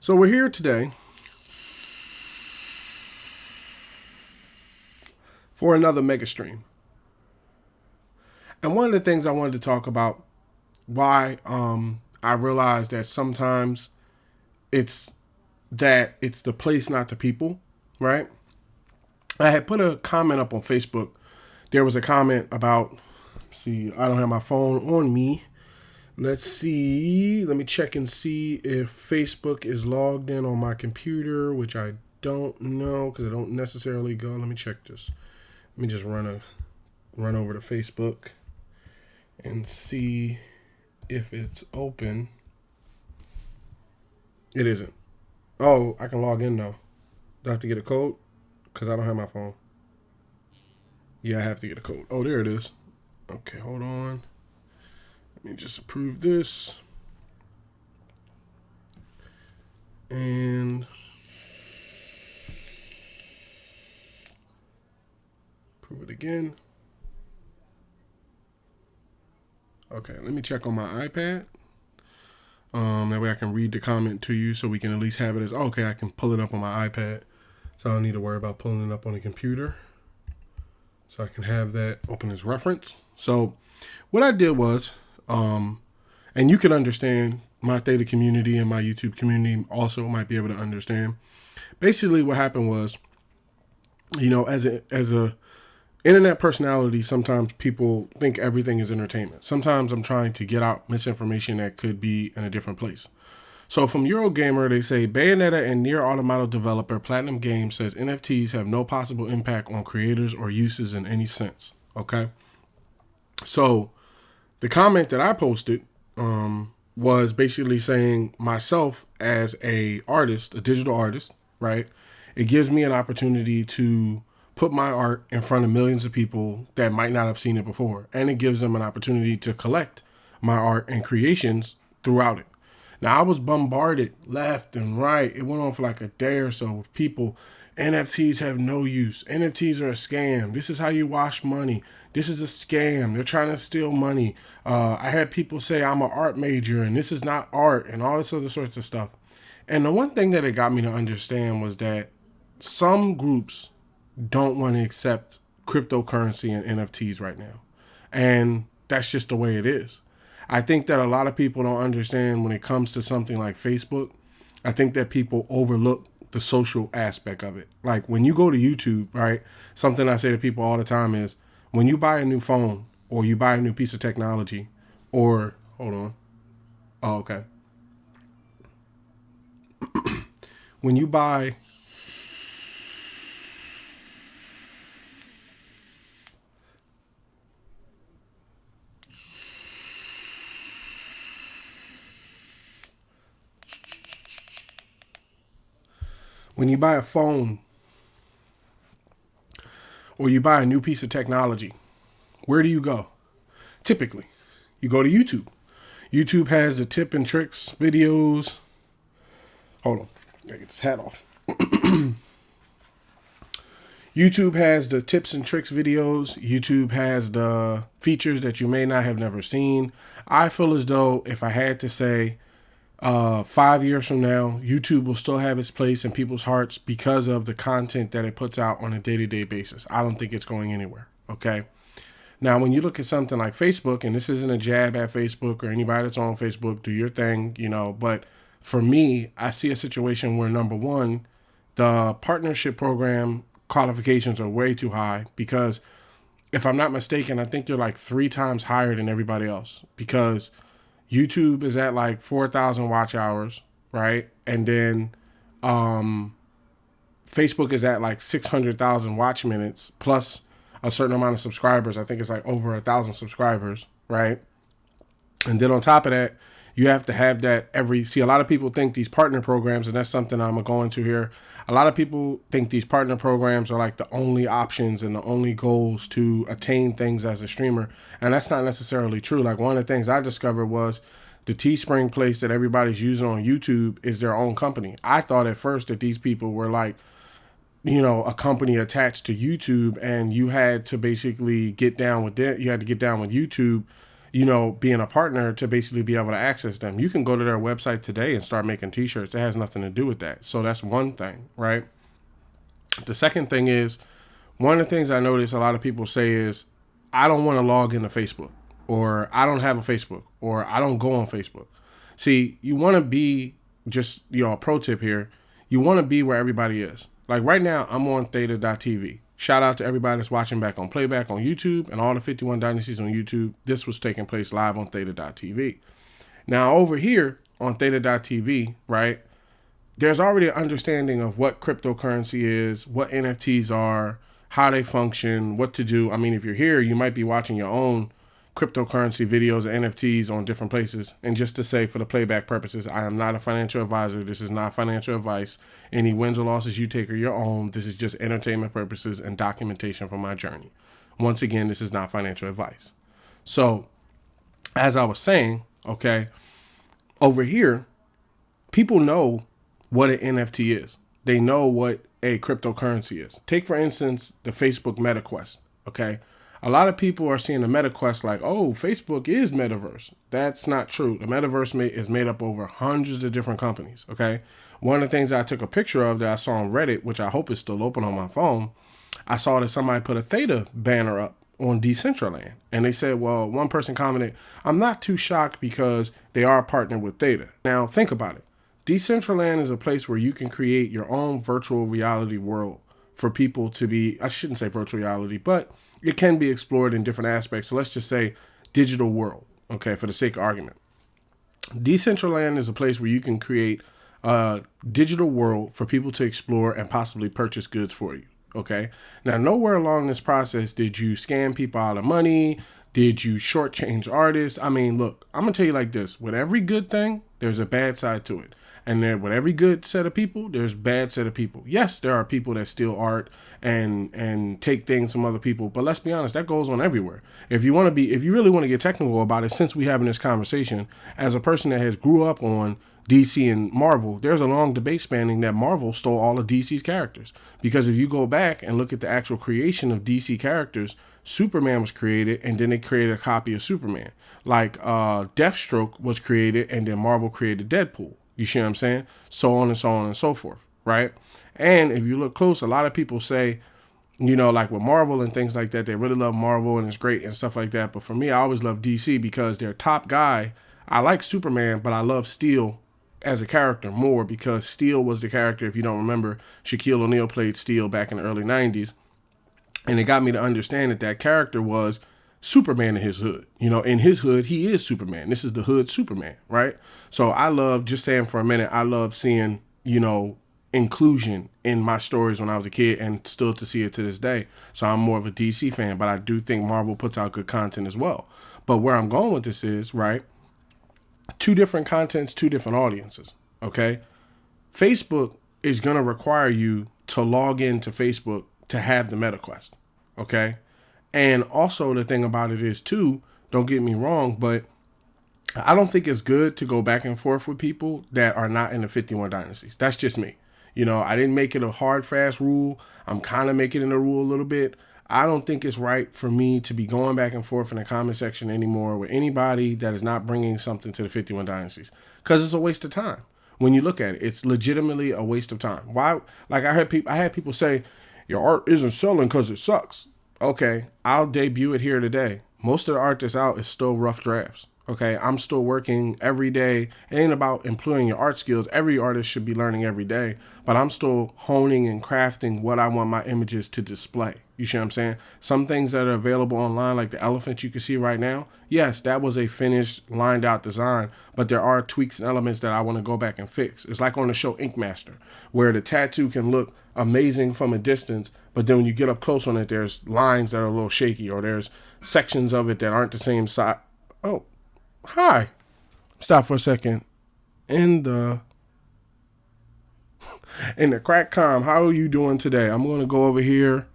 So we're here today for another mega stream. And one of the things I wanted to talk about, why I realized that sometimes it's the place, not the people, right? I had put a comment up on Facebook. There was a comment about, see, I don't have my phone on me. Let's see. Let me check and see if Facebook is logged in on my computer, which I don't know because I don't necessarily go. Let me check this. Let me just run over to Facebook and see if it's open. It isn't. Oh, I can log in though. Do I have to get a code? Because I don't have my phone. Yeah, I have to get a code. Oh, there it is. Okay, hold on. Let me just approve this. And approve it again. Okay, let me check on my iPad. That way I can read the comment to you so we can at least have it as, okay, I can pull it up on my iPad. So I don't need to worry about pulling it up on the computer. So I can have that open as reference. So what I did was, and you can understand, my theta community and my YouTube community also might be able to understand. Basically what happened was, as a internet personality, sometimes people think everything is entertainment. Sometimes I'm trying to get out misinformation that could be in a different place. So from Eurogamer, they say Bayonetta and Nier Automata developer Platinum Games says NFTs have no possible impact on creators or uses in any sense. Okay. So the comment that I posted was basically saying myself as a digital artist, right? It gives me an opportunity to put my art in front of millions of people that might not have seen it before. And it gives them an opportunity to collect my art and creations throughout it. Now, I was bombarded left and right. It went on for like a day or so with people. NFTs have no use. NFTs are a scam. This is how you wash money. This is a scam. They're trying to steal money. I had people say I'm an art major and this is not art and all this other sorts of stuff. And the one thing that it got me to understand was that some groups don't want to accept cryptocurrency and NFTs right now. And that's just the way it is. I think that a lot of people don't understand when it comes to something like Facebook. I think that people overlook the social aspect of it. Like when you go to YouTube, right? Something I say to people all the time is when you buy a new phone or you buy a new piece of technology or, hold on. Oh, okay. When you buy a phone or you buy a new piece of technology, where do you go? Typically, you go to YouTube. YouTube has the tip and tricks videos. Hold on, I gotta get this hat off. YouTube has the tips and tricks videos. YouTube has the features that you may not have never seen. I feel as though if I had to say 5 years from now, YouTube will still have its place in people's hearts because of the content that it puts out on a day-to-day basis. I don't think it's going anywhere. Okay. Now, when you look at something like Facebook, and this isn't a jab at Facebook or anybody that's on Facebook, do your thing, but for me, I see a situation where number one, the partnership program qualifications are way too high because if I'm not mistaken, I think they're like 3 times higher than everybody else because YouTube is at like 4,000 watch hours, right? And then Facebook is at like 600,000 watch minutes plus a certain amount of subscribers. I think it's like over 1,000 subscribers, right? And then on top of that, you have to have that see, a lot of people think these partner programs, and that's something I'm going to go into here. A lot of people think these partner programs are like the only options and the only goals to attain things as a streamer. And that's not necessarily true. Like one of the things I discovered was the Teespring place that everybody's using on YouTube is their own company. I thought at first that these people were like, a company attached to YouTube and you had to basically get down with that. You had to get down with YouTube being a partner to basically be able to access them. You can go to their website today and start making t-shirts. It has nothing to do with that. So that's one thing, right? The second thing is, one of the things I notice a lot of people say is, I don't want to log into Facebook, or I don't have a Facebook, or I don't go on Facebook. See, you want to be, just, a pro tip here, you want to be where everybody is. Like right now, I'm on theta.tv. Shout out to everybody that's watching back on playback on YouTube and all the 51 Dynasties on YouTube. This was taking place live on theta.tv. Now over here on theta.tv, right, there's already an understanding of what cryptocurrency is, what NFTs are, how they function, what to do. I mean, if you're here, you might be watching your own cryptocurrency videos and NFTs on different places. And just to say, for the playback purposes, I am not a financial advisor. This is not financial advice. Any wins or losses you take are your own. This is just entertainment purposes and documentation from my journey. Once again, this is not financial advice. So, as I was saying, okay, over here, people know what an NFT is. They know what a cryptocurrency is. Take, for instance, the Facebook MetaQuest, okay? A lot of people are seeing the MetaQuest like, oh, Facebook is metaverse. That's not true. The metaverse is made up over hundreds of different companies, okay? One of the things that I took a picture of that I saw on Reddit, which I hope is still open on my phone, I saw that somebody put a Theta banner up on Decentraland. And they said, well, one person commented, I'm not too shocked because they are partnered with Theta. Now, think about it. Decentraland is a place where you can create your own virtual reality world for people to be, I shouldn't say virtual reality, but it can be explored in different aspects. So let's just say digital world, okay, for the sake of argument. Decentraland is a place where you can create a digital world for people to explore and possibly purchase goods for you, okay? Now, nowhere along this process did you scam people out of money. Did you shortchange artists? I mean, look, I'm going to tell you like this. With every good thing, there's a bad side to it. And then with every good set of people, there's bad set of people. Yes, there are people that steal art and take things from other people. But let's be honest, that goes on everywhere. If you really want to get technical about it, since we're having this conversation, as a person that has grew up on DC and Marvel, there's a long debate spanning that Marvel stole all of DC's characters. Because if you go back and look at the actual creation of DC characters, Superman was created and then they created a copy of Superman. Like Deathstroke was created and then Marvel created Deadpool. You see what I'm saying? So on and so on and so forth, right? And if you look close, a lot of people say, like with Marvel and things like that, they really love Marvel and it's great and stuff like that. But for me, I always love DC because their top guy, I like Superman, but I love Steel as a character more because Steel was the character, if you don't remember, Shaquille O'Neal played Steel back in the early 90s. And it got me to understand that character was Superman in his hood. In his hood, he is Superman. This is the hood Superman, right? So I love, just saying for a minute, I love seeing, inclusion in my stories when I was a kid and still to see it to this day. So I'm more of a DC fan, but I do think Marvel puts out good content as well. But where I'm going with this is, right, two different contents, two different audiences, okay? Facebook is going to require you to log into Facebook to have the MetaQuest, okay? And also the thing about it is too, don't get me wrong, but I don't think it's good to go back and forth with people that are not in the 51 Dynasties. That's just me. I didn't make it a hard, fast rule. I'm kind of making it a rule a little bit. I don't think it's right for me to be going back and forth in the comment section anymore with anybody that is not bringing something to the 51 Dynasties because it's a waste of time. When you look at it, it's legitimately a waste of time. Why? Like I had people say, your art isn't selling because it sucks. Okay, I'll debut it here today. Most of the art that's out is still rough drafts. Okay, I'm still working every day. It ain't about employing your art skills. Every artist should be learning every day. But I'm still honing and crafting what I want my images to display. You see what I'm saying? Some things that are available online, like the elephant you can see right now, yes, that was a finished, lined out design. But there are tweaks and elements that I want to go back and fix. It's like on the show Ink Master, where the tattoo can look amazing from a distance, but then when you get up close on it, there's lines that are a little shaky, or there's sections of it that aren't the same size. Oh, hi. Stop for a second. In the crack com, how are you doing today? I'm going to go over here.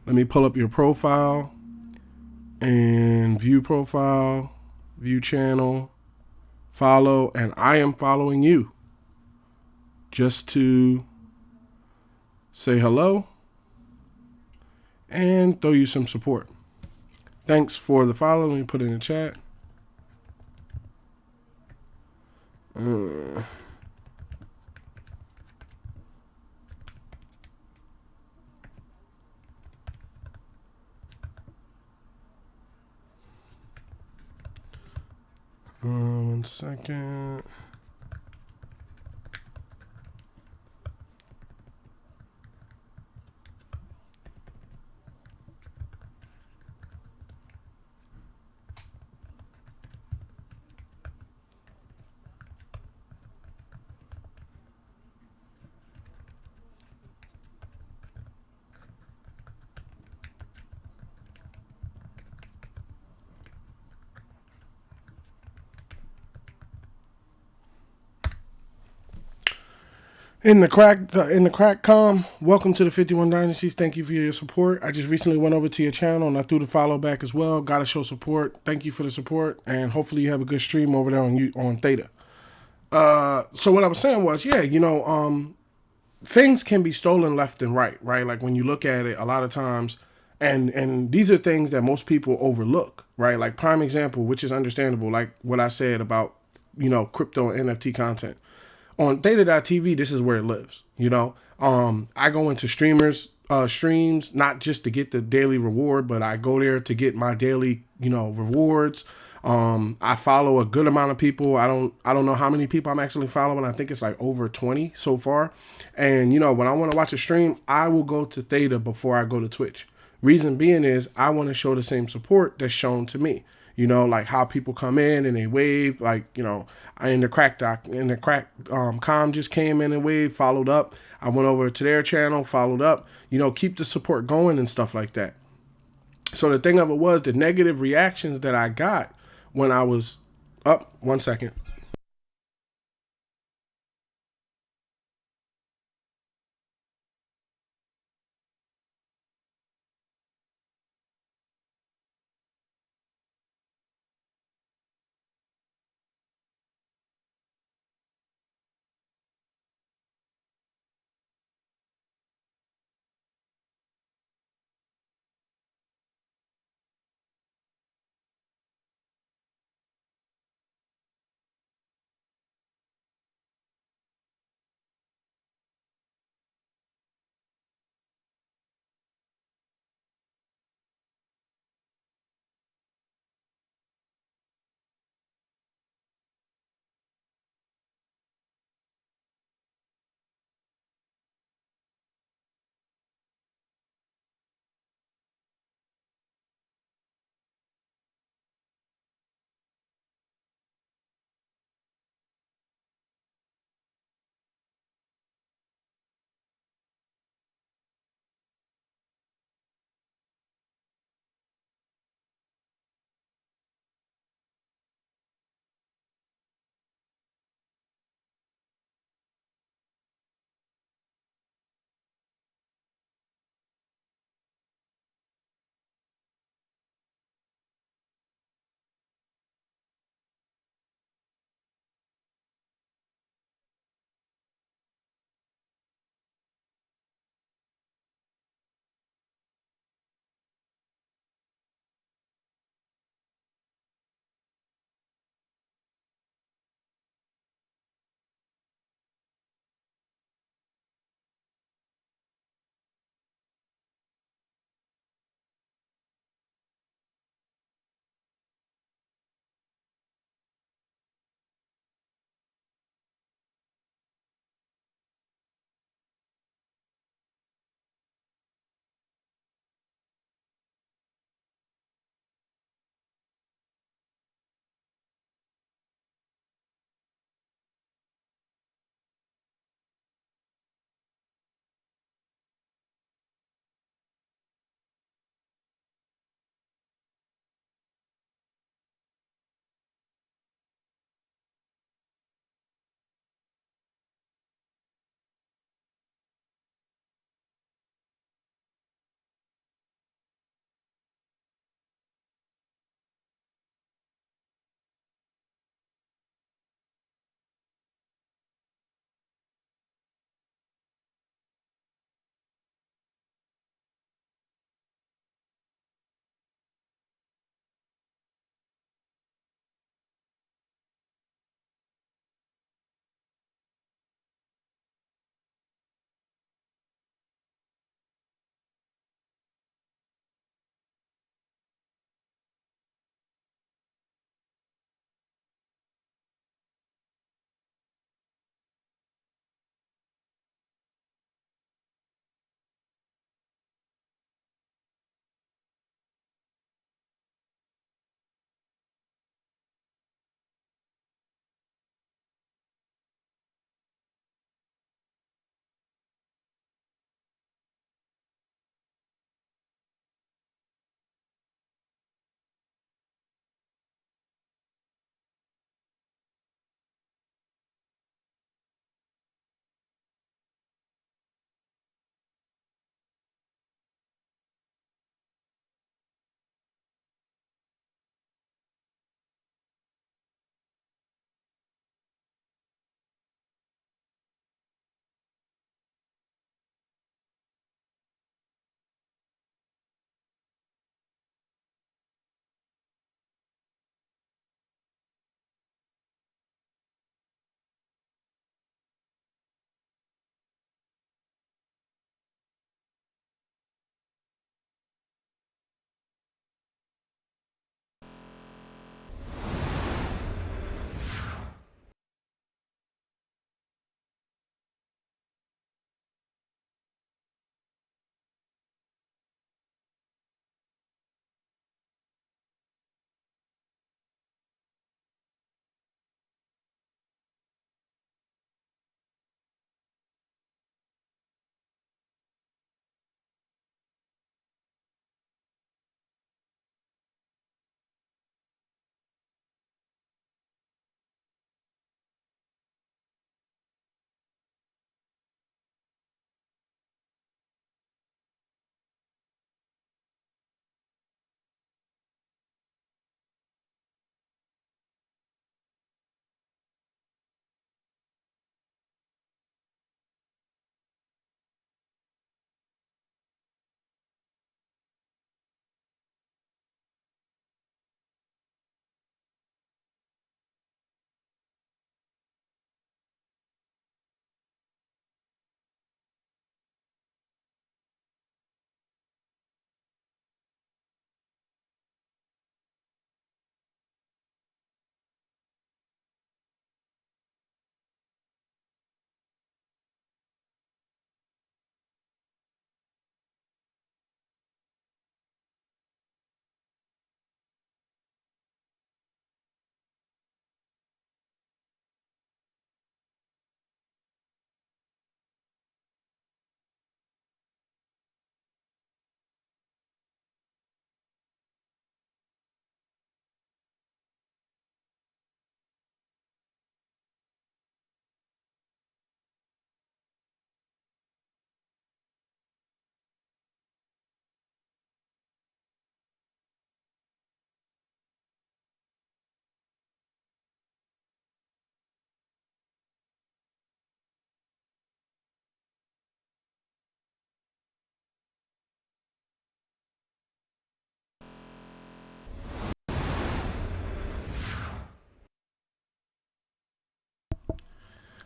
Let me pull up your profile and view profile, view channel, follow, and I am following you just to say hello and throw you some support. Thanks for the follow. Let me put it in the chat. One second. In the crack com, welcome to the 51 Dynasties. Thank you for your support. I just recently went over to your channel and I threw the follow back as well. Gotta show support. Thank you for the support, and hopefully you have a good stream over there on Theta. So what I was saying was, yeah, things can be stolen left and right, right? Like when you look at it, a lot of times, and these are things that most people overlook, right? Like prime example, which is understandable, like what I said about crypto and NFT content on Theta.tv. This is where it lives. I go into streams not just to get the daily reward, but I go there to get my daily rewards. I follow a good amount of people. I don't know how many people I'm actually following. I think it's like over 20 so far. And when I want to watch a stream, I will go to Theta before I go to Twitch. Reason being is I want to show the same support that's shown to me. Like how people come in and they wave, like, in the crack com just came in and waved, followed up. I went over to their channel, followed up, keep the support going and stuff like that. So the thing of it was the negative reactions that I got when I was up, 1 second.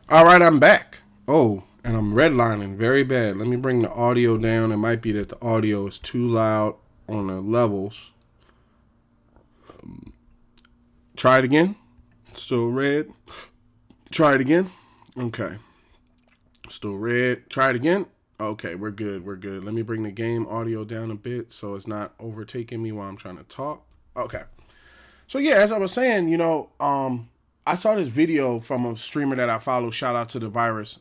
All right, I'm back. Oh, and I'm redlining very bad. Let me bring the audio down. It might be that the audio is too loud on the levels. Try it again. Still red. Try it again. Okay. Still red. Try it again. Okay, we're good. We're good. Let me bring the game audio down a bit so it's not overtaking me while I'm trying to talk. Okay. So yeah, as I was saying, I saw this video from a streamer that I follow. Shout out to the virus.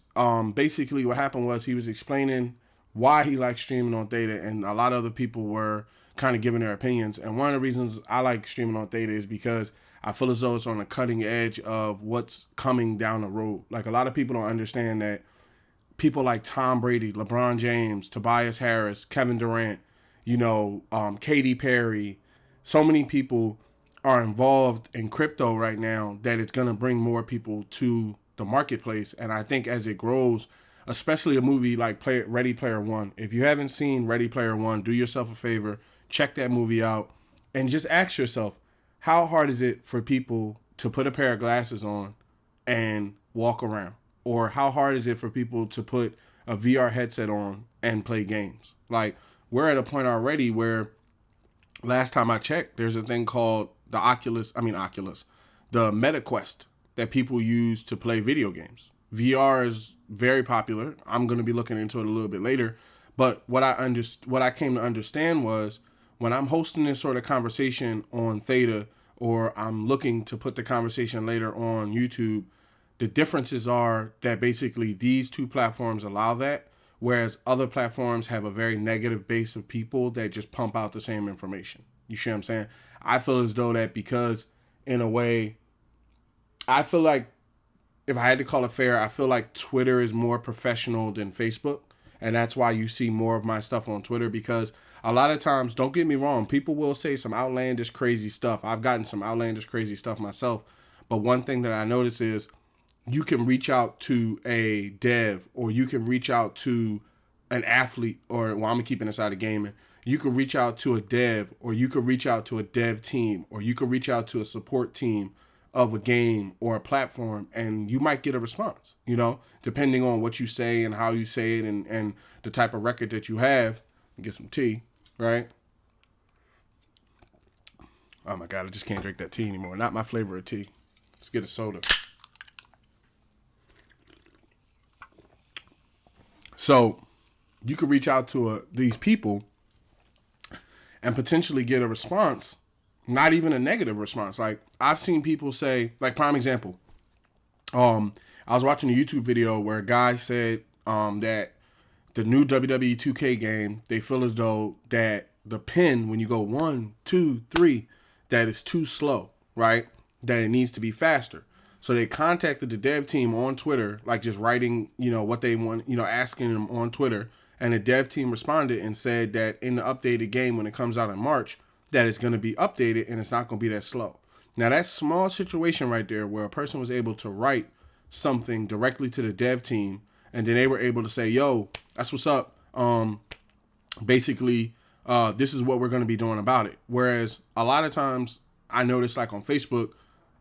Basically, what happened was he was explaining why he likes streaming on Theta, and a lot of other people were kind of giving their opinions. And one of the reasons I like streaming on Theta is because I feel as though it's on the cutting edge of what's coming down the road. Like, a lot of people don't understand that people like Tom Brady, LeBron James, Tobias Harris, Kevin Durant, Katy Perry, so many people are involved in crypto right now that it's going to bring more people to the marketplace. And I think as it grows, especially a movie like Ready Player One, if you haven't seen Ready Player One, do yourself a favor, check that movie out, and just ask yourself, how hard is it for people to put a pair of glasses on and walk around? Or how hard is it for people to put a VR headset on and play games? Like, we're at a point already where last time I checked, there's a thing called the Oculus, the MetaQuest that people use to play video games. VR is very popular. I'm going to be looking into it a little bit later. But what I came to understand was when I'm hosting this sort of conversation on Theta, or I'm looking to put the conversation later on YouTube, the differences are that basically these two platforms allow that, whereas other platforms have a very negative base of people that just pump out the same information. You see what I'm saying? I feel as though that because, in a way, I feel like, if I had to call it fair, I feel like Twitter is more professional than Facebook. And that's why you see more of my stuff on Twitter, because a lot of times, don't get me wrong, people will say some outlandish, crazy stuff. I've gotten some outlandish, crazy stuff myself. But one thing that I notice is you can reach out to a dev, or you can reach out to an athlete, or, well, I'm keeping this out of gaming. You could reach out to a dev, or you could reach out to a dev team, or you could reach out to a support team of a game or a platform, and you might get a response, depending on what you say and how you say it, and the type of record that you have. Get some tea, right? Oh my God, I just can't drink that tea anymore. Not my flavor of tea. Let's get a soda. So you could reach out to these people and potentially get a response, not even a negative response. Like, I've seen people say, like, prime example, I was watching a YouTube video where a guy said that the new WWE 2K game, they feel as though that the pin, when you go 1, 2, 3, that is too slow, right? That it needs to be faster. So they contacted the dev team on Twitter, like just writing, what they want, asking them on Twitter. And the dev team responded and said that in the updated game, when it comes out in March, that it's going to be updated and it's not going to be that slow. Now, that small situation right there where a person was able to write something directly to the dev team, and then they were able to say, yo, that's what's up. Basically, this is what we're going to be doing about it. Whereas a lot of times I notice, like on Facebook,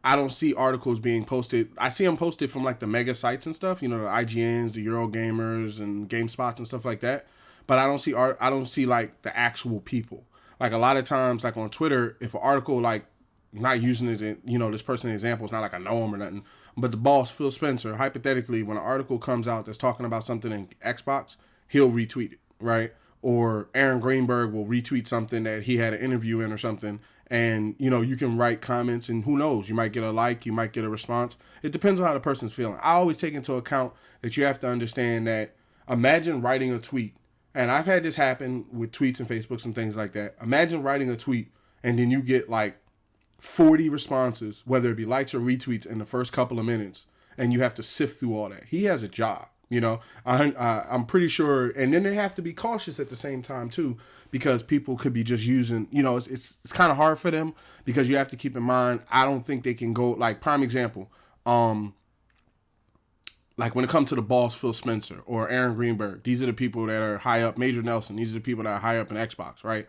I don't see articles being posted. I see them posted from like the mega sites and stuff, the IGNs, the Eurogamers, and GameSpots and stuff like that. But I don't see like the actual people. Like, a lot of times, like on Twitter, if an article, like, not using it, this person example, it's not like I know him or nothing, but the boss, Phil Spencer, hypothetically, when an article comes out that's talking about something in Xbox, he'll retweet it, right? Or Aaron Greenberg will retweet something that he had an interview in or something. And, you can write comments, and who knows, you might get a like, you might get a response. It depends on how the person's feeling. I always take into account that you have to understand that, imagine writing a tweet, and I've had this happen with tweets and Facebooks and things like that. Imagine writing a tweet, and then you get like 40 responses, whether it be likes or retweets, in the first couple of minutes, and you have to sift through all that. He has a job. I'm pretty sure, and then they have to be cautious at the same time too, because people could be just using, it's kind of hard for them, because you have to keep in mind, I don't think they can go, like, prime example, like when it comes to the boss, Phil Spencer, or Aaron Greenberg, these are the people that are high up, Major Nelson, these are the people that are high up in Xbox, right?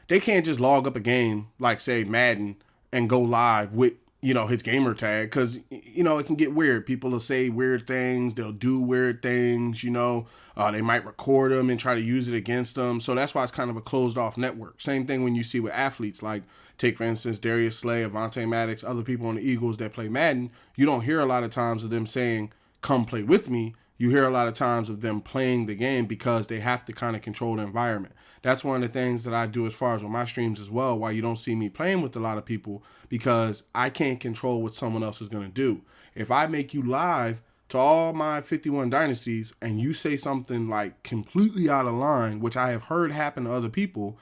They can't just log up a game, like say Madden, and go live with, his gamer tag, because it can get weird. People will say weird things, they'll do weird things, they might record them and try to use it against them. So that's why it's kind of a closed off network. Same thing when you see with athletes, like take for instance Darius Slay, Avonte Maddox, other people on the Eagles that play Madden. You don't hear a lot of times of them saying come play with me. You hear a lot of times of them playing the game because they have to kind of control the environment. That's one of the things that I do as far as with my streams as well, why you don't see me playing with a lot of people, because I can't control what someone else is going to do. If I make you live to all my 51 dynasties and you say something like completely out of line, which I have heard happen to other people,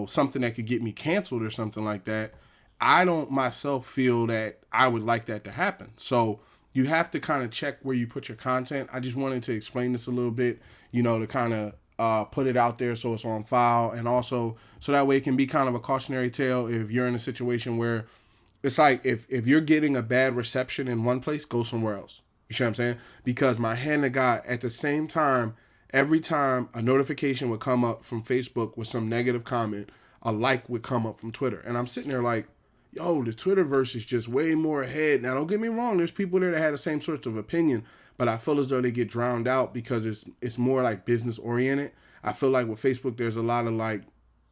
something that could get me canceled or something like that, I don't myself feel that I would like that to happen. So you have to kind of check where you put your content. I just wanted to explain this a little bit, to kind of put it out there so it's on file, and also so that way it can be kind of a cautionary tale if you're in a situation where it's like if you're getting a bad reception in one place, go somewhere else. You see what I'm saying? Because my hand to God, at the same time, every time a notification would come up from Facebook with some negative comment, a like would come up from Twitter. And I'm sitting there like, yo, the Twitterverse is just way more ahead. Now, don't get me wrong. There's people there that had the same sorts of opinion, but I feel as though they get drowned out because it's more like business oriented. I feel like with Facebook, there's a lot of like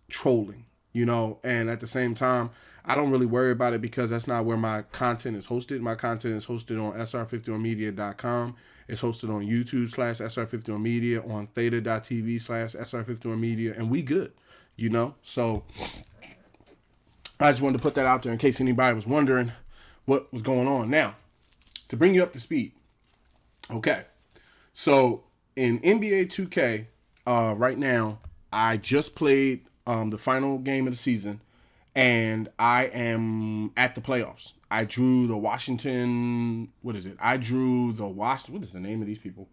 trolling, and at the same time, I don't really worry about it because that's not where my content is hosted. My content is hosted on sr51media.com. It's hosted on YouTube /sr51media, on theta.tv /sr51media, and we good, So I just wanted to put that out there in case anybody was wondering what was going on. Now, to bring you up to speed. Okay. So in NBA 2K, right now, I just played the final game of the season, and I am at the playoffs. I drew the Washington, what is the name of these people?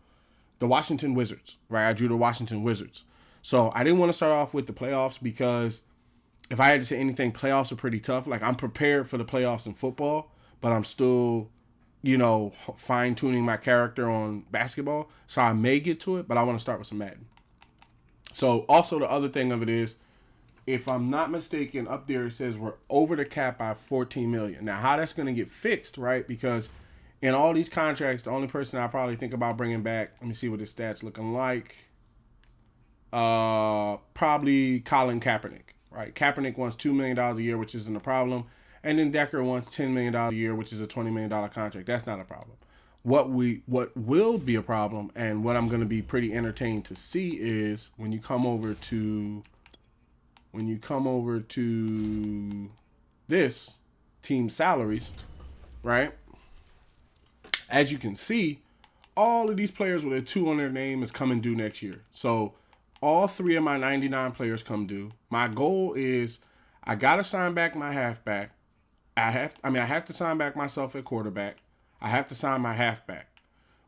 The Washington Wizards, right? I drew the Washington Wizards. So I didn't want to start off with the playoffs because if I had to say anything, playoffs are pretty tough. Like, I'm prepared for the playoffs in football, but I'm still, fine-tuning my character on basketball. So I may get to it, but I want to start with some Madden. So also the other thing of it is, if I'm not mistaken, up there it says we're over the cap by $14 million. Now, how that's going to get fixed, right? Because in all these contracts, the only person I probably think about bringing back, let me see what his stats looking like. Probably Colin Kaepernick, right? Kaepernick wants $2 million a year, which isn't a problem. And then Decker wants $10 million a year, which is a $20 million contract. That's not a problem. What will be a problem, and what I'm going to be pretty entertained to see, is when you come over to this team salaries, right? As you can see, all of these players with a 2 on their name is coming due next year. So all 3 of my 99 players come due. My goal is I got to sign back my halfback. I have to sign back myself at quarterback. I have to sign my halfback.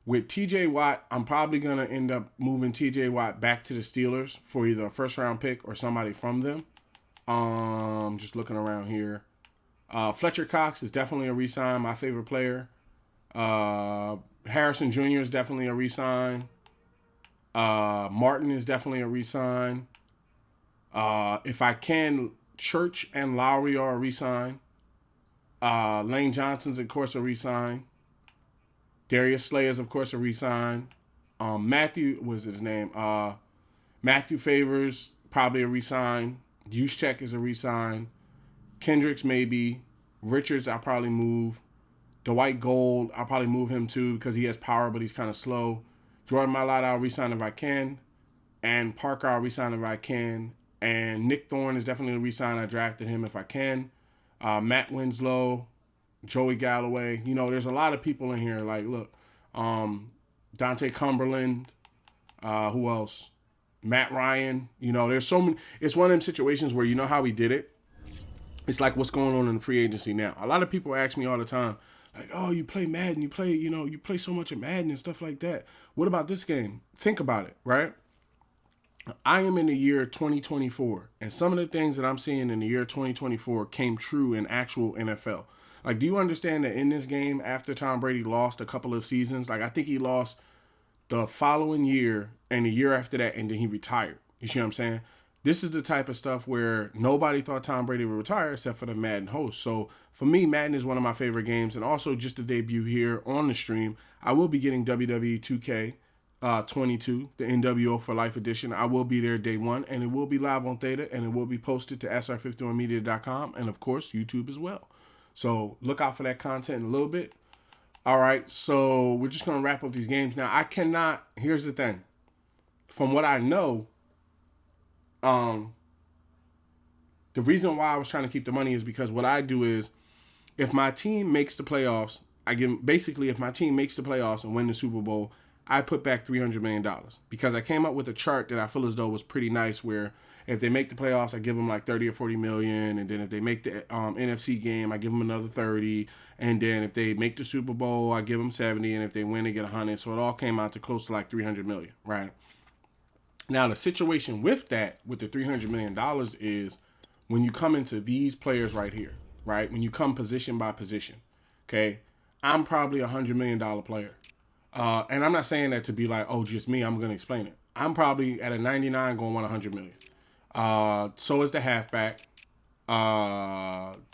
With TJ Watt, I'm probably going to end up moving TJ Watt back to the Steelers for either a first-round pick or somebody from them. Just looking around here. Fletcher Cox is definitely a re-sign, my favorite player. Harrison Jr. is definitely a re-sign. Martin is definitely a re-sign. If I can, Church and Lowry are a re-sign. Lane Johnson's, of course, a re-sign. Darius Slay is, of course, a re-sign. Matthew Favors, probably a re-sign. Juszczyk is a re-sign. Kendricks, maybe. Richards, I'll probably move. Dwight Gold, I'll probably move him too because he has power, but he's kind of slow. Jordan Mailata, I'll re-sign if I can. And Parker, I'll re-sign if I can. And Nick Thorne is definitely a re-sign. I drafted him if I can. Matt Winslow, Joey Galloway. There's a lot of people in here. Like, look, Dante Cumberland. Who else? Matt Ryan. There's so many. It's one of them situations where you know how we did it. It's like what's going on in the free agency now. A lot of people ask me all the time, like, oh, you play Madden. You play so much of Madden and stuff like that. What about this game? Think about it, right? I am in the year 2024, and some of the things that I'm seeing in the year 2024 came true in actual NFL. Like, do you understand that in this game, after Tom Brady lost a couple of seasons, like I think he lost the following year and the year after that, and then he retired. You see what I'm saying? this is the type of stuff where nobody thought Tom Brady would retire except for the Madden host. So for me, Madden is one of my favorite games. And also just to debut here on the stream, I will be getting WWE 2K22, the NWO for Life edition. I will be there day one, and it will be live on Theta, and it will be posted to sr51media.com, and of course, YouTube as well. So look out for that content in a little bit. All right, so we're just going to wrap up these games. Now, I cannot, here's the thing. From what I know, the reason why I was trying to keep the money is because what I do is, if my team makes the playoffs, if my team makes the playoffs and win the Super Bowl, I put back $300 million because I came up with a chart that I feel as though was pretty nice where if they make the playoffs, I give them like 30 or 40 million. And then if they make the NFC game, I give them another 30. And then if they make the Super Bowl, I give them 70. And if they win, they get 100. So it all came out to close to like 300 million, right? Now, the situation with that, with the $300 million is when you come into these players right here, right? When you come position by position, okay? I'm probably $100 million player. And I'm not saying that to be like, oh, just me. I'm going to explain it. I'm probably at a 99 going to want 100 million. So is the halfback.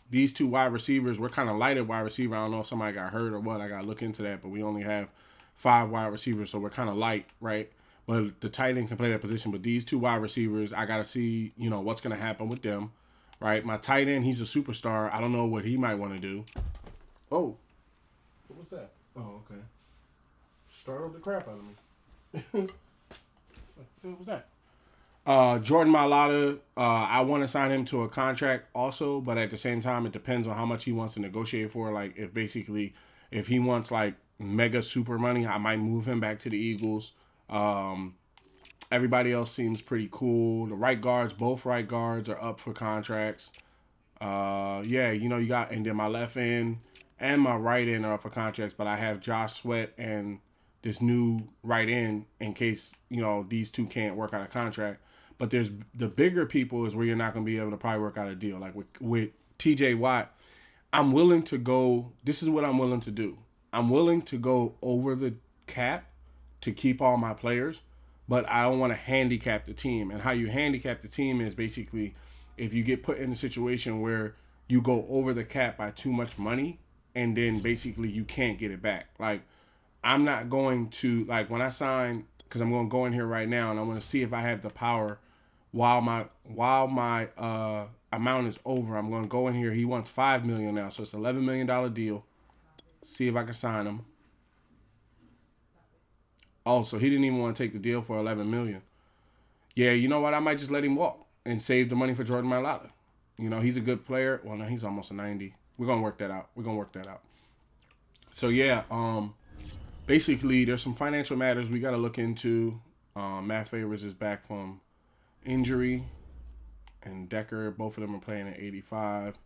These two wide receivers, we're kind of light at wide receiver. I don't know if somebody got hurt or what. I got to look into that. But we only have 5 wide receivers, so we're kind of light, right? But the tight end can play that position. But these two wide receivers, I got to see, what's going to happen with them, right? My tight end, he's a superstar. I don't know what he might want to do. Oh. What was that? Oh, okay. Startled the crap out of me. What was that? Jordan Mailata, I want to sign him to a contract also, but at the same time, it depends on how much he wants to negotiate for. Like, if he wants, like, mega super money, I might move him back to the Eagles. Everybody else seems pretty cool. The right guards, both right guards are up for contracts. You got, and then my left end and my right end are up for contracts, but I have Josh Sweat and this new right end in case, these two can't work out a contract. But there's the bigger people is where you're not going to be able to probably work out a deal. Like with TJ Watt, I'm willing to go, this is what I'm willing to do. I'm willing to go over the cap to keep all my players, but I don't want to handicap the team. And how you handicap the team is basically if you get put in a situation where you go over the cap by too much money and then basically you can't get it back. Like, I'm not going to, like, when I sign, because I'm going to go in here right now and I'm going to see if I have the power while my amount is over. I'm going to go in here. He wants $5 million now, so it's an $11 million deal. See if I can sign him. Oh, so he didn't even want to take the deal for $11 million. Yeah, you know what? I might just let him walk and save the money for Jordan Mailata. He's a good player. Well, no, he's almost a 90. We're going to work that out. So, yeah, basically, there's some financial matters we got to look into. Matt Favors is back from injury, and Decker, both of them are playing at 85.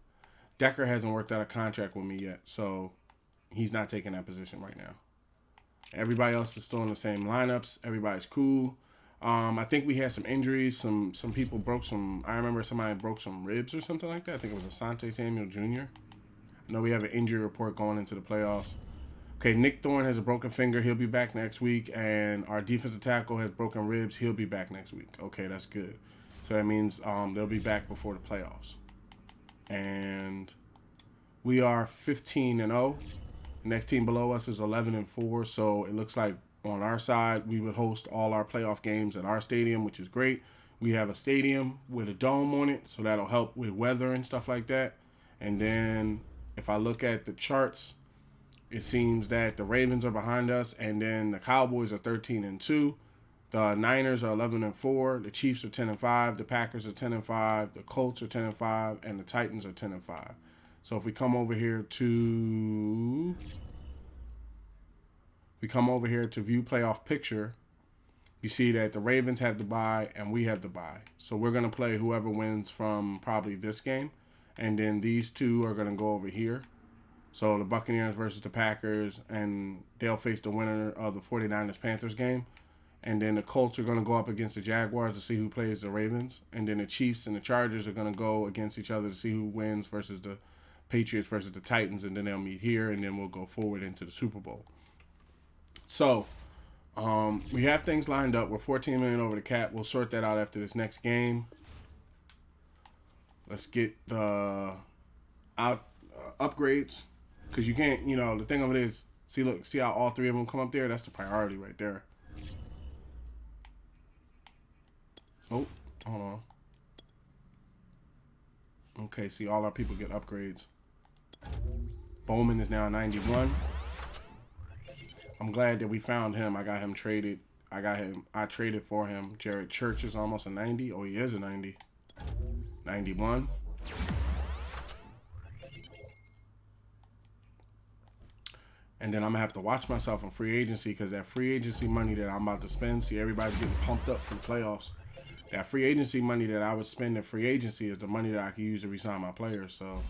Decker hasn't worked out a contract with me yet, so he's not taking that position right now. Everybody else is still in the same lineups. Everybody's cool. I think we had some injuries. Some people broke some. I remember somebody broke some ribs or something like that. I think it was Asante Samuel Jr. I know we have an injury report going into the playoffs. Okay, Nick Thorne has a broken finger. He'll be back next week. And our defensive tackle has broken ribs. He'll be back next week. Okay, that's good. So that means they'll be back before the playoffs. And we are 15-0. The next team below us is 11-4. So it looks like on our side, we would host all our playoff games at our stadium, which is great. We have a stadium with a dome on it, so that'll help with weather and stuff like that. And then if I look at the charts, it seems that the Ravens are behind us, and then the Cowboys are 13-2. The Niners are 11-4. The Chiefs are 10-5. The Packers are 10-5. The Colts are 10-5, and the Titans are 10-5. So if we come over here to view playoff picture, you see that the Ravens have the bye and we have the bye. So we're going to play whoever wins from probably this game, and then these two are going to go over here. So the Buccaneers versus the Packers, and they'll face the winner of the 49ers-Panthers game. And then the Colts are going to go up against the Jaguars to see who plays the Ravens. And then the Chiefs and the Chargers are going to go against each other to see who wins versus the Patriots versus the Titans. And then they'll meet here, and then we'll go forward into the Super Bowl. So we have things lined up. We're $14 million over the cap. We'll sort that out after this next game. Let's get the upgrades, because you can't. The thing of it is, see how all three of them come up there. That's the priority right there. Oh, hold on. Okay, see, all our people get upgrades. Bowman is now 91. I'm glad that we found him. I got him traded. I traded for him. Jared Church is almost a 90. Oh, he is a 90. 91. And then I'm going to have to watch myself in free agency, because that free agency money that I'm about to spend, see, everybody's getting pumped up for the playoffs. That free agency money that I would spend in free agency is the money that I can use to re-sign my players. So,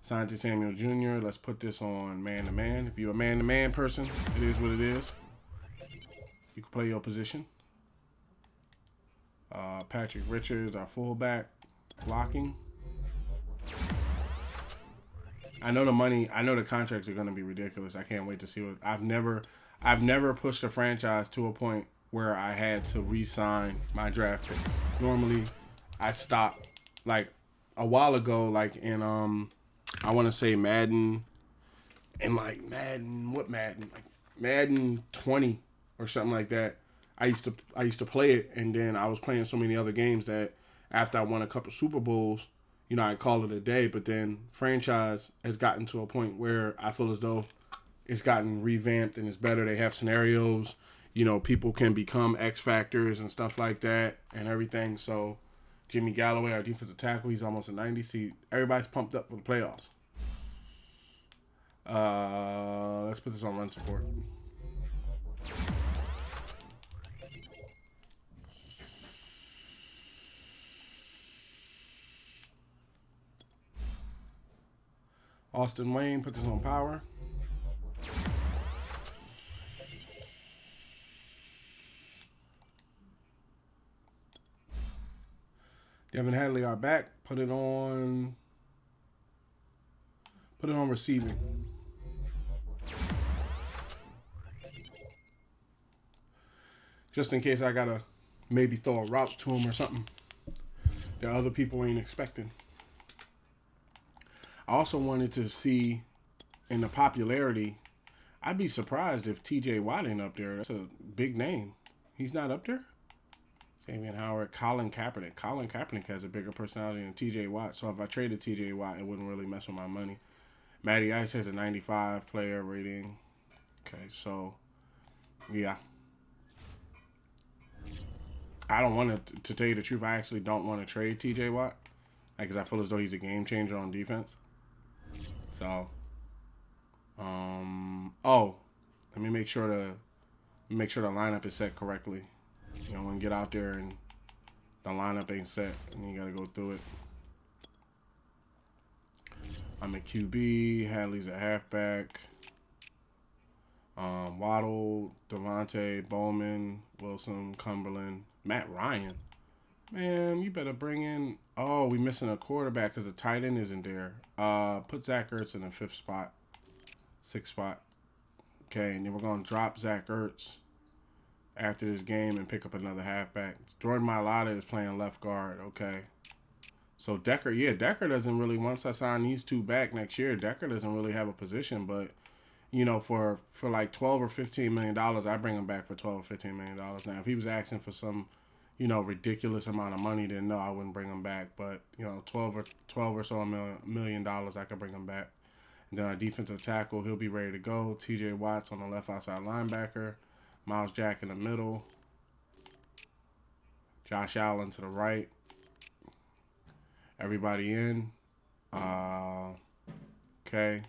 Santi Samuel Jr., let's put this on man-to-man. If you're a man-to-man person, it is what it is. You can play your position. Patrick Richards, our fullback, blocking. I know the contracts are going to be ridiculous. I can't wait to see what. I've never pushed a franchise to a point where I had to re-sign my draft pick. Normally, I stopped like a while ago, like in I want to say Madden, and like Madden, like Madden 20 or something like that. I used to play it, and then I was playing so many other games that after I won a couple Super Bowls, I call it a day. But then franchise has gotten to a point where I feel as though it's gotten revamped and it's better. They have scenarios. People can become X factors and stuff like that and everything. So Jimmy Galloway, our defensive tackle, he's almost a 90. See, everybody's pumped up for the playoffs. Let's put this on run support. Austin Wayne, put this on power. Devin Hadley, our back, put it on receiving. Just in case I gotta maybe throw a route to him or something that other people ain't expecting. I also wanted to see in the popularity. I'd be surprised if T.J. Watt ain't up there. That's a big name. He's not up there? Xavier Howard, Colin Kaepernick. Colin Kaepernick has a bigger personality than T.J. Watt. So if I traded T.J. Watt, it wouldn't really mess with my money. Matty Ice has a 95 player rating. Okay, so, yeah. I don't want to tell you the truth, I actually don't want to trade T.J. Watt. Because I feel as though he's a game changer on defense. So, let me make sure the lineup is set correctly. When you get out there and the lineup ain't set, and you got to go through it. I'm a QB. Hadley's a halfback. Waddle, Devontae, Bowman, Wilson, Cumberland, Matt Ryan. Man, you better bring in. Oh, we missing a quarterback because the tight end isn't there. Put Zach Ertz in the 5th spot, 6th spot. Okay, and then we're gonna drop Zach Ertz after this game and pick up another halfback. Jordan Mailata is playing left guard. Okay, so Decker doesn't really. Once I sign these two back next year, Decker doesn't really have a position. But for like $12 or $15 million, I bring him back for $12 or $15 million. Now, if he was asking for some ridiculous amount of money, then no, I wouldn't bring him back. But, 12 or so million dollars, I could bring him back. And then our defensive tackle, he'll be ready to go. TJ Watts on the left outside linebacker. Miles Jack in the middle. Josh Allen to the right. Everybody in. Okay.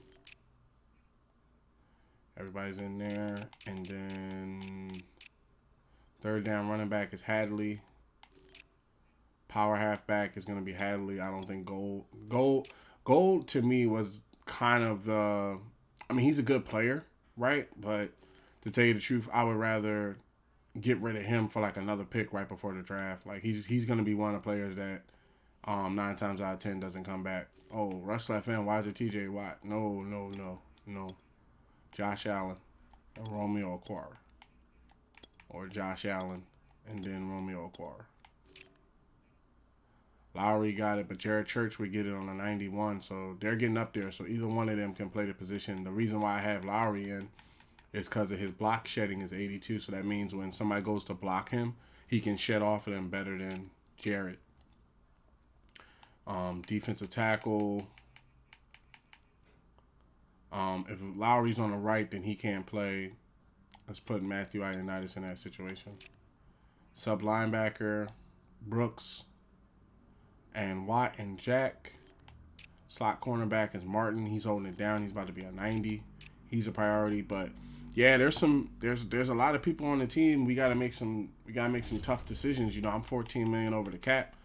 Everybody's in there. And then third down running back is Hadley. Power halfback is going to be Hadley. I don't think Gold to me was kind of the. I mean, he's a good player, right? But to tell you the truth, I would rather get rid of him for like another pick right before the draft. Like he's going to be one of the players that 9 times out of 10 doesn't come back. Oh, rush left end. Why is it T.J. Watt? No. Josh Allen and Romeo Okwara. Or Josh Allen and then Romeo Okwara. Lowry got it, but Jared Church would get it on a 91. So they're getting up there. So either one of them can play the position. The reason why I have Lowry in is because of his block shedding is 82. So that means when somebody goes to block him, he can shed off of them better than Jared. Defensive tackle. If Lowry's on the right, then he can't play. Let's put Matthew Ioannidis in that situation. Sub linebacker, Brooks and Watt and Jack. Slot cornerback is Martin. He's holding it down. He's about to be a 90. He's a priority, but yeah, there's a lot of people on the team. We gotta make some tough decisions. You know, I'm 14 million over the cap.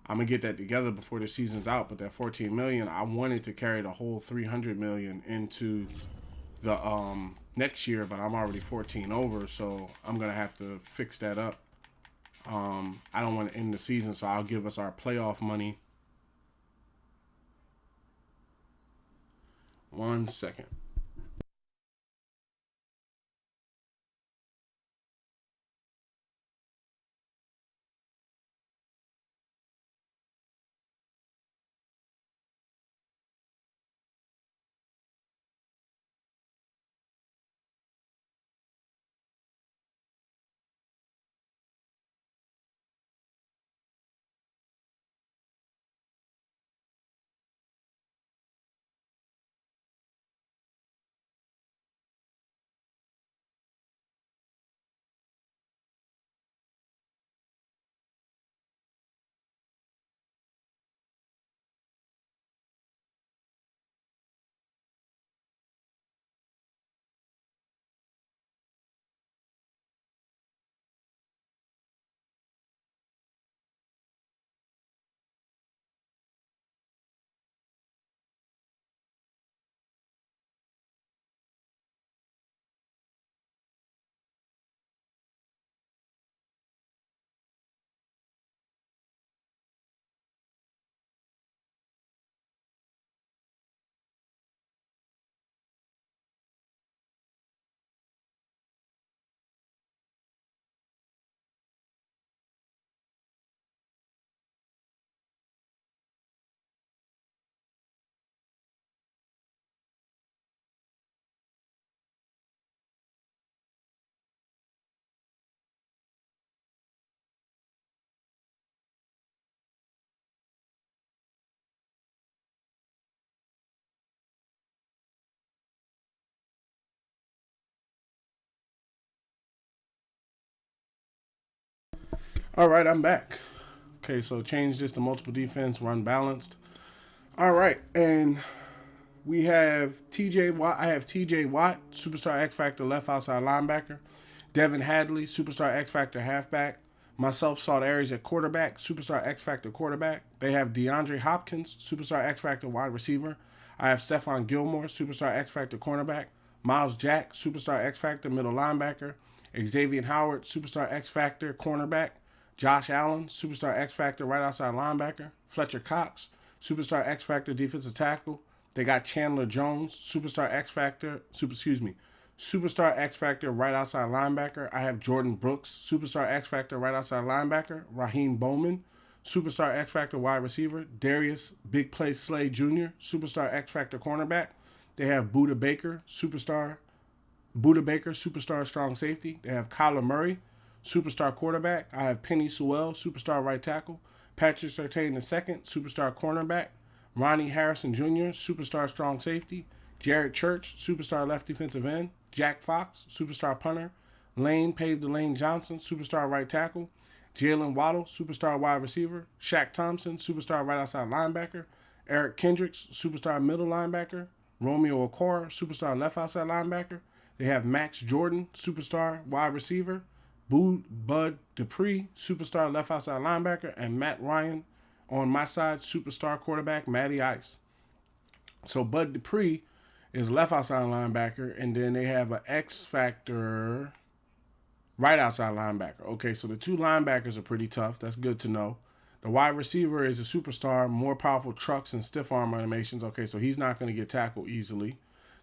I'm gonna get that together before the season's out. But that 14 million, I wanted to carry the whole 300 million into the next year, but I'm already 14 over, so I'm gonna have to fix that up. I don't want to end the season, so I'll give us our playoff money. 1 second. All right, I'm back. Okay, so change this to multiple defense, run balanced. All right, and we have TJ Watt. I have TJ Watt, superstar X Factor left outside linebacker. Devin Hadley, superstar X Factor halfback. Myself, Salt Aries at quarterback, superstar X Factor quarterback. They have DeAndre Hopkins, superstar X Factor wide receiver. I have Stephon Gilmore, superstar X Factor cornerback. Miles Jack, superstar X Factor middle linebacker. Xavier Howard, superstar X Factor cornerback. Josh Allen, superstar X Factor right outside linebacker. Fletcher Cox, superstar X Factor defensive tackle. They got Chandler Jones, superstar X Factor, superstar X Factor right outside linebacker. I have Jordan Brooks, superstar X Factor right outside linebacker. Raheem Bowman, superstar X Factor wide receiver. Darius Big Play Slay Jr., superstar X Factor cornerback. They have Buda Baker, superstar strong safety. They have Kyler Murray, superstar quarterback. I have Penny Sewell, superstar right tackle. Patrick Surtain II, superstar cornerback. Ronnie Harrison Jr., superstar strong safety. Jared Church, superstar left defensive end. Jack Fox, superstar punter. Lane Pave the Lane Johnson, superstar right tackle. Jalen Waddle, superstar wide receiver. Shaq Thompson, superstar right outside linebacker. Eric Kendricks, superstar middle linebacker. Romeo Okora, superstar left outside linebacker. They have Max Jordan, superstar wide receiver. Bud Dupree, superstar left outside linebacker. And Matt Ryan, on my side, superstar quarterback, Matty Ice. So Bud Dupree is left outside linebacker, and then they have an X Factor right outside linebacker. Okay, so the two linebackers are pretty tough. That's good to know. The wide receiver is a superstar, more powerful trucks and stiff arm animations. Okay, so he's not going to get tackled easily.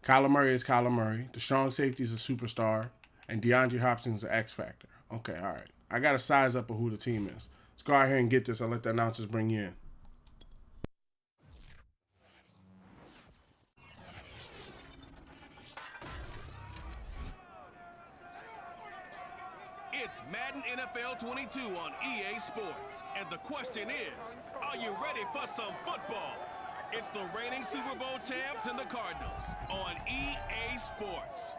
Kyler Murray is Kyler Murray. The strong safety is a superstar. And DeAndre Hopkins is an X Factor. Okay, all right. I got a size up of who the team is. Let's go out here and get this. I'll let the announcers bring you in. NFL 22 on EA Sports. And the question is, are you ready for some football? It's the reigning Super Bowl champs and the Cardinals on EA Sports.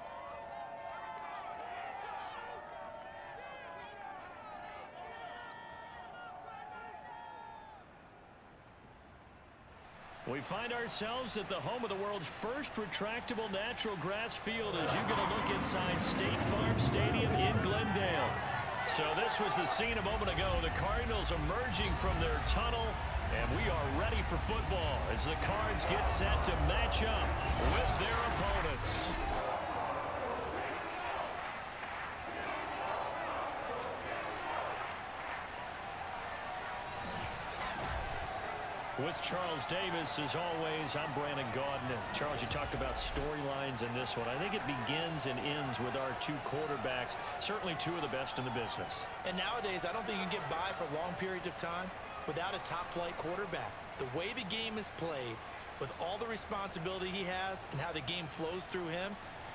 We find ourselves at the home of the world's first retractable natural grass field as you get a look inside State Farm Stadium in Glendale. So this was the scene a moment ago. The Cardinals emerging from their tunnel, and we are ready for football as the Cards get set to match up with their opponents. With Charles Davis, as always, I'm Brandon Gaudin. Charles, you talked about storylines in this one. I think it begins and ends with our two quarterbacks, certainly two of the best in the business. And nowadays, I don't think you can get by for long periods of time without a top-flight quarterback. The way the game is played, with all the responsibility he has and how the game flows through him,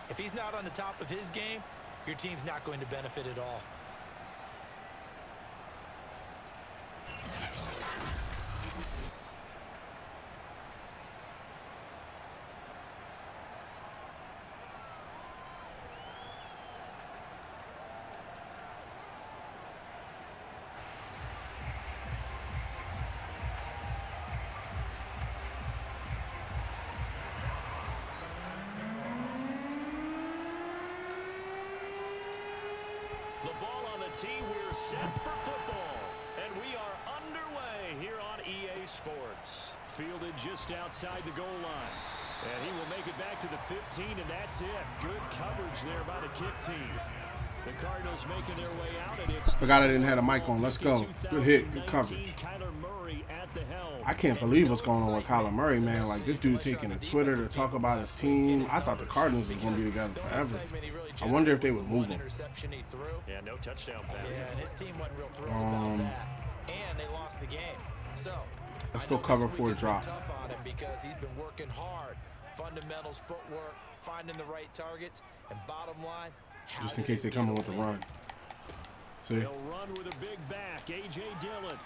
if he's not on the top of his game, your team's not going to benefit at all. We're set for football, and we are underway here on EA Sports. Fielded just outside the goal line, and he will make it back to the 15, and that's it. Good coverage there by the kick team. The Cardinals making their way out, and it's Forgot I didn't have a mic on. Let's go. Good hit, good coverage. I can't believe what's going on with Kyler Murray, man. Like, this dude taking to Twitter to talk about his team. I thought the Cardinals were going to be together forever. I wonder if they would move him. Yeah, no touchdown pass. Yeah, and his team wasn't real thrilled about that. And they lost the game. So let's go cover for a drop. Tough on him because he's been working hard. Fundamentals, footwork, finding the right targets, and bottom line, just in case they come in with a run. See? He'll run with a big back, A.J. Dillon.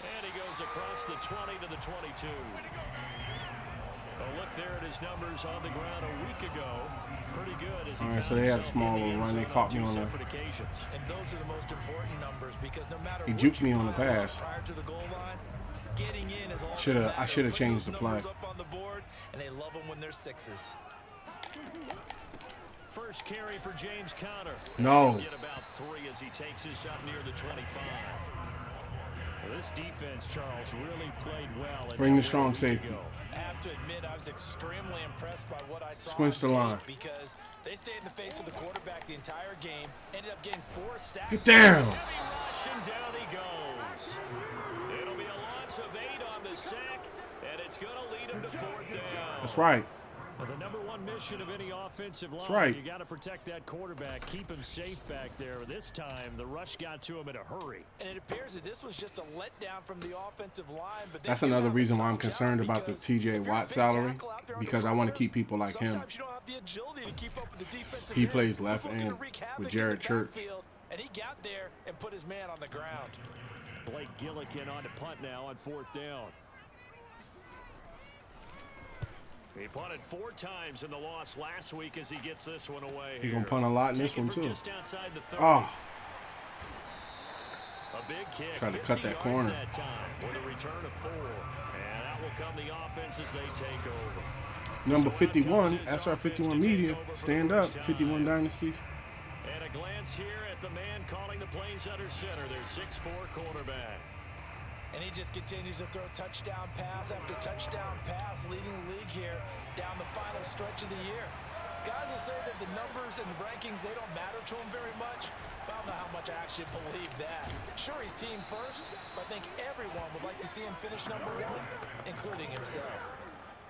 And he goes across the 20 to the 22. A look there at his numbers on the ground a week ago. Pretty good. As he all right, so they had a small little run. They caught me on the. And those are the most important numbers because no matter he juked me on the pass. Prior to the goal line, getting in is all I should have changed the play. Up on the board, and they love them when they're sixes. First carry for James Conner. No. Get about 3 as he takes this up near the 25. Well, this defense, Charles, really played well. Bring the strong safety. I have to admit, I was extremely impressed by what I saw. Squinch the line. Because they stayed in the face of the quarterback the entire game. Ended up getting 4 sacks. Get down. And down he goes. It'll be a loss of 8 on the sack, and it's going to lead him to 4th down. That's right. So the number one mission of any offensive line, that's right. You got to protect that quarterback, keep him safe back there. This time, the rush got to him in a hurry. And it appears that this was just a letdown from the offensive line. But that's another reason why I'm concerned about the T.J. Watt salary, because I want to keep people like him. He plays left end with Jared Church. And he got there and put his man on the ground. Blake Gillikin on to punt now on 4th down. He punted 4 times in the loss last week as he gets this one away. He's going to punt a lot in this one, too. Just outside the 30. Oh. A big kick. Tried to cut that corner. That time with a return of 4. And that will come the offense as they take over. Number 51, SR51 Media. Stand up, 51 Dynasties. And a glance here at the man calling the plays under center. Their 6'4" quarterback. And he just continues to throw touchdown pass after touchdown pass, leading the league here down the final stretch of the year. Guys will say that the numbers and the rankings, they don't matter to him very much. But I don't know how much I actually believe that. Sure, he's team first, but I think everyone would like to see him finish number 1, including himself.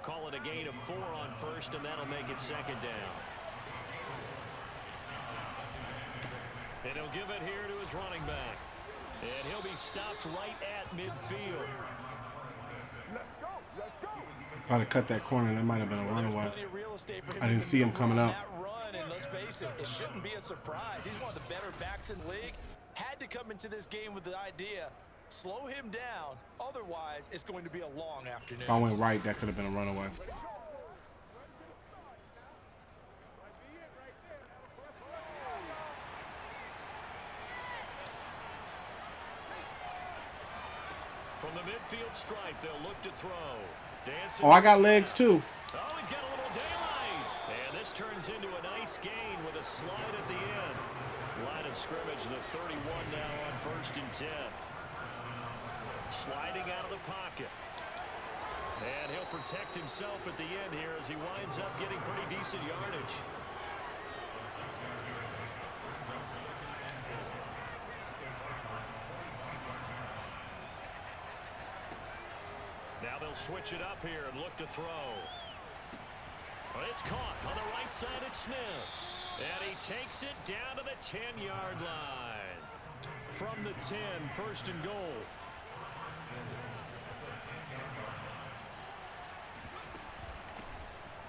Call it a gain of 4 on 1st, and that'll make it 2nd down. And he'll give it here to his running back. And he'll be stopped right at midfield. I'd have cut that corner. That might have been a runaway. I didn't see him coming up. let's face it, it shouldn't be a surprise. He's one of the better backs in the league. Had to come into this game with the idea, slow him down. Otherwise, it's going to be a long afternoon. If I went right, that could have been a runaway. From the midfield stripe, they'll look to throw. Oh, I got legs too. Oh, he's got a little daylight. And this turns into a nice gain with a slide at the end. Line of scrimmage, the 31 now on 1st and 10. Sliding out of the pocket. And he'll protect himself at the end here as he winds up getting pretty decent yardage. Now they'll switch it up here and look to throw. But it's caught on the right side at Smith. And he takes it down to the 10-yard line. From the 10, 1st and goal.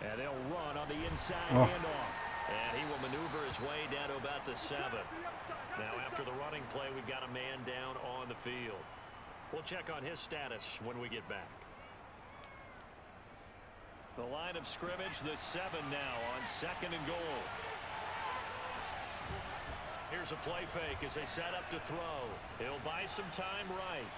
And they'll run on the inside handoff. And he will maneuver his way down to about the 7. Now after the running play, we've got a man down on the field. We'll check on his status when we get back. The line of scrimmage, the 7 now on 2nd and goal. Here's a play fake as they set up to throw. He'll buy some time right.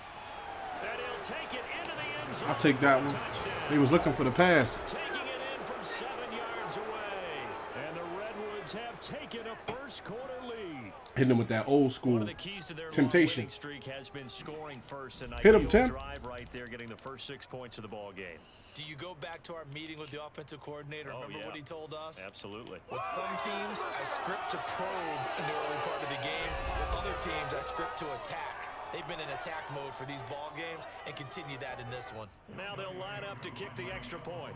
And he'll take it into the end zone. I'll take that one. Touchdown. He was looking for the pass. Taking it in from 7 yards away. And the Redwoods have taken a first-quarter lead. Hitting him with that old school One of the keys to their temptation. winning streak has been scoring first. And Hit him, Tim. drive right there, getting the first 6 points of the ball game. Do you go back to our meeting with the offensive coordinator? Remember what he told us? Absolutely. With some teams, I script to probe in the early part of the game. With other teams, I script to attack. They've been in attack mode for these ball games and continue that in this one. Now they'll line up to kick the extra point.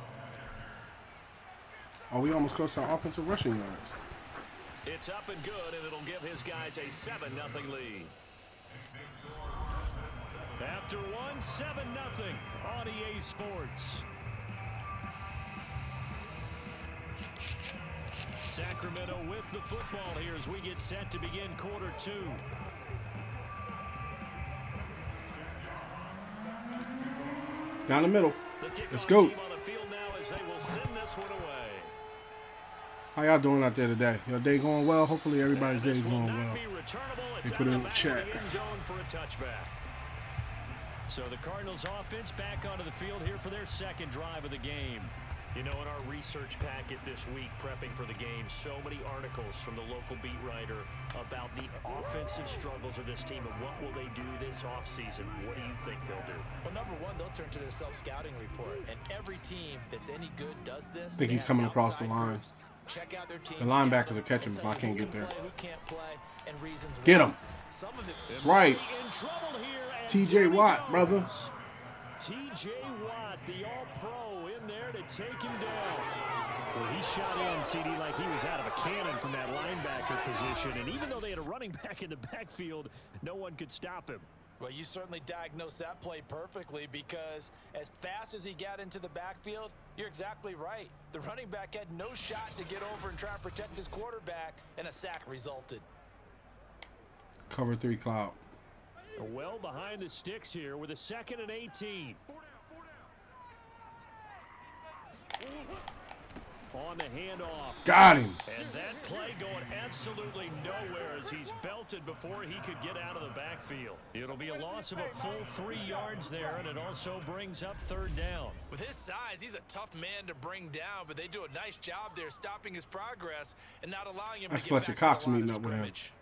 Oh, we almost close to our offensive rushing yards. It's up and good, and it'll give his guys a 7-0 lead. After one, 7-0 on EA Sports. Sacramento with the football here as we get set to begin quarter 2. Down the middle. The Let's kickoff go. team on the field now as they will send this one away. How y'all doing out there today? Your day going well? Hopefully everybody's day This is will going not well. be returnable. They It's put out it the in the back chat. of the end zone for a touchback. So the Cardinals offense back onto the field here for their second drive of the game. You know, in our research packet this week, prepping for the game, so many articles from the local beat writer about the offensive struggles of this team and what will they do this offseason. What do you think they'll do? Well, number one, they'll turn to their self-scouting report. And every team that's any good does this. I think he's coming across the line. Check out their team. The linebackers will catch him if I can't get there. Who can't play and reasons Get why. him. Some of it. That's right. In trouble here, and TJ there he Watt, goes. brother. TJ Watt, the all-pro, in there to take him down. Well, he shot in, CD, like he was out of a cannon from that linebacker position. And even though they had a running back in the backfield, no one could stop him. Well, you certainly diagnosed that play perfectly because as fast as he got into the backfield, you're exactly right. The running back had no shot to get over and try and protect his quarterback, and a sack resulted. Cover 3 cloud. Well behind the sticks here with a 2nd and 18. On the handoff. Got him. And that play going absolutely nowhere as he's belted before he could get out of the backfield. It'll be a loss of a full 3 yards there, and it also brings up 3rd down. With his size, he's a tough man to bring down, but they do a nice job there stopping his progress and not allowing him That's to get Fletcher back Cox to the line meeting of up with him. scrimmage.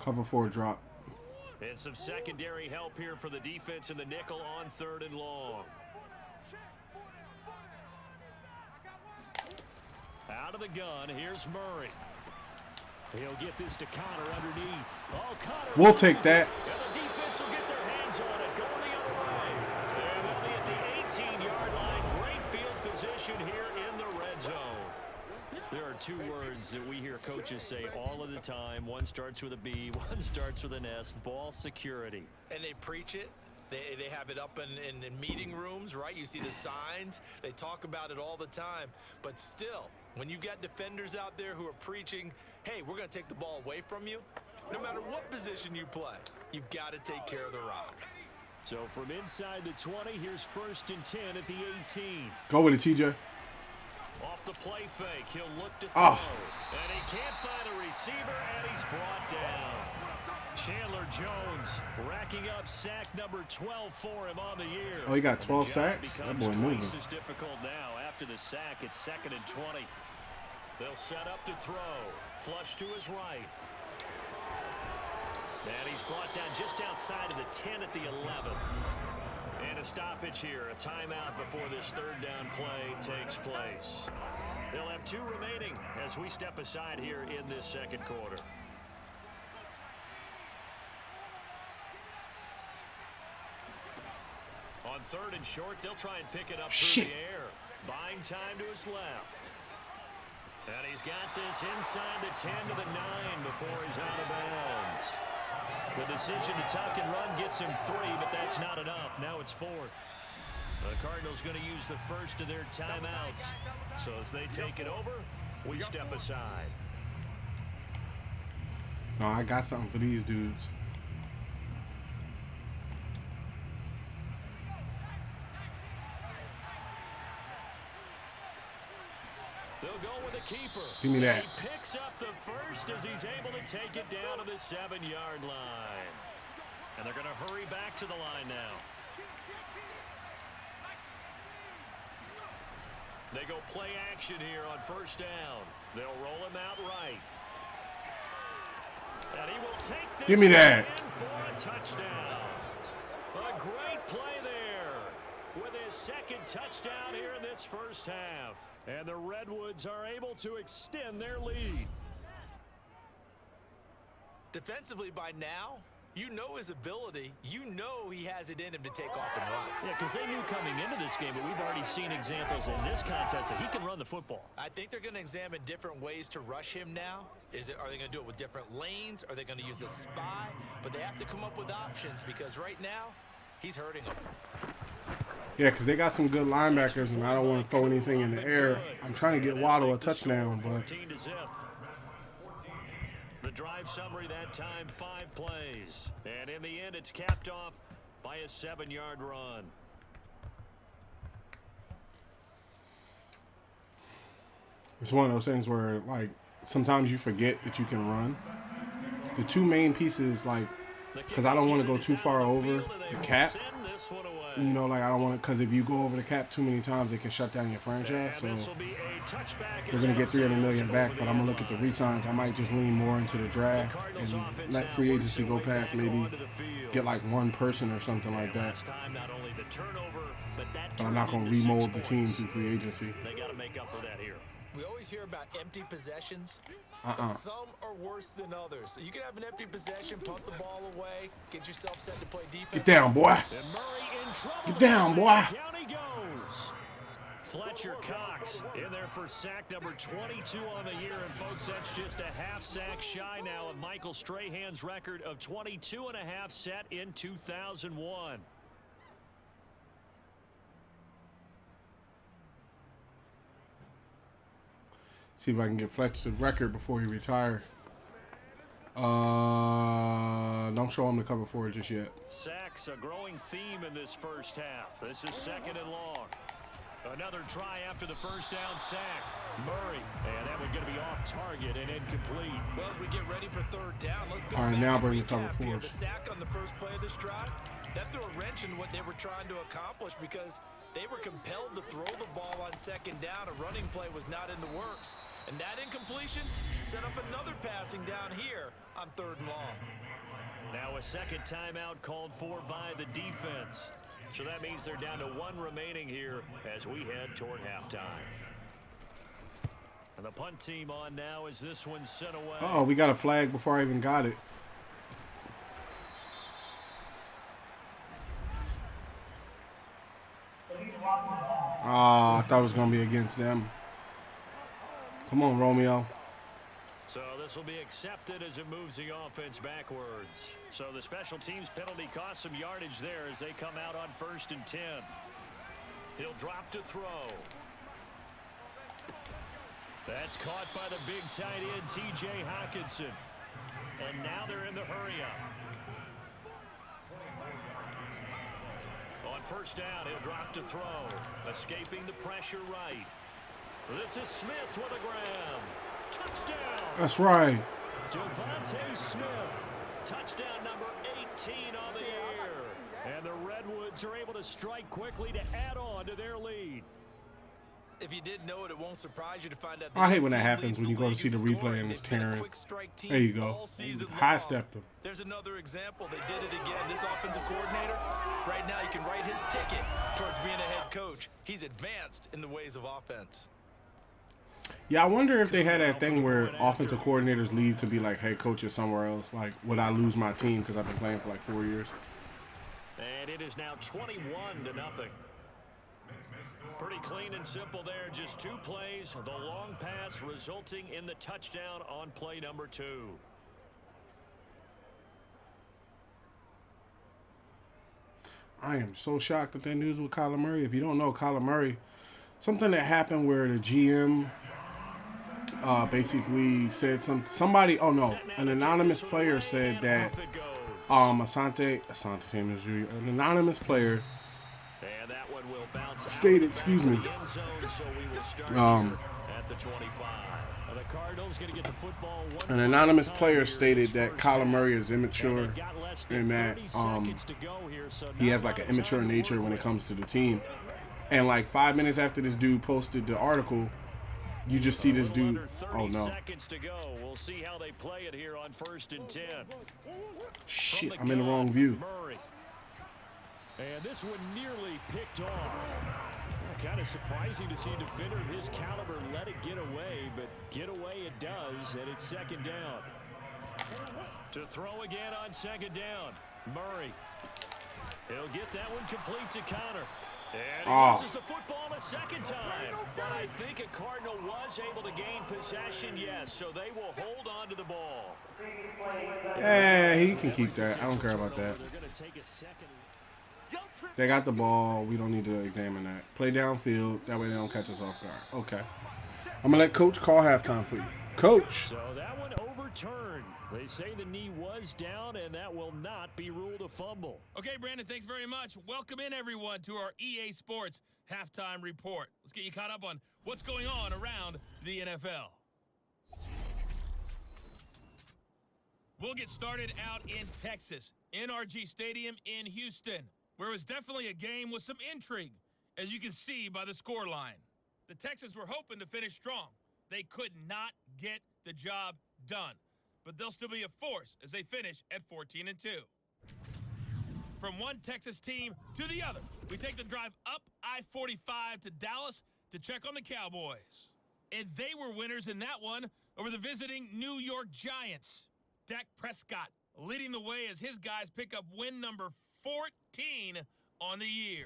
Cover 4 drop. And some secondary help here for the defense in the nickel on 3rd and long. Out of the gun, here's Murray. He'll get this to Connor underneath. Oh, Connor. We'll take that. And the defense will get their hands on it, going the other way. And they'll be at the 18-yard line. Great field position here in the red zone. There are 2 words that we hear coaches say all of the time. One starts with a B, one starts with an S. Ball security. And they preach it, They have it up in meeting rooms, right? You see the signs. They talk about it all the time. But still, when you've got defenders out there who are preaching, hey, we're going to take the ball away from you, no matter what position you play, you've got to take care of the rock. So from inside the 20, here's 1st and 10 at the 18. Go with it, TJ. Off the play fake, he'll look to throw. And he can't find a receiver, and he's brought down. Chandler Jones racking up sack number 12 for him on the year. Oh, he got 12 sacks? That boy moving. Twice as difficult now. After the sack, it's 2nd and 20. They'll set up to throw. Flush to his right. And he's brought down just outside of the 10 at the 11. And a stoppage here, a timeout before this 3rd down play takes place. They'll have 2 remaining as we step aside here in this 2nd quarter. On 3rd and short, they'll try and pick it up through the air. Buying time to his left. And he's got this inside the 10 to the 9 before he's out of bounds. The decision to tuck and run gets him 3, but that's not enough. Now it's 4th. The Cardinals going to use the first of their timeouts. So as they take it over, we step aside. No, I got something for these dudes. They'll go with a keeper. Give me that. He picks up the first as he's able to take it down to the 7-yard line. And they're going to hurry back to the line now. They go play action here on 1st down. They'll roll him out right. And he will take this Give me that. for a touchdown. A great play there with his 2nd touchdown here in this 1st half. And the Redwoods are able to extend their lead. Defensively by now, you know his ability. You know he has it in him to take off and run. Yeah, because they knew coming into this game, but we've already seen examples in this contest that he can run the football. I think they're going to examine different ways to rush him now. Are they going to do it with different lanes? Are they going to use a spy? But they have to come up with options because right now, he's hurting them. Yeah, because they got some good linebackers, and I don't want to throw anything in the air. I'm trying to get Waddle a touchdown, but... The drive summary that time, 5 plays. And in the end, it's capped off by a 7-yard run. It's one of those things where, like, sometimes you forget that you can run. The 2 main pieces, like, because I don't want to go too far over the cap. You know, like, I don't want to, because if you go over the cap too many times, it can shut down your franchise. So we're going to get $300 million back, but I'm going to look at the re-signs. I might just lean more into the draft and let free agency go past, maybe get like 1 person or something like that. But I'm not going to remold the team through free agency. They got to make up for that here. We always hear about empty possessions. Some are worse tan others. You can have an empty possession, punt the ball away, get yourself set to play defense. Get down, boy. Get down, boy. Down he goes. Fletcher Cox in there for sack number 22 on the year. And, folks, that's just a half sack shy now of Michael Strahan's record of 22.5 set in 2001. See if I can get Fletcher's record before he retire. Don't show him the cover for it just yet. Sacks, a growing theme in this 1st half. This is 2nd and long. Another try after the 1st down sack. Murray, and that one's going to be off target and incomplete. Well, as we get ready for 3rd down, let's go. All right, now bring the cover for us. The sack on the first play of this drive, that threw a wrench in what they were trying to accomplish because they were compelled to throw the ball on 2nd down. A running play was not in the works. And that incompletion set up another passing down here on 3rd and long. Now a 2nd timeout called for by the defense. So that means they're down to 1 remaining here as we head toward halftime. And the punt team on now as this one's sent away. Oh, we got a flag before I even got it. I thought it was going to be against them. Come on, Romeo. So this will be accepted as it moves the offense backwards. So the special teams penalty cost some yardage there as they come out on 1st and 10. He'll drop to throw. That's caught by the big tight end, T.J. Hockenson. And now they're in the hurry-up. On 1st down, he'll drop to throw. Escaping the pressure right. This is Smith with a grab. Touchdown. That's right. Devontae Smith. Touchdown number 18 on the year. And the Redwoods are able to strike quickly to add on to their lead. If you didn't know it, it won't surprise you to find out. I hate when that happens when you go to see the replay and it's tearing. There you go. High stepped him. There's another example. They did it again. This offensive coordinator, right now you can write his ticket towards being a head coach. He's advanced in the ways of offense. Yeah, I wonder if they had that thing where offensive coordinators leave to be like head coaches somewhere else. Like, would I lose my team because I've been playing for like 4 years? And it is now 21-0. Pretty clean and simple there. Just 2 plays. The long pass resulting in the touchdown on play number 2. I am so shocked at that news with Kyler Murray. If you don't know Kyler Murray, something that happened where the GM basically said somebody. Oh no, an anonymous player said that Asante Samuels Jr., an anonymous player stated, excuse me, an anonymous player stated that Kyler Murray is immature and that he has like an immature nature when it comes to the team. And like 5 minutes after this dude posted the article, you just see this dude. Oh no. We'll see how they play it here on 1st and 10. Shit, I'm in the wrong view. And this one nearly picked off. Kind of surprising to see a defender of his caliber let it get away, but get away it does, and it's 2nd down. To throw again on 2nd down. Murray. He'll get that one complete to Connor. And he loses the football the 2nd time. But I think a Cardinal was able to gain possession, yes, so they will hold on to the ball. Yeah, he can keep that. I don't care about that. They're going to take a second. They got the ball. We don't need to examine that. Play downfield. That way they don't catch us off guard. Okay. I'm going to let Coach call halftime for you. Coach. So that one overturned. They say the knee was down, and that will not be ruled a fumble. Okay, Brandon, thanks very much. Welcome in, everyone, to our EA Sports Halftime Report. Let's get you caught up on what's going on around the NFL. We'll get started out in Texas, NRG Stadium in Houston, where it was definitely a game with some intrigue, as you can see by the scoreline. The Texans were hoping to finish strong. They could not get the job done, but they'll still be a force as they finish at 14-2. From one Texas team to the other, we take the drive up I-45 to Dallas to check on the Cowboys. And they were winners in that one over the visiting New York Giants. Dak Prescott leading the way as his guys pick up win number 14 on the year.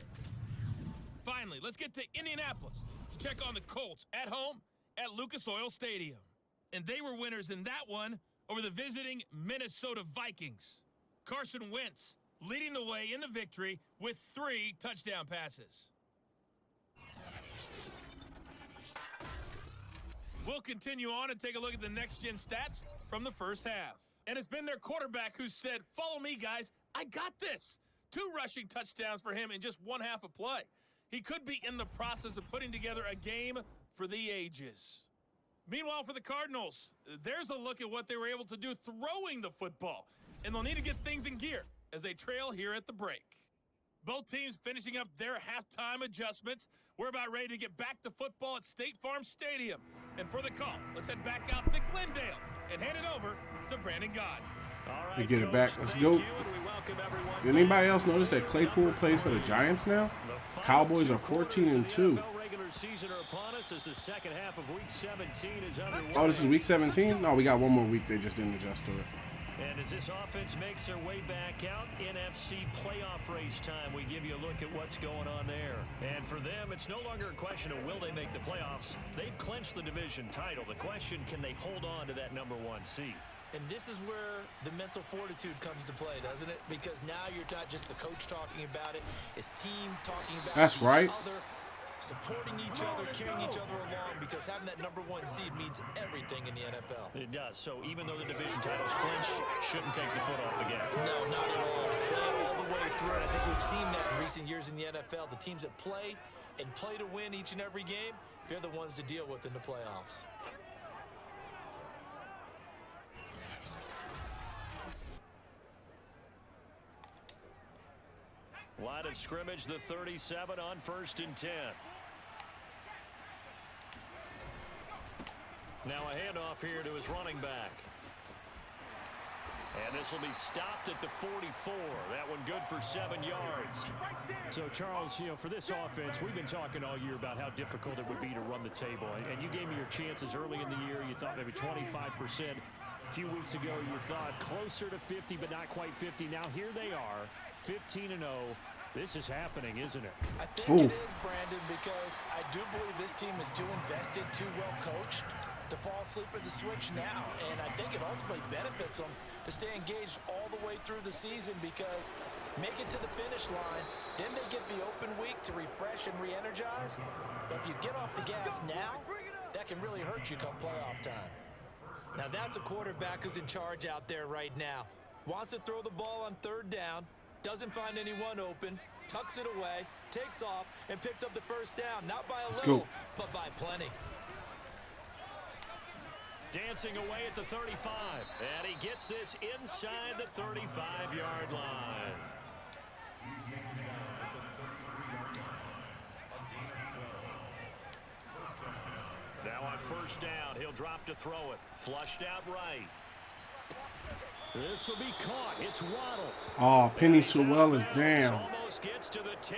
Finally, let's get to Indianapolis to check on the Colts at home at Lucas Oil Stadium. And they were winners in that one over the visiting Minnesota Vikings. Carson Wentz leading the way in the victory with 3 touchdown passes. We'll continue on and take a look at the next-gen stats from the first half. And it's been their quarterback who said, "Follow me, guys. I got this." 2 rushing touchdowns for him in just 1 half a play. He could be in the process of putting together a game for the ages. Meanwhile, for the Cardinals, there's a look at what they were able to do throwing the football. And they'll need to get things in gear as they trail here at the break. Both teams finishing up their halftime adjustments. We're about ready to get back to football at State Farm Stadium. And for the call, let's head back out to Glendale and hand it over to Brandon God. All right, We get it Coach, back. Let's go. thank you, and we welcome everyone Did anybody else notice that Claypool plays for the Giants now? The Cowboys are final 2 quarters 14-2. of the NFL regular season are upon us as the second half of Week 17 is underway. Oh, this is week 17? No, we got one more week. They just didn't adjust to it. And as this offense makes their way back out, Nfc Playoff Race time, we give you a look at what's going on there. And for them, it's no longer a question of will they make the playoffs. They've clinched the division title. The question, can they hold on to that #1 seed? And this is where the mental fortitude comes to play, doesn't it? Because now you're not just the coach talking about it, it's team talking about That's each right. other, supporting each other, carrying each other along, because having that #1 seed means everything in the NFL. It does. So even though the division title's clinched, shouldn't take the foot off the gas. No, not at all. Play all the way through. And I think we've seen that in recent years in the NFL. The teams that play and play to win each and every game, they're the ones to deal with in the playoffs. Line of scrimmage, the 37 on 1st and 10. Now a handoff here to his running back. And this will be stopped at the 44. That one good for 7 yards. So, Charles, you know, for this offense, we've been talking all year about how difficult it would be to run the table. And you gave me your chances early in the year. You thought maybe 25%. A few weeks ago, you thought closer to 50, but not quite 50. Now here they are, 15-0. This is happening, isn't it? I think it is, Brandon, because I do believe this team is too invested, too well coached to fall asleep at the switch now. And I think it ultimately benefits them to stay engaged all the way through the season, because make it to the finish line, then they get the open week to refresh and re-energize. But if you get off the gas now, that can really hurt you come playoff time. Now that's a quarterback who's in charge out there right now. Wants to throw the ball on 3rd down, doesn't find anyone open, tucks it away, takes off, and picks up the 1st down. Not by a little, but by plenty. Dancing away at the 35. And he gets this inside the 35-yard line. Now on 1st down, he'll drop to throw it. Flushed out right. This will be caught. It's Waddle. Oh, Penny Sewell is down. Almost gets to the 10.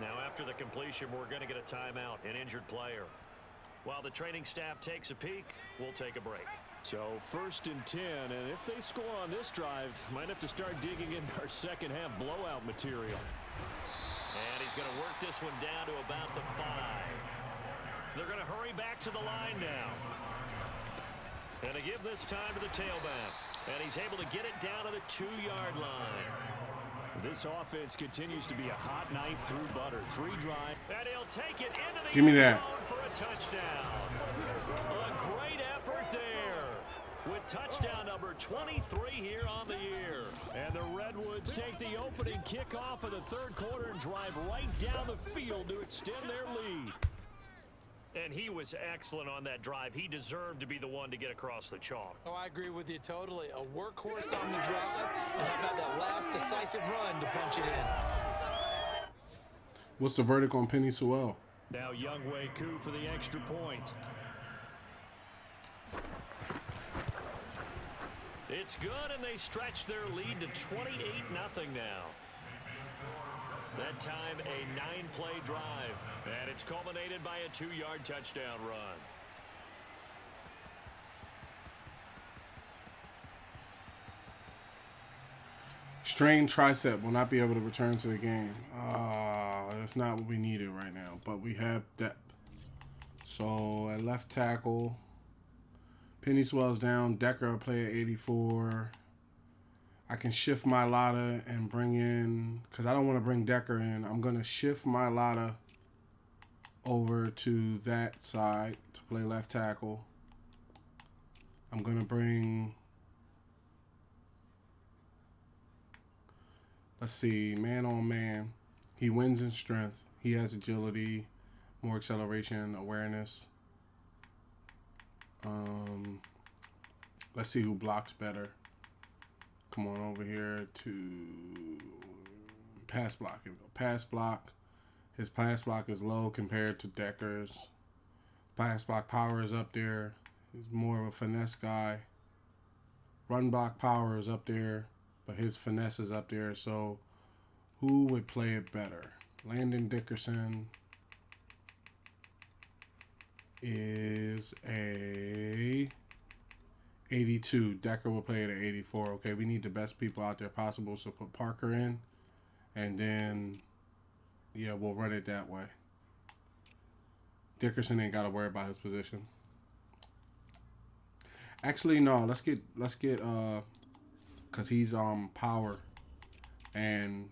Now after the completion, we're going to get a timeout, an injured player. While the training staff takes a peek, we'll take a break. So 1st and 10, and if they score on this drive, might have to start digging into our second half blowout material. And he's going to work this one down to about the 5. They're going to hurry back to the line now. And to give this time to the tailback. And he's able to get it down to the 2-yard line. This offense continues to be a hot knife through butter. 3 drive. And he'll take it into the Give me end that. zone for a touchdown. A great effort there. With touchdown number 23 here on the year. And the Redwoods take the opening kickoff of the 3rd quarter and drive right down the field to extend their lead. And he was excellent on that drive. He deserved to be the one to get across the chalk. Oh, I agree with you totally. A workhorse on the drive, and how about that last decisive run to punch it in? What's the verdict on Penny Sewell? Now Youngway coup for the extra point. It's good, and they stretch their lead to 28-0 now. That time, a 9-play drive. And it's culminated by a 2-yard touchdown run. Strained tricep will not be able to return to the game. That's not what we needed right now, but we have depth. So at left tackle, Penny Sewell's down. Decker will play at 84. I can shift my Lotta and bring in, because I don't want to bring Decker in. I'm going to shift my Lotta over to that side to play left tackle. I'm going to bring, let's see, man on man. He wins in strength. He has agility, more acceleration, awareness. Let's see who blocks better. Come on over here to pass block. Here we go. Pass block. His pass block is low compared to Decker's. Pass block power is up there. He's more of a finesse guy. Run block power is up there, but his finesse is up there. So who would play it better? Landon Dickerson is a 82. Decker will play it at 84. Okay, we need the best people out there possible. So put Parker in. And then, yeah, we'll run it that way. Dickerson ain't got to worry about his position. Actually, no. Let's get because he's power, and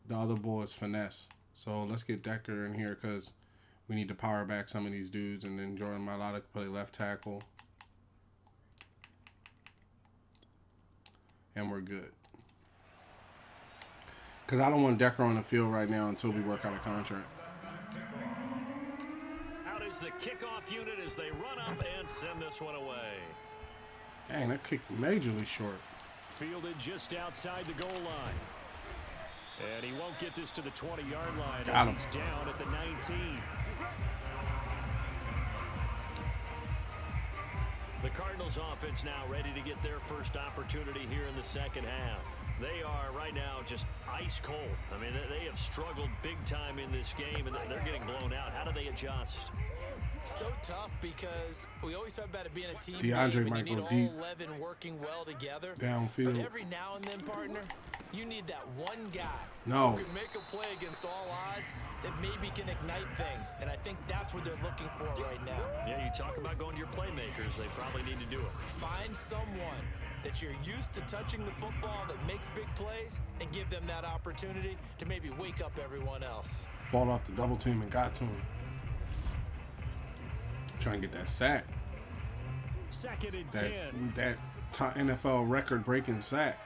the other boy is finesse. So let's get Decker in here because we need to power back some of these dudes, and then Jordan Mailata can play left tackle, and we're good. Because I don't want Decker on the field right now until we work out a contract. Out is the kickoff unit as they run up and send this one away. Dang, that kicked majorly short. Fielded just outside the goal line. And he won't get this to the 20-yard line Got him. as he's down at the 19. The Cardinals offense now ready to get their first opportunity here in the second half. They are right now just ice cold. I mean, they have struggled big time in this game, and they're getting blown out. How do they adjust? So tough because we always talk about it being a team DeAndre game, might and you go need deep. all 11 working well together. Downfield. But every now and then, partner, you need that one guy No. who can make a play against all odds that maybe can ignite things. And I think that's what they're looking for right now. Yeah, you talk about going to your playmakers. They probably need to do it. Find someone that you're used to touching the football that makes big plays and give them that opportunity to maybe wake up everyone else. Fought off the double team and got to him. Trying to get that sack. Second and 10. That NFL record-breaking sack.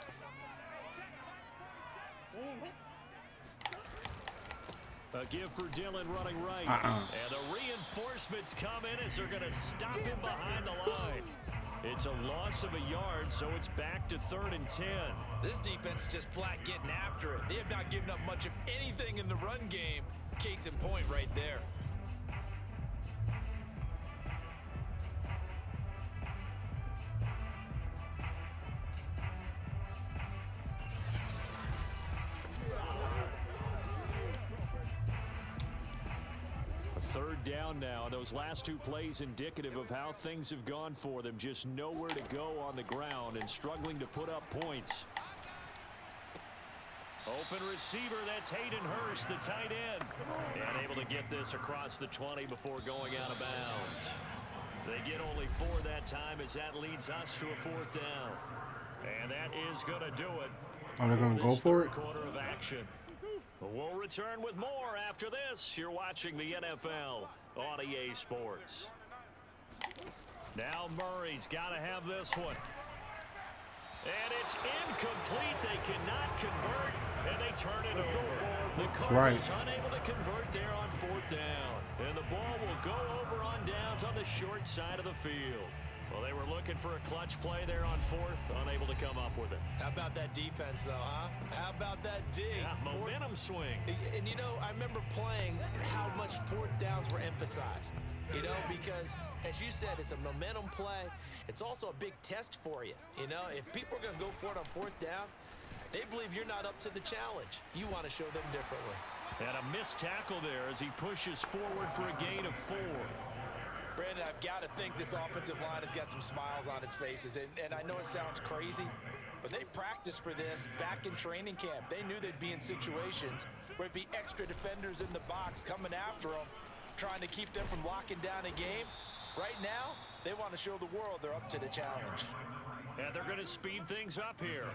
A give for Dillon running right. And the reinforcements come in as they're going to stop him behind the line. It's a loss of a yard, so it's back to 3rd and 10. This defense is just flat getting after it. They have not given up much of anything in the run game. Case in point right there. Third down now. Those last two plays indicative of how things have gone for them. Just nowhere to go on the ground and struggling to put up points. Open receiver, that's Hayden Hurst, the tight end. And able to get this across the 20 before going out of bounds. They get only 4 that time as that leads us to a 4th down. And that is going to do it. Are they going to go for it? Quarter of action. We'll return with more after this. You're watching the NFL on EA Sports. Now Murray's got to have this one. And it's incomplete. They cannot convert, and they turn it over. The Cardinals unable to convert there on 4th down. And the ball will go over on downs on the short side of the field. Well, they were looking for a clutch play there on 4th, unable to come up with it. How about that defense, though, huh? How about that D? Yeah, momentum swing. And, you know, I remember playing how much 4th downs were emphasized. You know, because, as you said, it's a momentum play. It's also a big test for you. You know, if people are going to go for it on 4th down, they believe you're not up to the challenge. You want to show them differently. And a missed tackle there as he pushes forward for a gain of 4. Brandon, I've got to think this offensive line has got some smiles on its faces. And I know it sounds crazy, but they practiced for this back in training camp. They knew they'd be in situations where it'd be extra defenders in the box coming after them, trying to keep them from locking down a game. Right now, they want to show the world they're up to the challenge. And they're going to speed things up here.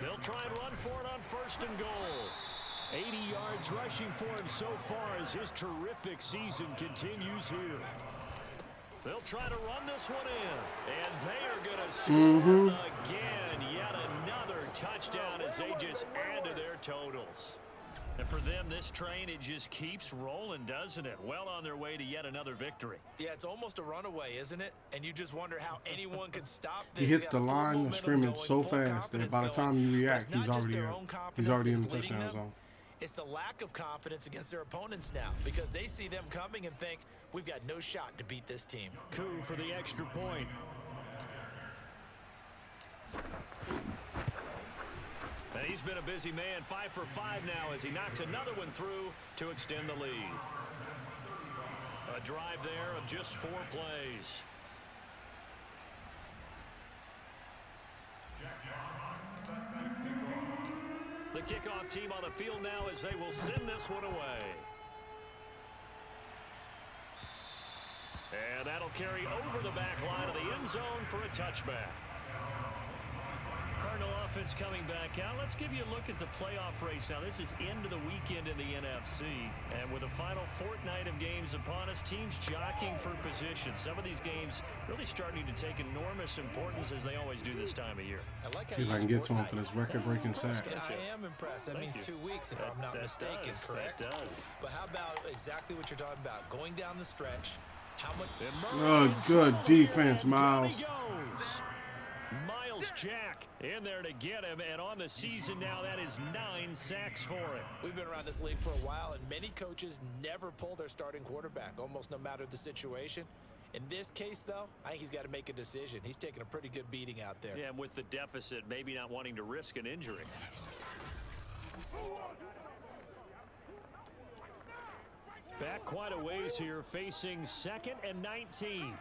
They'll try and run for it on 1st and goal. 80 yards rushing for him so far as his terrific season continues here. They'll try to run this one in. And they are going to score again. Yet another touchdown as they just add to their totals. And for them, this train, it just keeps rolling, doesn't it? Well on their way to yet another victory. Yeah, it's almost a runaway, isn't it? And you just wonder how anyone could stop this. He hits the line of scrimmage so fast that by the time you react, he's already in the touchdown zone. It's the lack of confidence against their opponents now because they see them coming and think, we've got no shot to beat this team. Coup for the extra point. And he's been a busy man, 5 for 5 now as he knocks another one through to extend the lead. A drive there of just 4 plays. The kickoff team on the field now as they will send this one away. And that'll carry over the back line of the end zone for a touchback. Cardinal offense coming back out. Let's give you a look at the playoff race. Now, this is end of the weekend in the NFC. And with the final fortnight of games upon us, teams jockeying for position. Some of these games really starting to take enormous importance as they always do this time of year. See if I can get to him for this record-breaking sack. Yeah, I am impressed. That means 2 weeks, if I'm not mistaken, correct? That does. But how about exactly what you're talking about? Going down the stretch, how much... Good defense, Miles. Miles Jack in there to get him, and on the season now, that is 9 sacks for him. We've been around this league for a while, and many coaches never pull their starting quarterback, almost no matter the situation. In this case, though, I think he's got to make a decision. He's taking a pretty good beating out there. Yeah, and with the deficit, maybe not wanting to risk an injury. Back quite a ways here, facing 2nd and 19.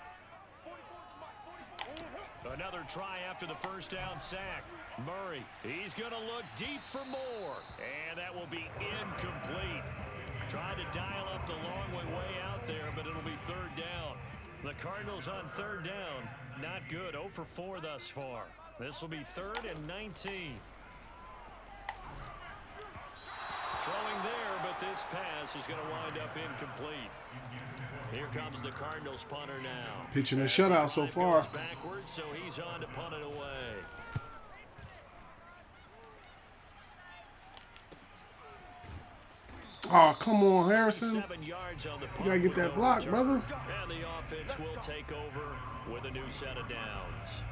Another try after the first down sack. Murray, he's going to look deep for more. And that will be incomplete. Trying to dial up the long way out there, but it'll be 3rd down. The Cardinals on 3rd down. Not good. 0 for 4 thus far. This will be 3rd and 19. Throwing there, but this pass is going to wind up incomplete. Here comes the Cardinals punter now. Pitching a shutout so far. Backwards, so he's on to punt it away. Oh, come on, Harrison. 7 yards on the punt. You gotta get that block, brother. And the offense will take over with a new set of downs.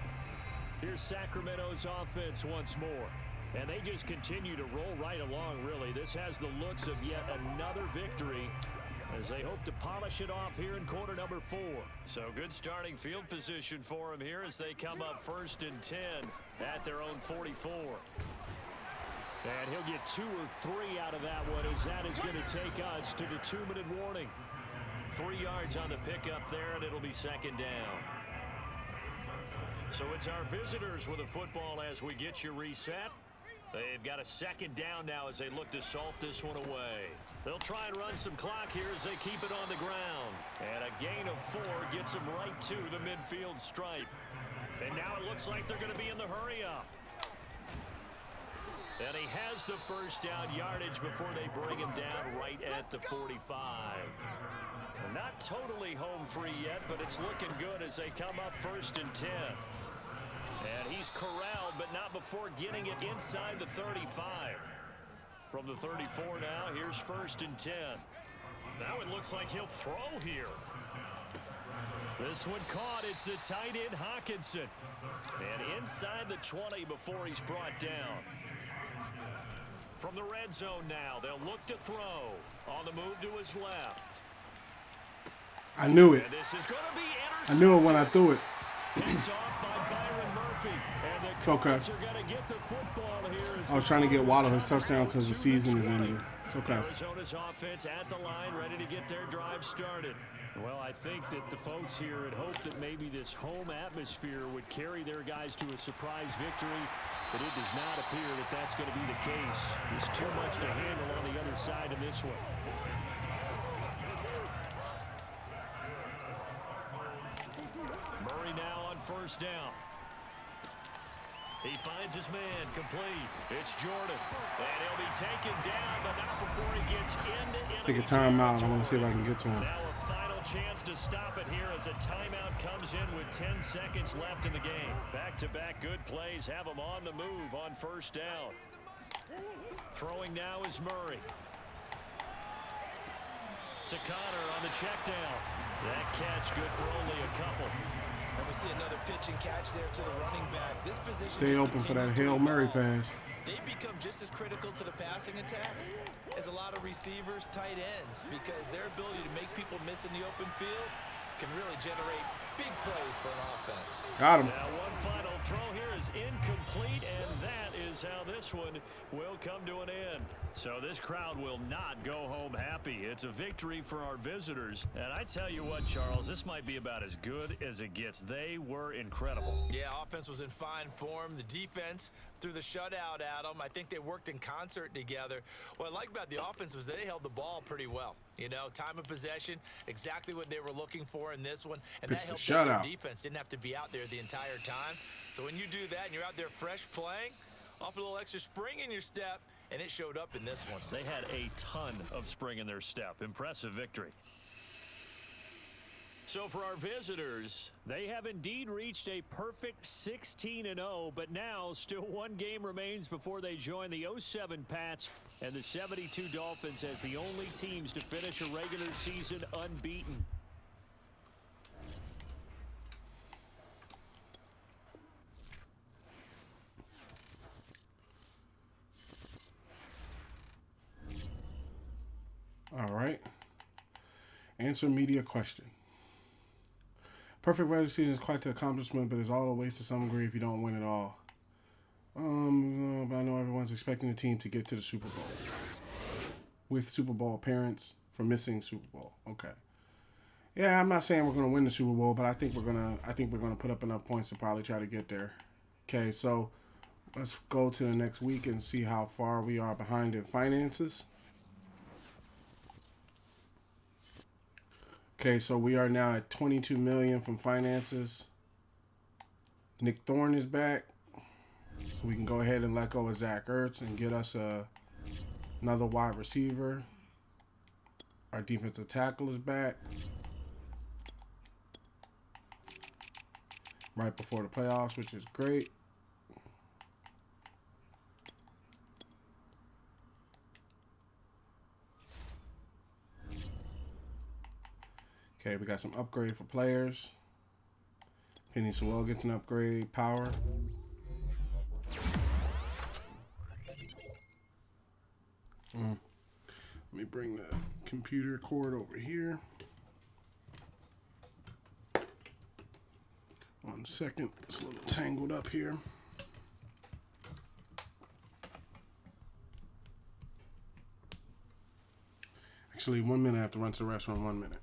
Here's Sacramento's offense once more. And they just continue to roll right along, really. This has the looks of yet another victory as they hope to polish it off here in quarter number 4. So good starting field position for them here as they come up 1st and 10 at their own 44. And he'll get 2 or 3 out of that one as that is going to take us to the 2-minute warning. 3 yards on the pickup there, and it'll be 2nd down. So it's our visitors with a football as we get you reset. They've got a 2nd down now as they look to salt this one away. They'll try and run some clock here as they keep it on the ground. And a gain of 4 gets them right to the midfield stripe. And now it looks like they're going to be in the hurry-up. And he has the 1st down yardage before they bring him down right at the 45. Not totally home free yet, but it's looking good as they come up 1st and 10. And he's corralled, but not before getting it inside the 35. From the 34 now, here's 1st and 10. Now it looks like he'll throw here. This one caught. It's the tight end, Hawkinson. And inside the 20 before he's brought down. From the red zone now, they'll look to throw. On the move to his left. I knew it. And this is going to be I knew it when I threw it. picked off by Byron Murphy. And the It's okay. Colts are going to get the football here. I was trying to get Waddle his touchdown because the season is ending. It's okay. Arizona's offense at the line, ready to get their drive started. Well, I think that the folks here had hoped that maybe this home atmosphere would carry their guys to a surprise victory, but it does not appear that that's going to be the case. There's too much to handle on the other side in this one. Murray now on 1st down. He finds his man, complete. It's Jordan, and he'll be taken down, but not before he gets into Take a timeout. I want to see if I can get to him. Now a final chance to stop it here as a timeout comes in with 10 seconds left in the game. Back-to-back good plays have him on the move on 1st down. Throwing now is Murray. To Connor on the check down. That catch good for only a couple. And we see another pitch and catch there to the running back. This position Stay open for that Hail Mary pass. They become just as critical to the passing attack as a lot of receivers, tight ends, because their ability to make people miss in the open field can really generate big plays for an offense. Got him. Now one final throw here is incomplete, and that is how this one will come to an end. So this crowd will not go home happy. It's a victory for our visitors. And I tell you what, Charles, this might be about as good as it gets. They were incredible. Yeah, offense was in fine form. The defense threw the shutout at them. I think they worked in concert together. What I like about the offense was they held the ball pretty well. You know, time of possession, exactly what they were looking for in this one. And that helped their defense. Didn't have to be out there the entire time. So when you do that and you're out there fresh playing, off a little extra spring in your step, and it showed up in this one. They had a ton of spring in their step. Impressive victory. So for our visitors, they have indeed reached a perfect 16-0, but now still one game remains before they join the 07 Pats and the 72 Dolphins as the only teams to finish a regular season unbeaten. All right. Answer media question. Perfect regular season is quite the accomplishment, but it's all a waste to some degree if you don't win it all. But I know everyone's expecting the team to get to the Super Bowl with Super Bowl appearance for missing Super Bowl. Okay. Yeah, I'm not saying we're going to win the Super Bowl, but I think we're gonna put up enough points to probably try to get there. Okay, so let's go to the next week and see how far we are behind in finances. Okay, so we are now at $22 million from finances. Nick Thorne is back, so we can go ahead and let go of Zach Ertz and get us another wide receiver. Our defensive tackle is back right before the playoffs, which is great. Okay, we got some upgrade for players. Penny Sewell gets an upgrade. Power. Let me bring the computer cord over here. 1 second. It's a little tangled up here. Actually, 1 minute. I have to run to the restaurant. 1 minute.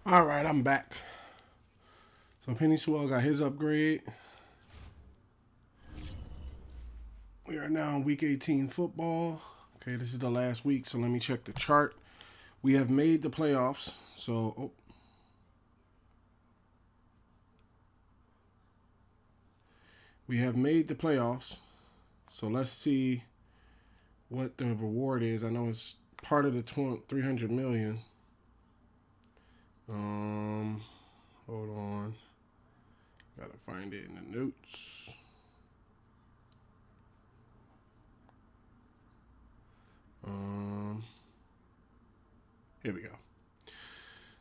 All right, I'm back. So Penny Sewell got his upgrade. We are now in week 18 football. Okay, this is the last week, so let me check the chart. We have made the playoffs. So, we have made the playoffs. So let's see what the reward is. I know it's part of the 300 million. Hold on. Gotta find it in the notes. Here we go.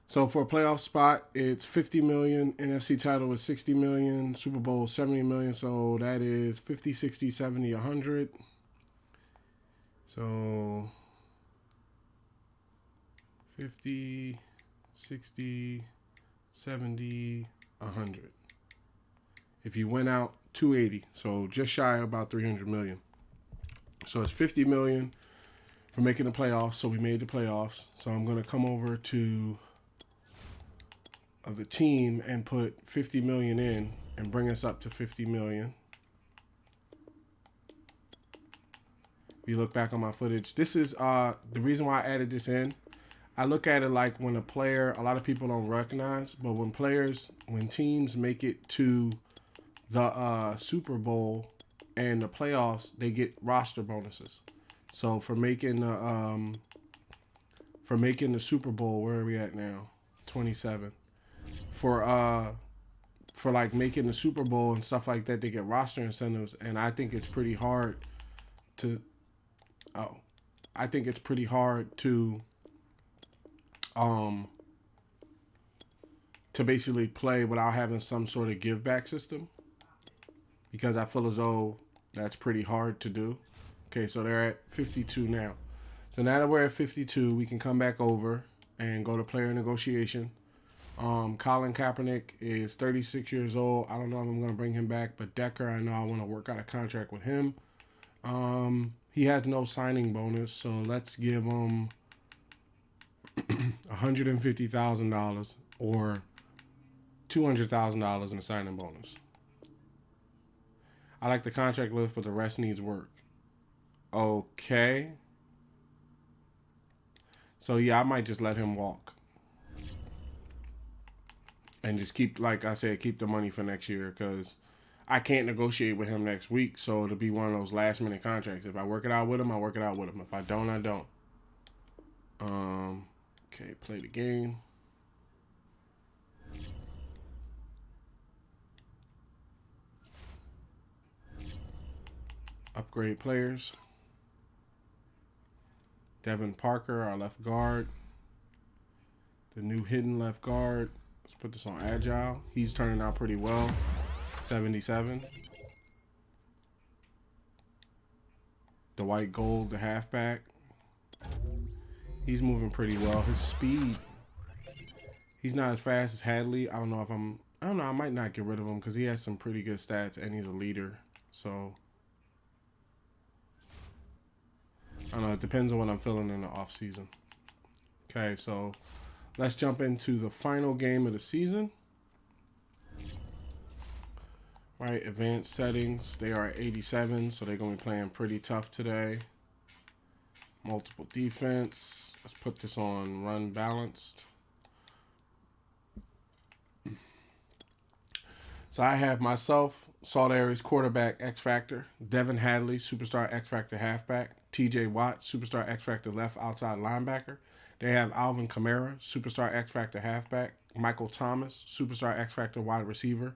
So for a playoff spot, it's 50 million. NFC title is 60 million. Super Bowl 70 million. So that is 50, 60, 70, 100. So 50, 60, 70, 100. If you went out, 280. So just shy of about 300 million. So it's 50 million for making the playoffs. So we made the playoffs. So I'm going to come over to the team and put 50 million in and bring us up to 50 million. If you look back on my footage, this is the reason why I added this in. I look at it like when a player, a lot of people don't recognize, but when teams make it to the Super Bowl and the playoffs, they get roster bonuses. So for making the Super Bowl, where are we at now? 27. For like making the Super Bowl and stuff like that, they get roster incentives, and I think it's pretty hard to basically play without having some sort of give back system, because I feel as though that's pretty hard to do. Okay, so they're at 52 now. So now that we're at 52, we can come back over and go to player negotiation. Colin Kaepernick is 36 years old. I don't know if I'm going to bring him back, but Decker, I know I want to work out a contract with him. He has no signing bonus, so let's give him $150,000 or $200,000 in a signing bonus. I like the contract list, but the rest needs work. Okay. So yeah, I might just let him walk. And just keep, like I said, keep the money for next year, because I can't negotiate with him next week. So it'll be one of those last minute contracts. If I work it out with him, I work it out with him. If I don't, I don't. Okay, play the game. Upgrade players. Devin Parker, our left guard. The new hidden left guard. Let's put this on Agile. He's turning out pretty well. 77. The white gold, the halfback. He's moving pretty well. His speed. He's not as fast as Hadley. I don't know. I might not get rid of him because he has some pretty good stats and he's a leader. So I don't know. It depends on what I'm feeling in the off season. Okay, so let's jump into the final game of the season. All right, advanced settings. They are at 87, so they're going to be playing pretty tough today. Multiple defense. Let's put this on run balanced. So I have myself, Salt Aries, quarterback, X Factor. Devin Hadley, superstar X Factor halfback. TJ Watt, superstar X Factor left outside linebacker. They have Alvin Kamara, superstar X Factor halfback. Michael Thomas, superstar X Factor wide receiver.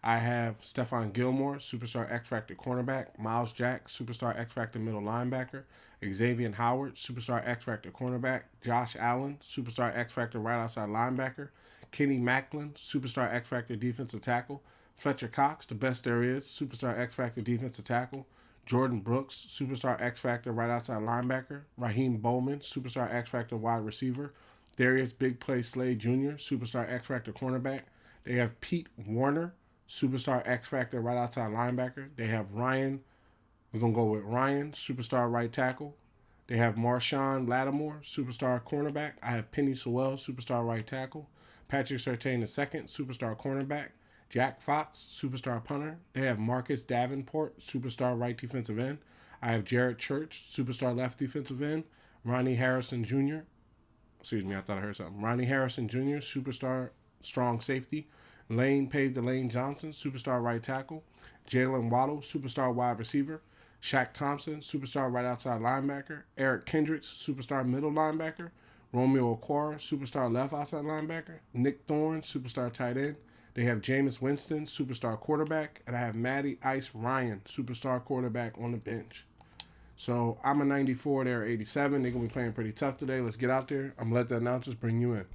I have Stephon Gilmore, superstar X Factor cornerback. Miles Jack, superstar X Factor middle linebacker. Xavier Howard, superstar X Factor cornerback. Josh Allen, superstar X Factor right outside linebacker. Kenny Macklin, superstar X Factor defensive tackle. Fletcher Cox, the best there is, superstar X Factor defensive tackle. Jordan Brooks, superstar X Factor right outside linebacker. Raheem Bowman, superstar X Factor wide receiver. Darius Big Play Slade Jr., superstar X Factor cornerback. They have Pete Warner, superstar X Factor right outside linebacker. They have Ryan, we're going to go with Ryan, superstar right tackle. They have Marshawn Lattimore, superstar cornerback. I have Penny Sewell, superstar right tackle. Patrick Surtain II, superstar cornerback. Jack Fox, superstar punter. They have Marcus Davenport, superstar right defensive end. I have Jared Church, superstar left defensive end. Ronnie Harrison Jr. Excuse me, I thought I heard something. Ronnie Harrison Jr., superstar strong safety. Lane Pave the Lane Johnson, superstar right tackle. Jalen Waddle, superstar wide receiver. Shaq Thompson, superstar right outside linebacker. Eric Kendricks, superstar middle linebacker. Romeo Okwara, superstar left outside linebacker. Nick Thorne, superstar tight end. They have Jameis Winston, superstar quarterback. And I have Matty Ice Ryan, superstar quarterback on the bench. So I'm a 94, they're 87. They're going to be playing pretty tough today. Let's get out there. I'm going to let the announcers bring you in.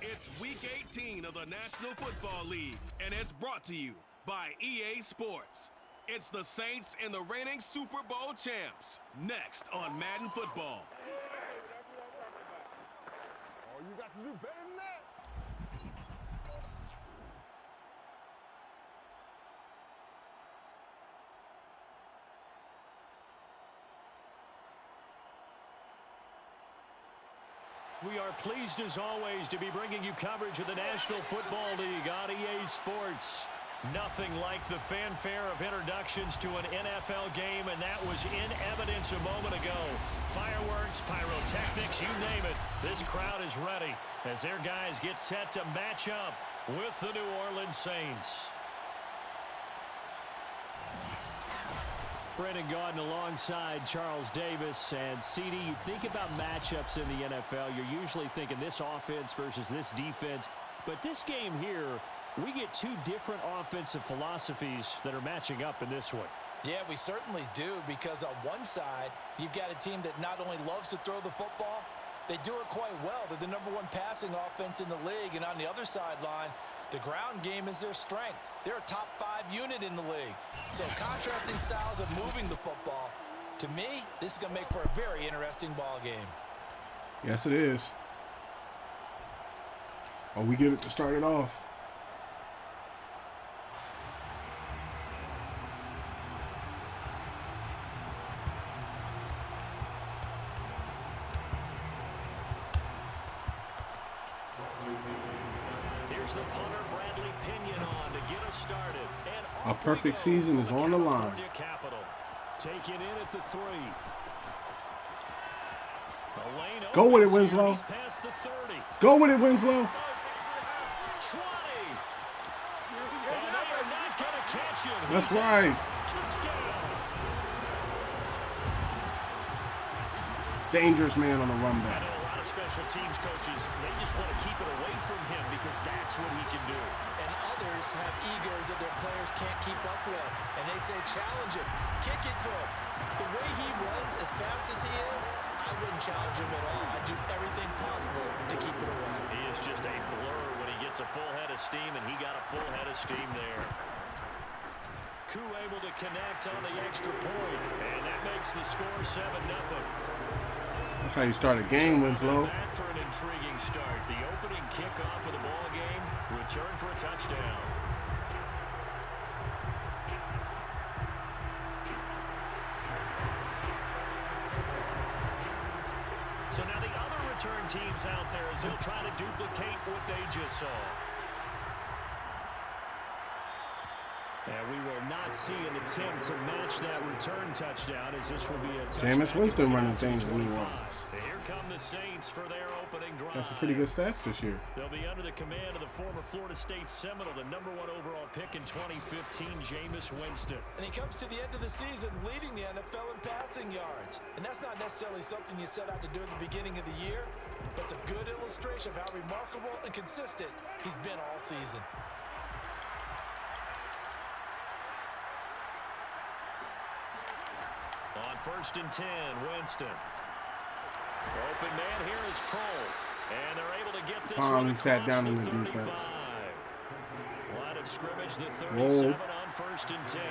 It's Week 18 of the National Football League, and it's brought to you by EA Sports. It's the Saints and the reigning Super Bowl champs. Next on Madden Football. Oh, you got to do better than that. We are pleased as always to be bringing you coverage of the National Football League on EA Sports. Nothing like the fanfare of introductions to an NFL game, and that was in evidence a moment ago. Fireworks, pyrotechnics, you name it. This crowd is ready as their guys get set to match up with the New Orleans Saints. Brendan Gaudin alongside Charles Davis. And CD, you think about matchups in the NFL, you're usually thinking this offense versus this defense. But this game here, we get two different offensive philosophies that are matching up in this one. Yeah, we certainly do, because on one side, you've got a team that not only loves to throw the football, they do it quite well. They're the #1 passing offense in the league. And on the other sideline, the ground game is their strength. They're a top 5 unit in the league. So contrasting styles of moving the football. To me, this is going to make for a very interesting ball game. Yes, it is. Oh, we get it to start it off. The punter Bradley Pinion on to get us started. And a perfect season is on the line. Taking in at the 3. Go with it, Winslow. Go with it, Winslow. 20. And they are not going to catch him. That's right. Touchdown. Dangerous man on the run I back. know a lot of special teams coaches, they just want to keep it away from him because that's what he can do. And others have egos that their players can't keep up with. And they say, challenge him, kick it to him. The way he runs as fast as he is, I wouldn't challenge him at all. I'd do everything possible to keep it away. He is just a blur when he gets a full head of steam, and he got a full head of steam there. Koo able to connect on the extra point, and that makes the score 7-0. That's how you start a game, Winslow. That for an intriguing start. The opening kickoff of the ball game, return for a touchdown. So now the other return teams out there as they'll try to duplicate what they just saw. And we will not see an attempt to match that return touchdown, as this will be a touchdown. Jameis Winston running things in New Orleans. Here come the Saints for their opening drive. Got some pretty good stats this year. They'll be under the command of the former Florida State Seminole, the #1 overall pick in 2015, Jameis Winston. And he comes to the end of the season leading the NFL in passing yards. And that's not necessarily something you set out to do at the beginning of the year, but it's a good illustration of how remarkable and consistent he's been all season. On 1st and 10, Winston. Open man here is Kroll. And they're able to get this Finally one sat down the in the 35. defense. Line of scrimmage, the 37 Roll. on 1st and 10.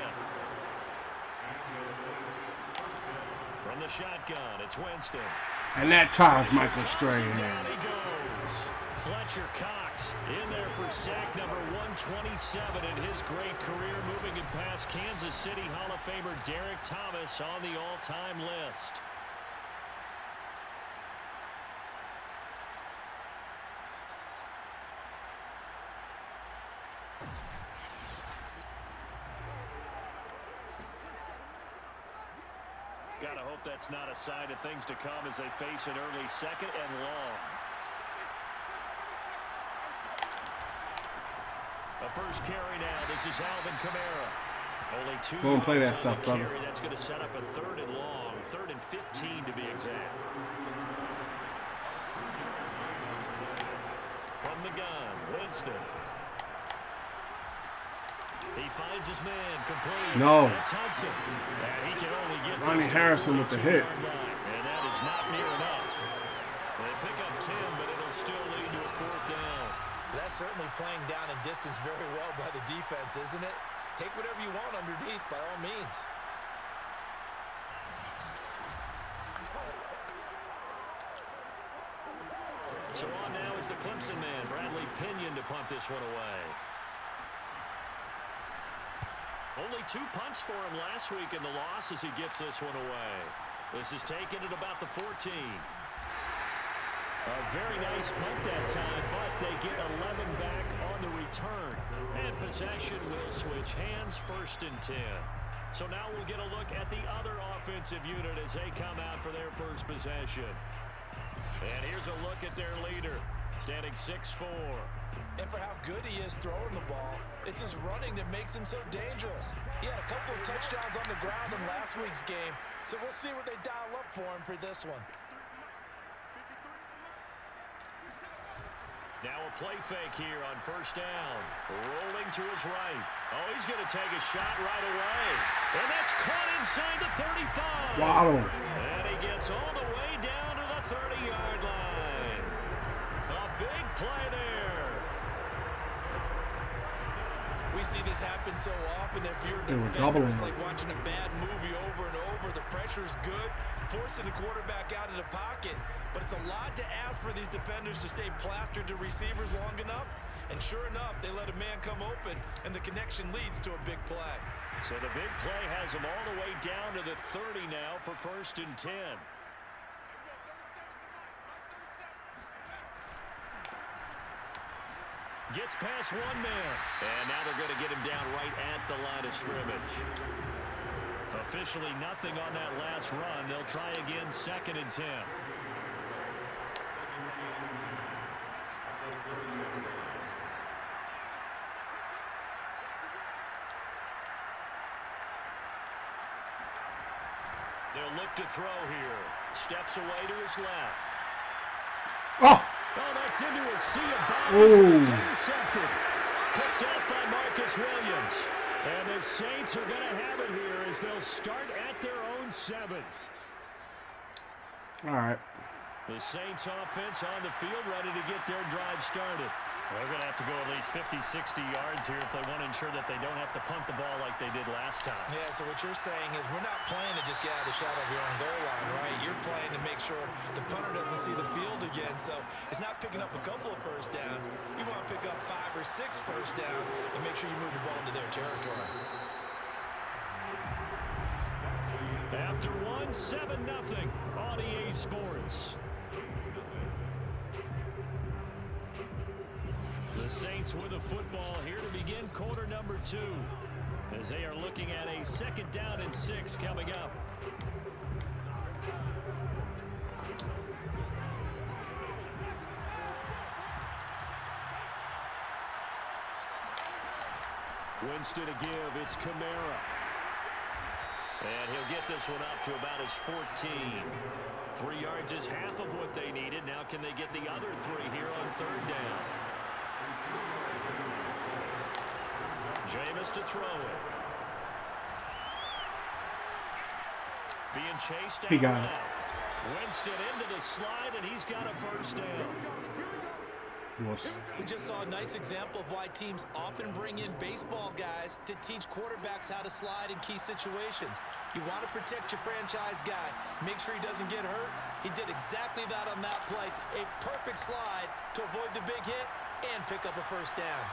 From the shotgun, it's Winston. And that ties Michael Strahan. Down he goes. Fletcher Cox in there for sack number 127 in his great career, moving it past Kansas City Hall of Famer Derek Thomas on the all-time list. Gotta hope that's not a sign of things to come as they face an early second and long. The first carry now. This is Alvin Kamara. Only 2 Go and play that yards stuff, on the brother. carry. That's going to set up a 3rd and long. 3rd and 15 to be exact. From the gun, Winston. He finds his man complete. No. That's Hudson. And he can only get Ronnie Harrison with the hit. And that is not near enough. They pick up 10, but it'll still lead to a 4th down. That's certainly playing down and distance very well by the defense, isn't it? Take whatever you want underneath, by all means. So on now is the Clemson man, Bradley Pinion, to punt this one away. Only 2 punts for him last week in the loss as he gets this one away. This is taken at about the 14. A very nice punt that time, but they get 11 back on the return. And possession will switch hands, 1st and 10. So now we'll get a look at the other offensive unit as they come out for their first possession. And here's a look at their leader, standing 6'4". And for how good he is throwing the ball, it's his running that makes him so dangerous. He had a couple of touchdowns on the ground in last week's game, so we'll see what they dial up for him for this one. Now a play fake here on 1st down. Rolling to his right. Oh, he's going to take a shot right away. And that's caught inside the 35. Waddle. And he gets all the way down to the 30-yard line. A big play there. We see this happen so often. If you're a They were defender, doubling it's them. like watching a bad movie over and over. The pressure's good, forcing the quarterback out of the pocket. But it's a lot to ask for these defenders to stay plastered to receivers long enough. And sure enough, they let a man come open, and the connection leads to a big play. So the big play has him all the way down to the 30 now for 1st and 10. Gets past one man. And now they're going to get him down right at the line of scrimmage. Officially nothing on that last run. They'll try again, 2nd and 10. They'll look to throw here. Steps away to his left. Oh! Oh, that's into a sea of bodies, and it's intercepted. Picked out by Marcus Williams. And the Saints are going to have it here as they'll start at their own 7. All right. The Saints offense on the field ready to get their drive started. They're going to have to go at least 50, 60 yards here if they want to ensure that they don't have to punt the ball like they did last time. Yeah, so what you're saying is we're not playing to just get out of the shadow of your own goal line, right? You're playing to make sure the punter doesn't see the field again. So it's not picking up a couple of 1st downs. You want to pick up 5 or 6 1st downs and make sure you move the ball into their territory. After one, 7-0 on EA Sports. The Saints with the football here to begin quarter number 2 as they are looking at a 2nd down and 6 coming up. Winston to give, it's Kamara. And he'll get this one up to about his 14. 3 yards is half of what they needed. Now can they get the other 3 here on 3rd down? Jameis to throw it. Being chased out He got it. left. Winston into the slide, and he's got a 1st down. Wuss. We just saw a nice example of why teams often bring in baseball guys to teach quarterbacks how to slide in key situations. You want to protect your franchise guy. Make sure he doesn't get hurt. He did exactly that on that play. A perfect slide to avoid the big hit and pick up a 1st down.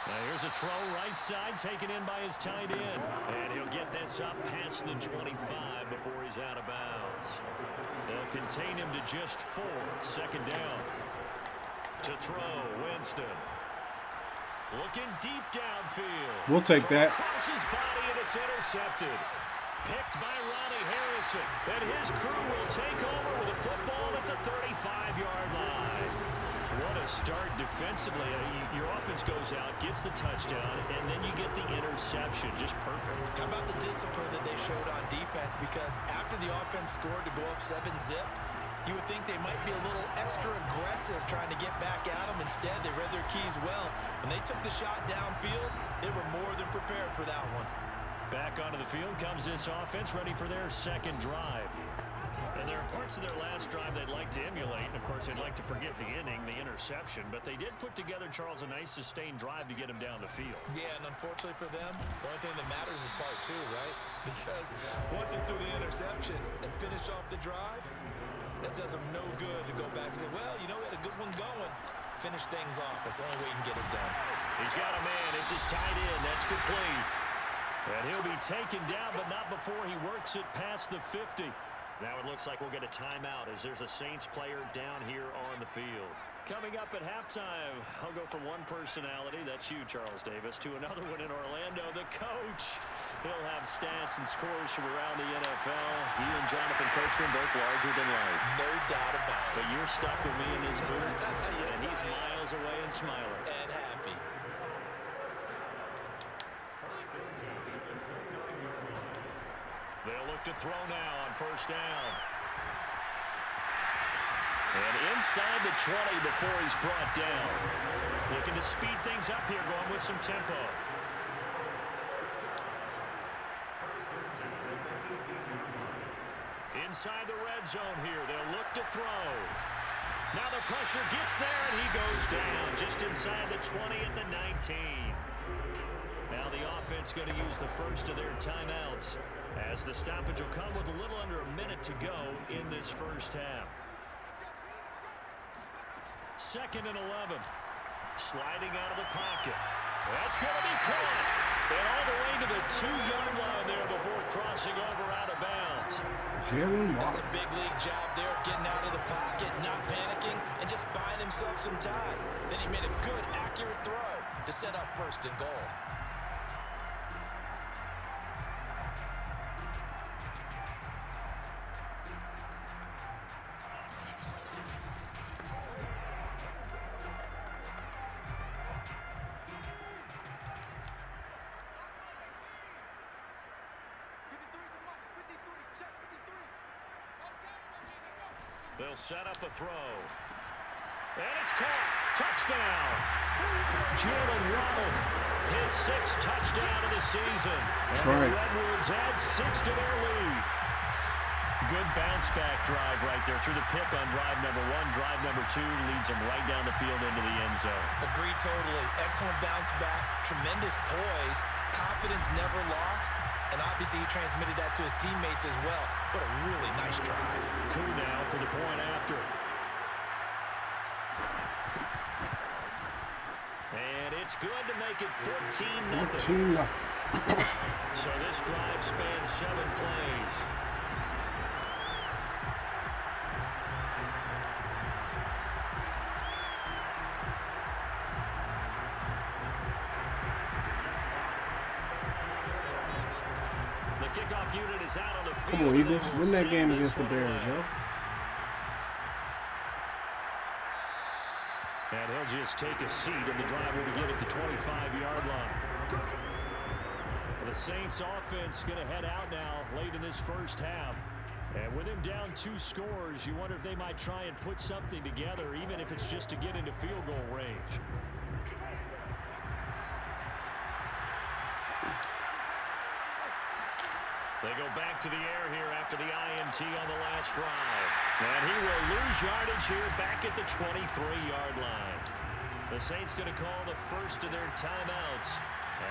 Now here's a throw right side taken in by his tight end. And he'll get this up past the 25 before he's out of bounds. They'll contain him to just 4. 2nd down. To throw, Winston. Looking deep downfield. We'll take that. Across his body, and it's intercepted. picked by Ronnie Harrison. And his crew will take over with a football at the 35-yard line. What a start defensively. Your offense goes out, gets the touchdown, and then you get the interception. Just perfect. How about the discipline that they showed on defense? Because after the offense scored to go up 7-zip, you would think they might be a little extra aggressive trying to get back at them. Instead, they read their keys well. When they took the shot downfield, they were more than prepared for that one. Back onto the field comes this offense, ready for their second drive. And there are parts of their last drive they'd like to emulate. And, of course, they'd like to forget the inning, the interception. But they did put together, Charles, a nice sustained drive to get him down the field. Yeah, and unfortunately for them, the only thing that matters is part two, right? Because once they threw the interception and finished off the drive, that does them no good to go back and say, well, you know, we had a good one going. Finish things off. That's the only way you can get it done. He's got a man. It's his tight end. That's complete. And he'll be taken down, but not before he works it past the 50. Now it looks like we'll get a timeout as there's a Saints player down here on the field. Coming up at halftime, I'll go from one personality, that's you, Charles Davis, to another one in Orlando, the coach. He'll have stats and scores from around the NFL. You and Jonathan Coachman both larger than life. No doubt about it. But you're stuck with me in this booth, Yes, and he's miles away and smiling. And happy. They'll look to throw now on first down. And inside the 20 before he's brought down. Looking to speed things up here, going with some tempo. Inside the red zone here, they'll look to throw. Now the pressure gets there, and he goes down just inside the 20 at the 19. Now the offense going to use the first of their timeouts as the stoppage will come with a little under a minute to go in this first half. 2nd and 11. Sliding out of the pocket. That's going to be caught. And all the way to the 2-yard line there before crossing over out of bounds. That's a big league job there of getting out of the pocket, not panicking, and just buying himself some time. Then he made a good, accurate throw to set up 1st and goal. They'll set up a throw. And it's caught. Touchdown. Jalen Waddle, his 6th touchdown of the season. That's and right. the Redwoods add 6 to their lead. Good bounce-back drive right there through the pick on drive number 1. Drive number 2 leads them right down the field into the end zone. Agree totally. Excellent bounce back. Tremendous poise. Confidence never lost. And obviously he transmitted that to his teammates as well. What a really nice drive. Coup now for the point after. And it's good to make it 14-0. 14-0. So this drive spans 7 plays. The kickoff unit is out on the field. Come on, Eagles. Win that game against the Bears, yo. And he'll just take a seat, and the drive will begin at the 25-yard line. The Saints offense going to head out now late in this first half. And with him down 2 scores, you wonder if they might try and put something together, even if it's just to get into field goal range. They go back to the air here after the INT on the last drive. And he will lose yardage here back at the 23-yard line. The Saints going to call the first of their timeouts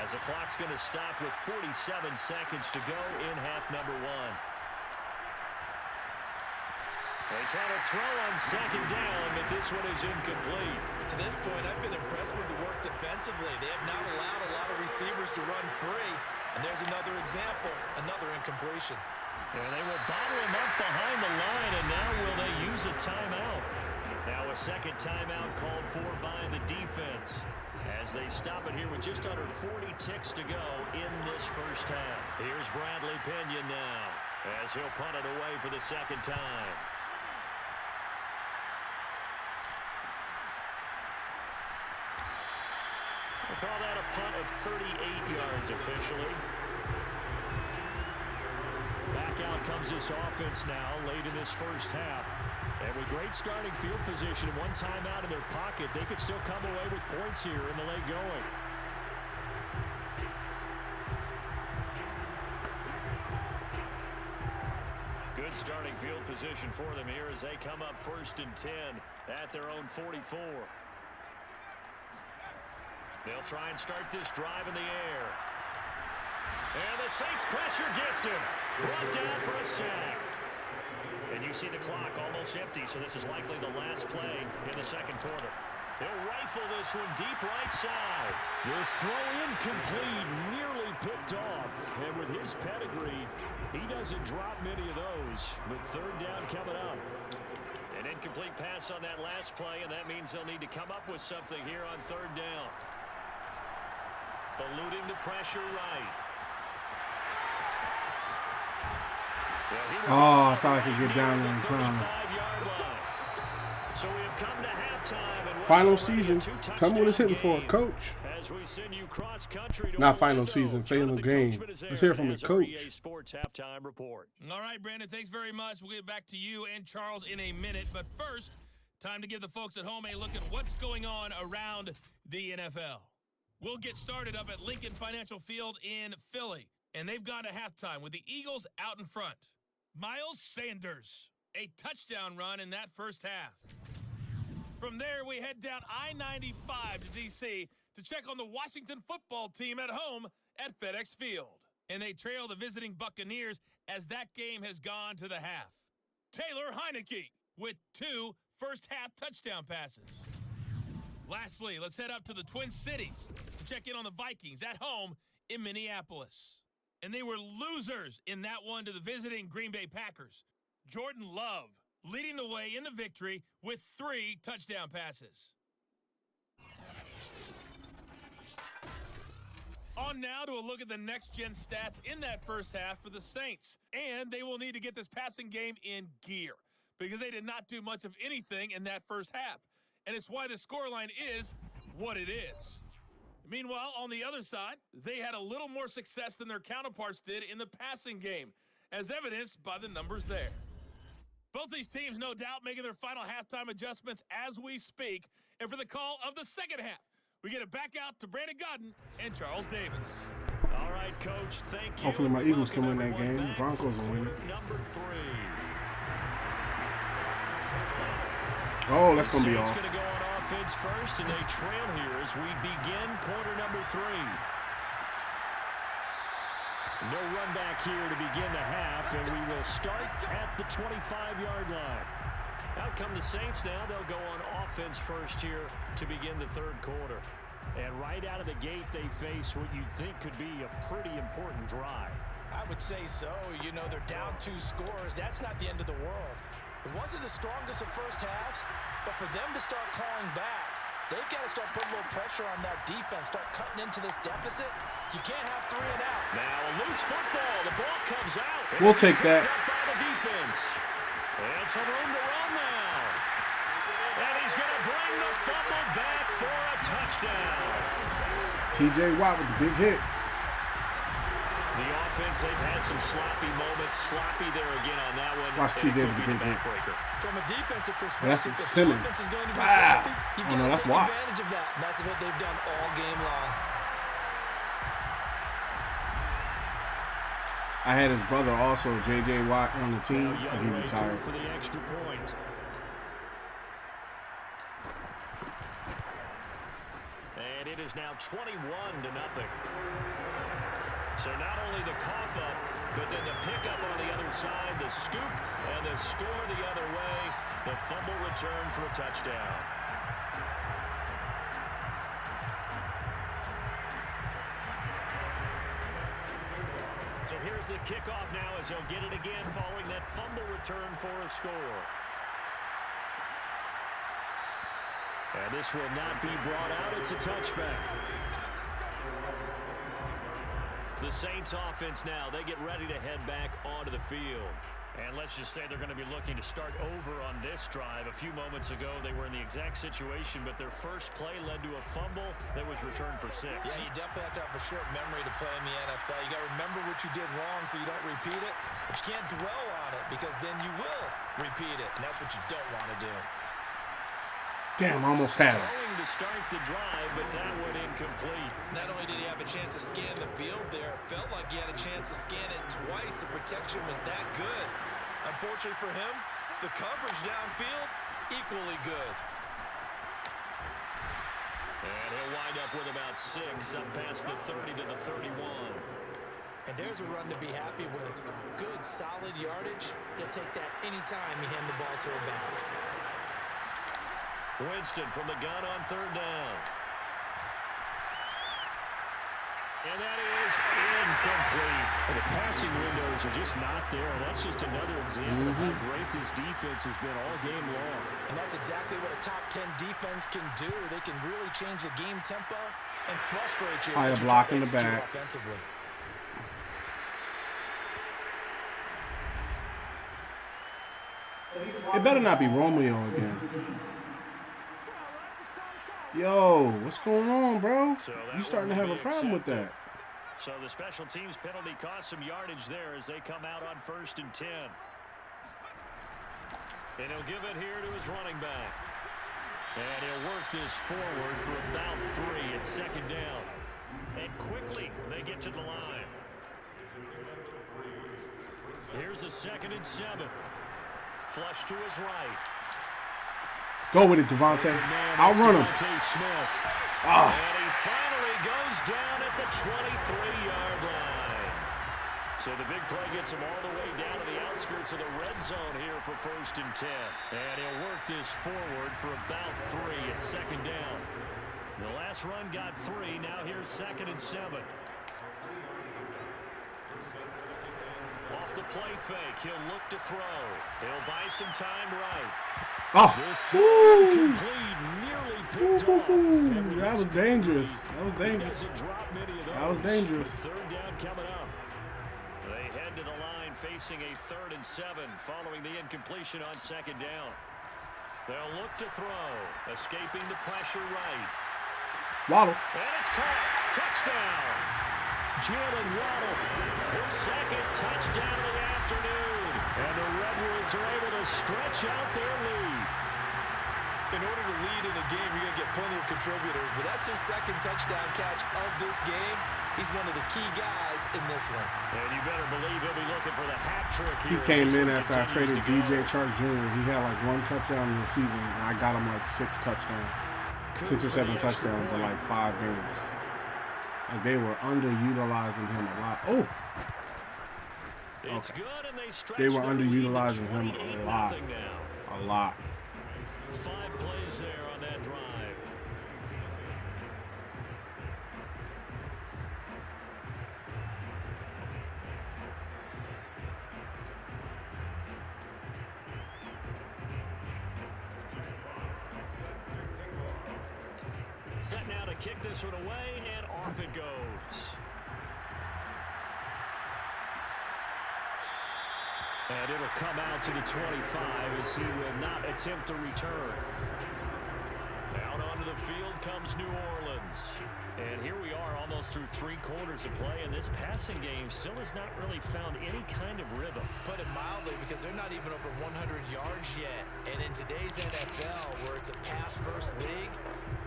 as the clock's going to stop with 47 seconds to go in half number 1. They try to throw on 2nd down, but this one is incomplete. To this point, I've been impressed with the work defensively. They have not allowed a lot of receivers to run free. And there's another example, another incompletion. And they will bottle him up behind the line, and now will they use a timeout? Now a second timeout called for by the defense as they stop it here with just under 40 ticks to go in this first half. Here's Bradley Pinion now as he'll punt it away for the second time. We'll call that a punt of 38 yards officially. Back out comes this offense now late in this first half. And with great starting field position and one timeout in their pocket, they could still come away with points here in the late going. Good starting field position for them here as they come up 1st and 10 at their own 44. They'll try and start this drive in the air. And the Saints pressure gets him. Brought down for a sack. And you see the clock almost empty, so this is likely the last play in the second quarter. He'll rifle this one deep right side. This throw incomplete, nearly picked off. And with his pedigree, he doesn't drop many of those. But third down coming up. An incomplete pass on that last play, and that means they'll need to come up with something here on third down. Eluding the pressure right. Oh, I thought I could get down there in time. So we have come to halftime and final season. Tell me what it's hitting for, coach. As we send you cross country to Not final season, final game. Let's hear from the coach. Sports halftime report. All right, Brandon, thanks very much. We'll get back to you and Charles in a minute. But first, time to give the folks at home a look at what's going on around the NFL. We'll get started up at Lincoln Financial Field in Philly. And they've gone to halftime with the Eagles out in front. Miles Sanders, a touchdown run in that first half. From there, we head down I-95 to D.C. to check on the Washington football team at home at FedEx Field. And they trail the visiting Buccaneers as that game has gone to the half. Taylor Heineke with 2 first-half touchdown passes. Lastly, let's head up to the Twin Cities to check in on the Vikings at home in Minneapolis. And they were losers in that one to the visiting Green Bay Packers. Jordan Love leading the way in the victory with 3 touchdown passes. On now to a look at the next-gen stats in that first half for the Saints. And they will need to get this passing game in gear because they did not do much of anything in that first half. And it's why the scoreline is what it is. Meanwhile, on the other side, they had a little more success than their counterparts did in the passing game, as evidenced by the numbers there. Both these teams, no doubt, making their final halftime adjustments as we speak. And for the call of the second half, we get it back out to Brandon Godden and Charles Davis. All right, Coach, thank you. Hopefully my Eagles can win that game. The Broncos will win it. Number 3. Oh, that's going to be It's off. going to go on offense first, and they trail here as we begin quarter number 3. No run back here to begin the half, and we will start at the 25-yard line. Out come the Saints now. They'll go on offense first here to begin the third quarter. And right out of the gate, they face what you think could be a pretty important drive. I would say so. You know, they're down 2 scores. That's not the end of the world. It wasn't the strongest of first halves, but for them to start calling back, they've got to start putting a little pressure on that defense, start cutting into this deficit. You can't have 3 and out. Now a loose football. The ball comes out. We'll take that. Up by the defense. And some room to run now. And he's going to bring the fumble back for a touchdown. T.J. Watt with the big hit. The offense, they've had some sloppy moments. Sloppy there again on that one. Watch T.J. with the big hit. From a defensive perspective, That's if Simmons. the offense is going to be Wow. sloppy, you've Oh, no, got to that's take Watt. advantage of that. And that's what they've done all game long. I had his brother also, J.J. Watt, on the team, but he retired. For the extra point. And it is now 21-0. So not only the cough up, but then the pickup on the other side, the scoop, and the score the other way. The fumble return for a touchdown. So here's the kickoff now as he'll get it again following that fumble return for a score. And this will not be brought out. It's a touchback. The Saints offense now, they get ready to head back onto the field. And let's just say they're going to be looking to start over on this drive. A few moments ago, they were in the exact situation, but their first play led to a fumble that was returned for 6. Yeah, you definitely have to have a short memory to play in the NFL. You got to remember what you did wrong so you don't repeat it, but you can't dwell on it because then you will repeat it, and that's what you don't want to do. Damn, I almost had him. Going to start the drive, but that one incomplete. Not only did he have a chance to scan the field there, it felt like he had a chance to scan it twice. The protection was that good. Unfortunately for him, the coverage downfield, equally good. And he'll wind up with about 6, up past the 30 to the 31. And there's a run to be happy with. Good, solid yardage. He'll take that anytime you hand the ball to a back. Winston from the gun on 3rd down. And that is incomplete. And the passing windows are just not there. And that's just another example of how great this defense has been all game long. And that's exactly what a top 10 defense can do. They can really change the game tempo and frustrate you. High block in the back. Offensively. It better not be Romeo again. Yo, what's going on, bro? You starting to have a problem with that. So the special teams penalty cost some yardage there as they come out on 1st and 10. And he'll give it here to his running back. And he'll work this forward for about 3 at 2nd down. And quickly they get to the line. Here's a 2nd and 7. Flush to his right. Go with it, Devontae. I'll run him. And he finally goes down at the 23-yard line. So the big play gets him all the way down to the outskirts of the red zone here for 1st and 10. And he'll work this forward for about 3 at 2nd down. The last run got 3. Now here's 2nd and 7. Off the play fake, he'll look to throw. He'll buy some time right. Oh, Complete, nearly picked off. that was dangerous. That was dangerous. That was dangerous. 3rd down coming up. They head to the line facing a 3rd and 7 following the incompletion on 2nd down. They'll look to throw, escaping the pressure right. Waddle. And it's caught. Touchdown. Jalen Waddle, his 2nd touchdown of the afternoon. And the Redwoods are able to stretch out their lead. In order to lead in a game, you're going to get plenty of contributors, but that's his 2nd touchdown catch of this game. He's one of the key guys in this one. And you better believe he'll be looking for the hat trick He here. came in after I traded DJ Chark Jr. He had like 1 touchdown in the season, and I got him like 6 touchdowns. 6 or 7 touchdowns in like 5 games. Like they were underutilizing him a lot. Oh! It's good, and they were underutilizing him a lot. A lot. 5 plays there on that drive. Set now to kick this one away, and off it goes. And it'll come out to the 25 as he will not attempt to return. Out onto the field comes New Orleans. And here we are almost through 3 quarters of play, and this passing game still has not really found any kind of rhythm. Put it mildly, because they're not even over 100 yards yet. And in today's NFL, where it's a pass-first league,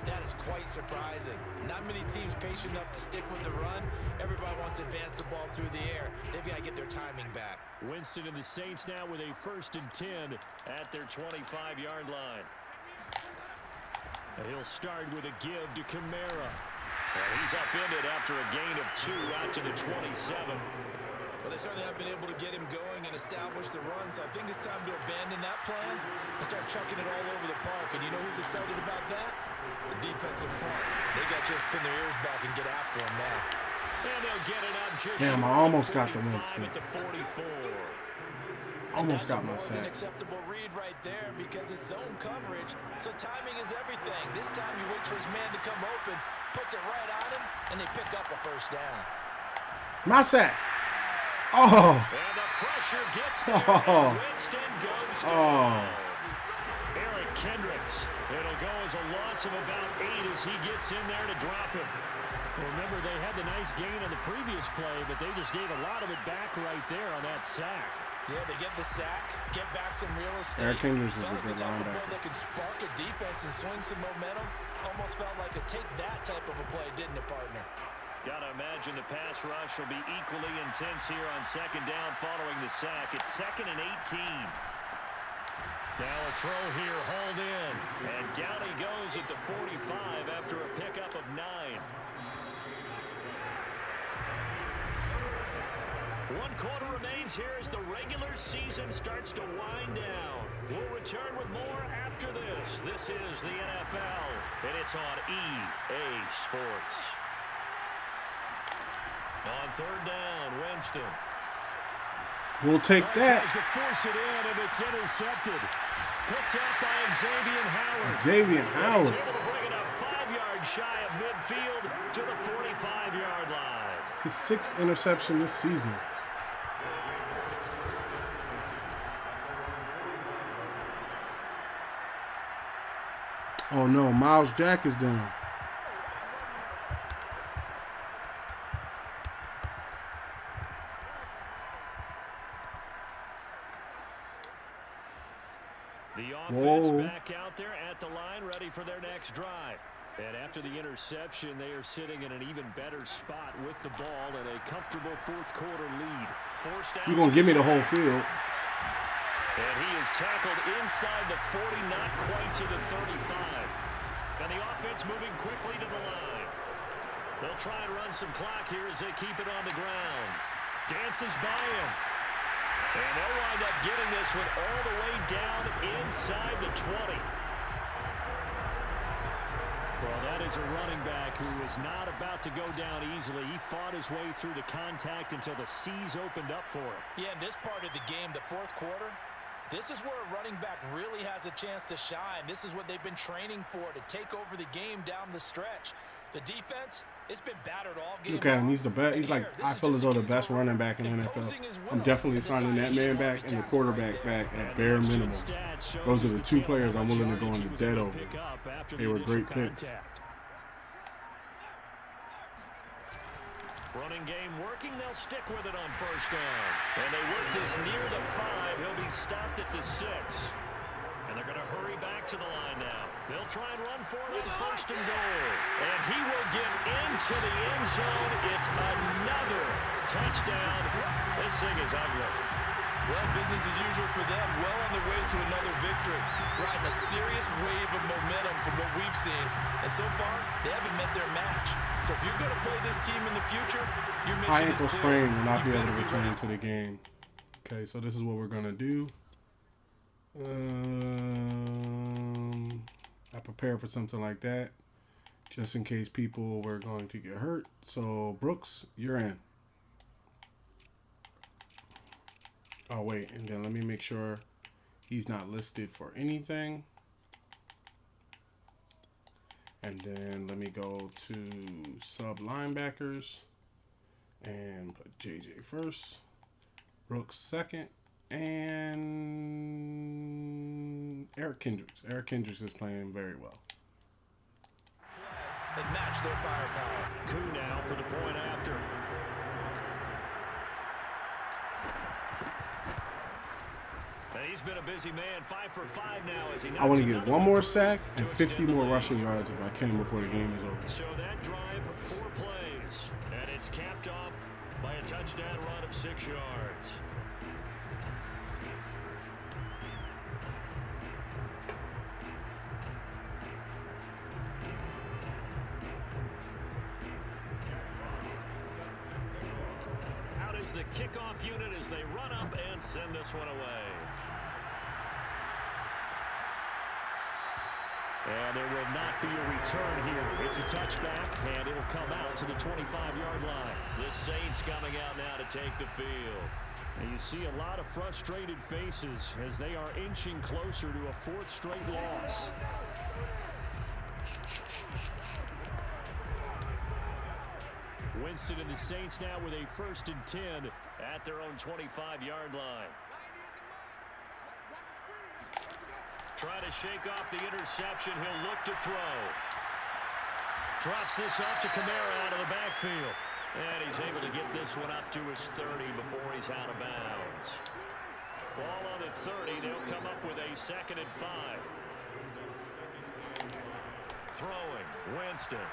that is quite surprising. Not many teams patient enough to stick with the run. Everybody wants to advance the ball through the air. They've got to get their timing back. Winston and the Saints now with a 1st and 10 at their 25-yard line. And he'll start with a give to Kamara. And he's upended after a gain of 2 out to the 27. Well, they certainly have been able to get him going and establish the run, so I think it's time to abandon that plan and start chucking it all over the park. And you know who's excited about that? The defensive front. They got just pin their ears back and get after him now. And they'll get it up just damn, I almost got the Winston. at the 44. Almost got my sack. An acceptable read right there because it's zone coverage, so timing is everything. This time he waits for his man to come open, puts it right on him, and they pick up a first down. My sack. Oh. And the pressure gets there, and Winston goes down. Eric Kendricks. It'll go as a loss of about 8 as he gets in there to drop him. Well, remember, they had the nice gain on the previous play, but they just gave a lot of it back right there on that sack. Yeah, they get the sack, get back some real estate. Eric Kendricks is a good linebacker. That can spark a defense and swing some momentum. Almost felt like a take that type of a play, didn't it, partner? Gotta imagine the pass rush will be equally intense here on second down following the sack. It's 2nd and 18. Now a throw here, hauled in. And down he goes at the 45 after a pickup of 9. 1 quarter remains here as the regular season starts to wind down. We'll return with more after this. This is the NFL, and it's on EA Sports. On 3rd down, Winston. We'll take that. Tries to force it in, and it's intercepted. Picked up by Xavier Howard. Xavier Howard. He's able to bring it up 5 yards shy of midfield to the 45-yard line. His 6th interception this season. Oh no, Miles Jack is down. The offense back out there at the line, ready for their next drive. And after the interception, they are sitting in an even better spot with the ball and a comfortable 4th quarter lead. You're going to give me the whole field. And he is tackled inside the 40, not quite to the 35. And the offense moving quickly to the line. They'll try and run some clock here as they keep it on the ground. Dances by him. And they'll wind up getting this one all the way down inside the 20. Well, that is a running back who is not about to go down easily. He fought his way through the contact until the C's opened up for him. Yeah, in this part of the game, the 4th quarter, this is where a running back really has a chance to shine. This is what they've been training for, to take over the game down the stretch. The defense, it's been battered all game. Look at him. He's the best. He's like, I feel as though the best running back in the NFL. I'm definitely signing that man back and the quarterback back at bare minimum. Those are the 2 players I'm willing to go into debt over. They were great picks. Running game working, they'll stick with it on 1st down. And they work this near the 5. He'll be stopped at the 6. And they're going to hurry back to the line now. They'll try and run for it on 1st and goal. And he will get into the end zone. It's another touchdown. This thing is ugly. Well, business as usual for them. Well on their way to another victory. Riding a serious wave of momentum from what we've seen. And so far, they haven't met their match. So if you're going to play this team in the future, your mission is clear. High ankle sprain will not be able to return into the game. Okay, so this is what we're going to do. I prepared for something like that just in case people were going to get hurt. So, Brooks, you're in. Oh, wait, and then let me make sure he's not listed for anything. And then let me go to sub linebackers and put JJ first, Brooks second, and Eric Kendricks. Eric Kendricks is playing very well. And match their firepower. Coup now for the point after. And he's been a busy man, 5 for 5 now as he. I want to get 1 more sack and 50 more rushing yards if I can before the game is over. So that drive, 4 plays, and it's capped off by a touchdown run of 6 yards. Out is the kickoff unit as they run up and send this one away. And there will not be a return here. It's a touchback, and it'll come out to the 25-yard line. The Saints coming out now to take the field. And you see a lot of frustrated faces as they are inching closer to a fourth straight loss. Winston and the Saints now with a 1st and 10 at their own 25-yard line. Try to shake off the interception. He'll look to throw. Drops this off to Kamara out of the backfield. And he's able to get this one up to his 30 before he's out of bounds. Ball on the 30. They'll come up with a 2nd and 5. Throwing. Winston.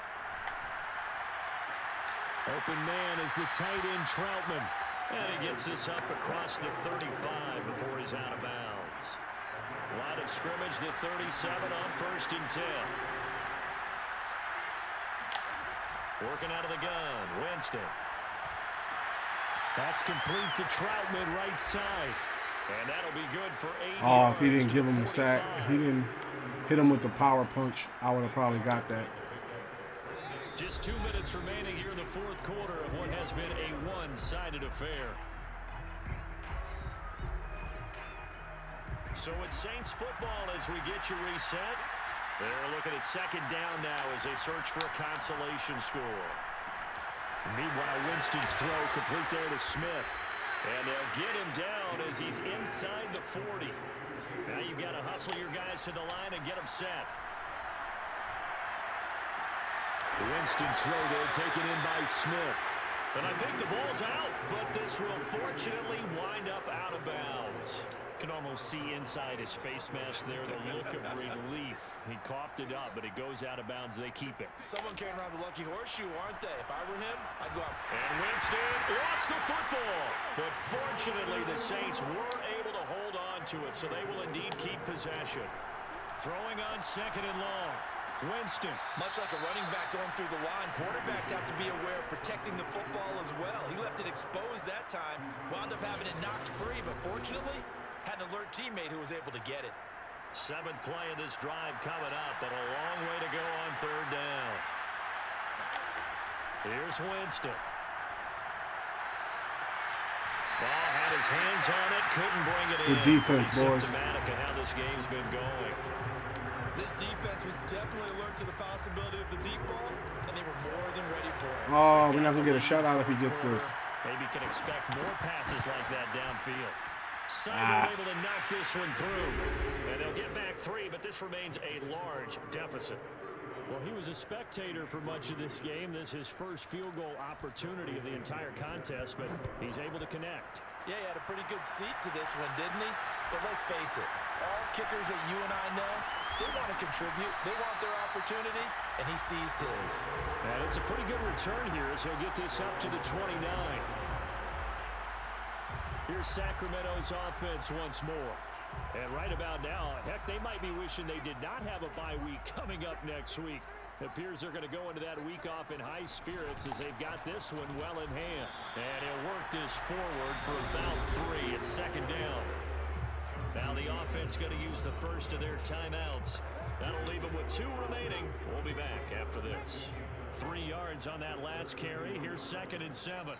Open man is the tight end Troutman. And he gets this up across the 35 before he's out of bounds. Line of scrimmage, the 37 on 1st and 10. Working out of the gun, Winston. That's complete to Troutman, right side. And that'll be good for 8 yards. Oh, if he didn't give him the sack, if he didn't hit him with the power punch, I would have probably got that. Just 2 minutes remaining here in the 4th quarter of what has been a one-sided affair. So it's Saints football as we get you reset. They're looking at 2nd down now as they search for a consolation score. Meanwhile, Winston's throw complete there to Smith. And they'll get him down as he's inside the 40. Now you've got to hustle your guys to the line and get them set. Winston's throw there taken in by Smith. And I think the ball's out, but this will fortunately wind up out of bounds. Can almost see inside his face mask there the look of relief. He coughed it up, but it goes out of bounds. They keep it. Someone came around the lucky horseshoe, aren't they? If I were him, I'd go out. And Winston lost the football. But fortunately, the Saints were able to hold on to it, so they will indeed keep possession. Throwing on 2nd and long. Winston. Much like a running back going through the line, quarterbacks have to be aware of protecting the football as well. He left it exposed that time, wound up having it knocked free, but fortunately, had an alert teammate who was able to get it. 7th play of this drive coming up, but a long way to go on 3rd down. Here's Winston. Ball had his hands on it, couldn't bring it in. Good defense, boys. Symptomatic of how this game's been going. This defense was definitely alert to the possibility of the deep ball, and they were more than ready for it. Oh, we're not going to get a shutout if he gets this. Maybe can expect more passes like that downfield. Simon able to knock this one through. And they'll get back 3, but this remains a large deficit. Well, he was a spectator for much of this game. This is his first field goal opportunity of the entire contest, but he's able to connect. Yeah, he had a pretty good seat to this one, didn't he? But let's face it, all kickers that you and I know, they want to contribute. They want their opportunity, and he seized his. And it's a pretty good return here as he'll get this up to the 29. Here's Sacramento's offense once more. And right about now, heck, they might be wishing they did not have a bye week coming up next week. It appears they're going to go into that week off in high spirits as they've got this one well in hand. And he'll work this forward for about 3 at 2nd down. Now the offense going to use the first of their timeouts. That'll leave them with 2 remaining. We'll be back after this. 3 yards on that last carry. Here's 2nd and 7.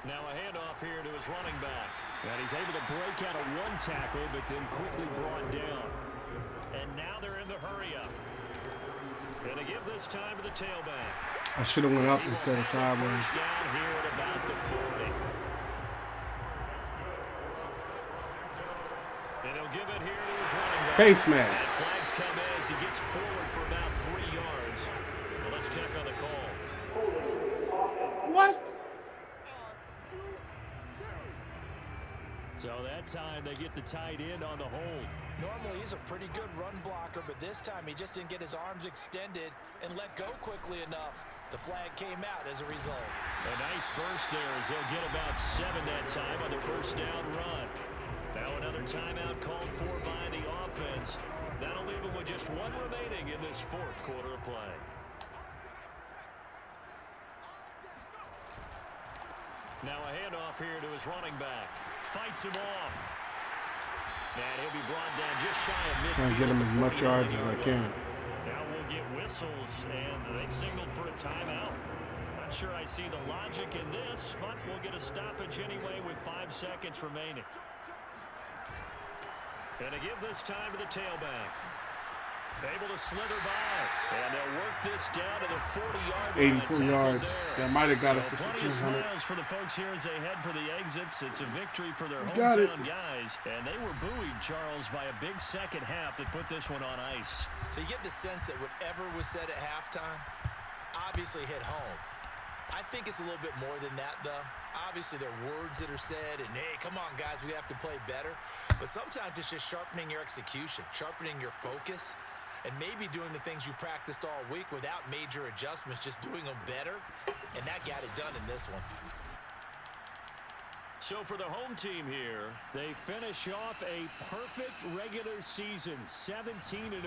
Now a handoff here to his running back. And he's able to break out of 1 tackle, but then quickly brought down. And now they're in the hurry-up. Going to give this time to the tailback. I should have went up instead of sideways. First down here at about the 40. And he'll give it here to his running back. Face mask. And flags come in as he gets forward for about 3 yards. Well, let's check on the call. What? So that time they get the tight end on the hold. Normally he's a pretty good run blocker, but this time he just didn't get his arms extended and let go quickly enough. The flag came out as a result. A nice burst there as they'll get about 7 that time on the first down run. Now another timeout called for by the offense. That'll leave them with just 1 remaining in this 4th quarter of play. Now a handoff here to his running back. Fights him off. And he'll be brought down just shy of midfield. Trying to get him as much yards as I can. Now we'll get whistles, and they've signaled for a timeout. Not sure I see the logic in this, but we'll get a stoppage anyway with 5 seconds remaining. And to give this time to the tailback. Able to slither by. And they'll work this down to the 40-yard line. 84 yards. That might have got us to plenty of 1,500. smiles for the folks here as they head for the exits. It's a victory for their hometown guys. And they were buoyed, Charles, by a big second half that put this one on ice. So you get the sense that whatever was said at halftime obviously hit home. I think it's a little bit more than that, though. Obviously, there are words that are said, and, hey, come on, guys, we have to play better. But sometimes it's just sharpening your execution, sharpening your focus, and maybe doing the things you practiced all week without major adjustments, just doing them better, and that got it done in this one. So for the home team here, they finish off a perfect regular season, 17-0.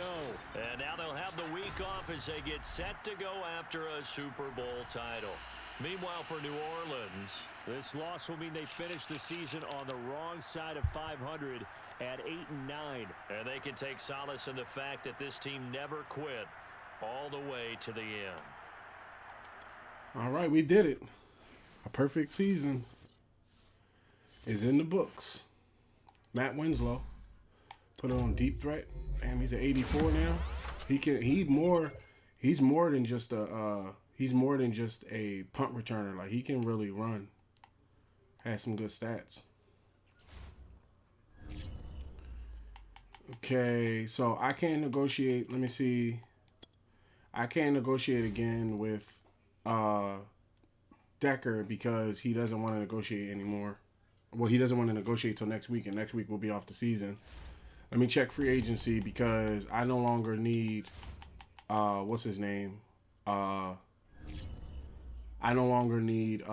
And now they'll have the week off as they get set to go after a Super Bowl title. Meanwhile, for New Orleans, this loss will mean they finish the season on the wrong side of 500 at 8-9. And they can take solace in the fact that this team never quit all the way to the end. All right, we did it. A perfect season is in the books. Matt Winslow put it on deep threat. Damn, he's at 84 now. He's more than just a punt returner. Like, he can really run. Has some good stats. Okay, so I can't negotiate. Let me see. I can't negotiate again with Decker because he doesn't want to negotiate anymore. Well, he doesn't want to negotiate till next week, and next week we'll be off the season. Let me check free agency because I no longer need what's his name? I no longer need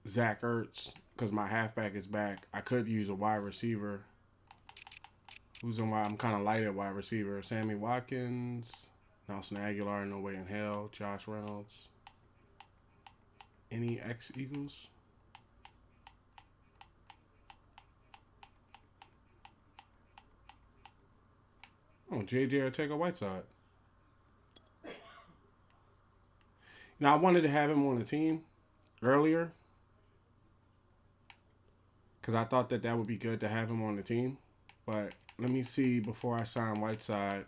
Zach Ertz because my halfback is back. I could use a wide receiver. Who's on wide? I'm kind of light at wide receiver. Sammy Watkins, Nelson Aguilar, no way in hell. Josh Reynolds. Any ex-Eagles? Oh, J.J. Arcega-Whiteside. Now, I wanted to have him on the team earlier because I thought that would be good to have him on the team. But let me see before I sign Whiteside.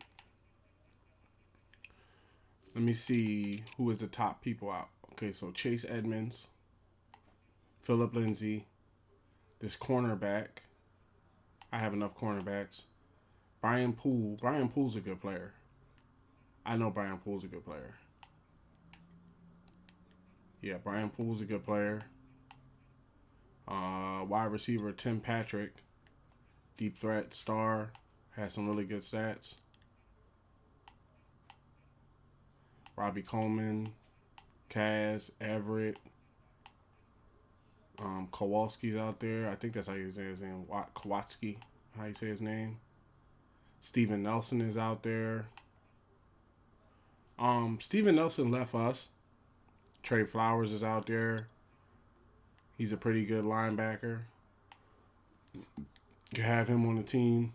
Let me see who is the top people out. Okay, so Chase Edmonds, Phillip Lindsay, this cornerback. I have enough cornerbacks. Brian Poole. Brian Poole's a good player. I know Brian Poole's a good player. Yeah, Brian Poole's a good player. Wide receiver Tim Patrick. Deep threat star. Has some really good stats. Robbie Coleman. Kaz. Everett. Kowalski's out there. I think that's how you say his name. Kowalski. How you say his name. Steven Nelson is out there. Steven Nelson left us. Trey Flowers is out there. He's a pretty good linebacker. You have him on the team.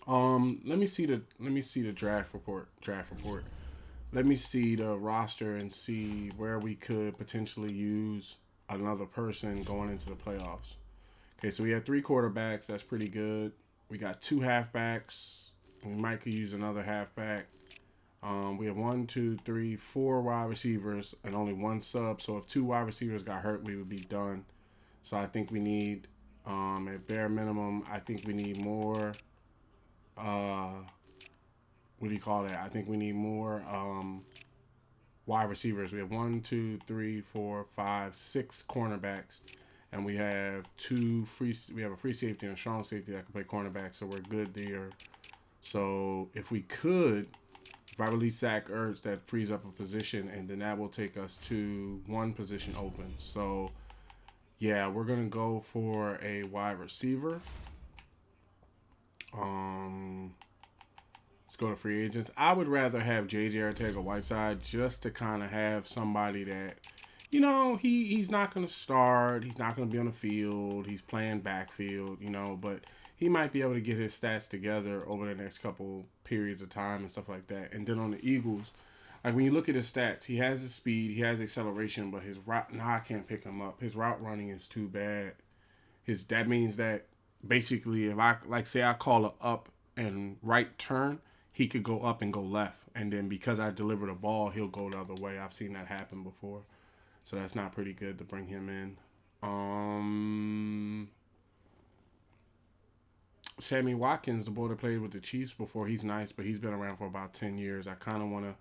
Let me see the draft report. Let me see the roster and see where we could potentially use another person going into the playoffs. Okay, so we have 3 quarterbacks. That's pretty good. We got 2 halfbacks. We might could use another halfback. We have 1, 2, 3, 4 wide receivers and only 1 sub. So if 2 wide receivers got hurt, we would be done. So I think we need, at bare minimum, I think we need more. What do you call that? I think we need more wide receivers. We have 1, 2, 3, 4, 5, 6 cornerbacks. And we have we have a free safety and a strong safety that can play cornerback, so we're good there. So if I release Zach Ertz, that frees up a position, and then that will take us to 1 position open. So, yeah, we're going to go for a wide receiver. Let's go to free agents. I would rather have J.J. Arcega-Whiteside just to kind of have somebody that, you know, he's not going to start. He's not going to be on the field. He's playing backfield, you know, but he might be able to get his stats together over the next couple periods of time and stuff like that. And then on the Eagles, Like when you look at his stats, he has his speed, he has acceleration, but his route, I can't pick him up. His route running is too bad. That means that basically if I, like say I call a up and right turn, he could go up and go left. And then because I deliver the ball, he'll go the other way. I've seen that happen before. So that's not pretty good to bring him in. Sammy Watkins, the boy that played with the Chiefs before, he's nice, but he's been around for about 10 years. I kind of want to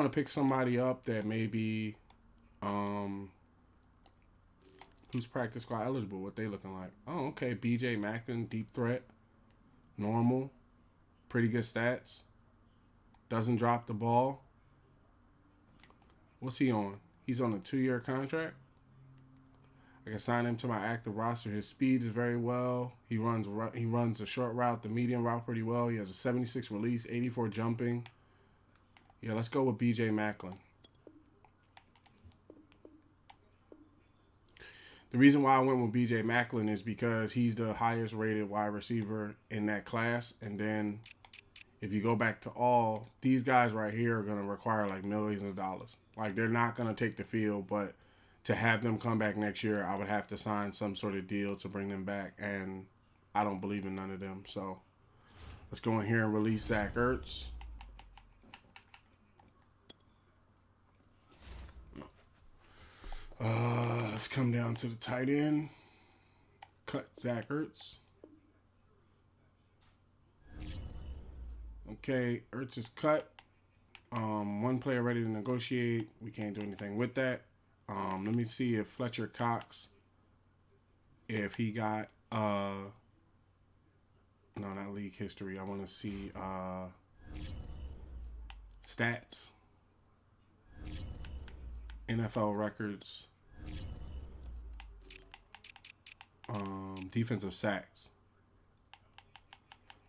pick somebody up that maybe who's practice squad eligible, what they looking like. Oh, okay, BJ Macklin, deep threat, normal, pretty good stats, doesn't drop the ball. What's he on? He's on a 2-year contract. I can sign him to my active roster. His speed is very well. He runs the short route, the medium route pretty well. He has a 76 release, 84 jumping. Yeah, let's go with BJ Macklin. The reason why I went with BJ Macklin is because he's the highest rated wide receiver in that class. And then if you go back to all, these guys right here are going to require like millions of dollars. Like they're not going to take the field, but to have them come back next year, I would have to sign some sort of deal to bring them back. And I don't believe in none of them. So let's go in here and release Zach Ertz. Let's come down to the tight end. Cut Zach Ertz. Okay, Ertz is cut. One player ready to negotiate. We can't do anything with that. Let me see if Fletcher Cox, if he got no, not league history. I want to see stats, NFL records, defensive sacks.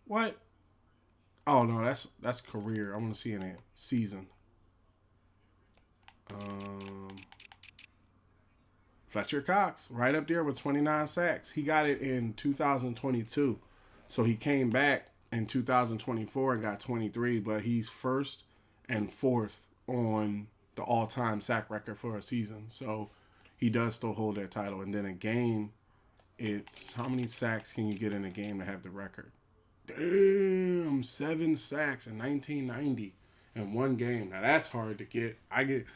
What? Oh no, that's career. I want to see in a season. Fletcher Cox, right up there with 29 sacks. He got it in 2022. So he came back in 2024 and got 23, but he's first and fourth on the all-time sack record for a season. So he does still hold that title. And then a game, it's how many sacks can you get in a game to have the record? Damn, 7 sacks in 1990 in one game. Now that's hard to get. I get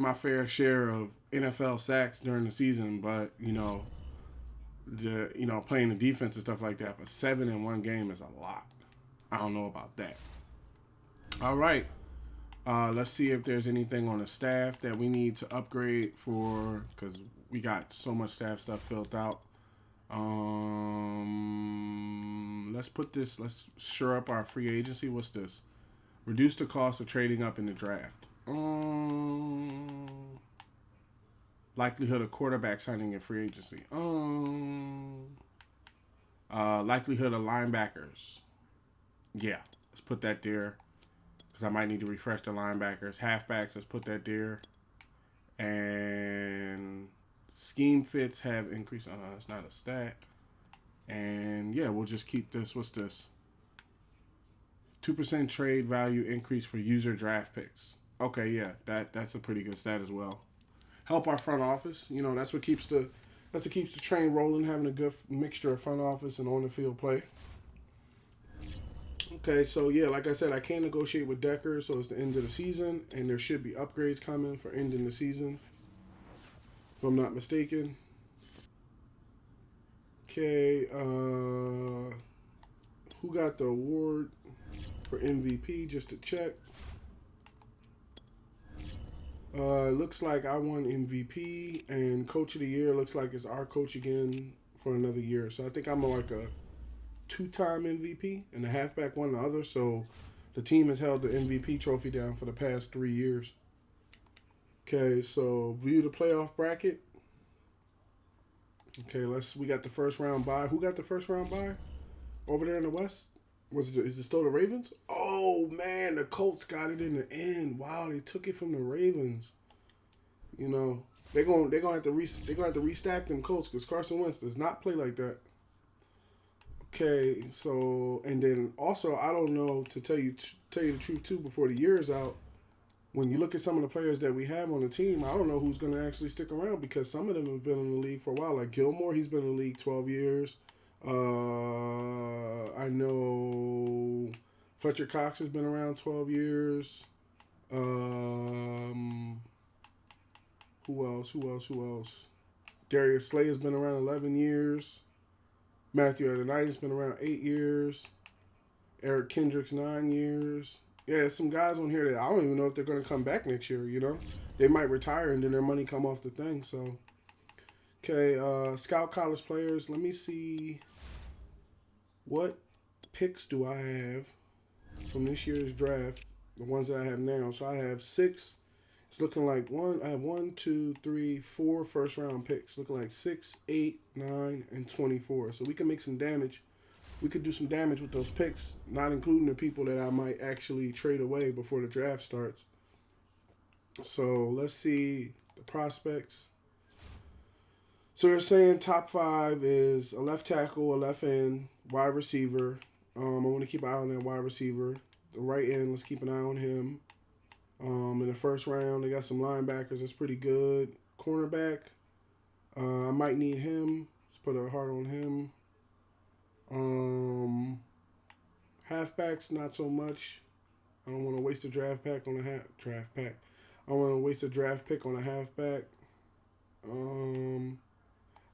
my fair share of NFL sacks during the season, but playing the defense and stuff like that. But 7 in one game is a lot. I don't know about that. All right, let's see if there's anything on the staff that we need to upgrade for, because we got so much staff stuff filled out. Let's shore up our free agency. What's this? Reduce the cost of trading up in the draft. Likelihood of quarterback signing in free agency. Likelihood of linebackers. Yeah, let's put that there, because I might need to refresh the linebackers. Halfbacks, let's put that there. And scheme fits have increased. Oh, no, that's not a stat. And yeah, we'll just keep this. What's this? 2% trade value increase for user draft picks. Okay, yeah, that's a pretty good stat as well. Help our front office. That's what keeps the train rolling, having a good mixture of front office and on the field play. Okay, so yeah, like I said, I can't negotiate with Decker, so it's the end of the season, and there should be upgrades coming for ending the season, if I'm not mistaken. Okay, who got the award for MVP, just to check. Looks like I won MVP, and Coach of the Year looks like it's our coach again for another year. So I think I'm like a 2-time MVP, and the halfback won the other. So the team has held the MVP trophy down for the past 3 years. Okay, so view the playoff bracket. Okay, we got the first round bye. Who got the first round bye over there in the West? Is it still the Ravens? Oh man, the Colts got it in the end. Wow, they took it from the Ravens. They're gonna have to restack them Colts, because Carson Wentz does not play like that. Okay, so and then also I don't know, to tell you the truth too, before the year is out. When you look at some of the players that we have on the team, I don't know who's going to actually stick around, because some of them have been in the league for a while. Like Gilmore, he's been in the league 12 years. I know Fletcher Cox has been around 12 years. Who else? Darius Slay has been around 11 years. Matthew Adonai's been around 8 years. Eric Kendricks, 9 years. Yeah, some guys on here that I don't even know if they're going to come back next year, you know. They might retire and then their money come off the thing, so. Okay, scout college players. Let me see. What picks do I have from this year's draft? The ones that I have now. So I have 6. It's looking like I have 1, 2, 3, 4 first-round picks. Looking like 6, 8, 9, and 24. So we can make some damage. We could do some damage with those picks, not including the people that I might actually trade away before the draft starts. So let's see the prospects. So they're saying top 5 is a left tackle, a left end, wide receiver. I want to keep an eye on that wide receiver. The right end, let's keep an eye on him. In the first round, they got some linebackers. That's pretty good. Cornerback, I might need him. Let's put a heart on him. Halfbacks, not so much. I don't want to waste a draft pick on a draft pick on a halfback.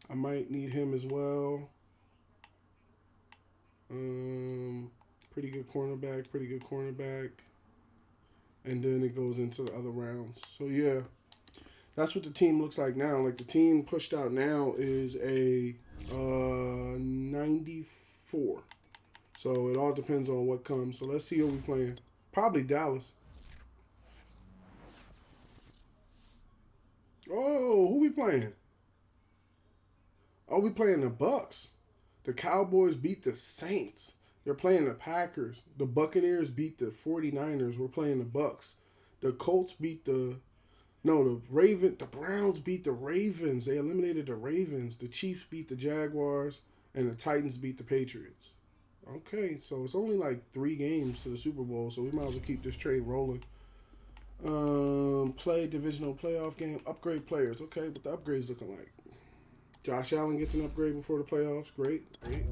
I might need him as well. Pretty good cornerback. And then it goes into the other rounds. So yeah, that's what the team looks like now. Like the team pushed out now is a 94. So it all depends on what comes. So let's see who we playing. Probably Dallas. Oh, who we playing? Oh, we playing the Bucks. The Cowboys beat the Saints. They're playing the Packers. The Buccaneers beat the 49ers. We're playing the Bucks. The Colts beat the Browns beat the Ravens. They eliminated the Ravens. The Chiefs beat the Jaguars. And the Titans beat the Patriots. Okay, so it's only like 3 games to the Super Bowl, so we might as well keep this trade rolling. Play divisional playoff game. Upgrade players. Okay, what the upgrades looking like? Josh Allen gets an upgrade before the playoffs. Great.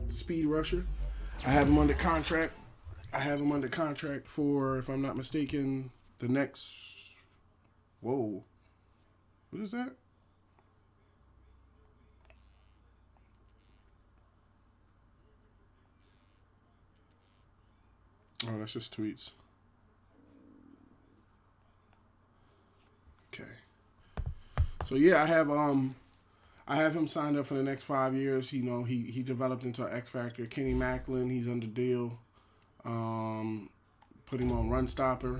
Speed rusher. I have him under contract. For, if I'm not mistaken, the next... Whoa. What is that? Oh, that's just tweets. Okay. So yeah, I have him signed up for the next 5 years. You know, he developed into an X Factor. Kenny Macklin, he's under deal. Put him on run stopper.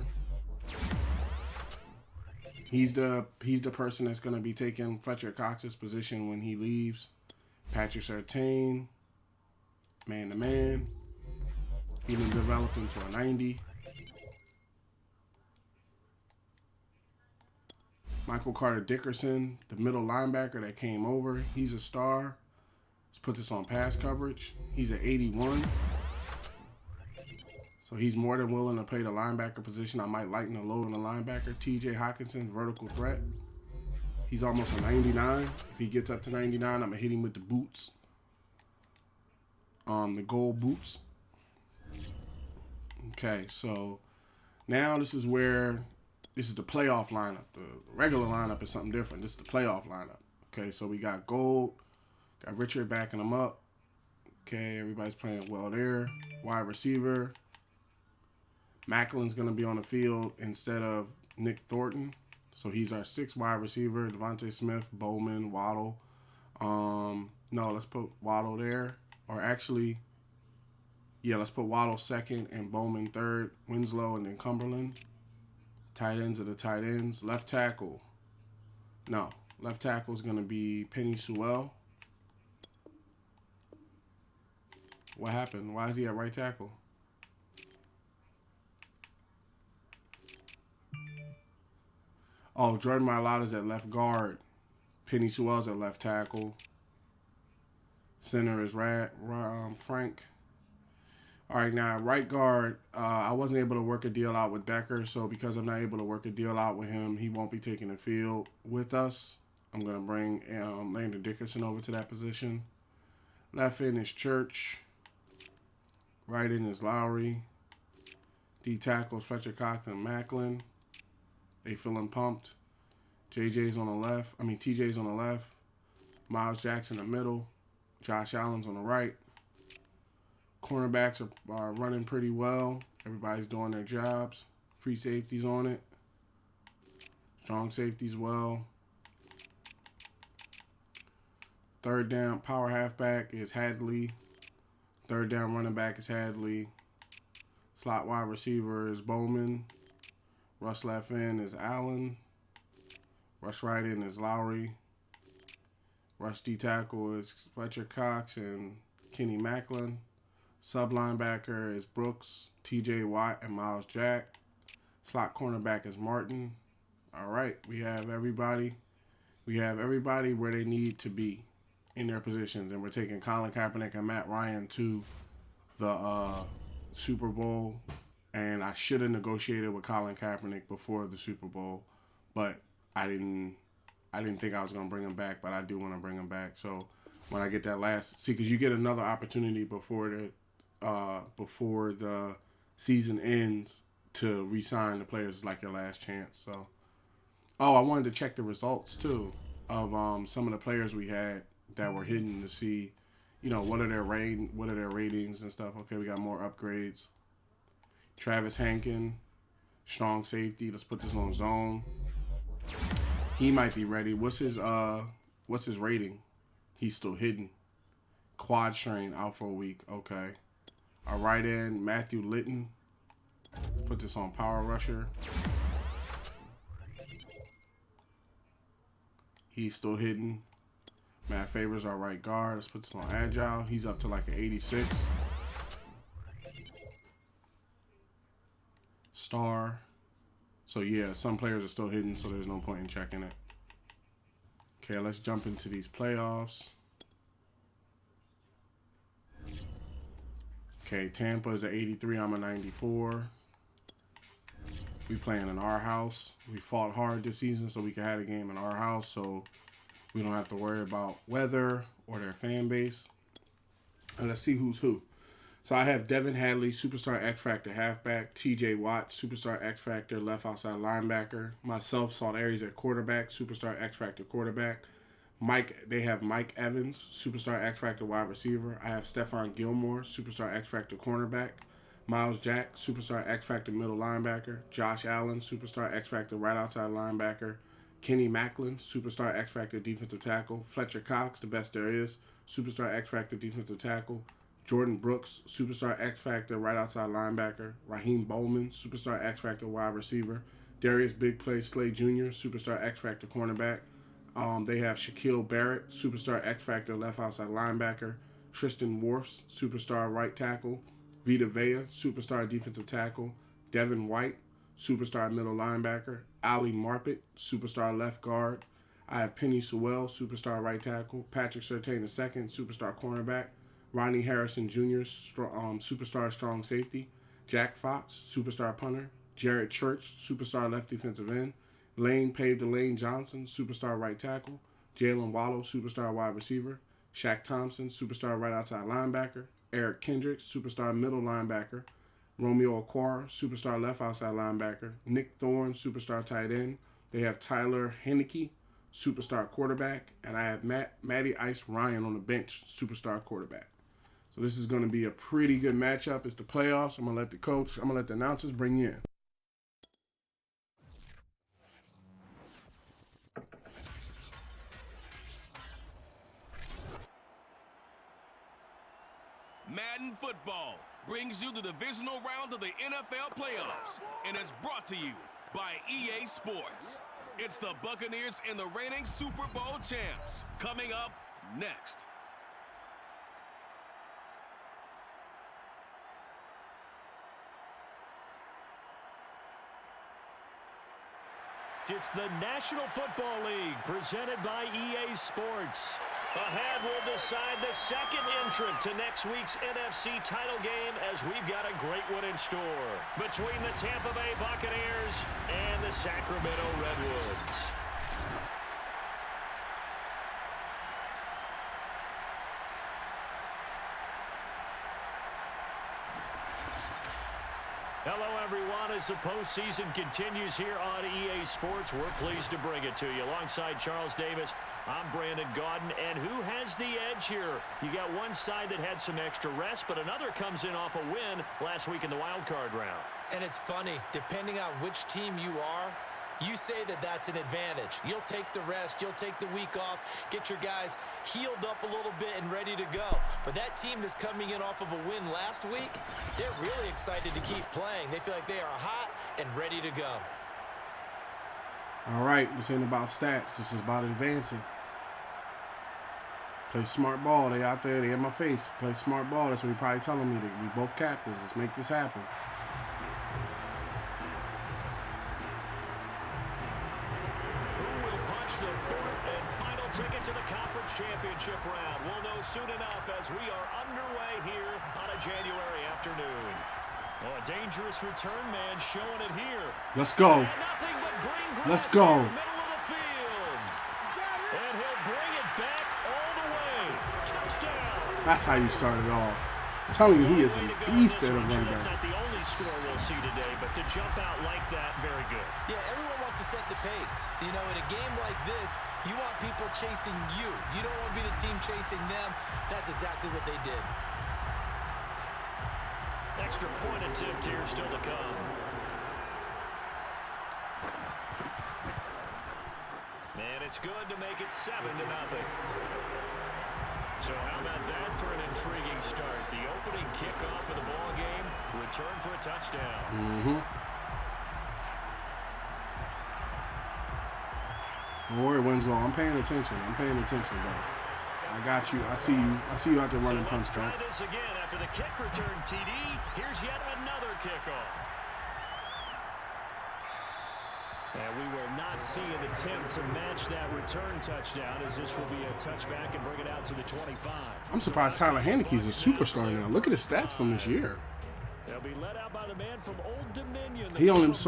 He's the person that's going to be taking Fletcher Cox's position when he leaves. Patrick Surtain, man to man. He been developed into a 90. Michael Carter Dickerson, the middle linebacker that came over. He's a star. Let's put this on pass coverage. He's an 81. So he's more than willing to play the linebacker position. I might lighten the load on the linebacker. TJ Hawkinson, vertical threat. He's almost a 99. If he gets up to 99, I'm going to hit him with the boots. The gold boots. Okay, so now this is the playoff lineup. The regular lineup is something different. This is the playoff lineup. Okay, so we got Gold, got Richard backing him up. Okay, everybody's playing well there. Wide receiver. Macklin's going to be on the field instead of Nick Thornton. So he's our 6th wide receiver. Devontae Smith, Bowman, Waddle. No, let's put Waddle there. Or actually... yeah, let's put Waddle 2nd and Bowman 3rd, Winslow, and then Cumberland. Tight ends are the tight ends. Left tackle. No, left tackle is going to be Penny Sewell. What happened? Why is he at right tackle? Oh, Jordan Mailata's at left guard. Penny Sewell's at left tackle. Center is Frank. All right, now right guard, I wasn't able to work a deal out with Decker, so because I'm not able to work a deal out with him, he won't be taking the field with us. I'm going to bring Landon Dickerson over to that position. Left end is Church. Right end is Lowry. D tackles Fletcher Cox and Macklin. They feeling pumped. TJ's on the left. Miles Jackson in the middle. Josh Allen's on the right. Cornerbacks are running pretty well. Everybody's doing their jobs. Free safeties on it. Strong safeties well. Third down power halfback is Hadley. Third down running back is Hadley. Slot wide receiver is Bowman. Rush left end is Allen. Rush right end is Lowry. Rush D tackle is Fletcher Cox and Kenny Macklin. Sub linebacker is Brooks, TJ Watt, and Miles Jack. Slot cornerback is Martin. All right, we have everybody. We have everybody where they need to be in their positions, and we're taking Colin Kaepernick and Matt Ryan to the Super Bowl. And I should have negotiated with Colin Kaepernick before the Super Bowl, but I didn't think I was going to bring him back, but I do want to bring him back. So when I get that because you get another opportunity before the season ends to re-sign the players. It's like your last chance. So, I wanted to check the results too of some of the players we had that were hidden to see, what are their ratings and stuff. Okay, we got more upgrades. Travis Hankin, strong safety. Let's put this on zone. He might be ready. What's his rating? He's still hidden. Quad strain, out for a week. Okay. Our right end, Matthew Litton. Put this on power rusher. He's still hidden. Matt Favors, our right guard. Let's put this on agile. He's up to like an 86. Star. So yeah, some players are still hidden, so there's no point in checking it. Okay, let's jump into these playoffs. Okay, Tampa is an 83. I'm a 94. We playing in our house. We fought hard this season so we could have a game in our house, so we don't have to worry about weather or their fan base. And let's see who's who. So I have Devin Hadley, superstar X Factor halfback. TJ Watt, superstar X Factor left outside linebacker. Myself, Salt Aries at quarterback, superstar X Factor quarterback. They have Mike Evans, superstar X Factor wide receiver. I have Stephon Gilmore, superstar X Factor cornerback. Miles Jack, superstar X Factor middle linebacker. Josh Allen, superstar X Factor right outside linebacker. Kenny Macklin, superstar X Factor defensive tackle. Fletcher Cox, the best there is, superstar X Factor defensive tackle. Jordan Brooks, superstar X Factor right outside linebacker. Raheem Bowman, superstar X Factor wide receiver. Darius Big Play Slay Jr., superstar X Factor cornerback. They have Shaquille Barrett, superstar X Factor left outside linebacker. Tristan Wirfs, superstar right tackle. Vita Vea, superstar defensive tackle. Devin White, superstar middle linebacker. Ali Marpet, superstar left guard. I have Penny Sewell, superstar right tackle. Patrick Surtain II, superstar cornerback. Ronnie Harrison Jr., superstar strong safety. Jack Fox, superstar punter. Jared Church, superstar left defensive end. Lane Paved the Lane Johnson, superstar right tackle. Jalen Wallow, superstar wide receiver. Shaq Thompson, superstar right outside linebacker. Eric Kendricks, superstar middle linebacker. Romeo Okwara, superstar left outside linebacker. Nick Thorne, superstar tight end. They have Tyler Heineke, superstar quarterback. And I have Matty Ice Ryan on the bench, superstar quarterback. So this is going to be a pretty good matchup. It's the playoffs. I'm going to let the announcers bring you in. Madden football brings you the divisional round of the NFL playoffs, and it's brought to you by EA Sports. It's the Buccaneers and the reigning Super Bowl champs. Coming up next. It's the National Football League presented by EA Sports. Ahead, we'll decide the second entrant to next week's NFC title game as we've got a great one in store between the Tampa Bay Buccaneers and the Sacramento Redwoods. Hello, everyone. As the postseason continues here on EA Sports, we're pleased to bring it to you. Alongside Charles Davis, I'm Brandon Gaudin. And who has the edge here? You got one side that had some extra rest, but another comes in off a win last week in the wild card round. And it's funny, depending on which team you are, you say that that's an advantage. You'll take the rest. You'll take the week off. Get your guys healed up a little bit and ready to go. But that team that's coming in off of a win last week, they're really excited to keep playing. They feel like they are hot and ready to go. All right, this ain't about stats. This is about advancing. Play smart ball. They out there. They in my face. Play smart ball. That's what he probably telling me. That we both captains. Let's make this happen. The fourth and final ticket to the conference championship round. We'll know soon enough as we are underway here on a January afternoon. Oh, a dangerous return man showing it here. Let's go. Nothing but green grass Let's go. in the middle of the field. And he'll bring it back all the way. Touchdown. That's how you start it off. I'm telling you, he is a beast at a running That's back. not the only score we'll see today, but to jump out like that, very good. Yeah, everyone wants to set the pace. You know, in a game like this, you want people chasing you. You don't want to be the team chasing them. That's exactly what they did. Extra point attempt here still to come. And it's good to make it 7-0. So how about that for an intriguing start? The opening kickoff of the ball game, return for a touchdown. Don't worry, Winslow. I'm paying attention. Bro. I got you. I see you out there running punch, Let's try this again after the kick return, TD. Here's yet another kickoff. And we will not see an attempt to match that return touchdown, as this will be a touchback and bring it out to the 25. I'm surprised Tyler Heineke's a superstar now. Look at his stats from this year. They'll be led out by the man from Old Dominion. He almost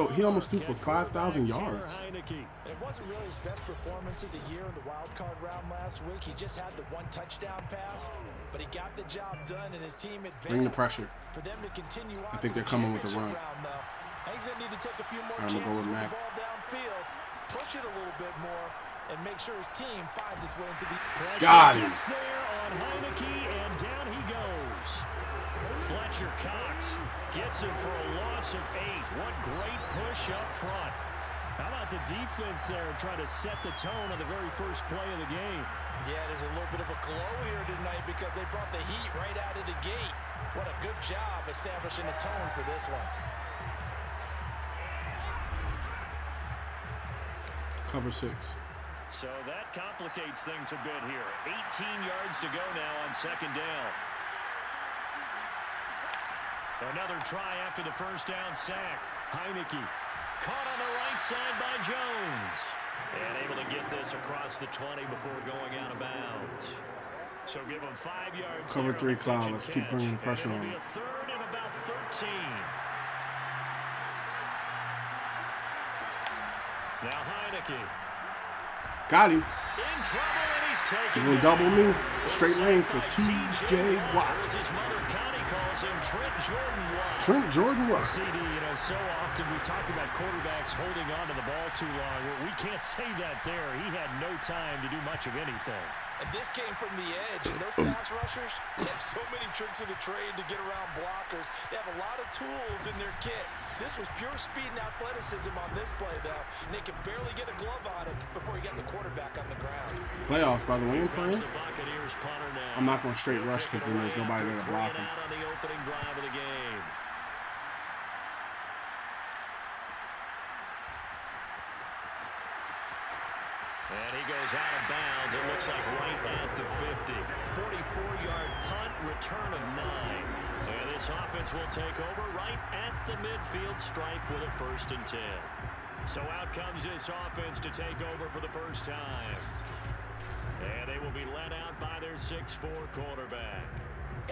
threw for 5,000 yards. It wasn't really his best performance of the year in the wild card round last week. He just had the one touchdown pass, but he got the job done, and his team advanced. Bring the pressure. For them to continue on. I think they're coming with the run. He's going to need to take a few more I'm chances gonna go with with Mac. the ball downfield, push it a little bit more, and make sure his team finds its way into the pressure. Got him. There on Heineke, and down he goes. Fletcher Cox gets him for a loss of 8. What great push up front. How about the defense there trying to set the tone on the very first play of the game? Yeah, there's a little bit of a glow here tonight because they brought the heat right out of the gate. What a good job establishing a tone for this one. Cover 6. So that complicates things a bit here. 18 yards to go now on second down. Another try after the first down sack. Heineke caught on the right side by Jones. And able to get this across the 20 before going out of bounds. So give him 5 yards. Cover 3 Cloud. Let's keep bringing the pressure on. It'll be a third and about 13. Now Heineke. Got him. In trouble, and he's taking You're going to double me. Straight lane for T.J. Watt. Or as his mother Connie calls him, Trent Jordan Watt. Trent Jordan Watt. CD, you know, so often we talk about quarterbacks holding on to the ball too long. We can't say that there. He had no time to do much of anything. And this came from the edge, and those pass rushers, they have so many tricks of the trade to get around blockers. They have a lot of tools in their kit. This was pure speed and athleticism on this play, though, and they could barely get a glove on him before he got the quarterback on the ground. Playoffs, by the way, I'm playing. The Buccaneers punter now. I'm not going to straight rush because then there's nobody there to block him. Out on the opening drive of the game. And he goes out of bounds. It looks like right at the 50. 44-yard punt, return of 9. And this offense will take over right at the midfield stripe with a 1st and 10. So out comes this offense to take over for the first time. And they will be led out by their 6'4" quarterback.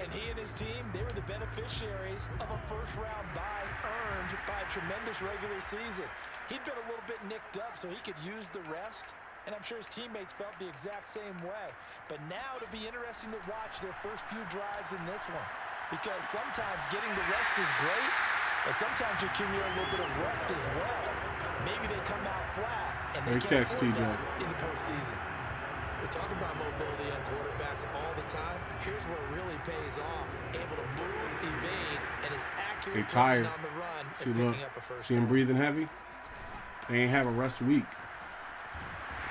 And he and his team, they were the beneficiaries of a first-round bye earned by a tremendous regular season. He'd been a little bit nicked up so he could use the rest, and I'm sure his teammates felt the exact same way. But now it'll be interesting to watch their first few drives in this one, because sometimes getting the rest is great, but sometimes you accumulate a little bit of rest as well. Maybe they come out flat, and they can't afford that in the postseason. We talk about mobility on quarterbacks all the time. Here's where it really pays off. Able to move, evade, and is accurate They tired. on the run See, and look. picking up a first See him down. breathing heavy? They ain't have a rest week.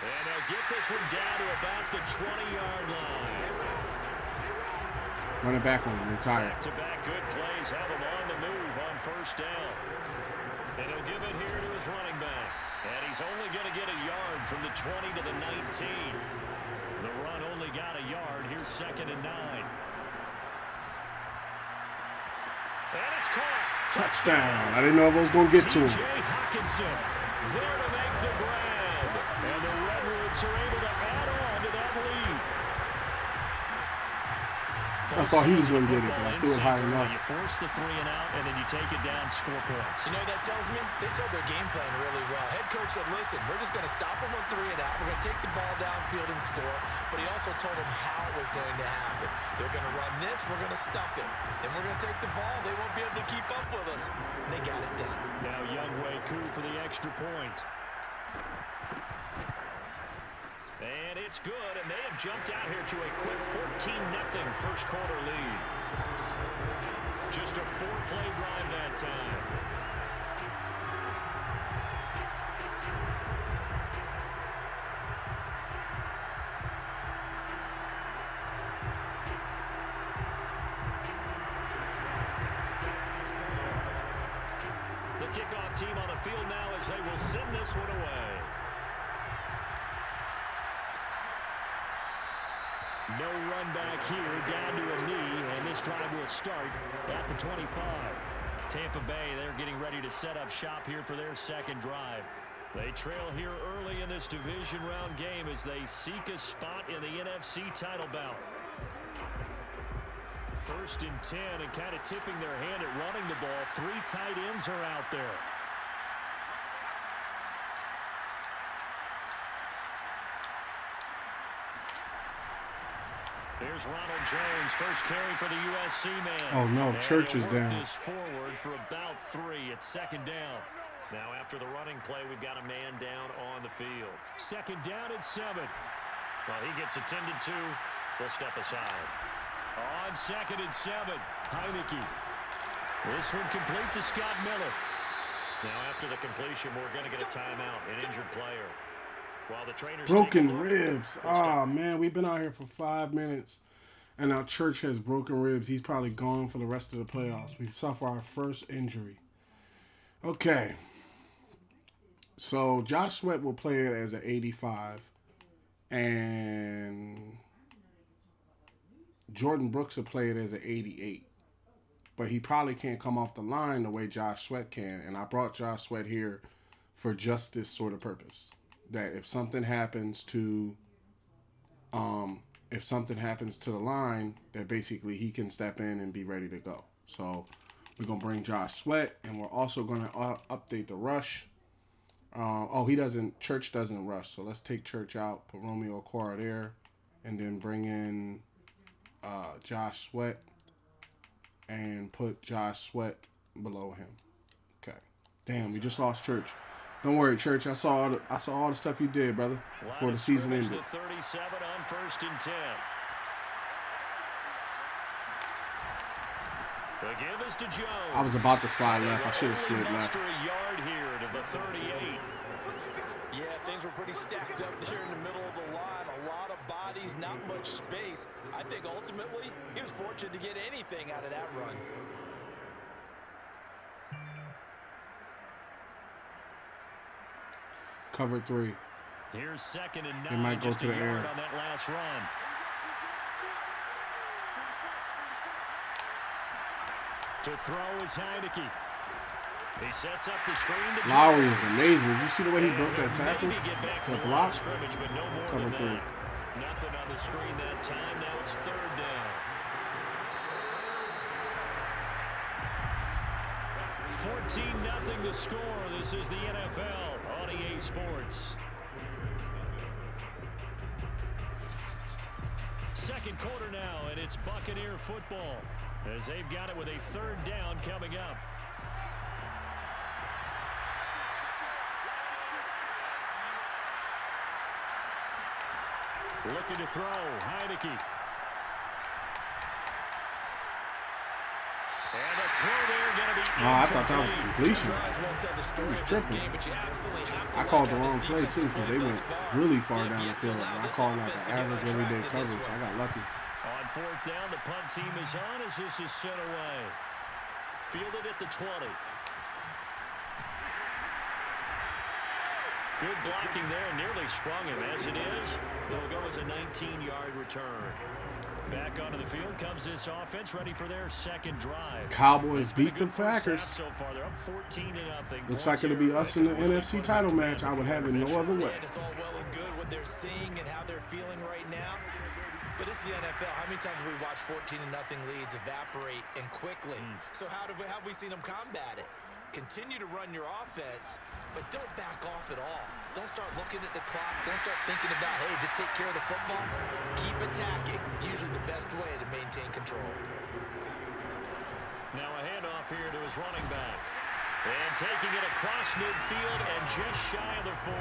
And they'll get this one down to about the 20-yard line. Run it back on him. They're tired. Back-to-back good plays have him on the move on first down. And he'll give it here to his running back. And he's only going to get a yard from the 20 to the 19. The run only got a yard. Here's 2nd and 9. And it's caught. Touchdown. I didn't know if I was going to get to him. T.J. Hawkinson there to make the grab. And the Redwoods are able to add on to that lead. I thought he was going to get it, but I threw it high enough. You force the 3 and out, and then you take it down, score points. You know what that tells me? They sold their game plan really well. Head coach said, listen, we're just going to stop them on 3 and out. We're going to take the ball downfield and score. But he also told them how it was going to happen. They're going to run this. We're going to stop it. Then we're going to take the ball. They won't be able to keep up with us. And they got it done. Now Younghoe Koo for the extra point. And it's good, and they have jumped out here to a quick 14-0 first quarter lead. Just a 4-play drive that time. The kickoff team on the field now as they will send this one away. No run back here, down to a knee, and this drive will start at the 25. Tampa Bay, they're getting ready to set up shop here for their second drive. They trail here early in this division round game as they seek a spot in the NFC title bout. 1st and 10, and kind of tipping their hand at running the ball. 3 tight ends are out there. There's Ronald Jones, first carry for the USC man. Oh, no, And Church is work down. this forward for about 3. It's 2nd down. Now after the running play, we've got a man down on the field. 2nd down and 7. Well, he gets attended to. We'll step aside. On 2nd and 7, Heineke. This one complete to Scott Miller. Now after the completion, we're going to get a timeout, an injured player. While the trainers Broken ribs. Oh, man, we've been out here for 5 minutes, and our Church has broken ribs. He's probably gone for the rest of the playoffs. We suffer our first injury. Okay. So Josh Sweat will play it as an 85, and Jordan Brooks will play it as an 88. But he probably can't come off the line the way Josh Sweat can, and I brought Josh Sweat here for just this sort of purpose. That if something happens to the line, that basically he can step in and be ready to go. So we're gonna bring Josh Sweat, and we're also gonna update the rush. Church doesn't rush, so let's take Church out, put Romeo Okwara there, and then bring in Josh Sweat, and put Josh Sweat below him. Okay. Damn, we just lost Church. Don't worry, Church. I saw all the stuff you did, brother, before the season ended. The 37 on 1st and 10. The give is to Jones. I was about to slide left. I should have slid left. A yard here to the 38. Yeah, things were pretty stacked up there in the middle of the line. A lot of bodies, not much space. I think ultimately he was fortunate to get anything out of that run. Cover 3. Here's 2nd and 9. They might go just to the a yard air. on that last run. To throw is Heineke. He sets up the screen to Lowry is Jones. amazing. Did you see the way he broke that tackle? Maybe get back To the line block? of scrimmage, but no more Cover than 3. that. Nothing on the screen that time. Now it's 3rd down. 14-0 the score. This is the NFL on EA Sports. Second quarter now, and it's Buccaneer football as they've got it with a 3rd down coming up. Looking to throw, Heineke. And the throw there going to be I thought that was a completion. Drives won't tell the story of this game, but you absolutely have to I called the like how wrong this play defense too has because played they thus went far. really far They've down the yet to field. allow I this called like offense an to get average on everyday track in this coverage. I got lucky. On 4th down, the punt team is on as this is sent away. Fielded at the 20. Good blocking there, nearly sprung him. As it is, it'll go as a 19-yard return. Back onto the field comes this offense, ready for their 2nd drive. Cowboys beat the Packers. So far, they're up 14-0. Looks like it'll be us in the NFC title match. I would have it no other way. And it's all well and good what they're seeing and how they're feeling right now. But this is the NFL. How many times have we watched 14-0 leads evaporate and quickly? So how have we seen them combat it? Continue to run your offense, but don't back off at all. Don't start looking at the clock. Don't start thinking about, hey, just take care of the football. Keep attacking. Usually the best way to maintain control. Now a handoff here to his running back. And taking it across midfield and just shy of the 40.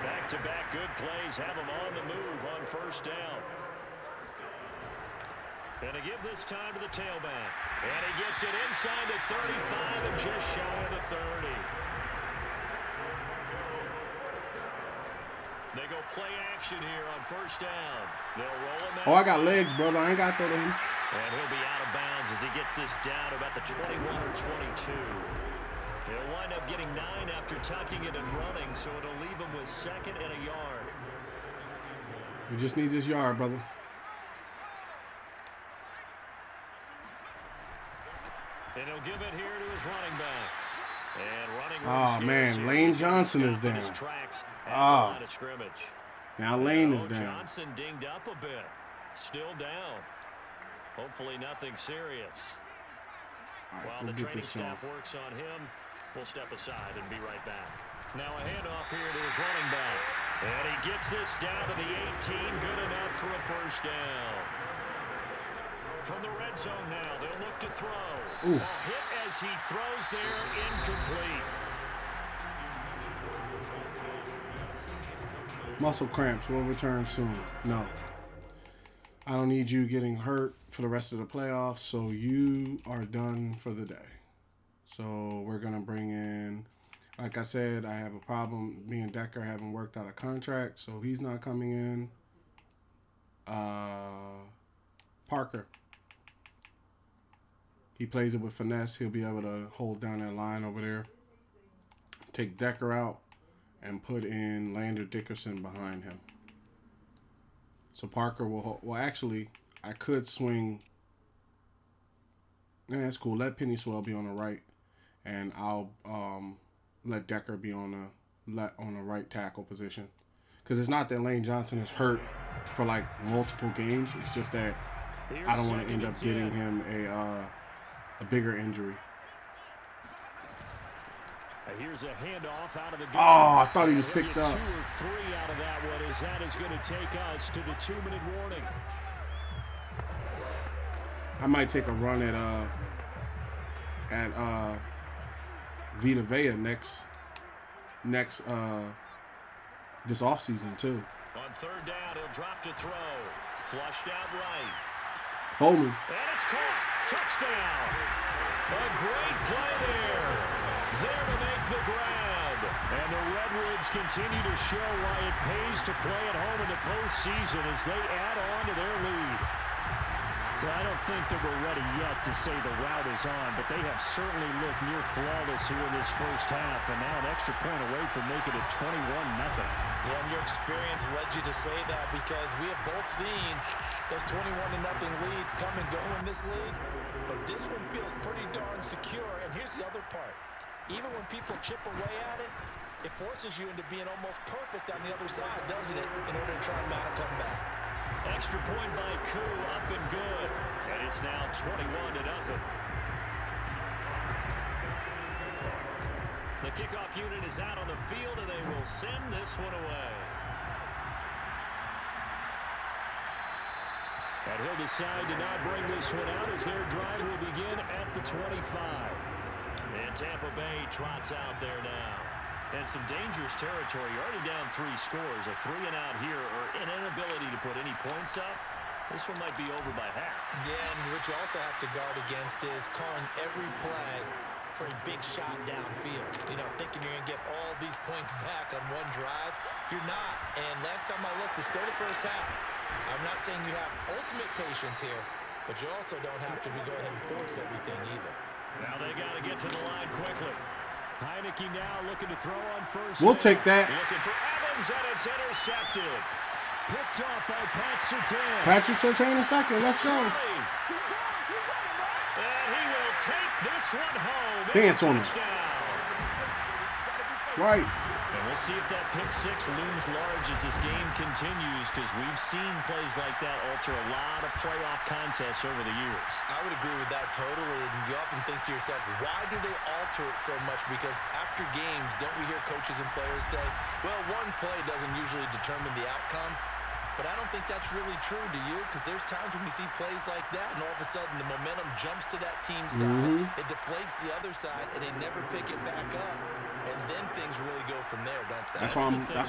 Back-to-back good plays have him on the move on 1st down. And to give this time to the tailback. And he gets it inside the 35 and just shy of the 30. They go play action here on 1st down. They'll roll him out. Oh, I got legs, brother. I ain't got to throw to him. And he'll be out of bounds as he gets this down to about the 21 or 22. He'll wind up getting 9 after tucking it and running, so it'll leave him with 2nd and a yard. You just need this yard, brother. And he'll give it here to his running back. And running. Oh, man. Lane Johnson is down. Oh. Now Lane is down. Johnson dinged up a bit. Still down. Hopefully nothing serious. All right, While the training staff works on him, we'll step aside and be right back. Now a handoff here to his running back. And he gets this down to the 18. Good enough for a 1st down. From the red zone now, they'll look to throw. Ooh. Ball hit as he throws there, incomplete. Muscle cramps will return soon. No. I don't need you getting hurt for the rest of the playoffs, so you are done for the day. So we're going to bring in, like I said, I have a problem. Me and Decker haven't worked out a contract, so he's not coming in. Parker. He plays it with finesse. He'll be able to hold down that line over there. Take Decker out and put in Lander Dickerson behind him. So Parker will actually, I could swing. Yeah, that's cool. Let Penny Swell be on the right, and I'll let Decker be on the right tackle position. Because it's not that Lane Johnson is hurt for like multiple games. It's just that I don't want to end up getting him a bigger injury. Here's a handoff out of the gun. Oh, I thought he was picked up. 2 or 3 out of that one as that is going to take us to the 2-minute warning. I might take a run at Vita Vea next this offseason too. On 3rd down, he'll drop to throw. Flushed out right. Bowman. And it's caught. Touchdown. A great play there. There to make the grab. And the Redwoods continue to show why it pays to play at home in the postseason as they add on to their lead. Well, I don't think that we're ready yet to say the route is on, but they have certainly looked near flawless here in this first half, and now an extra point away from making it 21-0. Yeah, and your experience led you to say that because we have both seen those 21-0 leads come and go in this league, but this one feels pretty darn secure. And here's the other part. Even when people chip away at it, it forces you into being almost perfect on the other side, doesn't it, in order to try and mount a comeback. Extra point by Koo, up and good. And it's now 21-0. The kickoff unit is out on the field, and they will send this one away. And he'll decide to not bring this one out as their drive will begin at the 25. And Tampa Bay trots out there now. And some dangerous territory. You're already down 3 scores. A 3-and-out here, or an inability to put any points up. This one might be over by half. Yeah, and what you also have to guard against is calling every play for a big shot downfield. You know, thinking you're going to get all these points back on one drive. You're not. And last time I looked, it's still the first half. I'm not saying you have ultimate patience here, but you also don't have to go ahead and force everything either. Now they got to get to the line quickly. Heineke now looking to throw on first. We'll take that. Looking for Evans, and it's intercepted. Picked off by Pat Surtain. Patrick Surtain in second. Let's go. And he will take this one home. Dance on him. Touchdown. That's right. And we'll see if that pick six looms large as this game continues, because we've seen plays like that alter a lot of playoff contests over the years. I would agree with that totally. And you often think to yourself, why do they alter it so much? Because after games, don't we hear coaches and players say, well, one play doesn't usually determine the outcome? But I don't think that's really true, do you? Because there's times when we see plays like that, and all of a sudden the momentum jumps to that team's side. It deflates the other side, and they never pick it back up. And then things really go from there, don't they? That's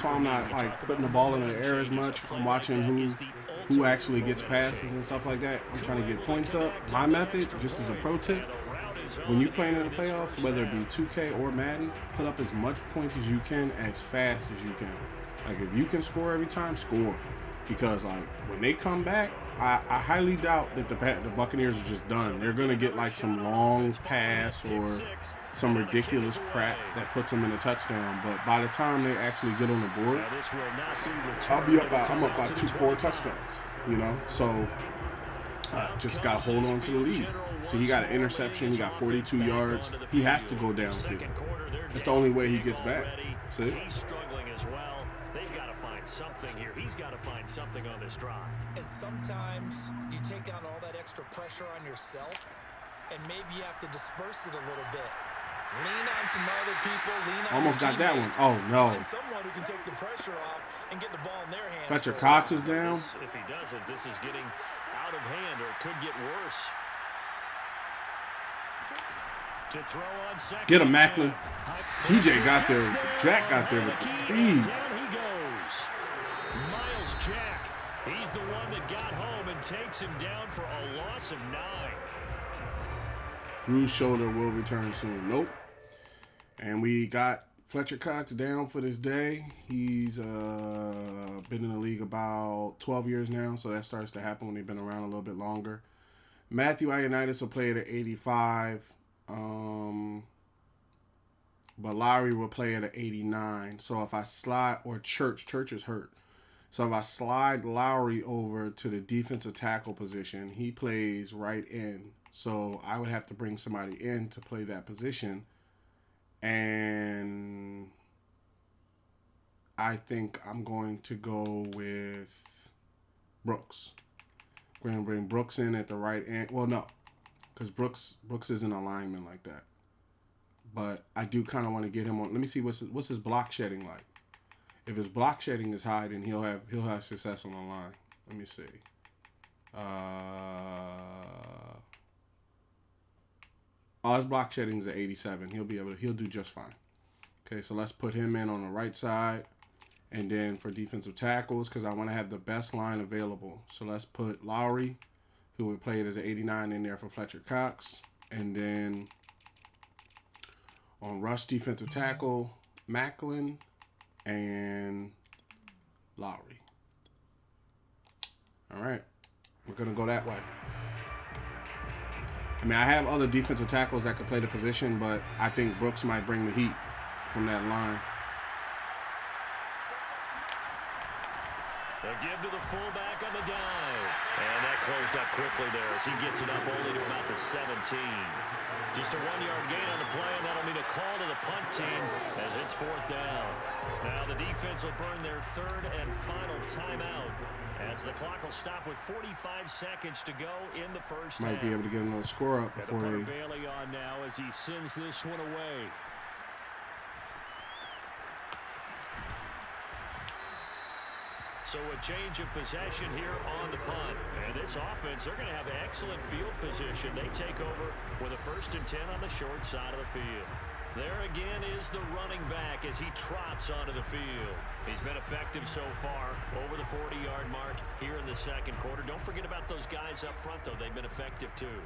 why I'm not like putting the ball in the air as much. I'm watching who actually gets passes and stuff like that. I'm trying to get points up. My method, just as a pro tip, when you're playing in the playoffs, whether it be 2K or Madden, put up as much points as you can as fast as you can. Like if you can score every time, score. Because like when they come back, I highly doubt that the Buccaneers are just done. They're gonna get like some long pass or some ridiculous crap that puts them in a touchdown. But by the time they actually get on the board, I'm up by 2-4 touchdowns. You know, so just gotta hold on to the lead. So he got an interception. He got 42 yards. He has to go downfield. That's the only way he gets back. See? He's struggling as well. They've got to find something here. He's got to find something on this drive. And sometimes you take on all that extra pressure on yourself, and maybe you have to disperse it a little bit. Lean on some other people. Lean on almost got that one. Oh, no. And someone who can take the pressure off and get the ball in their hands. Fletcher Cox is down. If he doesn't, this is getting out of hand, or it could get worse. To throw on second. Get him, Macklin. TJ got there. Jack got there with the speed. Down he goes. Miles Jack. He's the one that got home and takes him down for a loss of 9. Bruised shoulder will return soon. Nope. And we got Fletcher Cox down for this day. He's been in the league about 12 years now, so that starts to happen when they've been around a little bit longer. Matthew Ioannidis will play at 85. But Lowry will play at an 89. So if I slide, or Church is hurt. So if I slide Lowry over to the defensive tackle position, he plays right in. So I would have to bring somebody in to play that position. And I think I'm going to go with Brooks. We're going to bring Brooks in at the right end. Well, no. Because Brooks isn't a lineman like that. But I do kind of want to get him on. Let me see what's his block shedding like. If his block shedding is high, then he'll have success on the line. Let me see. His block shedding is at 87. He'll do just fine. Okay, so let's put him in on the right side. And then for defensive tackles, because I want to have the best line available. So let's put Lowry, who would play it as an 89, in there for Fletcher Cox. And then on rush defensive tackle, Macklin and Lowry. All right. We're going to go that way. I mean, I have other defensive tackles that could play the position, but I think Brooks might bring the heat from that line. They'll give to the fullback on the dive. And that closed up quickly there as he gets it up only to about the 17. Just a 1-yard gain on the play, and that'll mean a call to the punt team as it's 4th down. Now the defense will burn their 3rd and final timeout as the clock will stop with 45 seconds to go in the first half. Might be able to get another score up before they... Bailey on now as he sends this one away. So a change of possession here on the punt. And this offense, they're going to have excellent field position. They take over with a 1st and 10 on the short side of the field. There again is the running back as he trots onto the field. He's been effective so far over the 40-yard mark here in the 2nd quarter. Don't forget about those guys up front, though. They've been effective, too.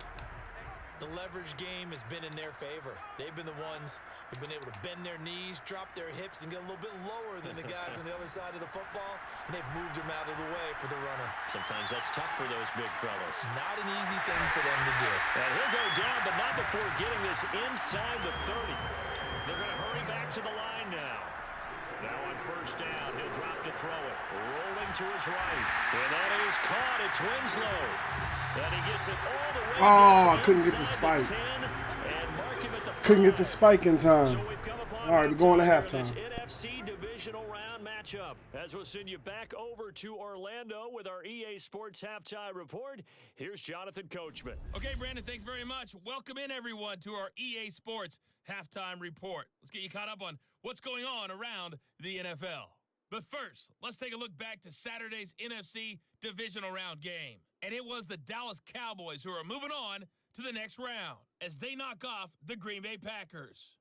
The leverage game has been in their favor. They've been the ones who've been able to bend their knees, drop their hips, and get a little bit lower than the guys on the other side of the football, and they've moved them out of the way for the runner. Sometimes that's tough for those big fellas. Not an easy thing for them to do. And he'll go down, but not before getting this inside the 30. They're going to hurry back to the line now. Now on 1st down, he'll drop to throw it. Rolling to his right. And that is caught. It's Winslow. And he gets it all the way I couldn't get the spike. Couldn't get the spike in time. So we've come upon all right, we're going to halftime. NFC divisional round matchup. As we'll send you back over to Orlando with our EA Sports halftime report. Here's Jonathan Coachman. Okay, Brandon, thanks very much. Welcome in, everyone, to our EA Sports halftime report. Let's get you caught up on what's going on around the NFL. But first, let's take a look back to Saturday's NFC divisional round game. And it was the Dallas Cowboys who are moving on to the next round as they knock off the Green Bay Packers.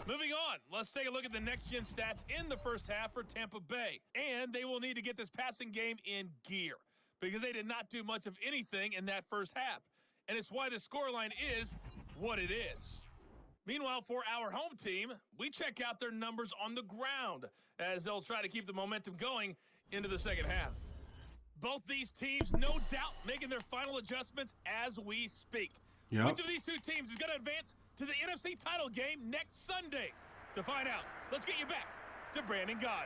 Moving on, let's take a look at the next-gen stats in the first half for Tampa Bay. And they will need to get this passing game in gear because they did not do much of anything in that first half. And it's why the scoreline is what it is. Meanwhile, for our home team, we check out their numbers on the ground as they'll try to keep the momentum going into the second half. Both these teams, no doubt, making their final adjustments as we speak. Yep. Which of these two teams is going to advance to the NFC title game next Sunday? To find out, let's get you back to Brandon God.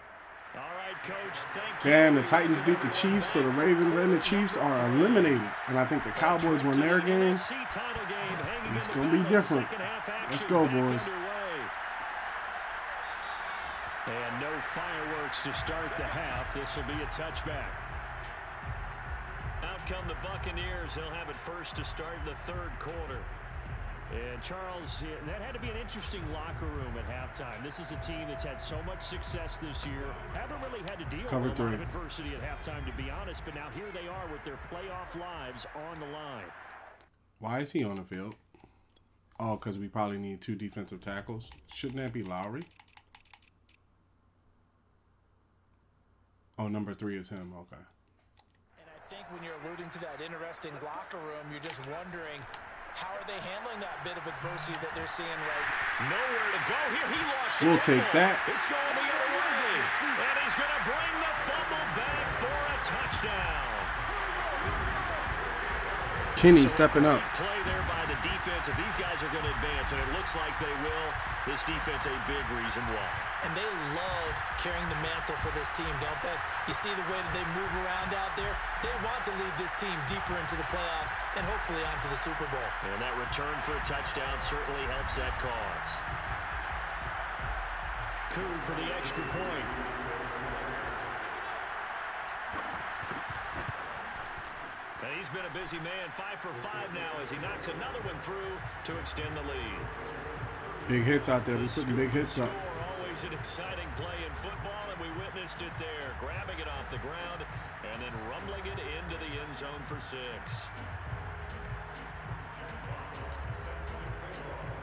All right, Coach, thank you. Damn, the Titans beat the Chiefs, so the Ravens and the Chiefs are eliminated. And I think the Cowboys won their game. It's going to be different. Let's go, boys. And no fireworks to start the half. This will be a touchback. Out come the Buccaneers. They'll have it first to start the 3rd quarter. And Charles, that had to be an interesting locker room at halftime. This is a team that's had so much success this year. Haven't really had to deal with a lot of adversity at halftime, to be honest. But now here they are with their playoff lives on the line. Why is he on the field? Oh, because we probably need 2 defensive tackles. Shouldn't that be Lowry? Oh, number 3 is him. Okay. And I think when you're alluding to that interesting locker room, you're just wondering, how are they handling that bit of adversity that they're seeing right now? Nowhere to go here. He lost the We'll take that. It's going the other way. And he's going to bring the fumble back for a touchdown. Kenny stepping up. Play there by the defense. If these guys are going to advance, and it looks like they will, this defense a big reason why. And they love carrying the mantle for this team, don't they? You see the way that they move around out there? They want to lead this team deeper into the playoffs and hopefully onto the Super Bowl. And that return for a touchdown certainly helps that cause. Coup for the extra point. And he's been a busy man, 5 for 5 now as he knocks another one through to extend the lead. Big hits out there. We're putting big hits up. Always an exciting play in football, and we witnessed it there. Grabbing it off the ground and then rumbling it into the end zone for 6.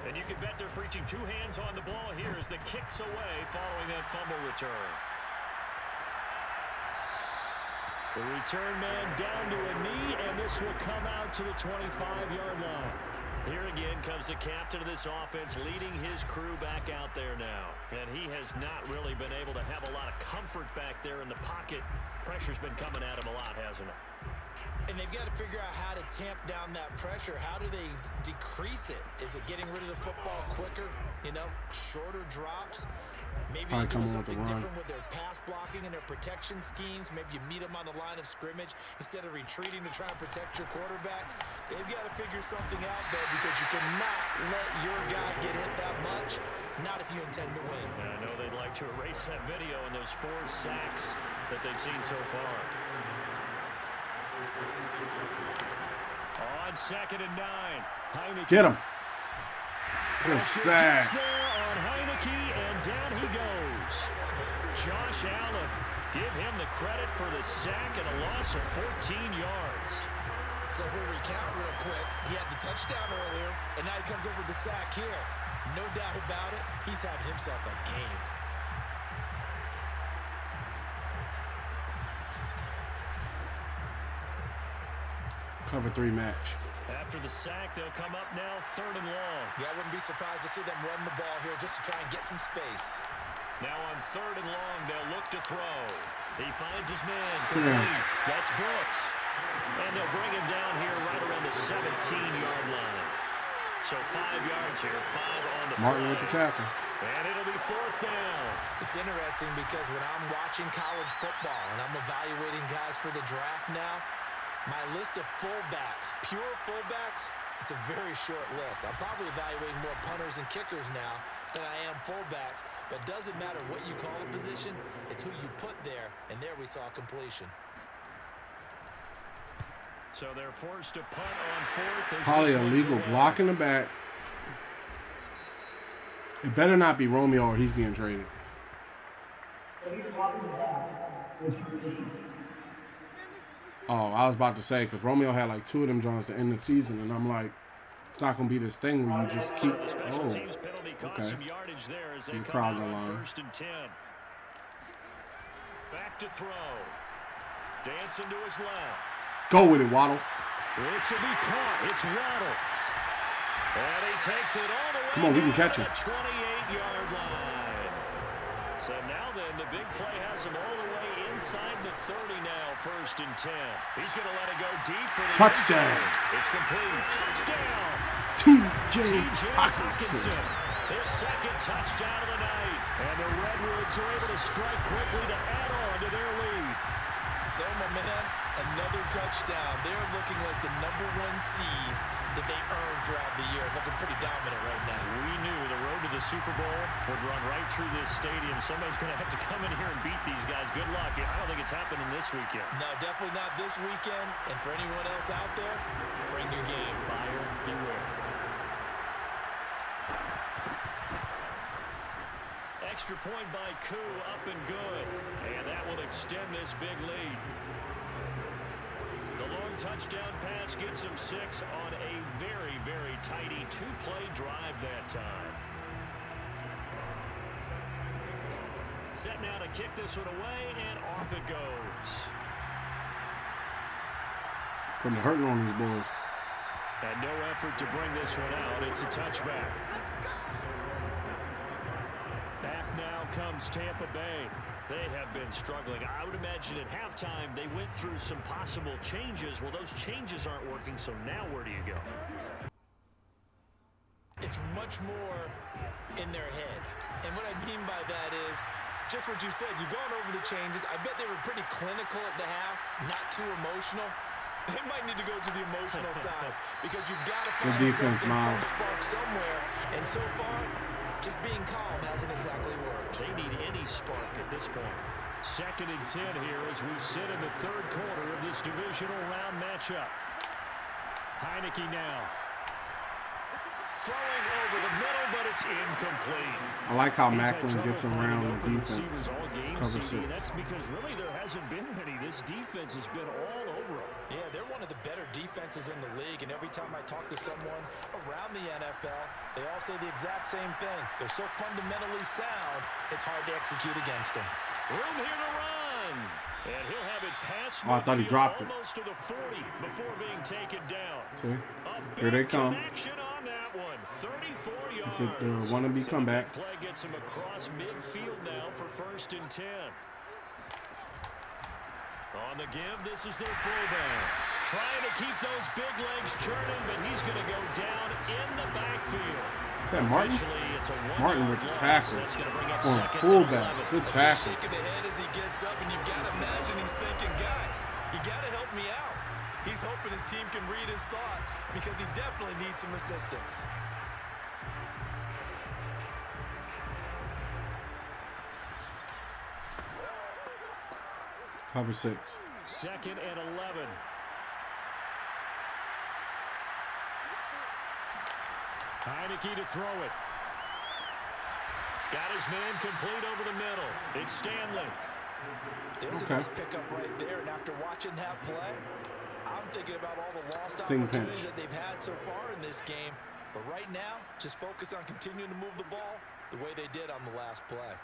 And you can bet they're preaching 2 hands on the ball here as the kick's away following that fumble return. The return man down to a knee, and this will come out to the 25-yard line. Here again comes the captain of this offense leading his crew back out there now. And he has not really been able to have a lot of comfort back there in the pocket. Pressure's been coming at him a lot, hasn't it? And they've got to figure out how to tamp down that pressure. How do they decrease it? Is it getting rid of the football quicker? You know, shorter drops? Maybe they do something different with their pass blocking and their protection schemes. Maybe you meet them on the line of scrimmage instead of retreating to try and protect your quarterback. They've got to figure something out, though, because you cannot let your guy get hit that much, not if you intend to win. I know they'd like to erase that video and those 4 sacks that they've seen so far. On 2nd and 9. Heineke. Get him. Good sack. On Heineke, and down he goes. Josh Allen, give him the credit for the sack and a loss of 14 yards. So if we recount real quick, he had the touchdown earlier, and now he comes up with the sack here. No doubt about it, he's having himself a game. Cover 3 match. After the sack, they'll come up now 3rd and long. Yeah, I wouldn't be surprised to see them run the ball here just to try and get some space. Now on 3rd and long, they'll look to throw. He finds his man. That's Brooks. And they'll bring him down here right around the 17-yard line. So 5 yards here, 5 on the Martin play. with the tackle. And it'll be 4th down. It's interesting because when I'm watching college football and I'm evaluating guys for the draft now, my list of fullbacks, pure fullbacks, it's a very short list. I'm probably evaluating more punters and kickers now than I am fullbacks. But it doesn't matter what you call a position, it's who you put there. And there we saw completion. So they're forced to punt on 4th. Probably illegal block in the back. It better not be Romeo or he's being traded. Oh, I was about to say, because Romeo had like 2 of them Johns to end the season, and I'm like, it's not going to be this thing where you just keep, okay. The crowd in the line. 1st and 10. Back to throw. Dancing to his left. Go with it, Waddle. This will be caught. It's Waddle. And he takes it all the way. Come on, we can catch him. 28-yard line. So now then, the big play has him all the way inside the 30 now, 1st and 10. He's going to let it go deep for the touchdown. It's complete. Touchdown. T.J. Hockenson. His 2nd touchdown of the night. And the Redwoods are able to strike quickly to add on to their lead. So, my man, another touchdown. They're looking like the #1 seed that they earned throughout the year. Looking pretty dominant right now. We knew the road to the Super Bowl would run right through this stadium. Somebody's going to have to come in here and beat these guys. Good luck. I don't think it's happening this weekend. No, definitely not this weekend. And for anyone else out there, bring your game. Buyer beware. Extra point by Koo, up and good. And that will extend this big lead. The long touchdown pass gets him 6 on a very, very tidy 2-play drive that time. Set now to kick this one away, and off it goes. Putting the hurting on these boys. And no effort to bring this one out. It's a touchback. Back now comes Tampa Bay. They have been struggling. I would imagine at halftime they went through some possible changes. Well, those changes aren't working, so now where do you go? It's much more in their head. And what I mean by that is just what you said. You've gone over the changes. I bet they were pretty clinical at the half, not too emotional. They might need to go to the emotional side because you've got to find some spark somewhere. And so far, just being calm hasn't exactly worked. They need any spark at this point. 2nd and 10 here as we sit in the 3rd quarter of this divisional round matchup. Heineke now. Throwing over the middle, but it's incomplete. I like how Macklin gets around the defense. Cover 6. That's because really there hasn't been many. This defense has been all over them. Yeah, they're one of the better defenses in the league, and every time I talk to someone around the NFL, they all say the exact same thing. They're so fundamentally sound, it's hard to execute against them. Room here to run. And he'll have it past I thought he dropped it. Almost to the 40 before being taken down. See? Here they come. Action on 34 The yards. wannabe comeback. Play gets him across midfield now for 1st and 10. On the give, this is their fullback. Trying to keep those big legs churning, but he's going to go down in the backfield. Is that Martin? It's a Martin with the tackle. That's going to bring up On second fullback. and 11. Good tackle. Shaking the head as he gets up, and you've got to imagine he's thinking, guys, you got to help me out. He's hoping his team can read his thoughts because he definitely needs some assistance. Cover 6. 2nd and 11. Heineke to throw it. Got his man complete over the middle. It's Stanley. There's a nice pickup right there, and after watching that play, I'm thinking about all the lost opportunities that they've had so far in this game. But right now, just focus on continuing to move the ball the way they did on the last play.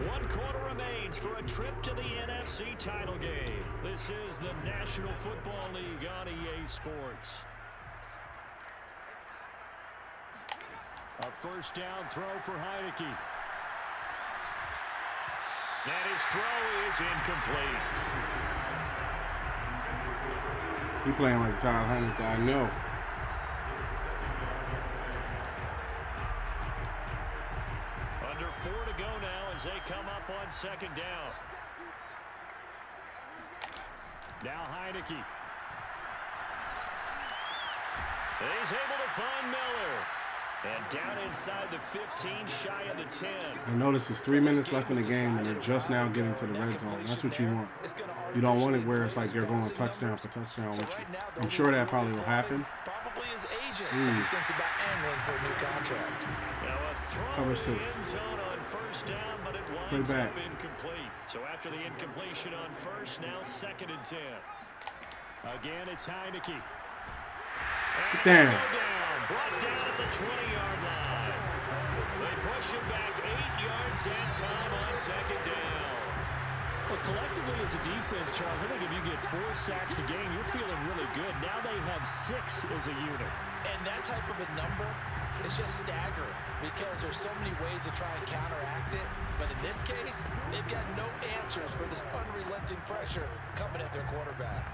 One quarter remains for a trip to the NFC title game. This is the National Football League on EA Sports. A 1st down throw for Heineke. And his throw is incomplete. He playing like Tyler Heineke, I know. Under 4 to go now as they come up on 2nd down. Now Heineke. He's able to find Miller. And down inside the 15, shy of the 10. And notice it's 3 minutes left in the game, and they're just now getting to the red zone. That's what you want. You don't want it where it's like they're going touchdown for touchdown with you. I'm sure that probably will happen. Probably his agent as he thinks about angling for a new contract. Now a throw Cover in 6. the end zone on 1st down, but it winds up incomplete. So after the incompletion on 1st, now 2nd and 10. Again, it's Heineke. Damn. Brought down at the 20-yard line. They push him back 8 yards that time on 2nd down. Well, collectively as a defense, Charles, I think if you get 4 sacks a game, you're feeling really good. Now they have 6 as a unit. And that type of a number is just staggering because there's so many ways to try and counteract it. But in this case, they've got no answers for this unrelenting pressure coming at their quarterback.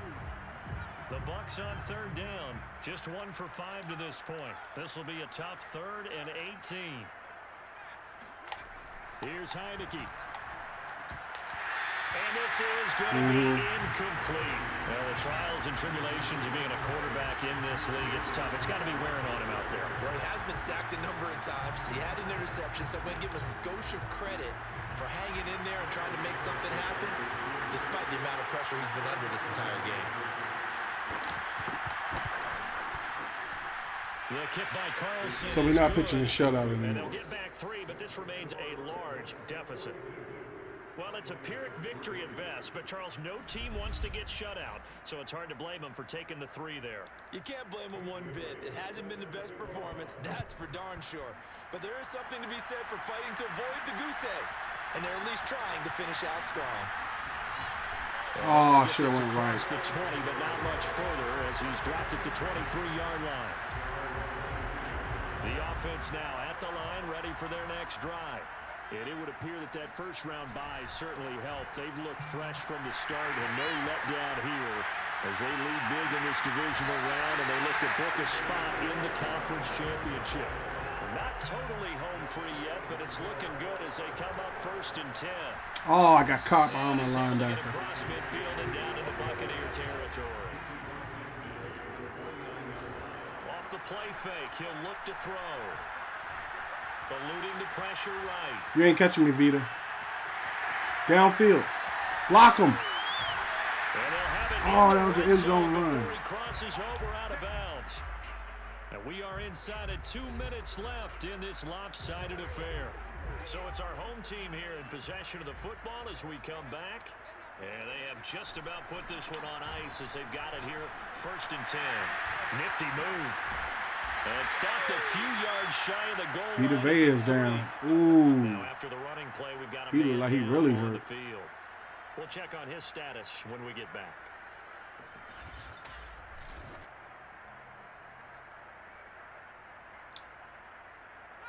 The Bucs on 3rd down. Just 1 for 5 to this point. This will be a tough 3rd and 18. Here's Heineke. And this is going to be incomplete. Well, the trials and tribulations of being a quarterback in this league, it's tough. It's got to be wearing on him out there. Well, he has been sacked a number of times. He had an interception, so I'm going to give him a skosh of credit for hanging in there and trying to make something happen, despite the amount of pressure he's been under this entire game. The kick by Carlson. So we're not pitching a shutout And anymore. they'll get back 3, but this remains a large deficit. Well, it's a Pyrrhic victory at best, but Charles, no team wants to get shut out, so it's hard to blame them for taking the 3 there. You can't blame him one bit. It hasn't been the best performance, that's for darn sure. But there is something to be said for fighting to avoid the goose egg, and they're at least trying to finish out strong. Oh, should have went right. The 20, but not much further as he's dropped it to 23-yard line. The offense now at the line, ready for their next drive. And it would appear that that first-round bye certainly helped. They've looked fresh from the start and no letdown here as they lead big in this divisional round, and they look to book a spot in the conference championship. They're not totally home free yet, but it's looking good as they come up 1st and 10. Oh, I got caught behind my linebacker. Across midfield and down into Buccaneer territory. Off the play fake, he'll look to throw. Eluding the pressure right. You ain't catching me, Vita. Downfield. Block him. Oh, that was an end zone run. He crosses over out of bounds. And we are inside of 2 minutes left in this lopsided affair. So it's our home team here in possession of the football as we come back. And they have just about put this one on ice as they've got it here 1st and 10. Nifty move. And stopped a few yards shy of the goal. Vita Vea is down. Ooh. Now after the running play, we've got a He looked like he really on hurt. the field. We'll check on his status when we get back.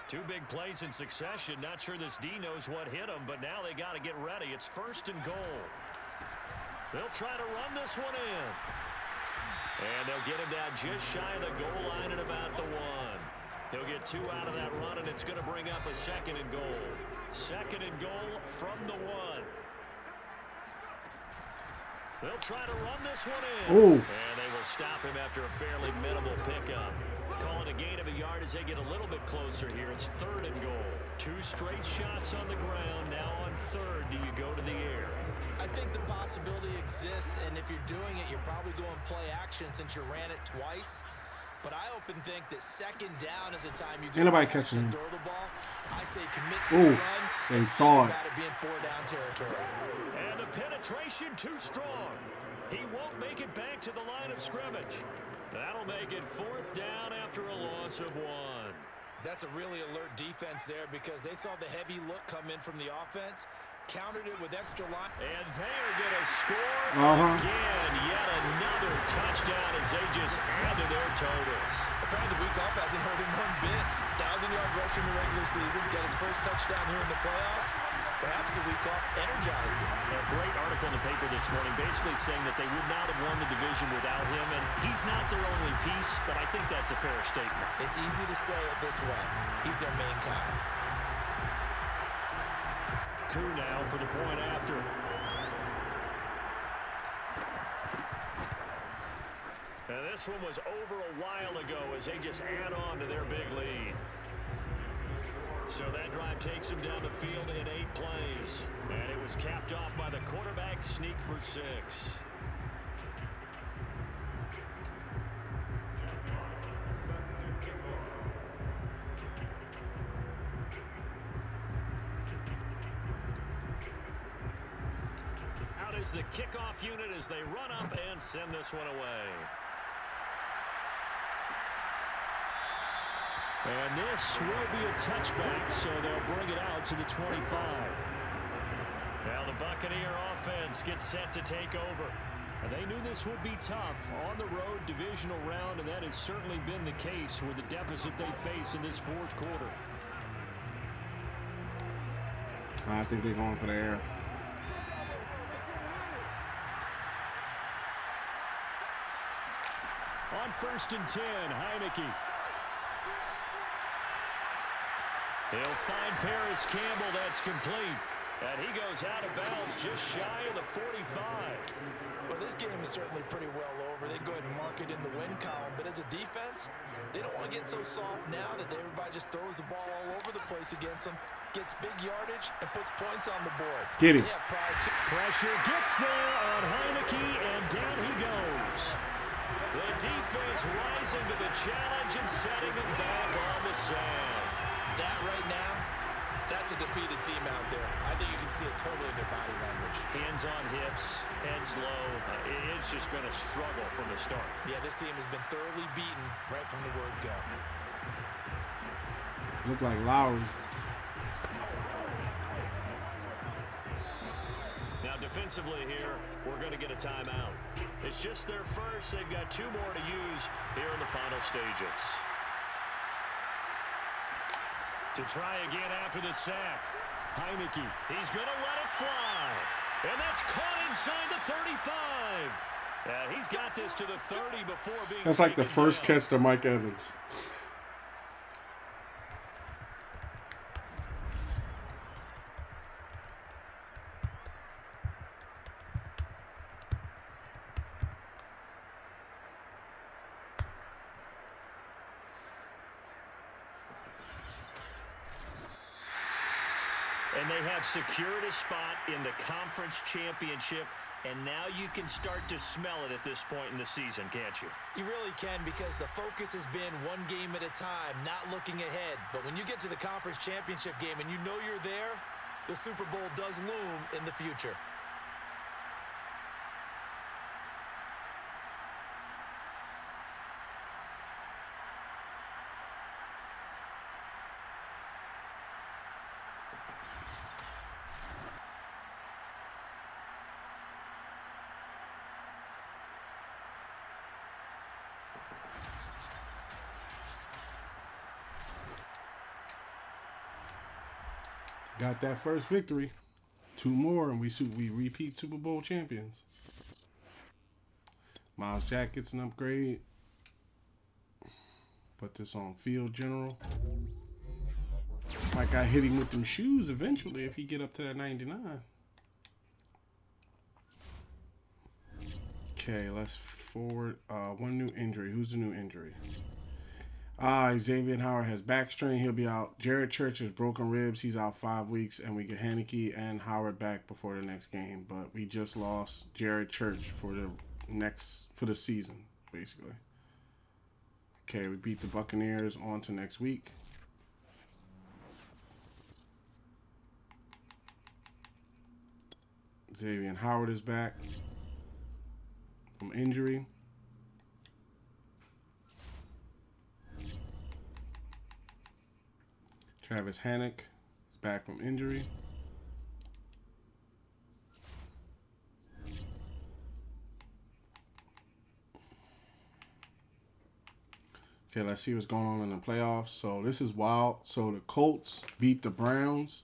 Two big plays in succession. Not sure this D knows what hit him, but now they got to get ready. It's 1st and goal. They'll try to run this one in. And they'll get him down just shy of the goal line at about the 1. He'll get 2 out of that run, and it's going to bring up a 2nd and goal. 2nd and goal from the 1. They'll try to run this one in. Ooh. And they will stop him after a fairly minimal pickup. Calling a gain of a yard as they get a little bit closer here. It's 3rd and goal. 2 straight shots on the ground. Now on 3rd, do you go to the air? I think the possibility exists, and if you're doing it, you're probably going play action since you ran it twice. But I often think that 2nd down is a time you Ain't nobody catching him. throw the ball. I say commit to Ooh, the run. they saw it. About it being 4-down territory. And the penetration too strong. He won't make it back to the line of scrimmage. That'll make it 4th down after a loss of 1. That's a really alert defense there because they saw the heavy look come in from the offense, countered it with extra line. And they're going to score Uh-huh. again. Yet another touchdown as they just add to their totals. Apparently the week off hasn't hurt him one bit. 1,000-yard rush in the regular season, get his first touchdown here in the playoffs. Perhaps the week off energized him. A great article in the paper this morning basically saying that they would not have won the division without him, and he's not their only piece, but I think that's a fair statement. It's easy to say it this way. He's their main cog. Coup now for the point after. And this one was over a while ago as they just add on to their big lead. So that drive takes him down the field in 8 plays. And it was capped off by the quarterback sneak for 6. Out is the kickoff unit as they run up and send this one away. And this will be a touchback, so they'll bring it out to the 25. Now the Buccaneer offense gets set to take over. And they knew this would be tough on the road divisional round, and that has certainly been the case with the deficit they face in this 4th quarter. I think they're going for the air. On 1st and 10, Heineke. He'll find Paris Campbell. That's complete. And he goes out of bounds just shy of the 45. Well, this game is certainly pretty well over. They go ahead and mark it in the win column. But as a defense, they don't want to get so soft now that everybody just throws the ball all over the place against them, gets big yardage, and puts points on the board. Get him. Pressure gets there on Heineke, and down he goes. The defense rising to the challenge and setting them back on the sand. That right now, that's a defeated team out there. I think you can see it totally in their body language. Hands on hips, heads low. It's just been a struggle from the start. Yeah, this team has been thoroughly beaten right from the word go. Look like Lowry. Now defensively here, we're going to get a timeout. It's just their first. They've got 2 more to use here in the final stages. To try again after the sack. Heineke. He's going to let it fly. And that's caught inside the 35. Yeah, he's got this to the 30 before being That's like the taken first down. catch to Mike Evans. And they have secured a spot in the conference championship, and now you can start to smell it at this point in the season, can't you? You really can, because the focus has been one game at a time, not looking ahead. But when you get to the conference championship game and you know you're there, the Super Bowl does loom in the future. Got that first victory. 2 more, and we repeat Super Bowl champions. Miles Jack gets an upgrade. Put this on field general. Like I hit him with them shoes eventually if he get up to that 99. Okay, let's forward. One new injury. Who's the new injury? Xavier Howard has back strain. He'll be out. Jared Church has broken ribs. He's out 5 weeks, and we get Haneke and Howard back before the next game. But we just lost Jared Church for the season, basically. Okay, we beat the Buccaneers. On to next week. Xavier Howard is back from injury. Travis Hannock is back from injury. Okay, let's see what's going on in the playoffs. So this is wild. So the Colts beat the Browns,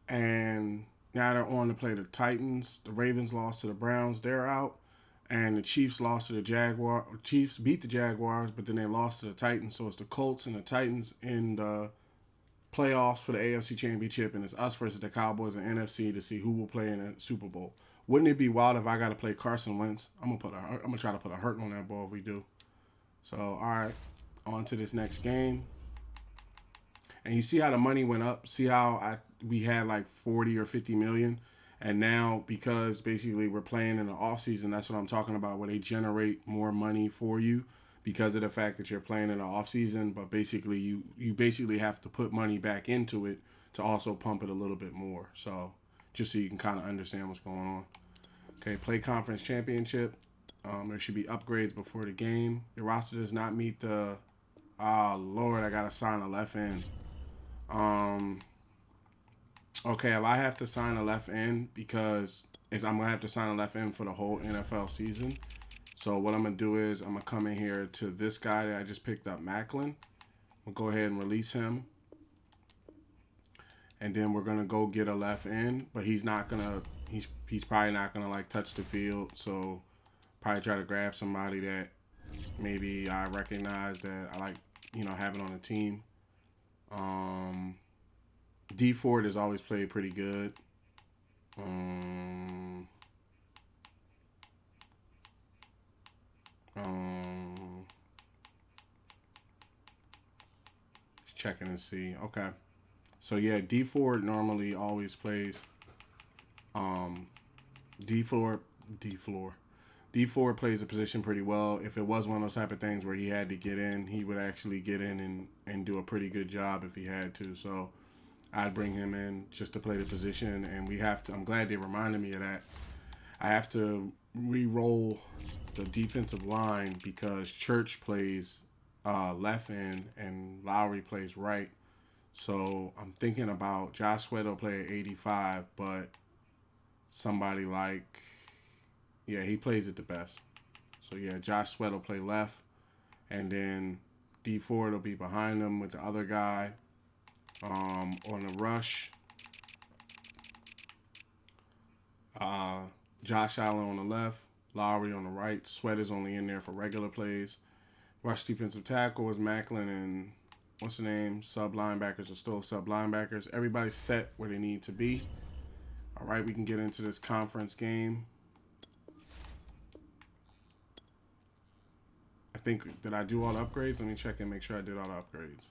and now they're on to play the Titans. The Ravens lost to the Browns. They're out. And the Chiefs lost to the Jaguars. Chiefs beat the Jaguars, but then they lost to the Titans. So it's the Colts and the Titans in the playoffs for the AFC Championship, and it's us versus the Cowboys and NFC to see who will play in the Super Bowl. Wouldn't it be wild if I got to play Carson Wentz? I'm gonna try to put a hurt on that ball if we do. So all right, on to this next game. And you see how the money went up. See how we had like 40 or 50 million, and now because basically we're playing in the off season, that's what I'm talking about, where they generate more money for you because of the fact that you're playing in the off season. But basically you basically have to put money back into it to also pump it a little bit more. So just so you can kind of understand what's going on. Okay, play conference championship. There should be upgrades before the game. Your roster does not meet the. Lord, I gotta sign a left end. Okay, if I have to sign a left end, because I'm gonna have to sign a left end for the whole NFL season. So what I'm gonna do is I'm gonna come in here to this guy that I just picked up, Macklin. We'll go ahead and release him, and then we're gonna go get a left end. But he's not gonna. He's probably not gonna like touch the field. So probably try to grab somebody that maybe I recognize that I like, having on the team. D Ford has always played pretty good. Checking and see. Okay. So yeah, D Ford normally always plays. D Ford plays the position pretty well. If it was one of those type of things where he had to get in, he would actually get in and do a pretty good job if he had to. So I'd bring him in just to play the position, and I'm glad they reminded me of that. I have to re-roll the defensive line because Church plays left end and Lowry plays right. So I'm thinking about Josh Sweat will play at 85, but somebody like, yeah, he plays it the best. So yeah, Josh Sweat will play left, and then D Ford will be behind him with the other guy. On the rush, Josh Allen on the left, Lowry on the right. Sweat is only in there for regular plays. Rush defensive tackle is Macklin and what's the name? Sub linebackers are still sub linebackers. Everybody's set where they need to be. All right, we can get into this conference game. I think, did I do all the upgrades? Let me check and make sure I did all the upgrades.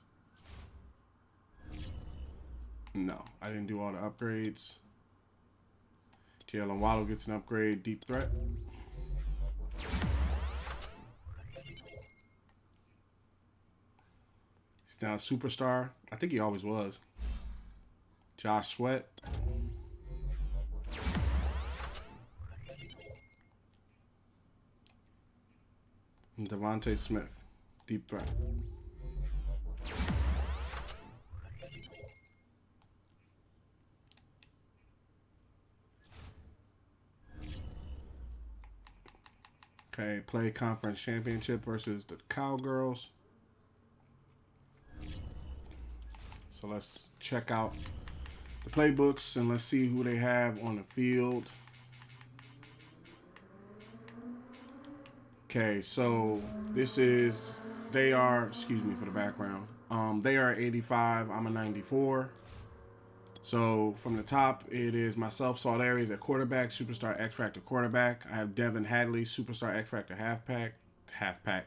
No, I didn't do all the upgrades. Jalen Waddle gets an upgrade. Deep threat. He's now a superstar. I think he always was. Josh Sweat. And Devontae Smith. Deep threat. Okay, play conference championship versus the Cowgirls. So let's check out the playbooks, and let's see who they have on the field. Okay, so this is, they are, excuse me for the background. They are 85, I'm a 94. So from the top, it is myself, Salt Aries at quarterback, Superstar X Factor quarterback. I have Devin Hadley, Superstar X Factor halfback.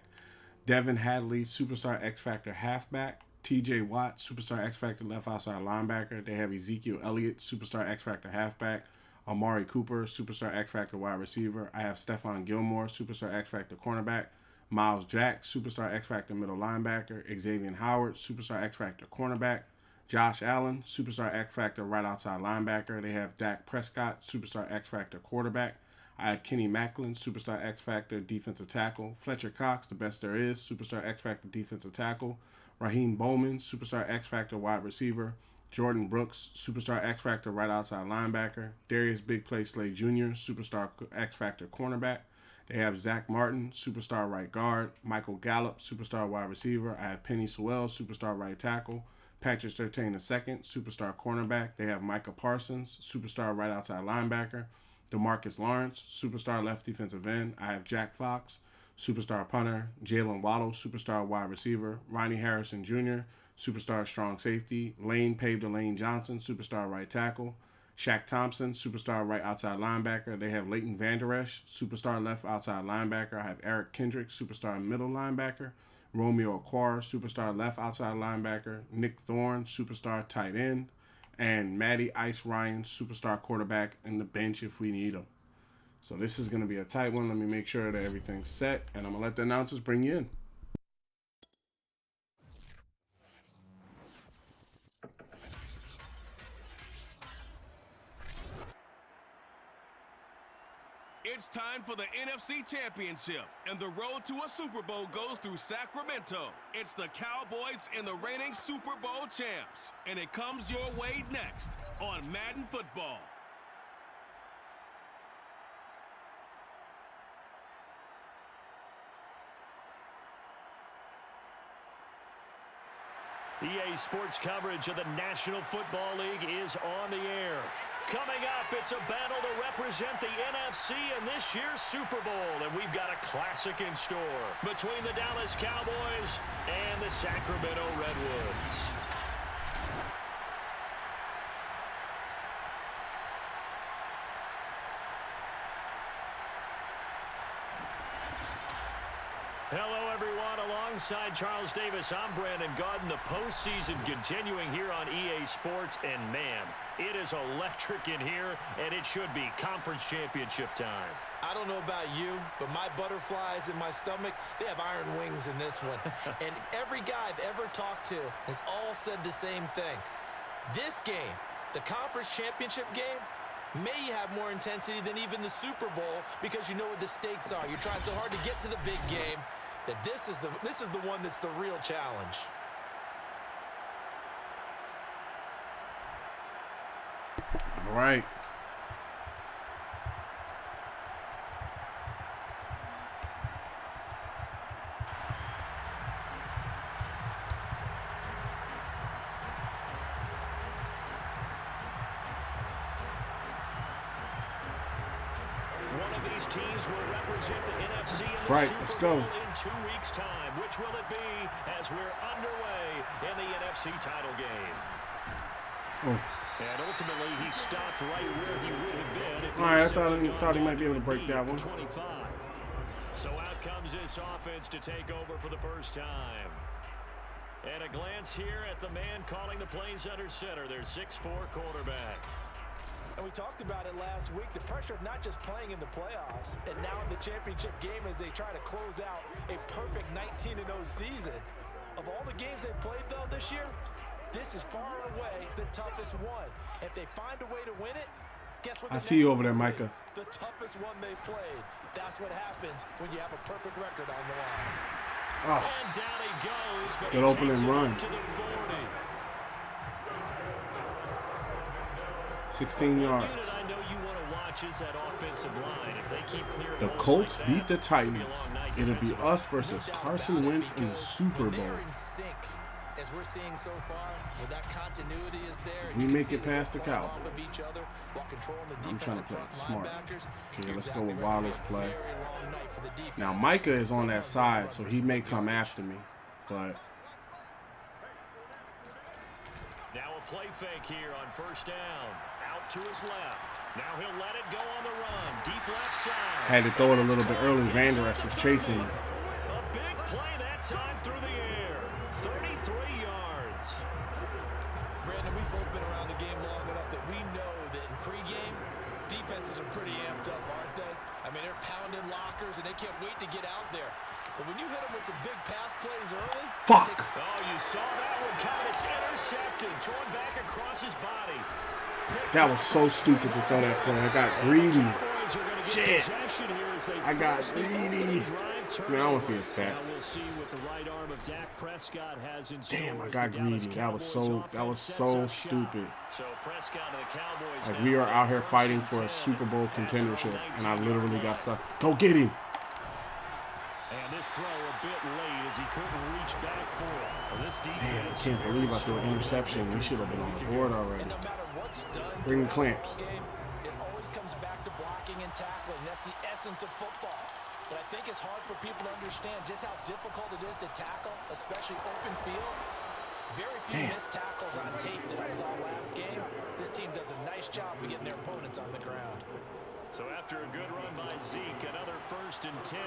Devin Hadley, Superstar X Factor halfback. TJ Watt, Superstar X Factor left outside linebacker. They have Ezekiel Elliott, Superstar X Factor halfback. Amari Cooper, Superstar X Factor wide receiver. I have Stephon Gilmore, Superstar X Factor cornerback. Miles Jack, Superstar X Factor middle linebacker. Xavier Howard, Superstar X Factor cornerback. Josh Allen, Superstar X Factor right outside linebacker. They have Dak Prescott, Superstar X Factor quarterback. I have Kenny Macklin, Superstar X Factor defensive tackle. Fletcher Cox, the best there is, Superstar X Factor defensive tackle. Raheem Bowman, Superstar X Factor wide receiver. Jordan Brooks, Superstar X Factor right outside linebacker. Darius Big Play Slay Jr., Superstar X Factor cornerback. They have Zach Martin, Superstar right guard. Michael Gallup, Superstar wide receiver. I have Penny Sewell, Superstar right tackle. Patrick Surtain II, Superstar cornerback. They have Micah Parsons, Superstar right outside linebacker. DeMarcus Lawrence, Superstar left defensive end. I have Jack Fox, Superstar punter. Jalen Waddle, Superstar wide receiver. Ronnie Harrison Jr., Superstar strong safety. Lane Pave the Lane Johnson, Superstar right tackle. Shaq Thompson, Superstar right outside linebacker. They have Leighton Vander Esch, Superstar left outside linebacker. I have Eric Kendrick, Superstar middle linebacker. Romeo Okwara, Superstar left outside linebacker. Nick Thorne, Superstar tight end. And Matty Ice Ryan, Superstar quarterback in the bench if we need him. So this is going to be a tight one. Let me make sure that everything's set, and I'm going to let the announcers bring you in. It's time for the NFC Championship, and the road to a Super Bowl goes through Sacramento. It's the Cowboys and the reigning Super Bowl champs, and it comes your way next on Madden Football. EA Sports coverage of the National Football League is on the air. Coming up, it's a battle to represent the NFC in this year's Super Bowl, and we've got a classic in store between the Dallas Cowboys and the Sacramento Redwoods. Hello, everyone. Alongside Charles Davis, I'm Brandon Gaudin. The postseason continuing here on EA Sports, and man, it is electric in here, and it should be conference championship time. I don't know about you, but my butterflies in my stomach, they have iron wings in this one. And every guy I've ever talked to has all said the same thing. This game, the conference championship game, may have more intensity than even the Super Bowl because you know what the stakes are. You're trying so hard to get to the big game that this is the one that's the real challenge. All right. One of these teams will represent the NFC in the Right, Super let's Bowl go. in 2 weeks' time. Which will it be as we're underway in the NFC title game? Oh. And ultimately, he stopped right where he would have been if All right, I he thought he might be able to break that one. 25. So out comes this offense to take over for the first time. And a glance here at the man calling the plays under center, their 6'4" quarterback. And we talked about it last week, the pressure of not just playing in the playoffs and now in the championship game as they try to close out a perfect 19-0 season. Of all the games they've played, though, this year, this is far and away the toughest one. If they find a way to win it, guess what? I see you over there, Micah. The toughest one they've played. That's what happens when you have a perfect record on the line. Oh. And down he goes, but Good he opening takes it run. up to the 40. 16 yards. Unit I know you want to watch is that offensive line. If they keep clearing The holes Colts like beat that, the Titans. it'll be a long night It'll be defensively. us versus Carson Wentz in the Super Bowl. When they're in sync, as we're seeing so far, where that continuity is there. We make it past the Cowboys. I'm trying to play it smart. Okay, let's go with Wallace play. Now Micah is on that side, so he may come after me, but now a play fake here on first down. Out to his left. Now he'll let it go on the run. Deep left side. had to throw it a little bit early. Van Der Esch was chasing me. A big play that time through the air. 33 yards. Brandon, we've both been around the game long enough that we know that in pregame, defenses are pretty amped up, aren't they? I mean, they're pounding lockers, and they can't wait to get out there. But when you hit them with some big pass plays early... Fuck! Oh, you saw that one coming. It's intercepted. Thrown back across his body. That was so stupid to throw that play. I got greedy. Shit. I got greedy. Man, I want to see his stats. Damn, I got greedy. That was so stupid. Like, we are out here fighting for a Super Bowl contendership, and I literally got stuck. Go get him. And this throw a bit late as he couldn't reach back for it. Damn, I can't believe I threw an interception. We should have been on the board already. Bring the clamps. It always comes back to blocking and tackling. That's the essence of football. But I think it's hard for people to understand just how difficult it is to tackle, especially open field. Very few missed tackles on tape that I saw last game. This team does a nice job of getting their opponents on the ground. So after a good run by Zeke, another 1st and 10.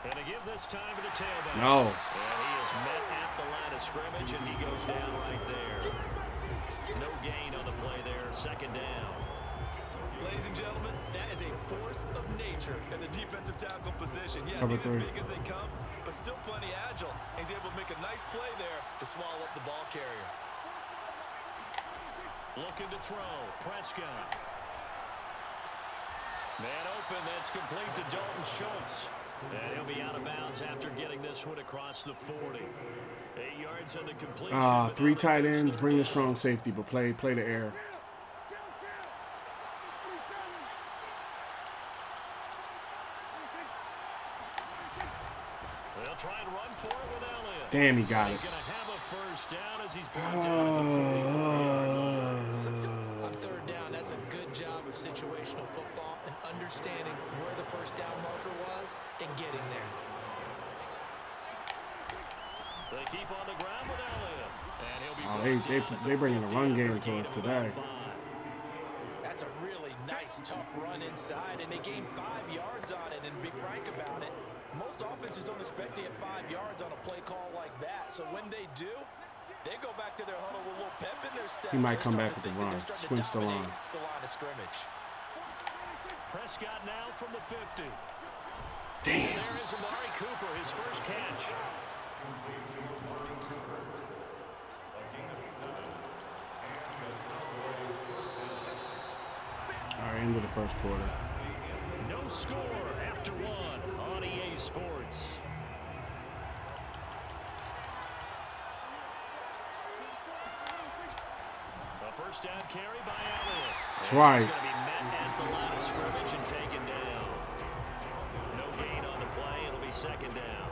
And to give this time to the tailback. No. And he is met at the line of scrimmage, and he goes down right there. No gain on the play there, 2nd down. Ladies and gentlemen, that is a force of nature in the defensive tackle position. Yes, Cover he's three. as big as they come, but still plenty agile. He's able to make a nice play there to swallow up the ball carrier. Looking to throw. Prescott. Man open. That's complete to Dalton Schultz. And he'll be out of bounds after getting this one across the 40. 8 yards on the completion. 3 tight ends, bring the strong safety, but play the air. They'll try and run for it with Elliott. Damn, he got it. He's going to have a first down as he's brought down. On 3rd down, that's a good job of situational football and understanding where the first down marker was and getting there. They keep on the ground with Elliott. And he'll be They bringing the run game to us today. That's a really nice, tough run inside, and they gained 5 yards on it. And to be frank about it, most offenses don't expect to get 5 yards on a play call like that. So when they do, they go back to their huddle with a little pep in their step. He might come back with the run. Switch the line. The line of scrimmage. Prescott now from the 50. Damn. There is Amari Cooper, his first catch. All right, end of the 1st quarter. No score after 1 on EA Sports. A first down carry by Elliott. That's right. He's going to be met at the line of scrimmage and taken down. No gain on the play. It'll be 2nd down.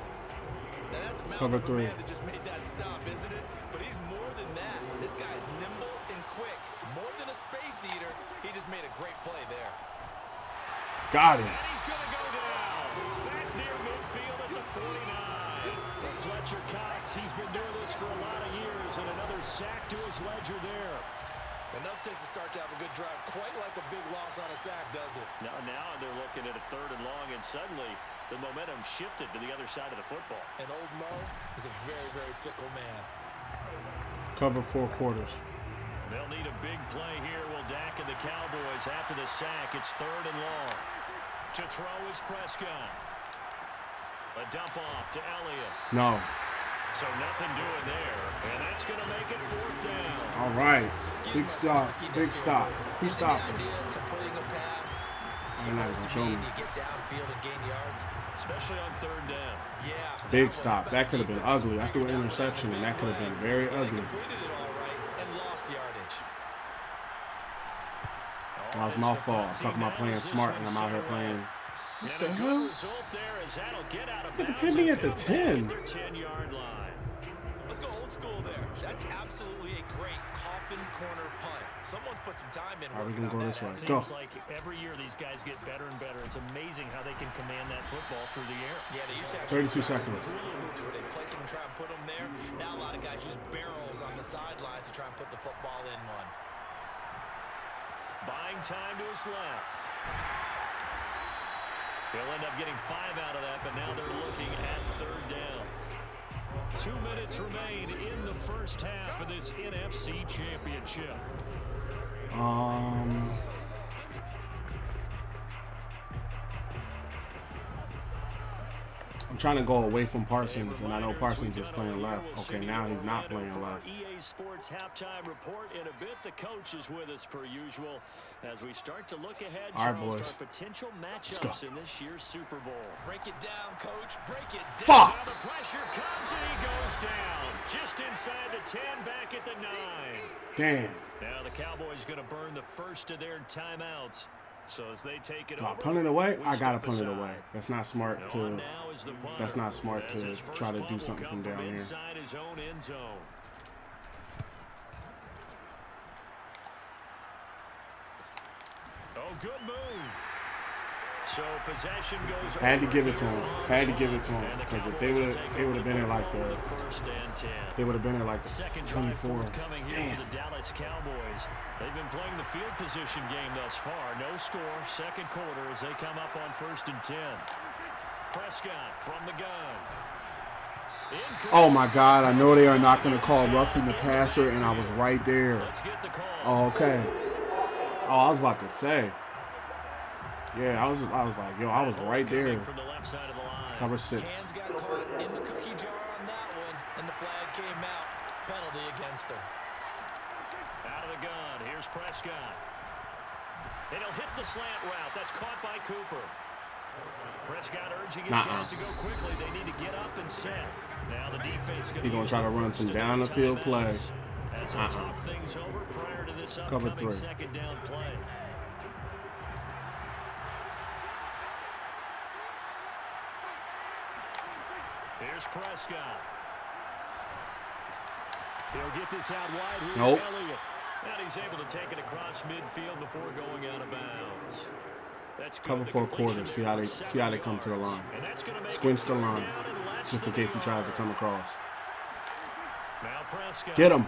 Now that's a Cover 3. man that just made that stop, isn't it? But he's more than that. This guy's nimble and quick. More than a space eater, he just made a great play there. Got him. And he's going to go down. Back near midfield at the 49. For Fletcher Cox, he's been doing this for a lot of years, and another sack to his ledger there. Enough takes a start to have a good drive. Quite like a big loss on a sack, does it? Now they're looking at a 3rd and long, and suddenly the momentum shifted to the other side of the football. And old Mo is a very, very fickle man. Cover 4 quarters. They'll need a big play here. Will Dak and the Cowboys after the sack. It's 3rd and long. To throw is Prescott. A dump off to Elliott. No. So nothing doing there. And that's going to make it 4th down. All right. Big stop. Big stop. Who stopped him? Completing a pass. You're not even showing me. You get downfield and gain yards. Especially on 3rd down. Yeah. Big stop. That could have been ugly. I threw an interception, and that could have been very ugly. Completed it all right and lost yardage. That was my fault. I'm talking about playing smart, and I'm out here playing. What the hell? as that'll get out of Look at bounds. the pending at the 10. Their 10-yard line. Let's go old school there. That's absolutely a great coffin corner punt. Someone's put some time in. All right, we can go this way. It Go. seems like every year these guys get better and better. It's amazing how they can command that football through the air. Yeah, they used to actually 32 seconds. hula hoops where they place them and try and put them there. Now a lot of guys use barrels on the sidelines to try and put the football in one. Buying time to his left. He'll end up getting 5 out of that, but now they're looking at 3rd down. 2 minutes remain in the first half of this NFC Championship. I'm trying to go away from Parsons, and I know Parsons is playing left. Okay, now he's not playing left. EA Sports halftime report in a bit. The coach is with us per usual as we start to look ahead, All right, Charles, boys. to our potential Let's matchups go. in this year's Super Bowl. Break it down, coach. Break it down. Fuck! Now the pressure comes and he goes down. Just inside the 10, back at the 9. Damn. Now the Cowboys going to burn the first of their timeouts. So as they take it Do I over, punt it away? we I gotta step punt it aside. away. That's not smart On to. now is the punter, That's not smart as to his first try to punt do will something come from down here. inside his own end zone. Oh, good move. So possession goes over. Had to give it to him. here Had to on give the it to him and the because if Cowboys they will take would have been in like the first and 10. they would have been in like the Second drive 24. forthcoming here Damn. for the Dallas Cowboys. They've been playing the field position game thus far. No score. Second quarter as they come up on 1st and 10. Prescott from the gun. Oh my God! I know they are not going to call roughing the passer, and I was right there. Let's get the call. Oh, okay. Oh, I was about to say. Yeah, I was like, yo, I was right there. From the left side of the line. Cover 6. Hands got caught in the cookie jar on that one, and the flag came out. Penalty against him. Out of the gun. Here's Prescott. And he'll hit the slant route. That's caught by Cooper. Prescott urging his guys to go quickly. They need to get up and set. Now the defense He gonna try to run some down the field play. As they talk things over prior to this Cover upcoming 3. second down play. Here's Prescott. He'll get this out wide here. Nope. Elliott. And he's able to take it across midfield before going out of bounds. That's Cover 4 quarters. See how they come to the line. Squinch the line, just in case he tries to come across. Now Prescott. Get him.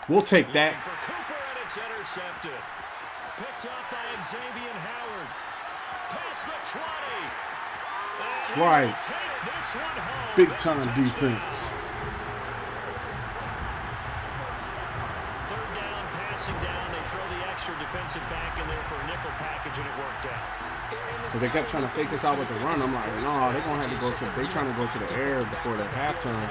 We'll take that. For Cooper, and it's intercepted. Picked up by Xavier Howard. Past the 20. That's right. Take this one home. Big It's a time touchdown. defense. Third down, passing down. They throw the extra defensive back in there for a nickel package, and it worked out. But they kept trying to fake us out with the run. I'm like, no, they're gonna have to go to. They trying to go to the air before the halftime.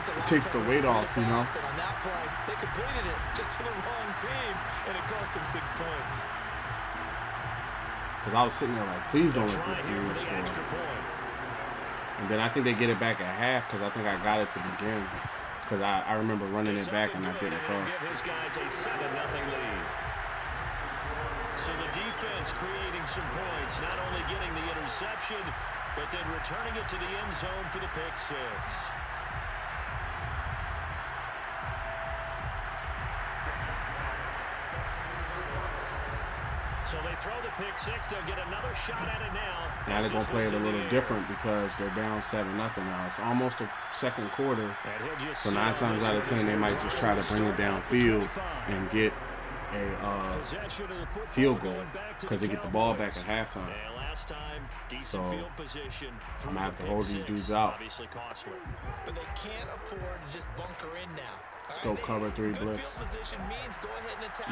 It takes the weight off, you know. On that play, they completed it just to the wrong team, and it cost them 6 points. Because I was sitting there like, please don't let this Trying here for dude the extra score. point. And then I think they get it back at half because I think I got it to begin. Because I remember running it back and I didn't cross. Give his guys a 7-0 lead. So the defense creating some points, not only getting the interception, but then returning it to the end zone for the pick 6. So they throw the pick 6. They'll get another shot at it now. Now they're going to play it a little different because they're down 7-0 now. It's almost a second quarter. So 9 times out of 10, they might just try to bring it downfield and get a field goal because they get the ball back at halftime. So I'm going to have to hold these dudes out. But they can't afford to just bunker in now. Let's go cover 3 blitz.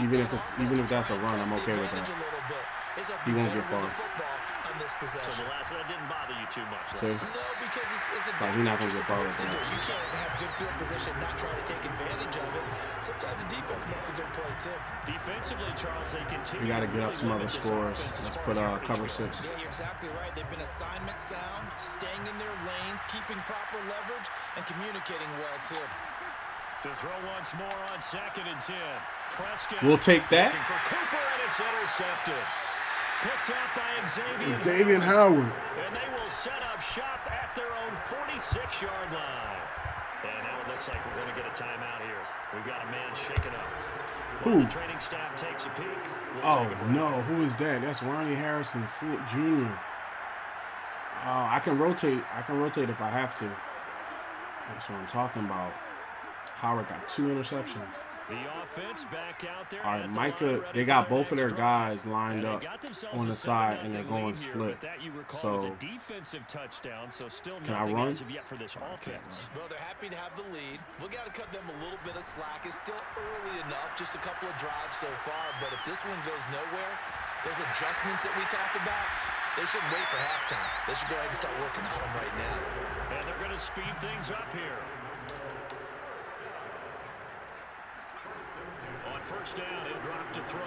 Even if that's a run, I'm okay with that. He won't get far. So the last one didn't bother you too much. See? No, because it's Like, exactly he's not what gonna you're get far supposed with to do. that. You can't have good field position, not try to take advantage of it. Sometimes the defense makes a good play too. Defensively, Charles, they continue. We got to get up some other scores. Let's put cover 6. Yeah, you're exactly right. They've been assignment sound, staying in their lanes, keeping proper leverage, and communicating well too. To throw once more on 2nd and 10. Prescott. We'll take that. For Cooper, and it's intercepted. picked up by Xavier. Xavier Howard. And they will set up shop at their own 46-yard line. And now it looks like we're going to get a timeout here. We've got a man shaken up. Who? The training staff takes a peek. Oh, no. Who is that? That's Ronnie Harrison Jr. Oh, I can rotate. I can rotate if I have to. That's what I'm talking about. Howard got 2 interceptions. The offense back out there. All right, Micah, they got both of their guys lined up on the side, and they're going split. So, defensive touchdown, so still can I run? Yet for this offense. Well, they're happy to have the lead. We got to cut them a little bit of slack. It's still early enough, just a couple of drives so far. But if this one goes nowhere, those adjustments that we talked about, they shouldn't wait for halftime. They should go ahead and start working on them right now. And they're going to speed things up here. On first down, he'll drop to throw.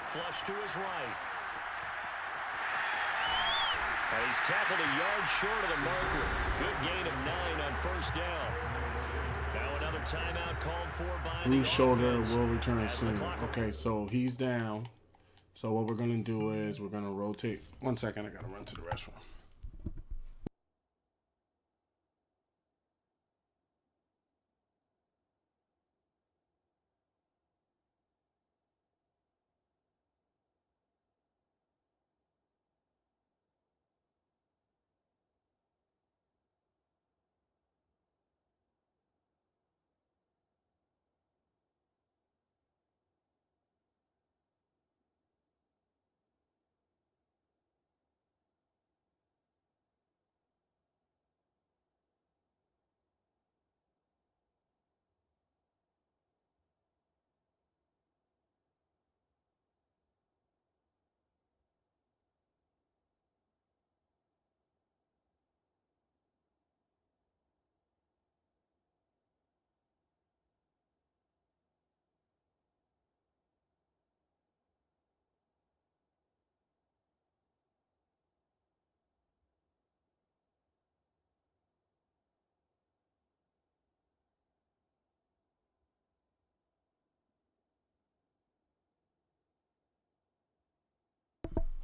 Flush to his right. And he's tackled a yard short of the marker. Good gain of 9 on first down. Now another timeout called for by Bruce Shoulder offense. will return soon. Okay, so he's down. So what we're going to do is we're going to rotate. 1 second, I got to run to the restroom.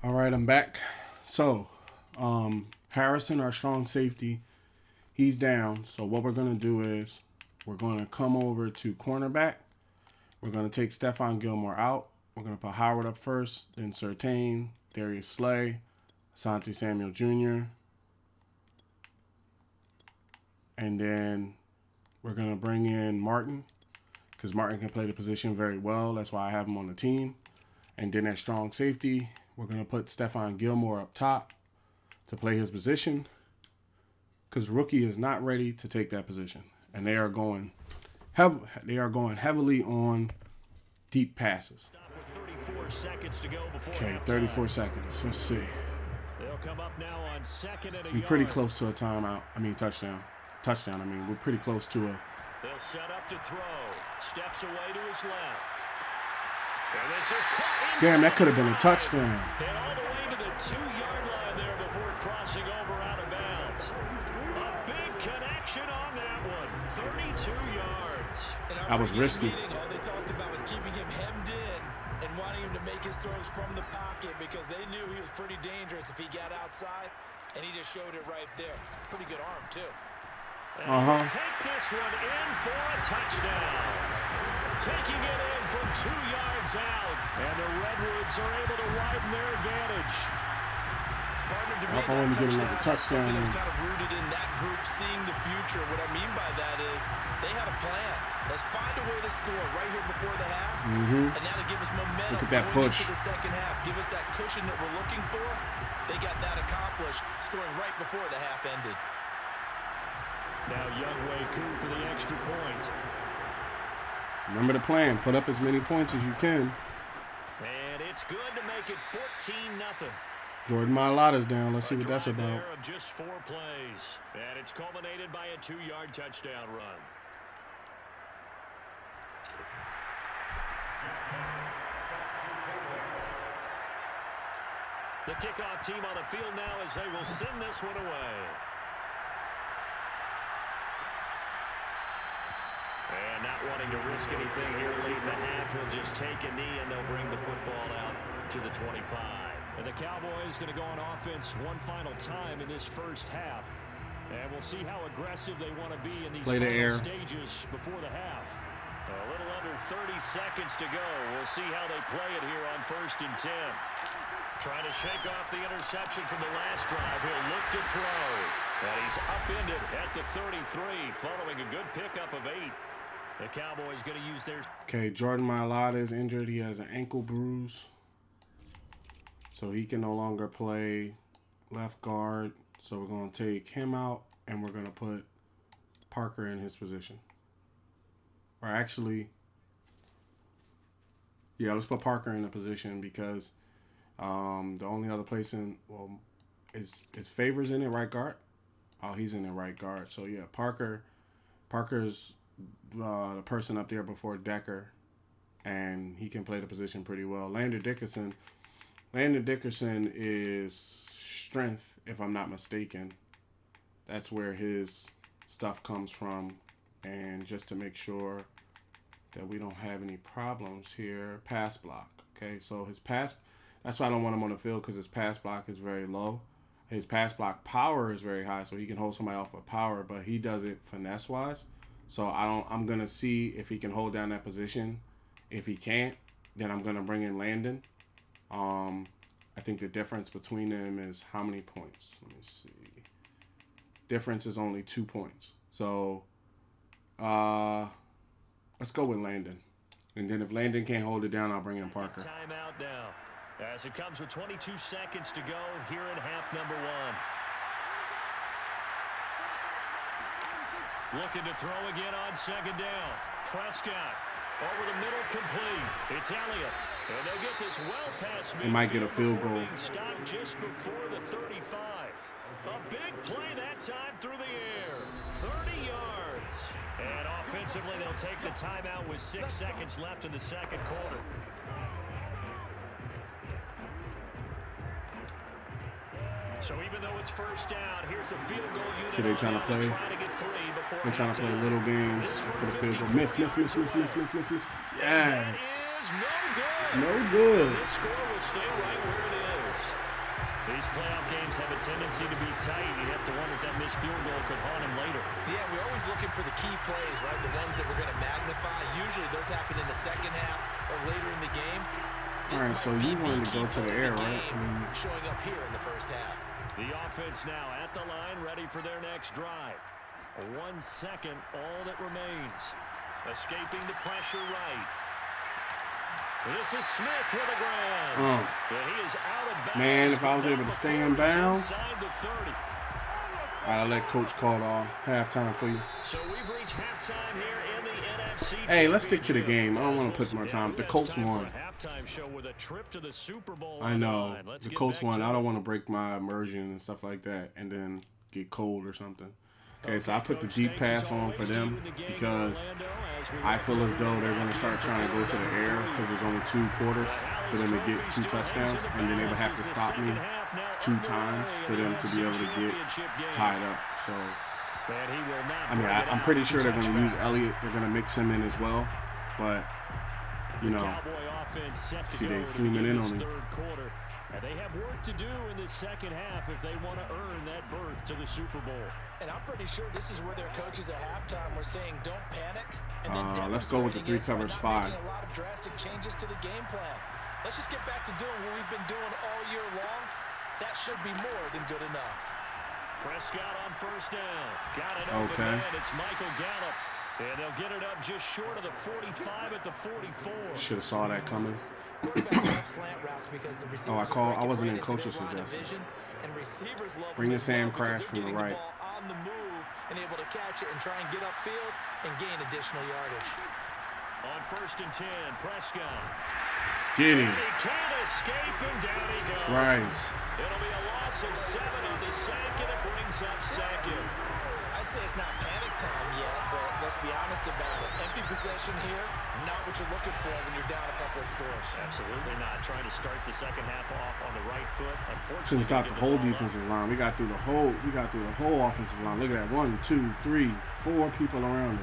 All right, I'm back. So, Harrison, our strong safety, he's down. So what we're going to do is we're going to come over to cornerback. We're going to take Stephon Gilmore out. We're going to put Howard up first, then Surtain, Darius Slay, Asante Samuel Jr. And then we're going to bring in Martin because Martin can play the position very well. That's why I have him on the team. And then at strong safety, we're going to put Stephon Gilmore up top to play his position because rookie is not ready to take that position. And they are going heavily on deep passes. 34 seconds to go before Okay, 34 seconds. Let's see. They'll come up now on second and a We're pretty yard. close to a timeout. Touchdown. We're pretty close to a... They'll set up to throw. Steps away to his left. And this is caught Damn, that could have been a touchdown. and all the way to the 2-yard line there before crossing over out of bounds. A big connection on that one. 32 yards. That was risky. All they talked about was keeping him hemmed in and wanting him to make his throws from the pocket because they knew he was pretty dangerous if he got outside, and he just showed it right there. Pretty good arm, too. And take this one in for a touchdown. Taking it in from 2 yards out. And the Redwoods are able to widen their advantage. Partner, to I me, want to that get another touchdown something in. that's kind of rooted in that group seeing the future. What I mean by that is they had a plan. Let's find a way to score right here before the half. And now to give us momentum. Look at that going push. into the second half. Give us that cushion that we're looking for. They got that accomplished, scoring right before the half ended. Now Youngway Koo for the extra point. Remember the plan. Put up as many points as you can. And it's good to make it 14-0. Jordan Mailata's down. Let's see what that's about. There of just 4 plays. And it's culminated by a 2-yard touchdown run. The kickoff team on the field now as they will send this one away. And not wanting to risk anything here late in the half, he'll just take a knee and they'll bring the football out to the 25. And the Cowboys going to go on offense one final time in this first half. And we'll see how aggressive they want to be in these final stages before the half. A little under 30 seconds to go. We'll see how they play it here on 1st and 10. Trying to shake off the interception from the last drive. He'll look to throw. And he's upended at the 33, following a good pickup of 8. The Cowboys going to use their... Okay, Jordan Mailata is injured. He has an ankle bruise. So he can no longer play left guard. So we're going to take him out, and we're going to put Parker in his position. Or actually, yeah, let's put Parker in a position because the only other place is Favors in it, right guard. Oh, he's in the right guard. So yeah, Parker's the person up there before Decker, and he can play the position pretty well. Landon Dickerson is strength, if I'm not mistaken. That's where his stuff comes from. And just to make sure that we don't have any problems here, pass block. Okay, so his pass, that's why I don't want him on the field, because his pass block is very low. His pass block power is very high, so he can hold somebody off with power, but he does it finesse-wise. So I'm going to see if he can hold down that position. If he can't, then I'm going to bring in Landon. I think the difference between them is how many points? Let me see. Difference is only 2 points. So let's go with Landon. And then if Landon can't hold it down, I'll bring in Parker. Timeout now. As it comes with 22 seconds to go here in half number 1. Looking to throw again on 2nd down. Prescott over the middle, complete. It's Elliott. And they'll get this well past midfield. They might get a field goal. Stopped just before the 35. A big play that time through the air. 30 yards. And offensively, they'll take the timeout with 6 seconds left in the second quarter. So even though it's 1st down, here's the field goal unit. So they're trying to play. They're trying to play little games for the field goal. Miss. Yes. No good. This score will stay right where it is. These playoff games have a tendency to be tight. You have to wonder if that missed field goal could haunt him later. Yeah, we're always looking for the key plays, right? The ones that we're going to magnify. Usually those happen in the second half or later in the game. All right, so you wanted to go to the air, right? Showing up here in the first half. The offense now at the line, ready for their next drive. 1 second, all that remains. Escaping the pressure right. This is Smith with a grab. He is out of bounds. Man, if I was able to stay in bounds, I'll let Coach call off halftime for you. So we've reached halftime here in the NFC. Hey, let's stick to the game. I don't want to put more time. The Colts won. Show with a trip to the Superbowl. I know. The Colts won. I don't want to break my immersion and stuff like that and then get cold or something. Okay, so I put the deep pass on for them because I feel as though they're going to start trying to go to the air because there's only 2 quarters for them to get 2 touchdowns, and then they would have to stop me 2 times for them to be able to get tied up. So, I mean, I'm pretty sure they're going to use Elliott. They're going to mix him in as well, but, you know, see, they zooming in on him. And they have work to do in the second half if they want to earn that berth to the Super Bowl. And I'm pretty sure this is where their coaches at halftime were saying, don't panic. And then let's go with the 3-cover spy. A lot of drastic changes to the game plan. Let's just get back to doing what we've been doing all year long. That should be more than good enough. Prescott on 1st down. Got it over man. It's Michael Gallup. And they'll get it up just short of the 45 at the 44. Should have saw that coming. I wasn't in coach's suggestion. Bring the Sam Crash from the right. On the move and able to catch it and try and get upfield and gain additional yardage. On 1st and 10, Prescott. Get him. He can't escape and down he goes. That's right. It'll be a loss of 7 on the sack, and it brings up 2nd. I'd say it's not panic time yet, but let's be honest about it. Empty possession here, not what you're looking for when you're down a couple of scores. Absolutely not. Trying to start the second half off on the right foot. Shouldn't Unfortunately, stop the whole defensive line. We got through the whole offensive line. Look at that. 1, 2, 3, 4 people around it.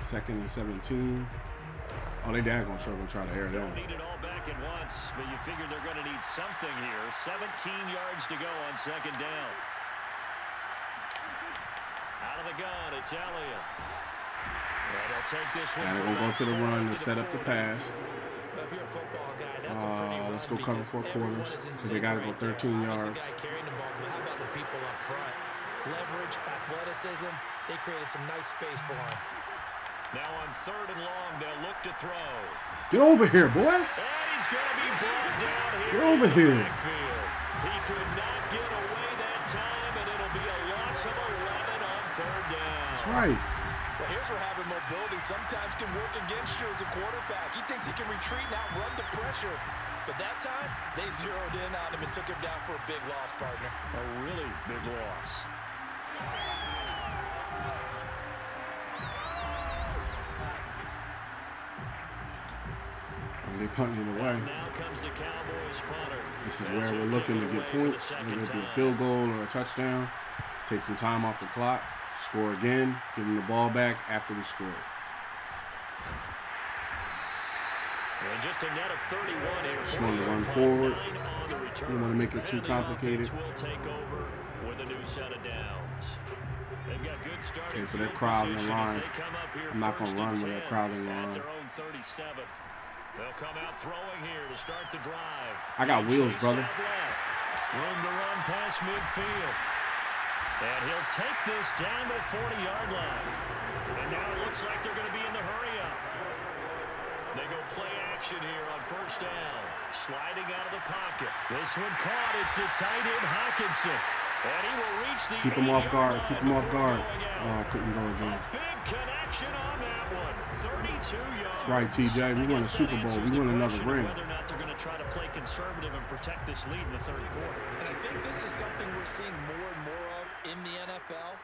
2nd and 17. Oh, they dad gonna struggle to try to air Don't down. need it all back at once, but you figure they're going to need something here. 17 yards to go on 2nd down. Out of the gun, it's Elliott. And they'll take this one. And they're gonna go to the run to set up the pass. Well, if you're a football guy, that's a pretty run. Let's go cover 4 quarters. So they got to go 13 yards. The guy carrying the ball, but how about the people up front? Leverage, athleticism. They created some nice space for him. Now on 3rd and long, they'll look to throw. Get over here, boy. And he's going to be brought down here. Get over here. He could not get away that time, and it'll be a loss of 11 on 3rd down. That's right. Well, here's where having mobility sometimes can work against you as a quarterback. He thinks he can retreat and outrun the pressure. But that time, they zeroed in on him and took him down for a big loss, partner. A really big loss. And they punting it away. Now comes the Cowboys punter. This is where we're looking to get points, whether it be a field goal or a touchdown. Take some time off the clock, score again, give them the ball back after we score. And just a net of 31 here. Just want to run forward. We want to make it too complicated. Will take over with a new set of downs. They've got good starting. Okay, so they're crowding the line. I'm not going to run with that crowding at line. their own 37. They'll come out throwing here to start the drive. I got wheels, brother. Room to run past midfield. And he'll take this down to the 40-yard line. And now it looks like they're going to be in the hurry-up. They go play action here on 1st down. Sliding out of the pocket. This one caught. It's the tight end Hawkinson. And he will reach the Keep him off guard. Keep him off guard. going Oh, I couldn't go again. Big connection on that one. 32 yards. That's right, TJ. We won a Super Bowl. We won another ring. Whether or not they're going to try to play conservative and protect this lead in the 3rd quarter. And I think this is something we're seeing more and more of in the NFL.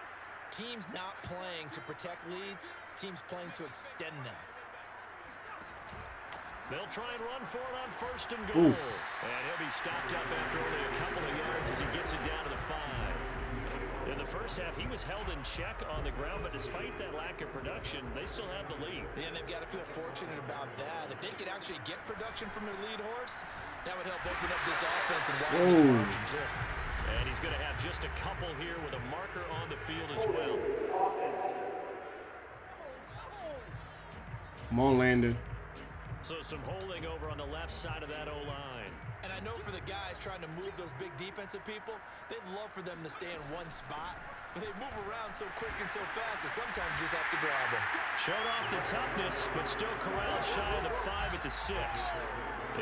Teams not playing to protect leads, teams playing to extend them. They'll try and run for it on 1st and goal. Ooh. And he'll be stopped up after only a couple of yards as he gets it down to the 5. In the 1st half, he was held in check on the ground, but despite that lack of production, they still have the lead. And they've got to feel fortunate about that. If they could actually get production from their lead horse, that would help open up this offense and widen this margin too. And he's going to have just a couple here with a marker on the field as well. Come on, Landon. So some holding over on the left side of that O-line. And I know for the guys trying to move those big defensive people, they'd love for them to stay in one spot. But they move around so quick and so fast that sometimes you just have to grab them. Showed off the toughness, but still corralled shy of the 5 at the 6.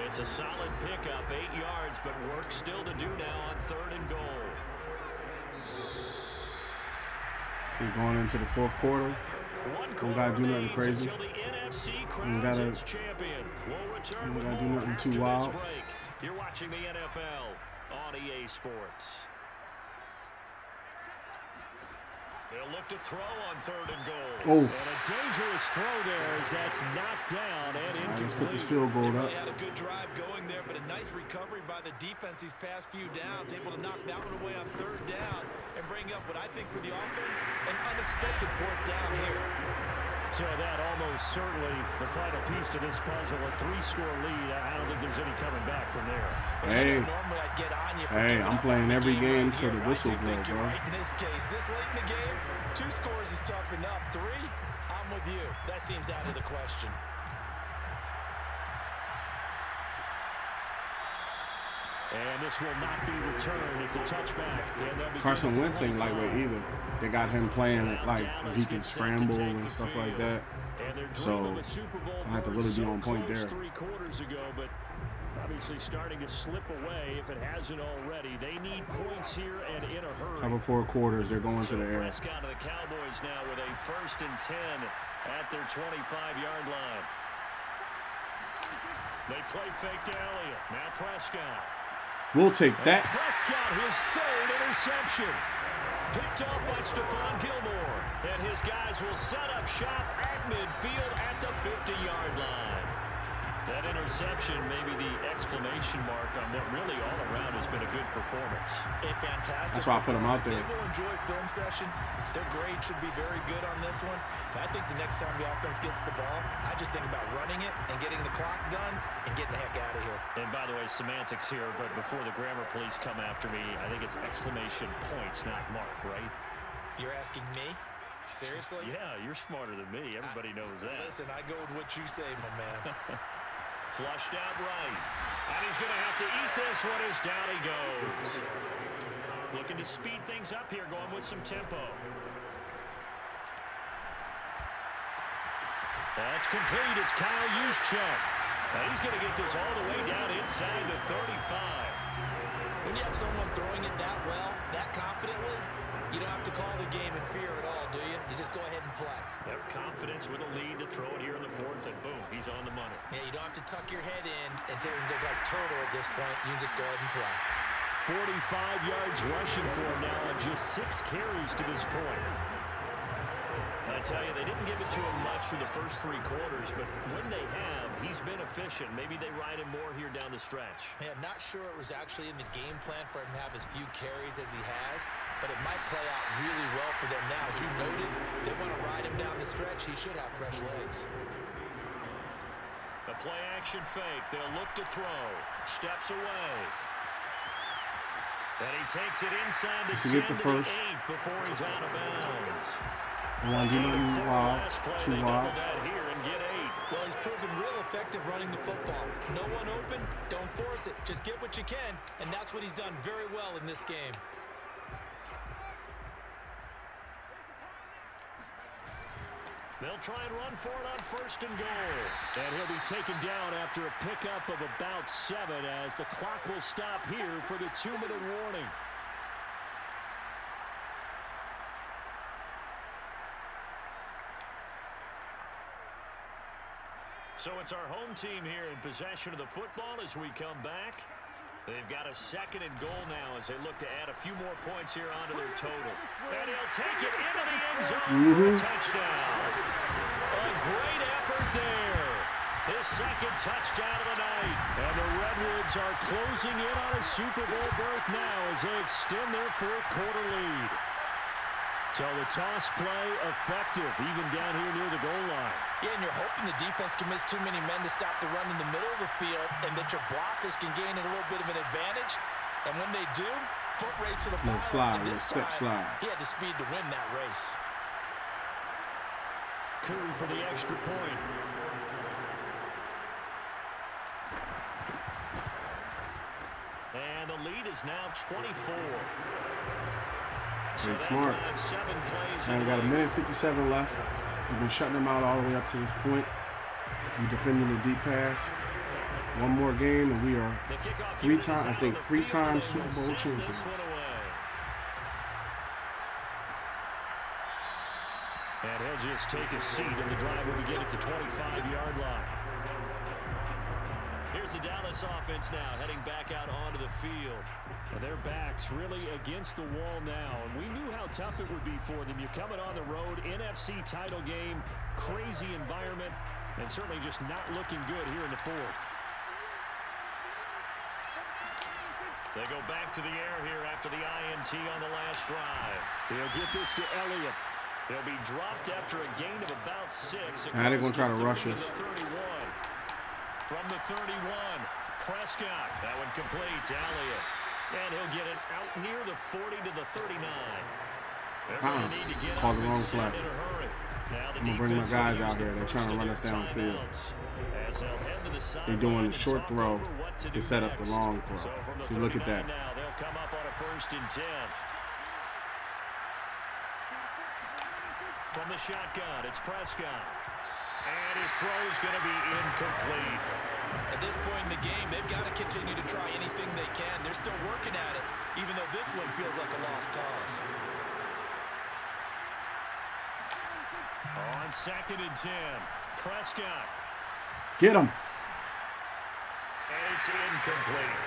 It's a solid pickup, 8 yards, but work still to do now on 3rd and goal. So going into the 4th quarter. Don't got to do nothing crazy. Ain't got to do nothing too wild. You're watching the NFL on EA Sports. They'll look to throw on 3rd and goal. Oh. And a dangerous throw there as that's knocked down and incomplete. All right, let's put this field goal up. They had a good drive going there, but a nice recovery by the defense these past few downs. Able to knock that one away on 3rd down and bring up what I think for the offense, an unexpected 4th down here. So that almost certainly the final piece to this puzzle, a 3-score lead. I don't think there's any coming back from there. Hey, Normally I'd get on you I'm playing every game till the whistle I blow, think you're bro. right in this case. This late in the game, 2 scores is tough enough. 3, I'm with you. That seems out of the question. And this will not be returned. It's a touchback. Carson Wentz ain't lightweight either. They got him playing it like he can scramble and stuff like that. So I have to really be on point there. 3 quarters ago, but obviously starting to slip away if it hasn't already. They need points here and in a hurry. Cover 4 quarters, they're going to the air. Prescott of the Cowboys now with a 1st and 10 at their 25-yard line. They play fake to Elliott. Now Prescott. We'll take that. Prescott, his 3rd interception. Picked off by Stephon Gilmore. And his guys will set up shop at midfield at the 50-yard line. That interception, maybe the exclamation mark on what really all around has been a good performance. A fantastic. That's why I put him out there. They will enjoy film session. Their grade should be very good on this one. And I think the next time the offense gets the ball, I just think about running it and getting the clock done and getting the heck out of here. And by the way, semantics here, but before the grammar police come after me, I think it's exclamation points, not mark, right? You're asking me? Seriously? Yeah, you're smarter than me. Everybody knows that. Listen, I go with what you say, my man. Flushed out right. And he's going to have to eat this one as down he goes. Looking to speed things up here, going with some tempo. That's complete. It's Kyle Juszczyk. And he's going to get this all the way down inside the 35. When you have someone throwing it that well, that confidently, you don't have to call the game in fear at all, do you? You just go ahead and play. Their confidence with a lead to throw it here in the fourth, and boom, he's on the money. Yeah, you don't have to tuck your head in and look like turtle at this point. You can just go ahead and play. 45 yards rushing for him now on just 6 carries to this point. I tell you, they didn't give it to him much for the first 3 quarters, but when they have, he's been efficient. Maybe they ride him more here down the stretch. Yeah, I'm not sure it was actually in the game plan for him to have as few carries as he has, but it might play out really well for them now. As you noted, if they want to ride him down the stretch, he should have fresh legs. A play-action fake. They'll look to throw. Steps away. And he takes it inside the 10 to the 8 before he's out of bounds. One, do nothing wild, too wild. Here and get 8. Well, he's proven real effective running the football. No one open, don't force it. Just get what you can, and that's what he's done very well in this game. They'll try and run for it on first and goal. And he'll be taken down after a pickup of about 7 as the clock will stop here for the 2-minute warning. So it's our home team here in possession of the football as we come back. They've got a 2nd and goal now as they look to add a few more points here onto their total. And he'll take it into the end zone for a touchdown. A great effort there. His 2nd touchdown of the night. And the Redwoods are closing in on a Super Bowl berth now as they extend their 4th quarter lead. So the toss play effective, even down here near the goal line. Yeah, and you're hoping the defense can miss too many men to stop the run in the middle of the field and that your blockers can gain a little bit of an advantage. And when they do, foot race to the ball. Step slide. He had the speed to win that race. Curry for the extra point. And the lead is now 24. Great smart. And we got 1:57 left. We've been shutting them out all the way up to this point. We're defending the deep pass. One more game and we are 3-time Super Bowl champions. And he'll just take a seat, and the drive will begin at the 25-yard line. Here's the Dallas offense now, heading back out onto the field. And their backs really against the wall now. And we knew how tough it would be for them. You're coming on the road, NFC title game, crazy environment, and certainly just not looking good here in the 4th. They go back to the air here after the INT on the last drive. He'll get this to Elliott. He'll be dropped after a gain of about 6. Now they're going to try to rush us. From the 31, Prescott. That one complete to Elliott. And he'll get it out near the 40 to the 39. They're going to need to get Called up the wrong and set play. in a hurry. Now the I'm going to bring my guys out here. They're trying to run us downfield. They're doing the short throw to set up the long throw. See, look at that. Now they'll come up on a 1st and 10. From the shotgun, it's Prescott. And his throw is going to be incomplete. At this point in the game, they've got to continue to try anything they can. They're still working at it, even though this one feels like a lost cause. On 2nd and 10, Prescott. Get him. And it's incomplete.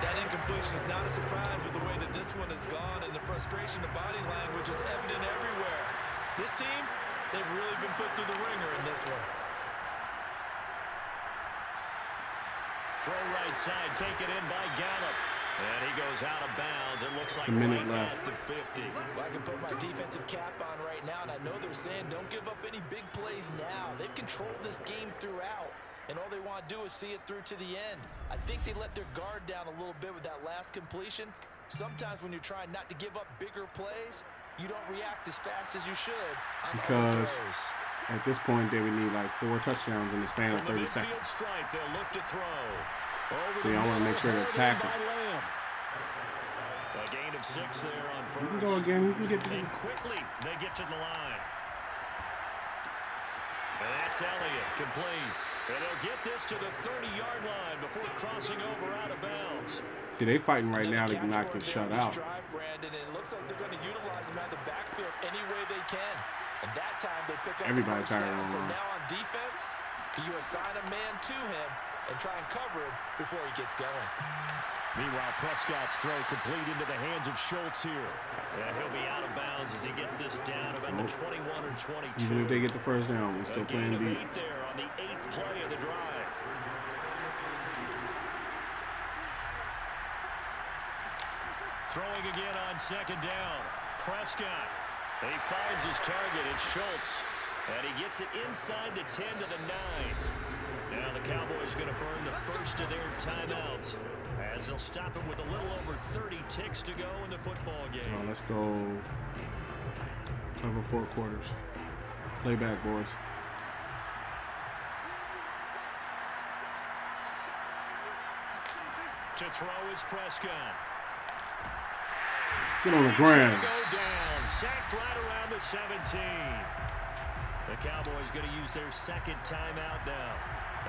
That incompletion is not a surprise with the way that this one has gone, and the frustration of body language is evident everywhere. This team, they've really been put through the ringer in this one. Throw right side, taken in by Gallup. And he goes out of bounds. It looks like a minute right left. at the 50. Well, I can put my defensive cap on right now, and I know they're saying don't give up any big plays now. They've controlled this game throughout, and all they want to do is see it through to the end. I think they let their guard down a little bit with that last completion. Sometimes when you're trying not to give up bigger plays, you don't react as fast as you should. Because at this point, they would need like 4 touchdowns in the span of 30 seconds. Stripe, they'll look to throw. See, I want to make sure to attack him. A gain of 6 there on first. You can go again. You can get to And quickly, they get to the line. And that's Elliott, complete. And they'll get this to the 30-yard line before crossing over out of bounds. See, they fighting right now to not get shut out. Brandon, and it looks like they're going to utilize him out of the backfield any way they can. And that time they pick up Everybody the first tired down. of So him. now on defense, you assign a man to him and try and cover him before he gets going. Meanwhile, Prescott's throw complete into the hands of Schultz here. And he'll be out of bounds as he gets this down about the 21 or 22. Even if they get the first down, we're still playing deep. There on the 8th play of the drive. Throwing again on second down. Prescott. He finds his target. It's Schultz. And he gets it inside the 10 to the 9. Now the Cowboys going to burn the first of their timeouts as they'll stop it with a little over 30 ticks to go in the football game. Oh, let's go cover 4 quarters. Play back, boys. To throw is Prescott. Get on the ground. Go down, sacked right around the 17. The Cowboys going to use their second timeout now,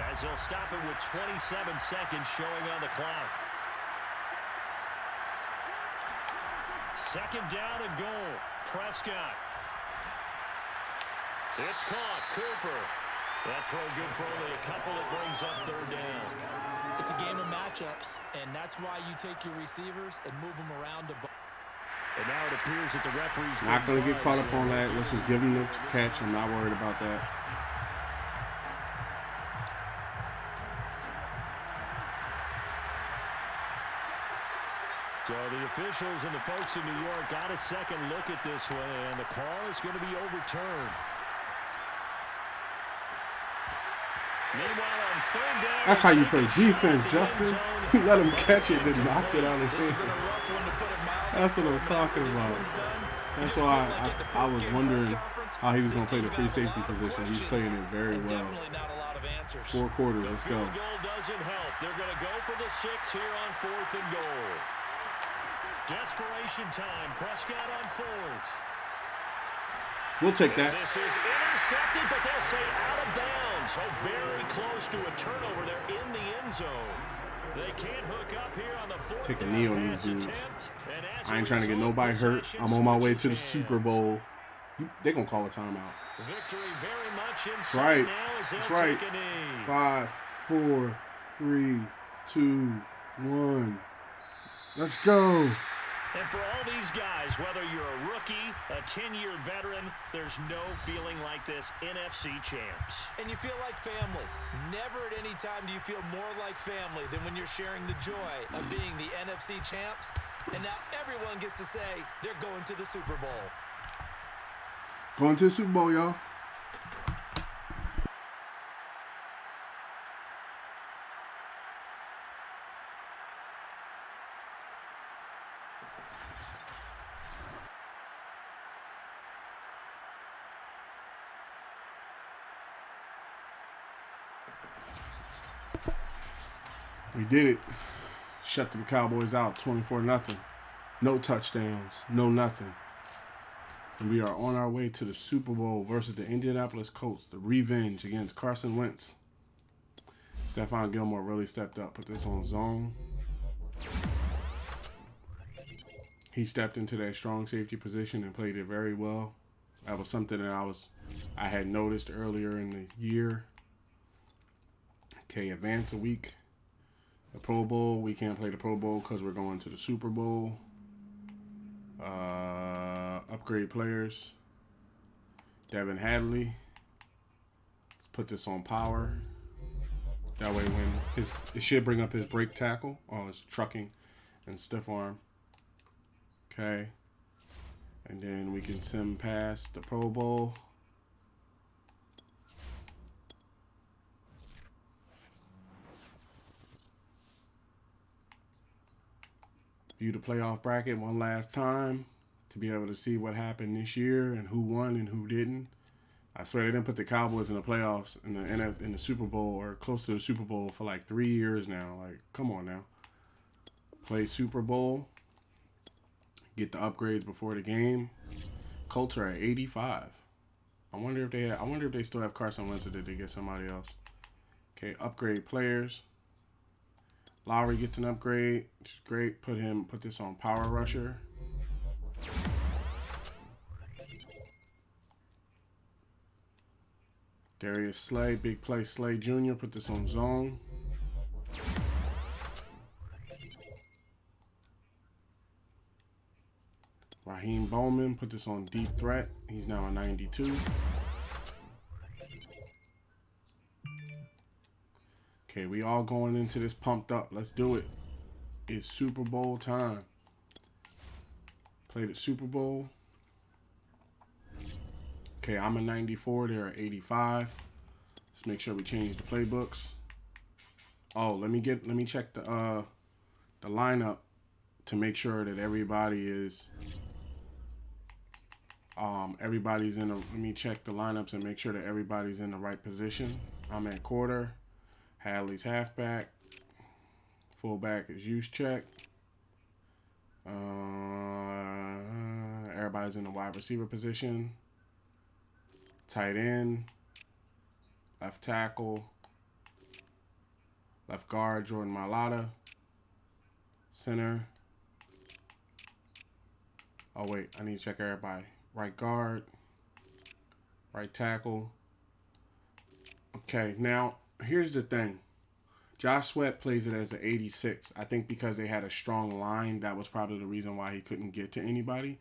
as they'll stop it with 27 seconds showing on the clock. Second down and goal. Prescott. It's caught. Cooper. That throw good for only a couple. It brings up third down. It's a game of matchups, and that's why you take your receivers and move them around the ball. And now it appears that the referee's Not going to get caught up on that. Let's just give him the catch. I'm not worried about that. So the officials and the folks in New York got a second look at this one, and the call is going to be overturned. Meanwhile, on third down, That's how you play defense, Justin. You let him catch it, then knock it out of his hands. That's what I'm talking about. That's why I was wondering how he was going to play the free safety position. He's playing it very well. 4 quarters, let's go. Field goal doesn't help. They're going to go for the 6 here on 4th and goal. Desperation time. Prescott on 4th. We'll take that. This is intercepted, but they'll say out of bounds. So very close to a turnover there in the end zone. They can't hook up here on the 4th. Take a knee on these dudes. I ain't trying to get nobody hurt. I'm on my way to the Super Bowl. They're going to call a timeout. Victory very much in That's right. now as That's they'll right. take a knee. 5, 4, 3, 2, 1. Let's go. And for all these guys, whether you're a rookie, a 10-year veteran, there's no feeling like this NFC champs. And you feel like family. Never at any time do you feel more like family than when you're sharing the joy of being the NFC champs. And now everyone gets to say they're going to the Super Bowl. Going to the Super Bowl, y'all. We did it. Shut the Cowboys out 24-0. No touchdowns, no nothing. And we are on our way to the Super Bowl versus the Indianapolis Colts. The revenge against Carson Wentz. Stephon Gilmore really stepped up. Put this on zone. He stepped into that strong safety position and played it very well. That was something that I had noticed earlier in the year. Okay, advance a week. The Pro Bowl, we can't play the Pro Bowl because we're going to the Super Bowl. Upgrade players. Devin Hadley. Let's put this on power. That way when it should bring up his break tackle. Oh, it's trucking and stiff arm. Okay. And then we can sim past the Pro Bowl. View the playoff bracket one last time to be able to see what happened this year and who won and who didn't. I swear they didn't put the Cowboys in the playoffs in the Super Bowl or close to the Super Bowl for like 3 years now. Like, come on now. Play Super Bowl. Get the upgrades before the game. Colts are at 85. I wonder if they still have Carson Wentz or did they get somebody else. Okay, upgrade players. Lowry gets an upgrade, which is great. Put this on Power Rusher. Darius Slay, big play Slay Jr. Put this on Zone. Raheem Bowman, put this on Deep Threat. He's now a 92. Okay, we all going into this pumped up. Let's do it. It's Super Bowl time. Play the Super Bowl. Okay, I'm a 94. They're at 85. Let's make sure we change the playbooks. Oh, let me check the lineup to make sure that everybody is everybody's in a. Let me check the lineups and make sure that everybody's in the right position. I'm at quarter. Hadley's halfback. Fullback is Juszczyk. Everybody's in the wide receiver position. Tight end. Left tackle. Left guard, Jordan Mailata. Center. Oh, wait. I need to check everybody. Right guard. Right tackle. Okay, now, here's the thing. Josh Sweat plays it as an 86. I think because they had a strong line, that was probably the reason why he couldn't get to anybody.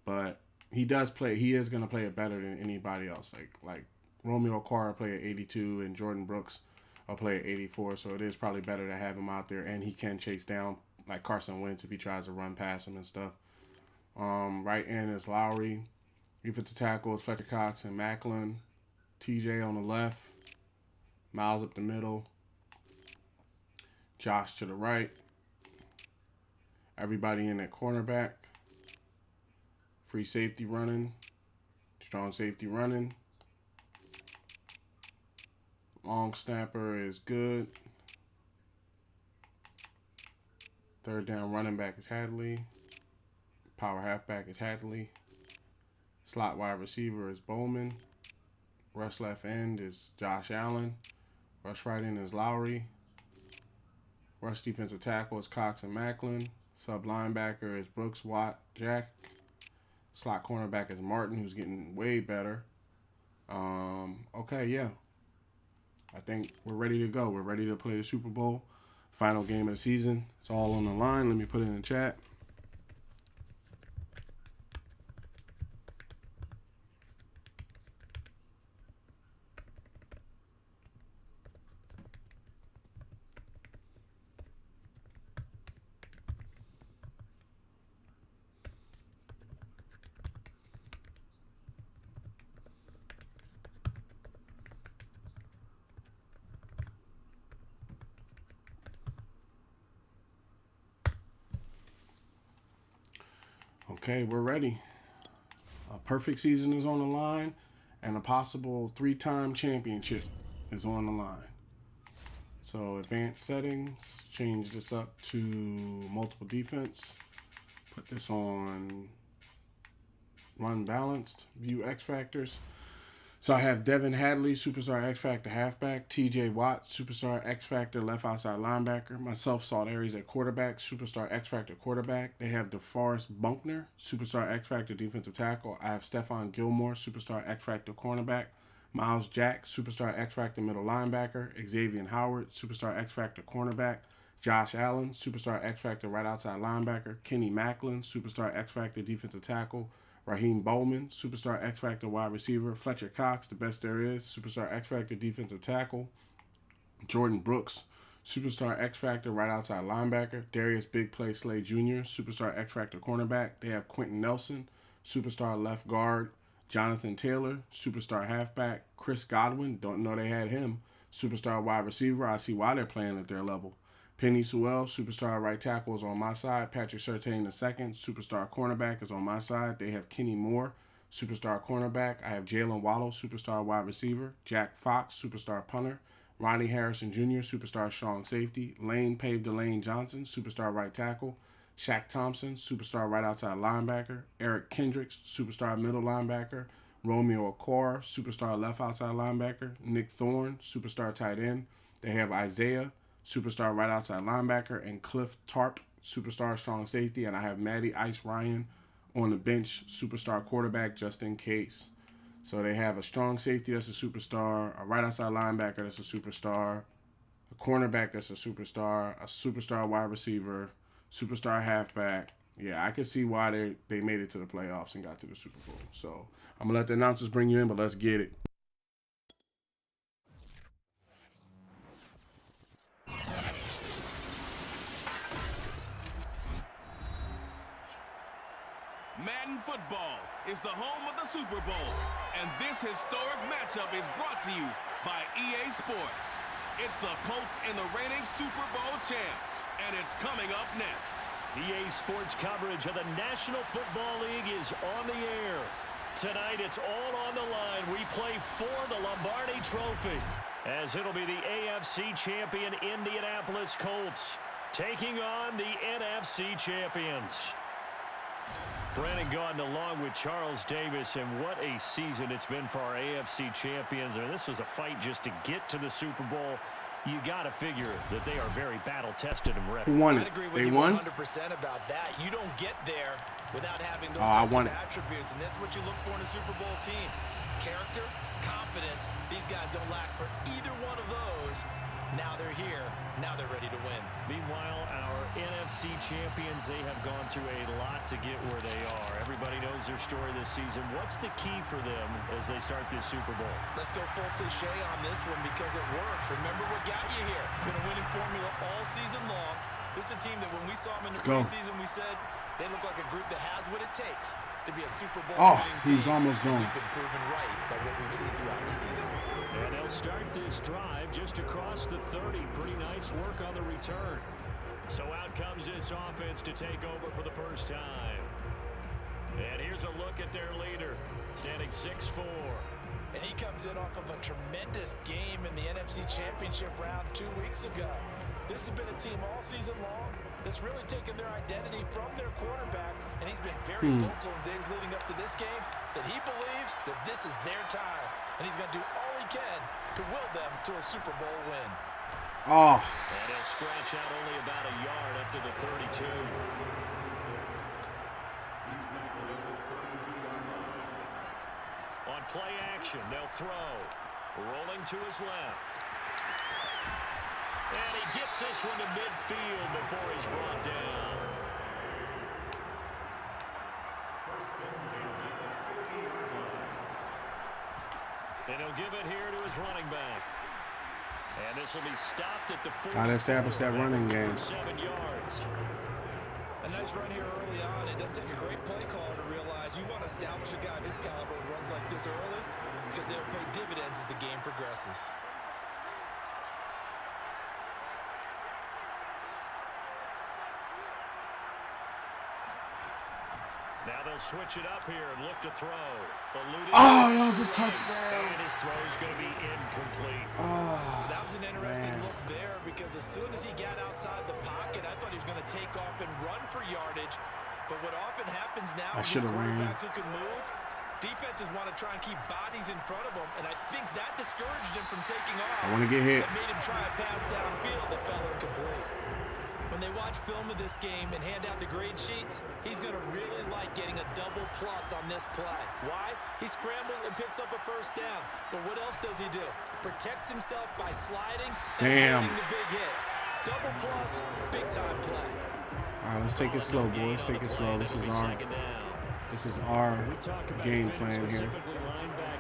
But he does play. He is going to play it better than anybody else. Like Romeo Okwara play at 82 and Jordan Brooks will play at 84. So it is probably better to have him out there. And he can chase down like Carson Wentz if he tries to run past him and stuff. Right end is Lowry. Defensive tackle is Fletcher Cox and Macklin. TJ on the left. Miles up the middle. Josh to the right. Everybody in at cornerback. Free safety running. Strong safety running. Long snapper is good. Third down running back is Hadley. Power halfback is Hadley. Slot wide receiver is Bowman. Rush left end is Josh Allen. Rush right end is Lowry. Rush defensive tackle is Cox and Macklin. Sub linebacker is Brooks, Watt, Jack. Slot cornerback is Martin, who's getting way better. Okay, yeah. I think we're ready to go. We're ready to play the Super Bowl. Final game of the season. It's all on the line. Let me put it in the chat. Okay, we're ready. A perfect season is on the line, and a possible 3-time championship is on the line. So advanced settings, change this up to multiple defense. Put this on run balanced, view X factors. So I have Devin Hadley, Superstar X Factor halfback, TJ Watt, Superstar X Factor left outside linebacker, myself, Salt Aries at quarterback, Superstar X Factor quarterback. They have DeForest Buckner, Superstar X Factor defensive tackle. I have Stephon Gilmore, Superstar X Factor cornerback, Miles Jack, Superstar X Factor middle linebacker, Xavier Howard, Superstar X Factor cornerback, Josh Allen, Superstar X Factor right outside linebacker, Kenny Macklin, Superstar X Factor defensive tackle, Raheem Bowman, Superstar X Factor wide receiver, Fletcher Cox, the best there is, Superstar X Factor defensive tackle, Jordan Brooks, superstar X Factor right outside linebacker. Darius Big Play Slay Jr., superstar X Factor cornerback. They have Quentin Nelson, superstar left guard. Jonathan Taylor, superstar halfback. Chris Godwin, don't know they had him, superstar wide receiver. I see why they're playing at their level. Penny Sewell, superstar right tackle, is on my side. Patrick Surtain II, superstar cornerback, is on my side. They have Kenny Moore, superstar cornerback. I have Jalen Waddle, superstar wide receiver. Jack Fox, superstar punter. Ronnie Harrison Jr., superstar strong safety. Lane Pave the Lane Johnson, superstar right tackle. Shaq Thompson, superstar right outside linebacker. Eric Kendricks, superstar middle linebacker. Romeo Okora, superstar left outside linebacker. Nick Thorne, superstar tight end. They have Isaiah, superstar right outside linebacker, and Cliff Tarp, superstar strong safety. And I have Matty Ice Ryan on the bench, superstar quarterback, just in case. So they have a strong safety that's a superstar, a right outside linebacker that's a superstar, a cornerback that's a superstar wide receiver, superstar halfback. Yeah, I can see why they made it to the playoffs and got to the Super Bowl. So I'm going to let the announcers bring you in, but let's get it. Madden football is the home of the Super Bowl, and this historic matchup is brought to you by EA Sports. It's the Colts and the reigning Super Bowl champs, and it's coming up next. EA Sports coverage of the National Football League is on the air. Tonight, it's all on the line. We play for the Lombardi Trophy, as it'll be the AFC champion Indianapolis Colts taking on the NFC champions. Brandon Gaudin along with Charles Davis, and what a season it's been for our AFC champions. I mean, this was a fight just to get to the Super Bowl. You got to figure that they are very battle-tested and ready. Who won I'd it? agree with They you won? 100% about that. You don't get there without having those types of attributes, and that's what you look for in a Super Bowl team. Character, confidence. These guys don't lack for either one of those. Now they're here. Now they're ready to win. Meanwhile, our NFC champions, they have gone through a lot to get where they are. Everybody knows their story this season. What's the key for them as they start this Super Bowl? Let's go full cliche on this one because it works. Remember what got you here. Been a winning formula all season long. This is a team that when we saw them in the preseason, we said they look like a group that has what it takes to be a Super Bowl winning team. He's almost gone. We've been proven right by what we've seen throughout the season. And they'll start this drive just across the 30. Pretty nice work on the return. So out comes this offense to take over for the first time. And here's a look at their leader, standing 6'4". And he comes in off of a tremendous game in the NFC Championship round 2 weeks ago. This has been a team all season long that's really taken their identity from their quarterback, and he's been very vocal in days leading up to this game that he believes that this is their time, and he's going to do all he can to will them to a Super Bowl win. Oh. And he'll scratch out only about a yard up to the 32. On play action, they'll throw. Rolling to his left. And he gets this one to midfield before he's brought down. And he'll give it here to his running back. And this will be stopped at the 40. Gotta establish that running game. 7 yards. A nice run here early on. It doesn't take a great play caller to realize you want to establish a guy of his caliber with runs like this early because they'll pay dividends as the game progresses. Now they'll switch it up here and look to throw. Oh, that was a touchdown. And his throw's going to be incomplete. That was an interesting look there because as soon as he got outside the pocket, I thought he was going to take off and run for yardage. But what often happens now is quarterbacks who can move, defenses want to try and keep bodies in front of them, and I think that discouraged him from taking off. I want to get hit. That made him try a pass downfield that fell incomplete. When they watch film of this game and hand out the grade sheets, he's going to really like getting a double plus on this play. Why? He scrambles and picks up a first down. But what else does he do? Protects himself by sliding and getting the big hit. Double plus, big time play. All right, let's take it slow, boys. Take it slow. This is our game plan here.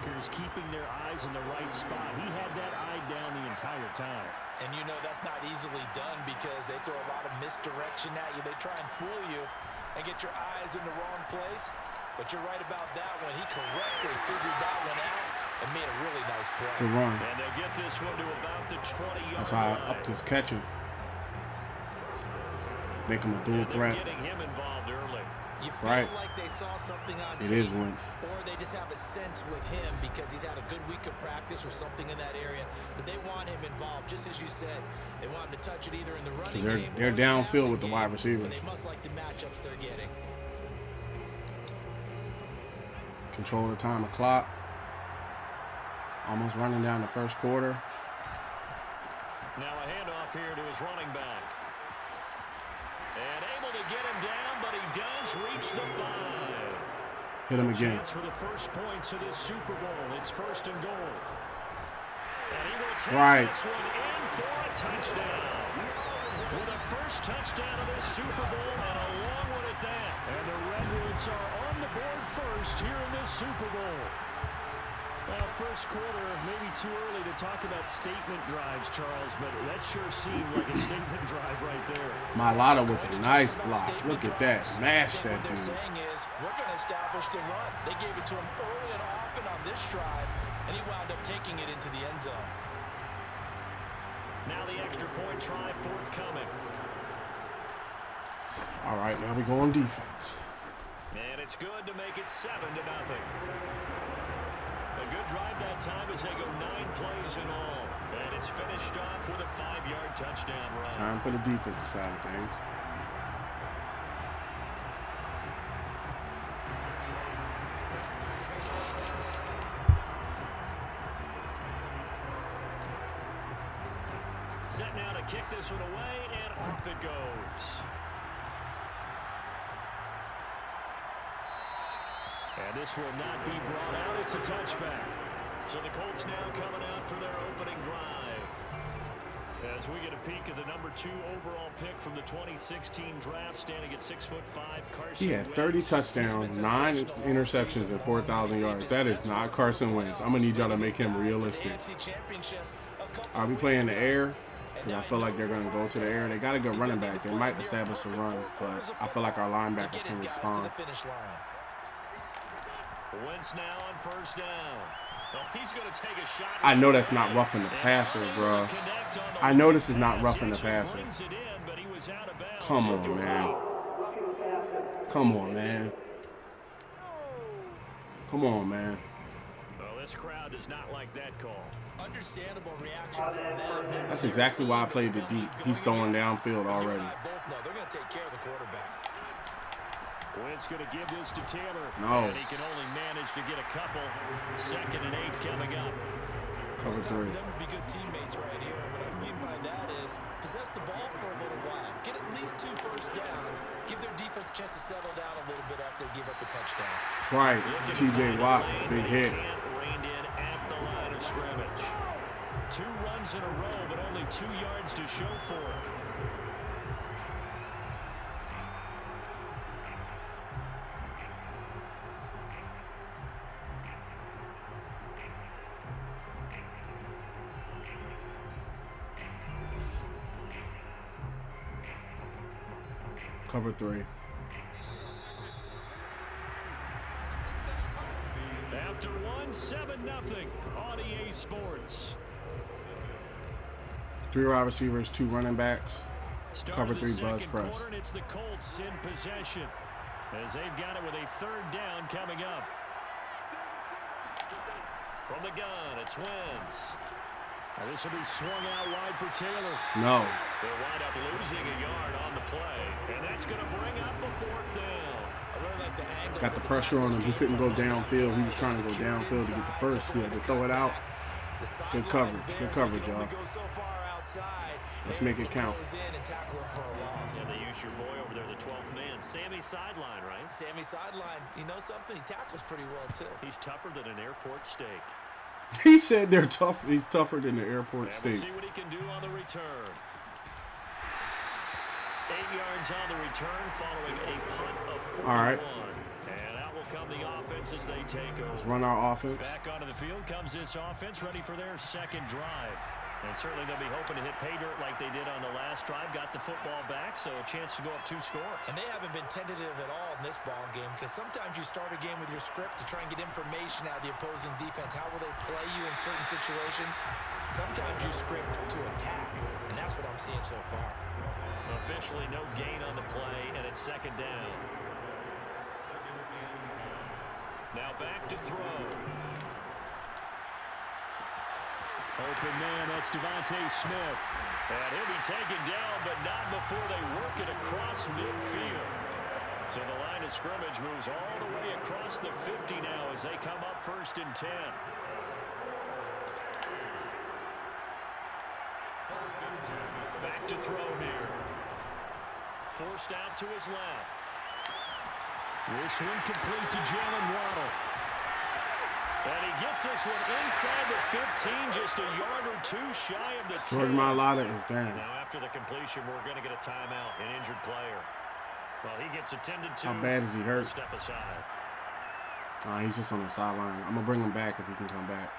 linebackers keeping their eyes in the right spot. He had that eye down the entire time. And you know that's not easily done because they throw a lot of misdirection at you. They try and fool you and get your eyes in the wrong place. But you're right about that one. He correctly figured that one out and made a really nice play. Good run. And they'll get this one to about the 20-yard That's how I line. up this catcher. Make him a dual threat. Getting him involved early. You feel like they saw something on It tape, is Wentz. or they just have a sense with him because he's had a good week of practice or something in that area that they want him involved. Just as you said, they want him to touch it either in the running game They're or the downfield passing with the game, wide receivers. but they must like the matchups they're getting. Control the time of clock. Almost running down the first quarter. Now a handoff here to his running back. And able to get him down, but he does reach the 5. Hit him again. Chance for the first points of this Super Bowl. It's 1st and goal. And he will take Right. this one in for a touchdown. With the first touchdown of this Super Bowl and a long one at that. And the Redwoods are on the board first here in this Super Bowl. Well, first quarter, maybe too early to talk about statement drives, Charles, but that sure seemed like a statement drive right there. Malata with a nice block. Look at that. Smash that What they're dude. saying is, we're going to establish the run. They gave it to him early and often on this drive, and he wound up taking it into the end zone. Now the extra point try forthcoming. All right, now we go on defense. And it's good to make it 7-0. A good drive that time as they go 9 plays in all. And it's finished off with a 5-yard touchdown run. Time for the defensive side of things. Set now to kick this one away, and off it goes. And this will not be brought out. It's a touchback. So the Colts now coming out for their opening drive. As we get a peek at the number 2 overall pick from the 2016 draft, standing at 6'5", Carson He had 30 Wentz. touchdowns, 9 interceptions, and 4,000 yards. That is not Carson Wentz. I'm going to need y'all to make him realistic. Are we playing the air? Because I feel like they're going to go to the air. They got a good running back. They might establish the run, but I feel like our linebackers can respond. Wentz now on first down. Well, he's going to take a shot. I know that's not roughing the passer, bro. I know this is not roughing the passer. Come on, man. Come on, man. Come on, man. Well, this crowd does not like that call. Understandable reaction from them. That's exactly why I played the deep. He's throwing downfield already. Both know they're going to take care of the quarterback. Wentz going to give this to Taylor. No. And he can only manage to get a couple. 2nd and 8 coming up. Cover It's time 3. for them to be good teammates right here. And what I mean by that is possess the ball for a little while. Get at least 2 first downs. Give their defense a chance to settle down a little bit after they give up a touchdown. That's right. TJ Watt, big hit. Reined in at the line of scrimmage. 2 runs in a row, but only 2 yards to show for it. Cover 3. After 1, 7-0 on EA Sports. 3 wide receivers, 2 running backs. Start Cover of the 3 buzz second press. quarter, and it's the Colts in possession as they've got it with a 3rd down coming up. From the gun, it's Wentz. Now this will be swung out wide for Taylor. No. They'll wind up losing a yard on the play, and that's going to bring up a 4th down. I really like the angles. Got the pressure on him. He couldn't go downfield. He was trying to go downfield to get the first. He had to throw it out. Good coverage. Good coverage, y'all. Let's make it count. Yeah, they use your boy over there, the 12th man. Sammy Sideline, right? Sammy Sideline. You know something? He tackles pretty well, too. He's tougher than an airport steak. He said they're tough. He's tougher than the airport And steak. we'll see what he can do on the return. 8 yards on the return following a punt of 41. All right. And out will come the offense. defense as they take over. Let's run our offense. Back onto the field comes this offense, ready for their second drive. And certainly they'll be hoping to hit pay dirt like they did on the last drive. Got the football back, so a chance to go up 2 scores. And they haven't been tentative at all in this ball game, because sometimes you start a game with your script to try and get information out of the opposing defense. How will they play you in certain situations? Sometimes you script to attack, and that's what I'm seeing so far. Officially no gain on the play, and it's second down. Now back to throw. Open man, that's Devontae Smith. And he'll be taken down, but not before they work it across midfield. So the line of scrimmage moves all the way across the 50 now as they come up 1st and 10. Back to throw here. Forced out to his left. This one complete to Jalen Waddle. And he gets this one inside the 15, just a yard or 2 shy of the 10. Jordan Mailata is down. Now after the completion, we're going to get a timeout, an injured player. Well, he gets attended to. How bad is he hurt? Step aside. He's just on the sideline. I'm going to bring him back if he can come back.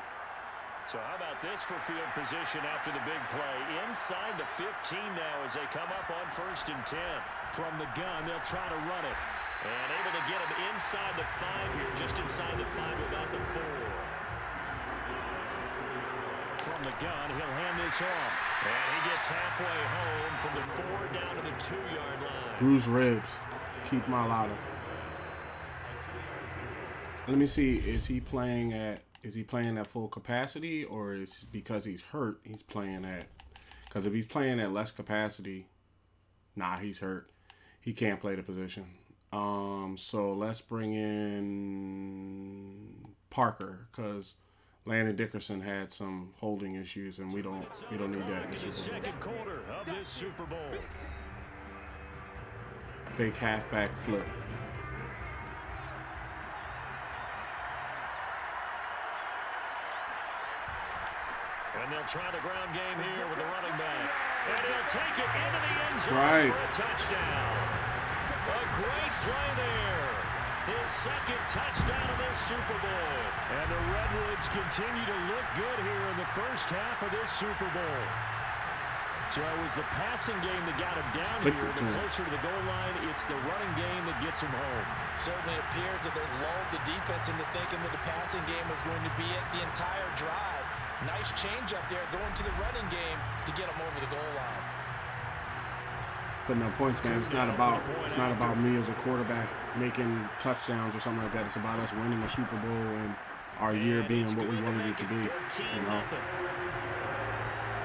So how about this for field position after the big play? Inside the 15 now as they come up on 1st and 10. From the gun, they'll try to run it. And able to get him inside the 5 here, just inside the 5, about the 4. From the gun, he'll hand this off. And he gets halfway home from the 4 down to the 2-yard line. Bruised ribs. Keep Mailata. Let me see. Is he playing at full capacity, or is it because he's hurt he's playing at? Because if he's playing at less capacity, he's hurt. He can't play the position. So let's bring in Parker, because Landon Dickerson had some holding issues, and we don't need that in the Super Bowl. Second quarter of this Super Bowl. Fake halfback flip. And they'll try the ground game here with the running back. And he'll take it into the end zone for a touchdown. A great play there. His second touchdown of this Super Bowl. And the Redwoods continue to look good here in the first half of this Super Bowl. So it was the passing game that got him down here. The closer to the goal line, it's the running game that gets him home. Certainly appears that they lulled the defense into thinking that the passing game was going to be it the entire drive. Nice change up there going to the running game to get him over the goal line. Putting up points, man. It's not about me as a quarterback making touchdowns or something like that. It's about us winning the Super Bowl and our year being what we wanted it to be. You know.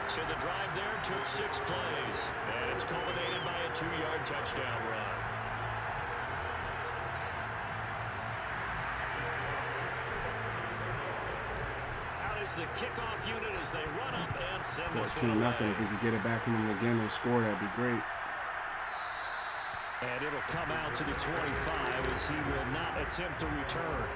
So the drive there took 6 plays, and it's culminated by a 2-yard touchdown run. Out is the kickoff unit as they run up and send this one away. 14-0. If we could get it back from them again and score, that'd be great. And it'll come out to the 25 as he will not attempt to return.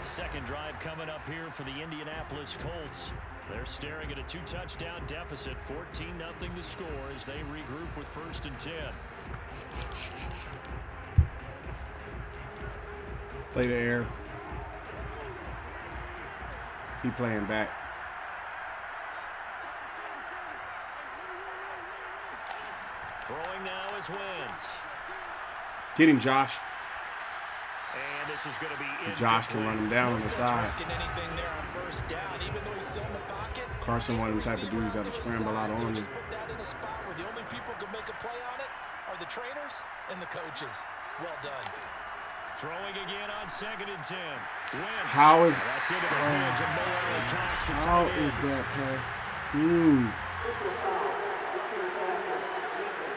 Second drive coming up here for the Indianapolis Colts. They're staring at a 2-touchdown deficit, 14-0 the score as they regroup with 1st and 10. Play the air. He playing back. Throwing now is Wentz. Get him, Josh. And this is going to be Josh can run him down on the side. Anything there on 1st down, even though he's still in the pocket. Carson, one of them type of dudes that'll scramble out on him. Just put that in a spot where the only people who can make a play on it are the trainers and the coaches. Well done. Throwing again on 2nd and 10. Wentz. How is That's into the hands of Mo Cox. How is that pass?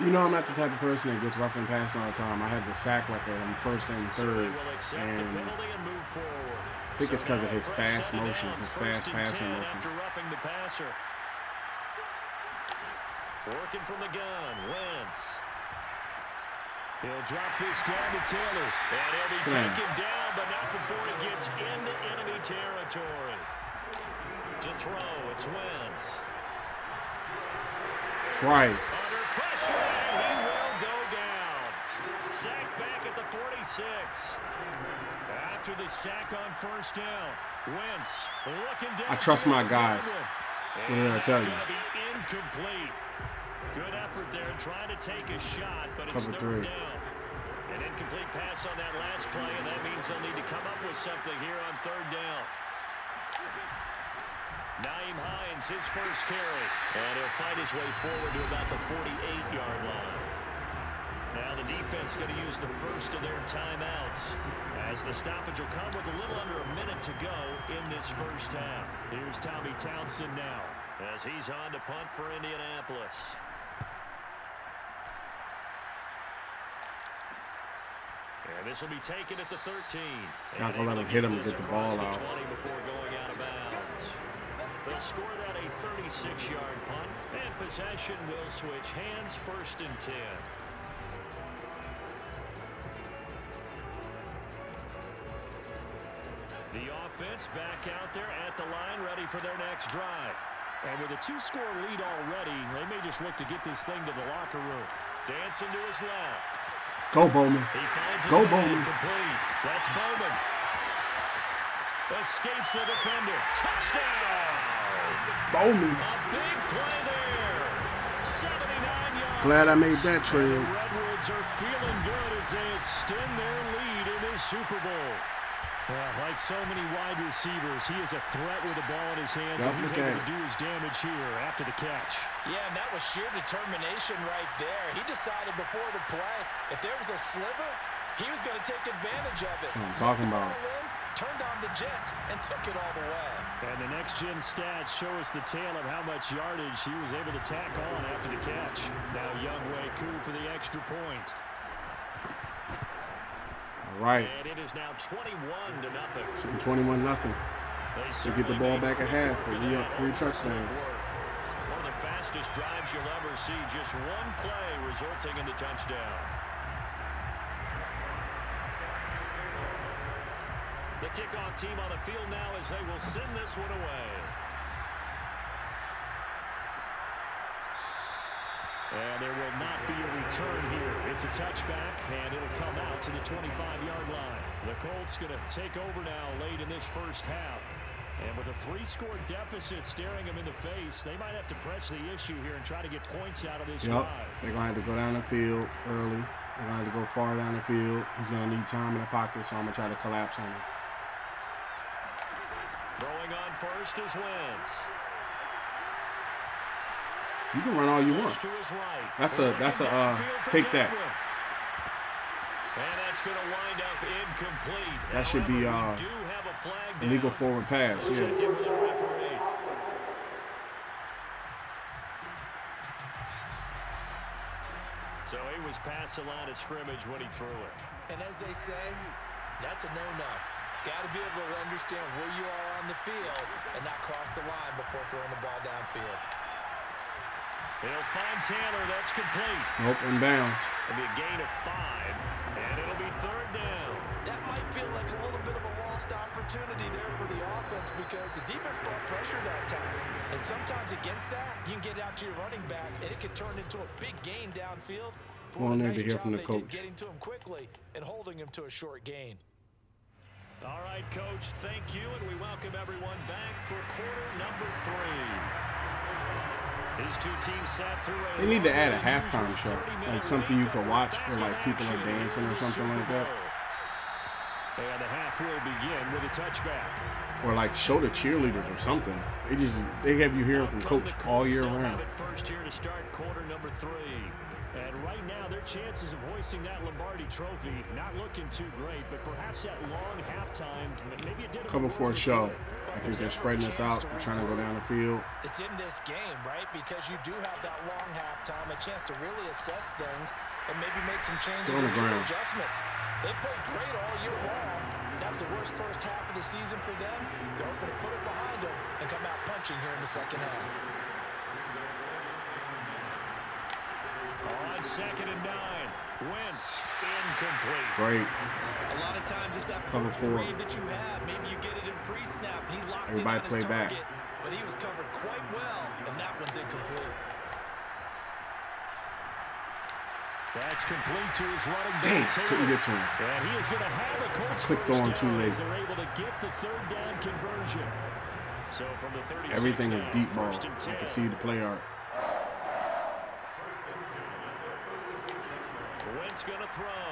You know, I'm not the type of person that gets rough and pass all the time. I have the sack record on 1st and 3rd, and I think it's because of his fast motion, his fast passing motion. After roughing the passer. Working from the gun, Wentz. He'll drop this down to Taylor. And he'll be taken down, but not before he gets into enemy territory. To throw, it's Wentz. That's right. Under pressure, and he will go down. sacked back at the 46. After the sack on first down, Wentz looking down. I trust my guys. What did I tell you? Going to be incomplete. Good effort there, trying to take a shot, but it's Cover third 3. down. An incomplete pass on that last play, and that means they'll need to come up with something here on third down. Nyheim Hines, his first carry, and he'll fight his way forward to about the 48-yard line. Now the defense going to use the first of their timeouts, as the stoppage will come with a little under a minute to go in this first half. Here's Tommy Townsend now, as he's on to punt for Indianapolis. And this will be taken at the 13. Not gonna let him hit him and get the ball out. 20 before going out of bounds. They'll score that a 36-yard punt, and possession will switch hands, first and 10. The offense back out there at the line, ready for their next drive. And with a 2-score lead already, they may just look to get this thing to the locker room. Dancing to his left. Go Bowman. He finds his Go man Bowman. complete. That's Bowman. Escapes the defender. Touchdown! Bowman. A big play there. 79 yards. Glad I made that trade. The Redwoods are feeling good as they extend their lead in this Super Bowl. Well, like so many wide receivers, he is a threat with the ball in his hands, and he's able to do his damage here after the catch. Yeah, and that was sheer determination right there. He decided before the play, if there was a sliver, he was going to take advantage of it. That's what I'm talking about. Turned on the Jets and took it all the way. And the next-gen stats show us the tale of how much yardage he was able to tack on after the catch. Now Younghoe Koo for the extra point. All right. And it is now 21-0. 21-0. They get the ball back at half, but we up 3 touchdowns. One of the fastest drives you'll ever see. Just one play resulting in the touchdown. The kickoff team on the field now as they will send this one away. And there will not be a return here. It's a touchback, and it'll come out to the 25-yard line. The Colts going to take over now late in this first half. And with a 3-score deficit staring them in the face, they might have to press the issue here and try to get points out of this drive. They're going to have to go down the field early. They're going to have to go far down the field. He's going to need time in the pocket, so I'm going to try to collapse on him. Throwing on first is Wentz. You can run all you want. That's a take that. And that's going to wind up incomplete. That should be illegal forward pass. Yeah. So he was past the line of scrimmage when he threw it. And as they say, that's a no-no. Got to be able to understand where you are on the field and not cross the line before throwing the ball downfield. He'll find Taylor. That's complete. Nope, inbounds. It'll be a gain of 5, and it'll be third down. That might feel like a little bit of a lost opportunity there for the offense because the defense brought pressure that time. And sometimes against that, you can get out to your running back, and it can turn into a big gain downfield. Well, need to hear from the coach. Getting to him quickly and holding him to a short gain. All right, Coach, thank you, and we welcome everyone back for quarter number 3. These two teams sat through they need to add a halftime show, like something you can watch where like people are dancing or something like that. And the half will begin with a touchback. Or like show the cheerleaders or something. They have you hearing from coach all year round. First here to start quarter number 3. And right now, their chances of hoisting that Lombardi trophy not looking too great, but perhaps that long halftime, maybe it did. Cover for a show. I think they're spreading us out, trying to go down the field. It's in this game, right? Because you do have that long halftime, a chance to really assess things and maybe make some changes and adjustments. They played great all year long. That was the worst first half of the season for them. They're hoping to put it behind them and come out punching here in the second half. On 2nd and 9, Wentz incomplete. Great. A lot of times it's that first read that you have. Maybe you get it in pre-snap. He locked it on his target, but he was covered quite well, and that one's incomplete. That's complete to his running back. Dang, couldn't get to him. And he is going to have a Colts clicked first on too down late. as they're able to get the third down conversion. So from the 36 Everything is now, deep ball. first and 10. I can see the play art. Wentz going to throw.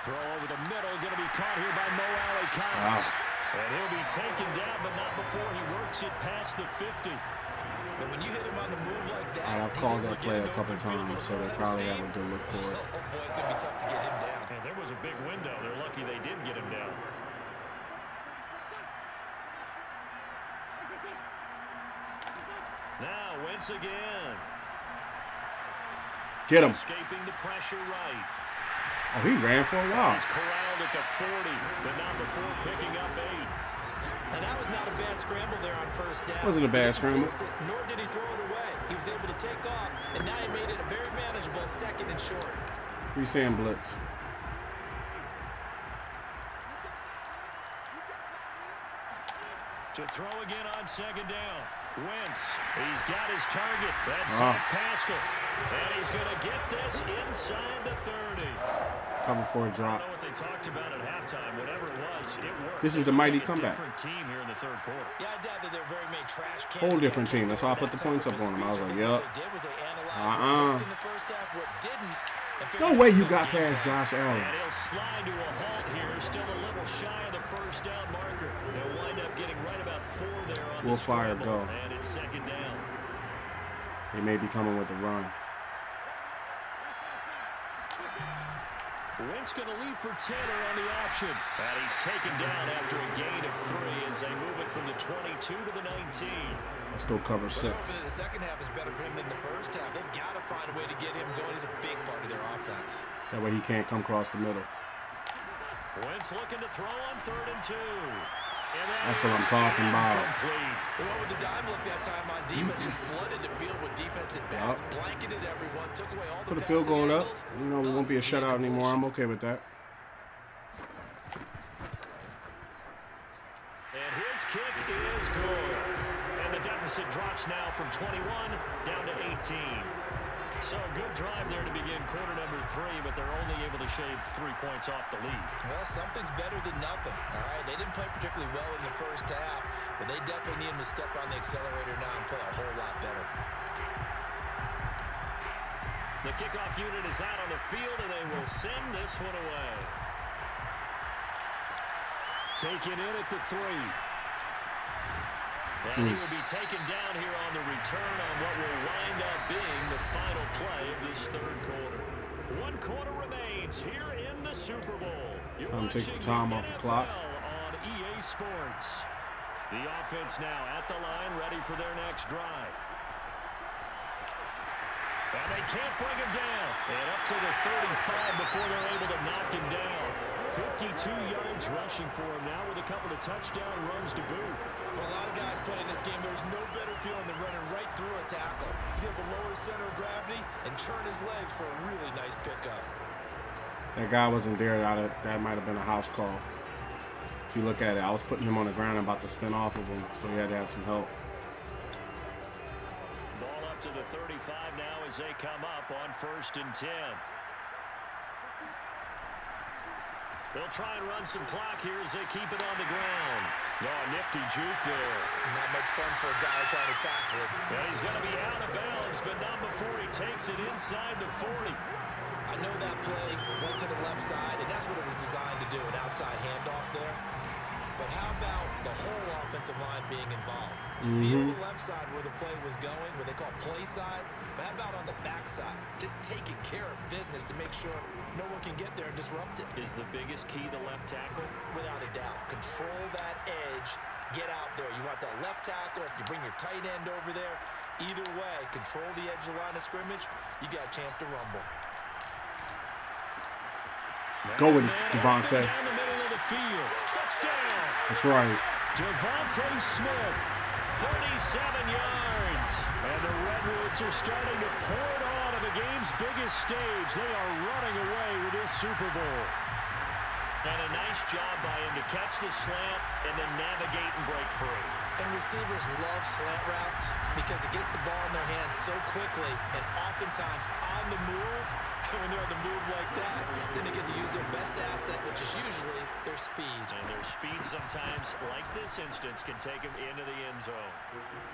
Throw over the middle, going to be caught here by Mo Alley Cox. And he'll be taken down, but not before he works it past the 50. But when you hit him on the move like that, I've called that play a couple times, so they probably have a good look for it. Oh boy, it's going to be tough to get him down. And there was a big window. They're lucky they did get him down. Now Wentz again. Get him. Escaping the pressure right. Oh, he ran for a while. He's corralled at the 40, but not before picking up 8. And that was not a bad scramble there on first down. Wasn't a bad scramble. Nor did he throw it away. He was able to take off, and now he made it a very manageable second and short. We saying blitz. To throw again on second down. Wentz, he's got his target. That's Zach Pascal. And he's going to get this inside the 30. Cover for a I drop. don't know what they talked about at halftime. Whatever it was, it worked. This is the mighty comeback. Different team here in the third quarter. Yeah, I doubt that there are very many trash cans. Whole different team. That's why I put the points up on them. I was like, yup. No way you got past Josh Allen. And he'll slide to a halt here. Still a little shy of the first down marker. They'll wind up getting right about 4 there on We'll the fire scramble. go. And it's second down. They may be coming with the run. Wentz going to lead for Tanner on the option. And he's taken down after a gain of 3 as they move it from the 22 to the 19. Let's go cover 6. The second half is better for him than the first half. They've got to find a way to get him going. He's a big part of their offense. That way he can't come across the middle. Wentz looking to throw on 3rd and 2. That's what I'm talking about. They went with the dime look that time on defense. Just flooded the field with defensive backs, blanketed everyone, took away all the Put a field goal up. angles. You know, it won't be a shutout anymore. I'm okay with that. And his kick is good. And the deficit drops now from 21 down to 18. So a good drive there to begin quarter number 3, but they're only able to shave 3 points off the lead. Well, something's better than nothing. All right, they didn't play particularly well in the first half, but they definitely need him to step on the accelerator now and play a whole lot better. The kickoff unit is out on the field, and they will send this one away. Taken in at the 3. And he will be taken down here on the return on what will wind up being the final play of this third quarter. 1 quarter remains here in the Super Bowl. You're Take watching the time the off the NFL clock. on EA Sports. The offense now at the line, ready for their next drive. And they can't bring him down. And up to the 35 before they're able to knock him down. 52 yards rushing for him now with a couple of touchdown runs to boot. For a lot of guys playing this game, there's no better feeling than running right through a tackle. He's able to lower his center of gravity and churn his legs for a really nice pickup. That guy wasn't there. That might have been a house call. If you look at it, I was putting him on the ground and about to spin off of him, so he had to have some help. Ball up to the 35 now as they come up on 1st and 10. They'll try and run some clock here as they keep it on the ground. Oh, nifty juke there. Not much fun for a guy trying to tackle it. And he's going to be out of bounds, but not before he takes it inside the 40. I know that play went to the left side, and that's what it was designed to do, an outside handoff there. But how about the whole offensive line being involved? See on the left side where the play was going, what they call play side, but how about on the back side? Just taking care of business to make sure no one can get there and disrupt it. Is the biggest key the left tackle? Without a doubt. Control that edge. Get out there. You want that left tackle. If you bring your tight end over there, either way, control the edge of the line of scrimmage, you got a chance to rumble. Go with it, Devontae. Down the middle of the field. Touchdown. That's right. Devontae Smith, 37 yards. And the Redwoods are starting to pour it on at the game's biggest stage. They are running away with this Super Bowl. And a nice job by him to catch the slant and then navigate and break free. And receivers love slant routes because it gets the ball in their hands so quickly, and oftentimes on the move. When they're on the move like that, then they get to use their best asset, which is usually their speed. And their speed sometimes, like this instance, can take them into the end zone.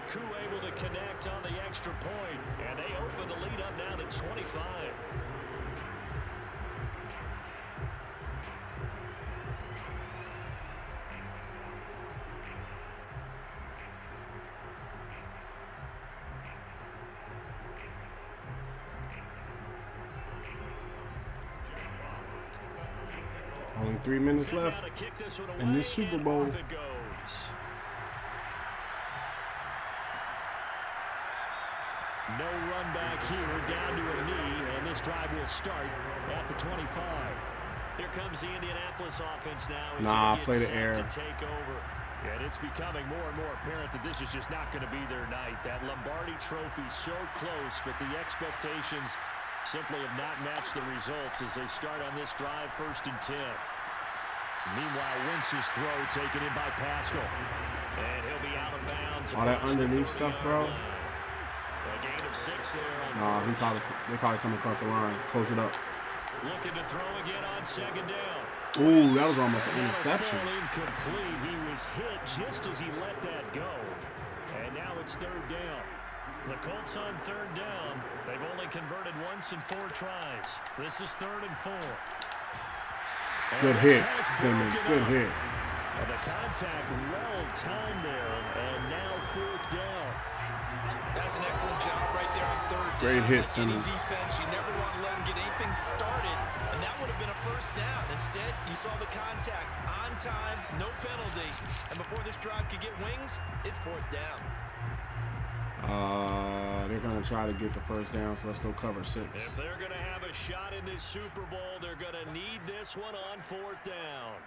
Koo able to connect on the extra point, and they open the lead up now to 25. Only 3 minutes left in this Super Bowl. No run back here, down to a knee, and this drive will start at the 25. Here comes the Indianapolis offense now. Nah, play the air. To take over. And it's becoming more and more apparent that this is just not going to be their night. That Lombardi trophy so close, but the expectations simply have not matched the results as they start on this drive, 1st and 10. Meanwhile, Wentz's throw taken in by Pascal. And he'll be out of bounds. All that underneath stuff, bro. A gain of 6 there. Nah, they probably come across the line. Close it up. Looking to throw again on 2nd down. Ooh, that was almost an interception. Incomplete. He was hit just as he let that go. And now it's 3rd down. The Colts on 3rd down. They've only converted once in 4 tries. This is 3rd and 4. Good hit, Simmons. Good hit. And the contact well timed there. And now 4th down. That's an excellent job right there on 3rd down. Great hit, Simmons. Defense, you never want to let them get anything started, and that would have been a 1st down. Instead, you saw the contact on time, no penalty, and before this drive could get wings, it's 4th down. They're going to try to get the 1st down, so let's go cover 6. If they're going to have a shot in this Super Bowl, they're going to need this one on 4th down.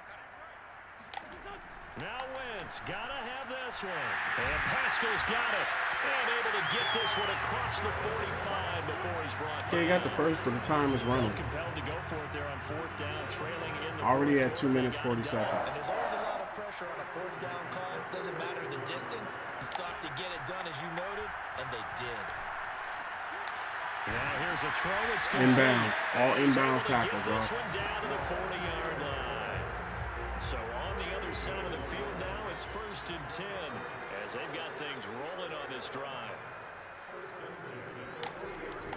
Now Wentz, got to have this one. And Pascal's got it. And able to get this one across the 45 before he's brought down. Okay, you got the 1st, but the time is running. Compelled to go for it there on 4th down, trailing in the already at 2 minutes, 40 seconds. And there's always a lot of pressure on a 4th down call. Doesn't matter the distance. You stop to get it done, as you noted, and they did. Now here's a throw. It's inbounds. All inbounds tackles, bro. This one down to the 40-yard line. So on the other side of the field now, it's 1st and 10 as they've got things rolling on this drive.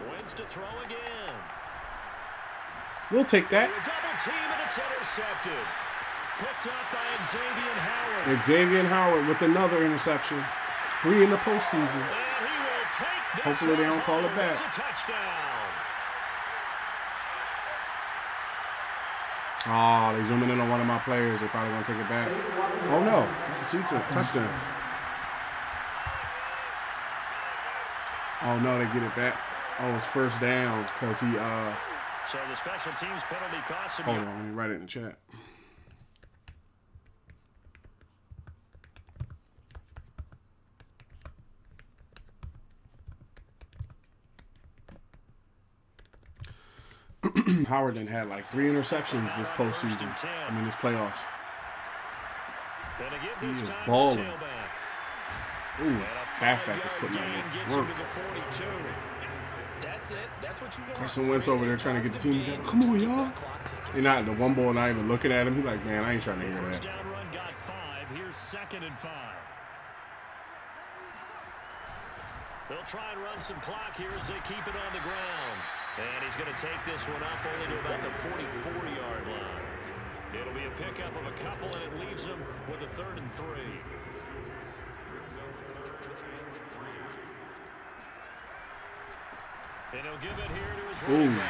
Wentz to throw again. We'll take that. Double team, and it's intercepted. Picked up by Xavier Howard. Xavier Howard with another interception. 3 in the postseason. And he will take this. Hopefully they don't call it back. It's a touchdown. Oh, they zooming in on one of my players. They probably want to take it back. Oh, no. That's a 2-2 touchdown. Oh, no, they get it back. Oh, it's 1st down because he So the special teams penalty cost him. Hold on, let me write it in the chat. Howard then had like 3 interceptions this postseason. I mean, this playoffs. He is balling. Ooh, halfback is putting in work. That's it. That's what you want. Carson Wentz over there trying to get the team together. Come on, y'all. They're not, the one boy not even looking at him. He's like, man, I ain't trying to hear that. First down run got 5. Here's 2nd and 5. They'll try and run some clock here as they keep it on the ground. And he's going to take this one up only to about the 44-yard line. It'll be a pickup of a couple, and it leaves them with a 3rd and 3. And he'll give it here to his running back.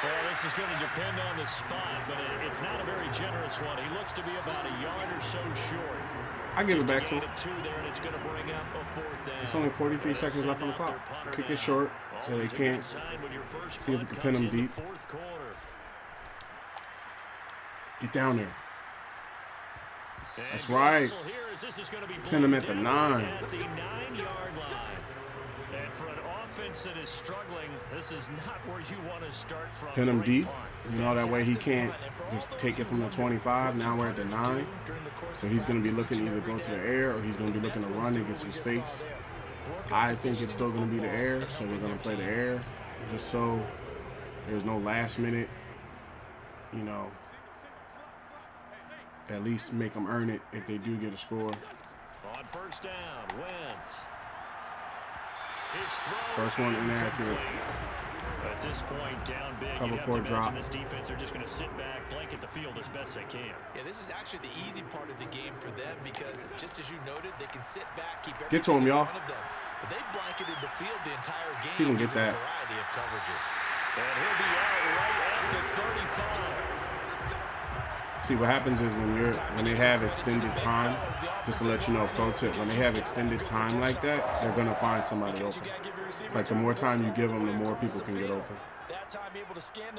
Well, this is going to depend on the spot, but it's not a very generous one. He looks to be about a yard or so short. I give it back to him. There, and it's going to bring up a 4th down. It's only 43 seconds left on the clock. Kick it short so they can't see if we can pin them deep. Get down there. That's right. Pin them at the 9. At the 9-yard line. And for an offense that is struggling, this is not where you want to start from. Pin him deep. You know, that way he can't just take it from the 25. Now we're at the 9. So he's going to be looking to either go to the air or he's going to be looking to run and get some space. I think it's still going to be the air, so we're going to play the air just so there's no last minute, you know, at least make them earn it if they do get a score. On first down, Wentz. First one inaccurate. At this point, down big. Cover 4 drop. This defense, they're just going to sit back, blanket the field as best they can. Yeah, this is actually the easy part of the game for them because, just as you noted, they can sit back, keep everything get to him, y'all. But they've blanketed the field the entire game. He can get that. A variety of coverages. And he'll be out right at the 35. See, what happens is when they have extended time, just to let you know, pro tip, when they have extended time like that, they're going to find somebody open. It's like the more time you give them, the more people can get open.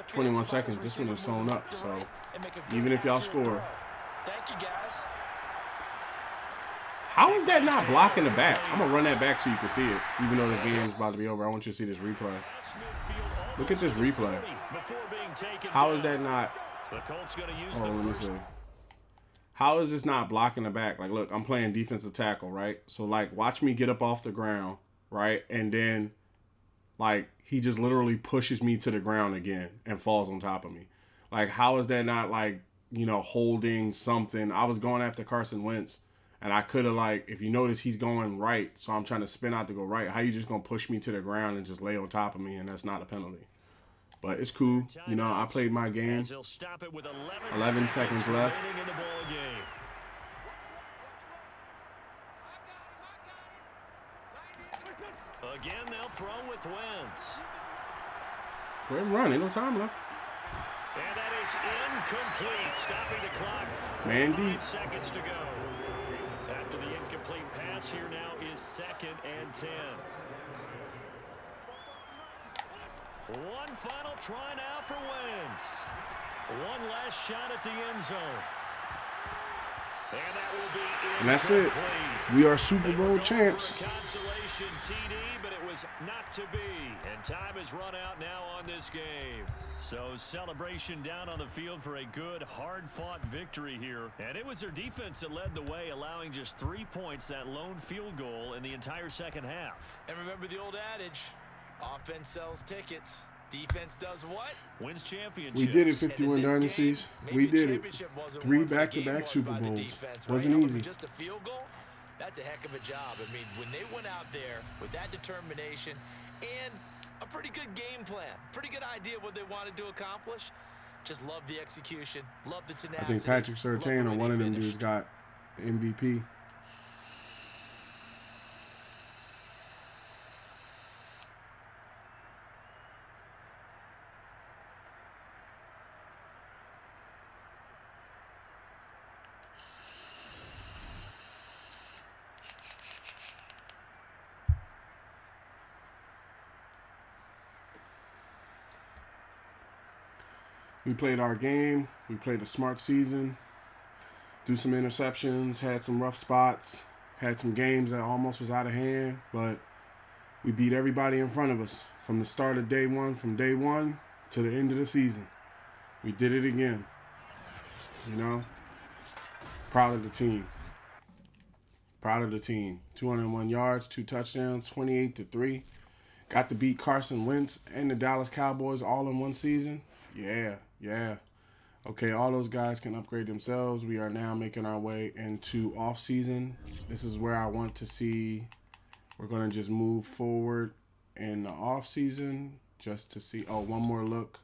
21 seconds, this one is sewn up, so even if y'all score. Thank you, guys. How is that not blocking the back? I'm going to run that back so you can see it, even though this game's about to be over. I want you to see this replay. Look at this replay. How is that not... Oh, let me see. How is this not blocking the back? Like, look, I'm playing defensive tackle, right? So, like, watch me get up off the ground, right? And then, like, he just literally pushes me to the ground again and falls on top of me. Like, how is that not, like, you know, holding something? I was going after Carson Wentz, and I could have, like, if you notice, he's going right, so I'm trying to spin out to go right. How you just going to push me to the ground and just lay on top of me, and that's not a penalty? But it's cool. You know, I played my game. 11 seconds left. Again, they'll throw with Wentz. Go ahead and run. Ain't no time left. And that is incomplete. Stopping the clock. Man deep. 5 seconds to go. After the incomplete pass, here now is 2nd and 10. One final try now for Wentz. One last shot at the end zone. And that will be incomplete. And that's it. We are Super Bowl champs. Consolation TD, but it was not to be. And time has run out now on this game. So celebration down on the field for a good, hard-fought victory here. And it was their defense that led the way, allowing just 3 points, that lone field goal in the entire second half. And remember the old adage, offense sells tickets. Defense does what? Wins championships. We did it, 51 dynasties. We did it. 3 back-to-back Super Bowls. Wasn't easy. Just a field goal? That's a heck of a job. I mean, when they went out there with that determination and a pretty good game plan, pretty good idea what they wanted to accomplish, just love the execution, love the tenacity. I think Patrick Surtain or one of them dudes got MVP. We played our game. We played a smart season. Threw some interceptions. Had some rough spots. Had some games that almost was out of hand. But we beat everybody in front of us from the start of day one, from day one to the end of the season. We did it again. You know? Proud of the team. Proud of the team. 201 yards, 2 touchdowns, 28-3. Got to beat Carson Wentz and the Dallas Cowboys all in one season. Yeah. Okay, all those guys can upgrade themselves. We are now making our way into off-season. This is where I want to see. We're going to just move forward in the off-season just to see. Oh, one more look.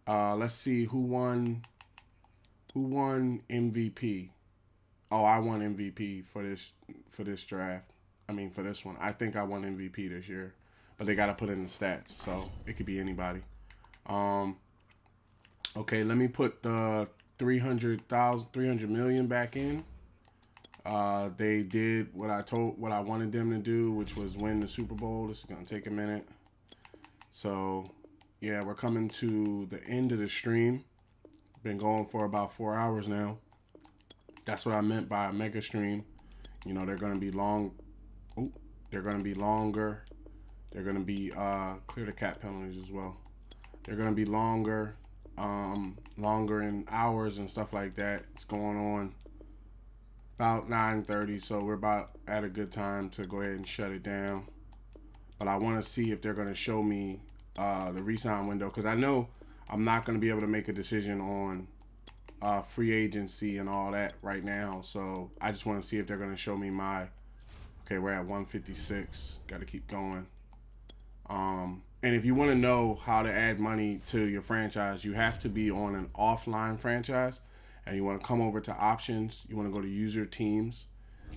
Let's see who won MVP. Oh, I won MVP for this draft. I mean, for this one. I think I won MVP this year. But they got to put it in the stats, so it could be anybody. Okay, let me put the 300 million back in. They did what I wanted them to do, which was win the Super Bowl. This is gonna take a minute. So, yeah, we're coming to the end of the stream. Been going for about 4 hours now. That's what I meant by a mega stream. You know, they're gonna be long. They're gonna be longer They're going to be clear the cap penalties as well. They're going to be longer in hours and stuff like that. It's going on about 9:30, so we're about at a good time to go ahead and shut it down. But I want to see if they're going to show me the re-sign window, because I know I'm not going to be able to make a decision on free agency and all that right now. So I just want to see if they're going to show me okay, we're at 156. Got to keep going. And if you want to know how to add money to your franchise, you have to be on an offline franchise, and you want to come over to options. You want to go to user teams.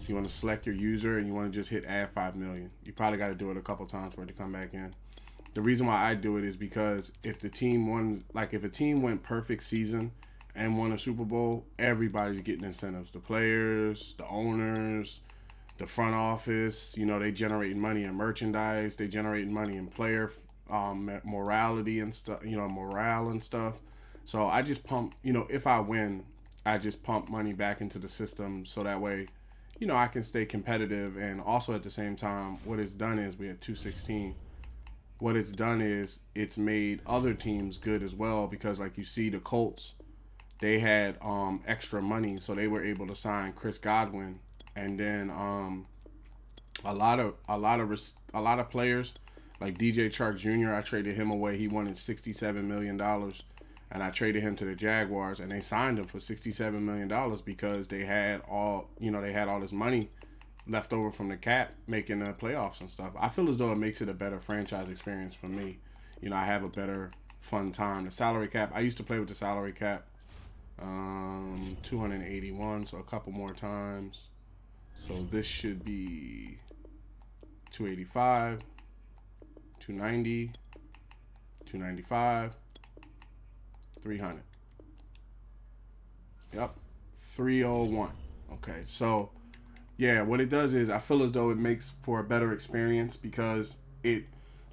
You want to select your user, and you want to just hit add 5 million. You probably got to do it a couple times for it to come back in. The reason why I do it is because if the team if a team went perfect season and won a Super Bowl, everybody's getting incentives. The players, the owners, the front office, they generating money in merchandise. They generating money in player morality and stuff, morale and stuff. So I just pump, if I win, I just pump money back into the system so that way, I can stay competitive. And also at the same time, what it's done is we had 216. What it's done is it's made other teams good as well, because like you see the Colts, they had extra money, so they were able to sign Chris Godwin, and then a lot of players like DJ Chark Jr. I traded him away. He wanted $67 million, and I traded him to the Jaguars, and they signed him for $67 million because they had all this money left over from the cap making the playoffs and stuff. I feel as though it makes it a better franchise experience for me. I have a better fun time. The salary cap, I used to play with the salary cap, 281, so a couple more times. So this should be 285, 290, 295, 300. Yep, 301. Okay, so yeah, what it does is I feel as though it makes for a better experience, because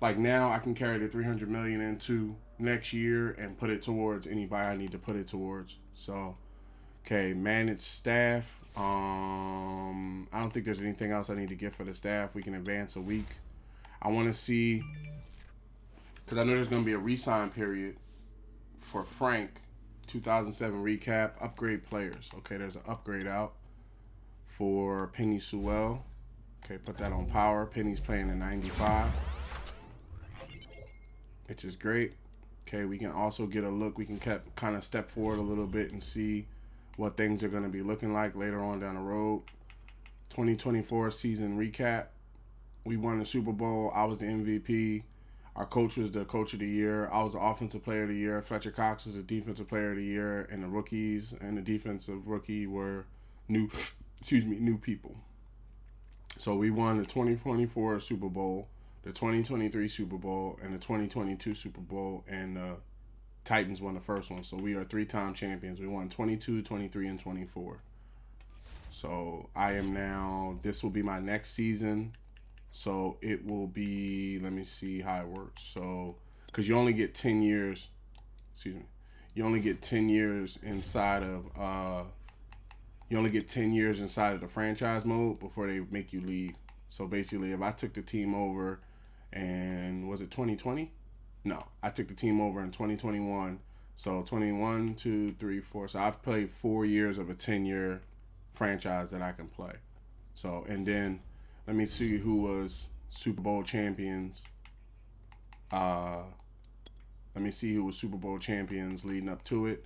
now I can carry the 300 million into next year and put it towards anybody I need to put it towards. So, okay, manage staff. I don't think there's anything else I need to get for the staff. We can advance a week. I want to see, because I know there's going to be a re-sign period for Frank. 2007 recap, upgrade players. Okay, there's an upgrade out for Penny Sewell. Okay, put that on power. Penny's playing in 95, which is great. Okay, we can also get a look. We can kind of step forward a little bit and see what things are going to be looking like later on down the road. 2024 season recap. We won the Super Bowl. I was the MVP. Our coach was the coach of the year. I was the offensive player of the year. Fletcher Cox was the defensive player of the year. And the rookies and the defensive rookie were new people. So we won the 2024 Super Bowl, the 2023 Super Bowl, and the 2022 Super Bowl, and the Titans won the first one. So we are 3-time champions. We won 22, 23, and 24. So this will be my next season. So it will be, let me see how it works. So, because you only get 10 years, you only get 10 years inside of, the franchise mode before they make you leave. So basically, if I took the team over and, was it 2020? No, I took the team over in 2021. So 21, 2, 3, 4. So I've played 4 years of a 10-year franchise that I can play. So, and then let me see who was Super Bowl champions. Let me see who was Super Bowl champions leading up to it.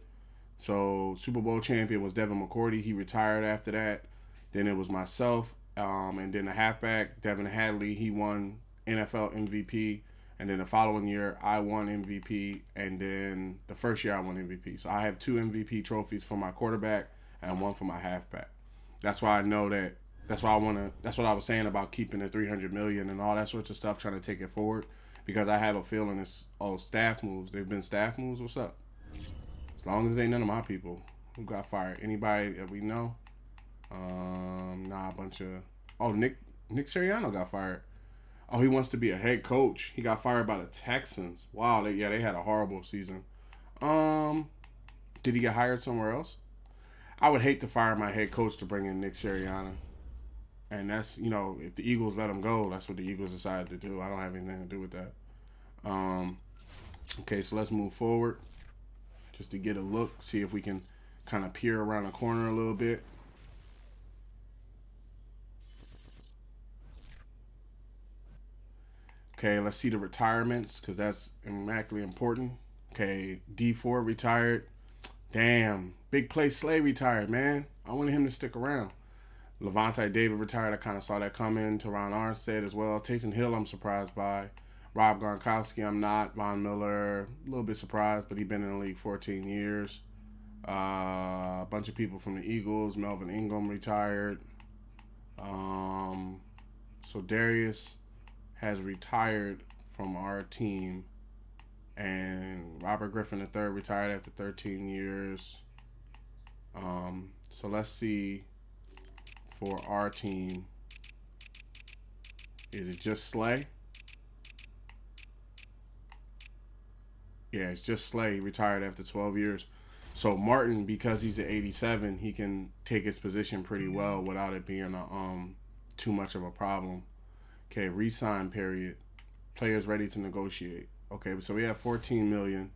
So Super Bowl champion was Devin McCourty. He retired after that. Then it was myself, and then the halfback, Devin Hadley. He won NFL MVP. And then the following year, I won MVP. And then the first year, I won MVP. So I have 2 MVP trophies for my quarterback and 1 for my halfback. That's why I know that. That's why that's what I was saying about keeping the 300 million and all that sorts of stuff, trying to take it forward, because I have a feeling it's staff moves. They've been staff moves. What's up? As long as they ain't none of my people who got fired. Anybody that we know? A bunch of. Nick Sirianni got fired. Oh, he wants to be a head coach. He got fired by the Texans. Wow, they had a horrible season. Did he get hired somewhere else? I would hate to fire my head coach to bring in Nick Sirianni. And that's, if the Eagles let him go, that's what the Eagles decided to do. I don't have anything to do with that. Okay, so let's move forward just to get a look, see if we can kind of peer around the corner a little bit. Okay, let's see the retirements because that's immaculately important. Okay, D4 retired. Damn, big play Slay retired, man. I wanted him to stick around. Levante David retired. I kind of saw that coming. Teron Armstead as well. Taysom Hill, I'm surprised by. Rob Gronkowski, I'm not. Von Miller, a little bit surprised, but he's been in the league 14 years. A bunch of people from the Eagles. Melvin Ingram retired. So Darius has retired from our team. And Robert Griffin III retired after 13 years. So let's see for our team. Is it just Slay? Yeah, it's just Slay. He retired after 12 years. So Martin, because he's at 87, he can take his position pretty well without it being too much of a problem. Okay, re-sign period. Players ready to negotiate. Okay, so we have $14 million.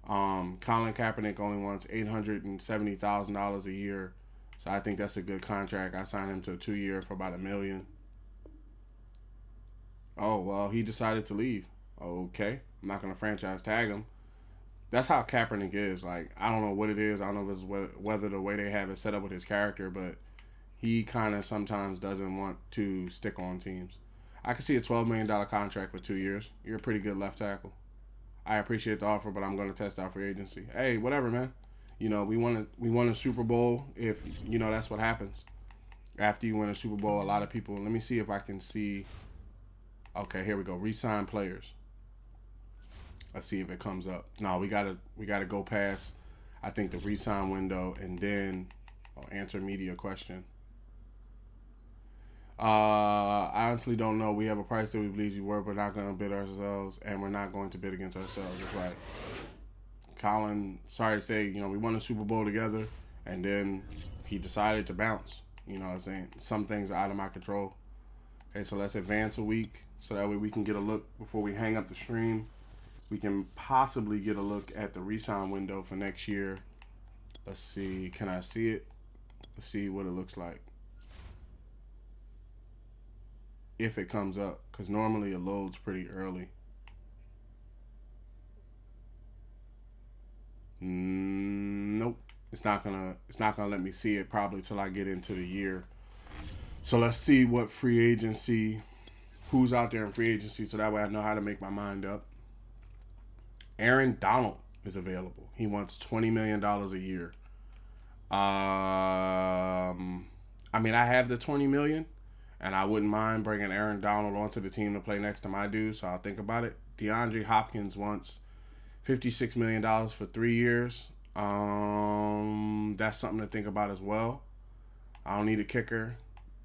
Colin Kaepernick only wants $870,000 a year. So I think that's a good contract. I signed him to a 2-year for about $1 million. Oh, well, he decided to leave. Okay. I'm not going to franchise tag him. That's how Kaepernick is. Like, I don't know what it is. I don't know if it's whether the way they have it set up with his character, but he kind of sometimes doesn't want to stick on teams. I can see a $12 million contract for 2 years. You're a pretty good left tackle. I appreciate the offer, but I'm going to test out free agency. Hey, whatever, man. We won a Super Bowl. If, that's what happens. After you win a Super Bowl, a lot of people, let me see if I can see. Okay, here we go. Re-sign players. Let's see if it comes up. No, we gotta go past, I think, the re-sign window, and then I'll answer media question. I honestly don't know. We have a price that we believe you worth. We're not going to bid ourselves, and we're not going to bid against ourselves. It's right. Colin, sorry to say, we won a Super Bowl together, and then he decided to bounce. I'm saying some things are out of my control. Okay, so let's advance a week so that way we can get a look before we hang up the stream. We can possibly get a look at the re-sign window for next year. Let's see. Can I see it? Let's see what it looks like. If it comes up, because normally it loads pretty early. Nope. It's not gonna let me see it probably till I get into the year. So let's see what free agency, who's out there in free agency, so that way I know how to make my mind up. Aaron Donald is available. He wants $20 million a year. I have the $20 million, and I wouldn't mind bringing Aaron Donald onto the team to play next to my dude, so I'll think about it. DeAndre Hopkins wants $56 million for 3 years. That's something to think about as well. I don't need a kicker.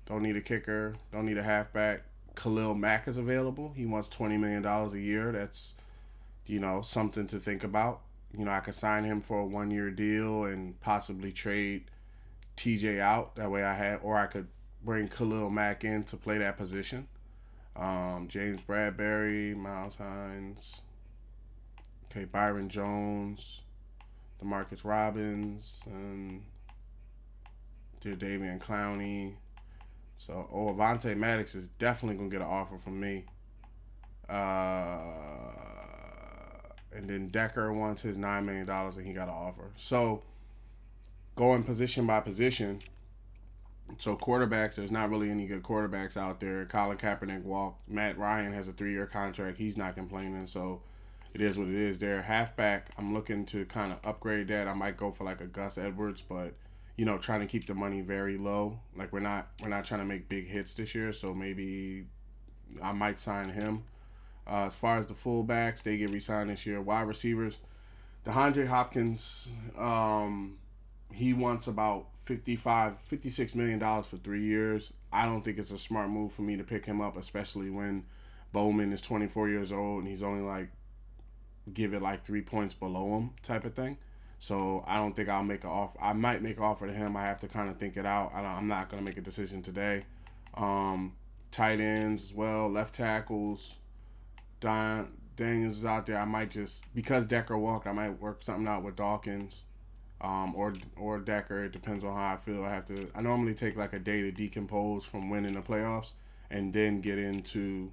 Don't need a halfback. Khalil Mack is available. He wants $20 million a year. That's, something to think about. I could sign him for a 1-year deal and possibly trade TJ out. That way I could bring Khalil Mack in to play that position. James Bradbury, Miles Hines. Okay, Byron Jones, DeMarcus Robbins, and Davian Clowney. So, Avonte Maddox is definitely going to get an offer from me. And then Decker wants his $9 million and he got an offer. So, going position by position. So, quarterbacks, there's not really any good quarterbacks out there. Colin Kaepernick walked. Matt Ryan has a 3-year contract. He's not complaining. So, it is what it is there. Halfback, I'm looking to kind of upgrade that. I might go for like a Gus Edwards, but, trying to keep the money very low. Like, we're not trying to make big hits this year, so maybe I might sign him. As far as the fullbacks, they get re-signed this year. Wide receivers, DeAndre Hopkins, he wants about $56 million for 3 years. I don't think it's a smart move for me to pick him up, especially when Bowman is 24 years old and he's only give it 3 points below him type of thing. So I don't think I'll make an offer. I might make an offer to him. I have to kind of think it out. I'm not going to make a decision today. Tight ends as well, left tackles. Daniels is out there. I might just, because Decker walked, I might work something out with Dawkins, or Decker. It depends on how I feel. I normally take like a day to decompose from winning the playoffs, and then get into,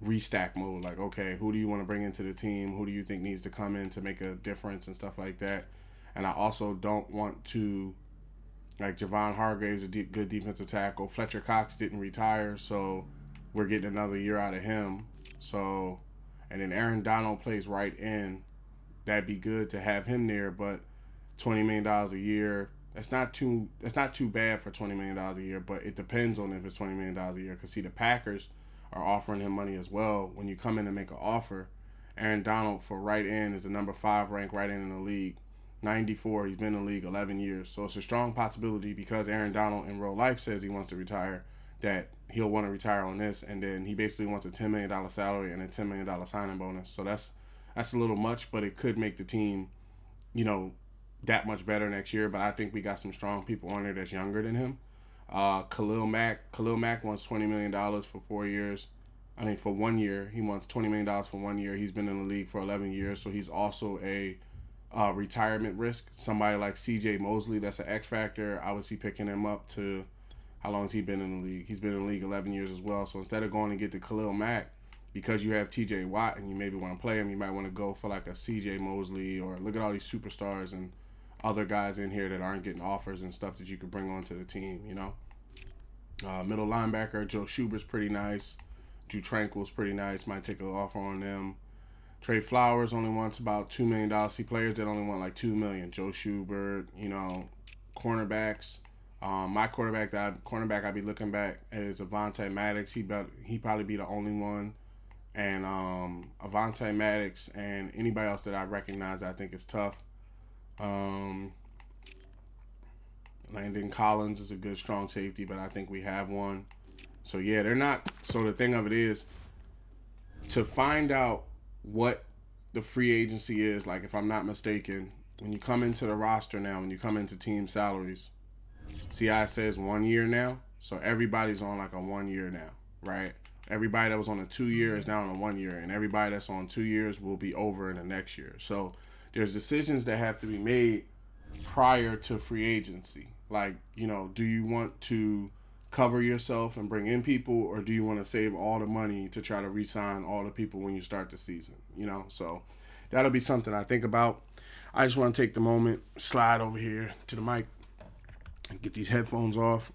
restack mode. Like, okay, who do you want to bring into the team? Who do you think needs to come in to make a difference and stuff like that? And I also don't want to, like, Javon Hargrave's a good defensive tackle. Fletcher Cox didn't retire, so we're getting another year out of him. So, and then Aaron Donald plays right in. That'd be good to have him there, but $20 million a year, that's not too bad for $20 million a year, but it depends on if it's $20 million a year. Because, see, the Packers are offering him money as well. When you come in and make an offer, Aaron Donald for right end is the number 5 ranked right end in the league. 94, he's been in the league 11 years. So it's a strong possibility, because Aaron Donald in real life says he wants to retire, that he'll want to retire on this, and then he basically wants a $10 million salary and a $10 million signing bonus. So that's a little much, but it could make the team, that much better next year. But I think we got some strong people on there that's younger than him. Khalil Mack wants $20 million for 4 years. For 1 year. He wants $20 million for 1 year. He's been in the league for 11 years, so he's also a retirement risk. Somebody like C.J. Mosley, that's an X factor. I would see picking him up to, how long has he been in the league? He's been in the league 11 years as well. So instead of going to get the Khalil Mack, because you have T.J. Watt and you maybe want to play him, you might want to go for like a C.J. Mosley, or look at all these superstars and other guys in here that aren't getting offers and stuff that you could bring onto the team, Middle linebacker, Joe Schubert's pretty nice. Drew Tranquil's pretty nice. Might take an offer on them. Trey Flowers only wants about $2 million. See players that only want like $2 million. Joe Schubert, cornerbacks. My cornerback I'd be looking back is Avonte Maddox. He probably be the only one. And Avonte Maddox and anybody else that I recognize I think is tough. Landon Collins is a good strong safety, but I think we have one. So yeah, they're not. So the thing of it is, to find out what the free agency is, like, if I'm not mistaken, when you come into the roster now, when you come into team salaries, see how it says 1 year now? So everybody's on like a 1 year now, right? Everybody that was on a 2 year is now on a 1 year, and everybody that's on 2 years will be over in the next year. So there's decisions that have to be made prior to free agency. Like, do you want to cover yourself and bring in people, or do you want to save all the money to try to re-sign all the people when you start the season? So that'll be something I think about. I just want to take the moment, slide over here to the mic, and get these headphones off.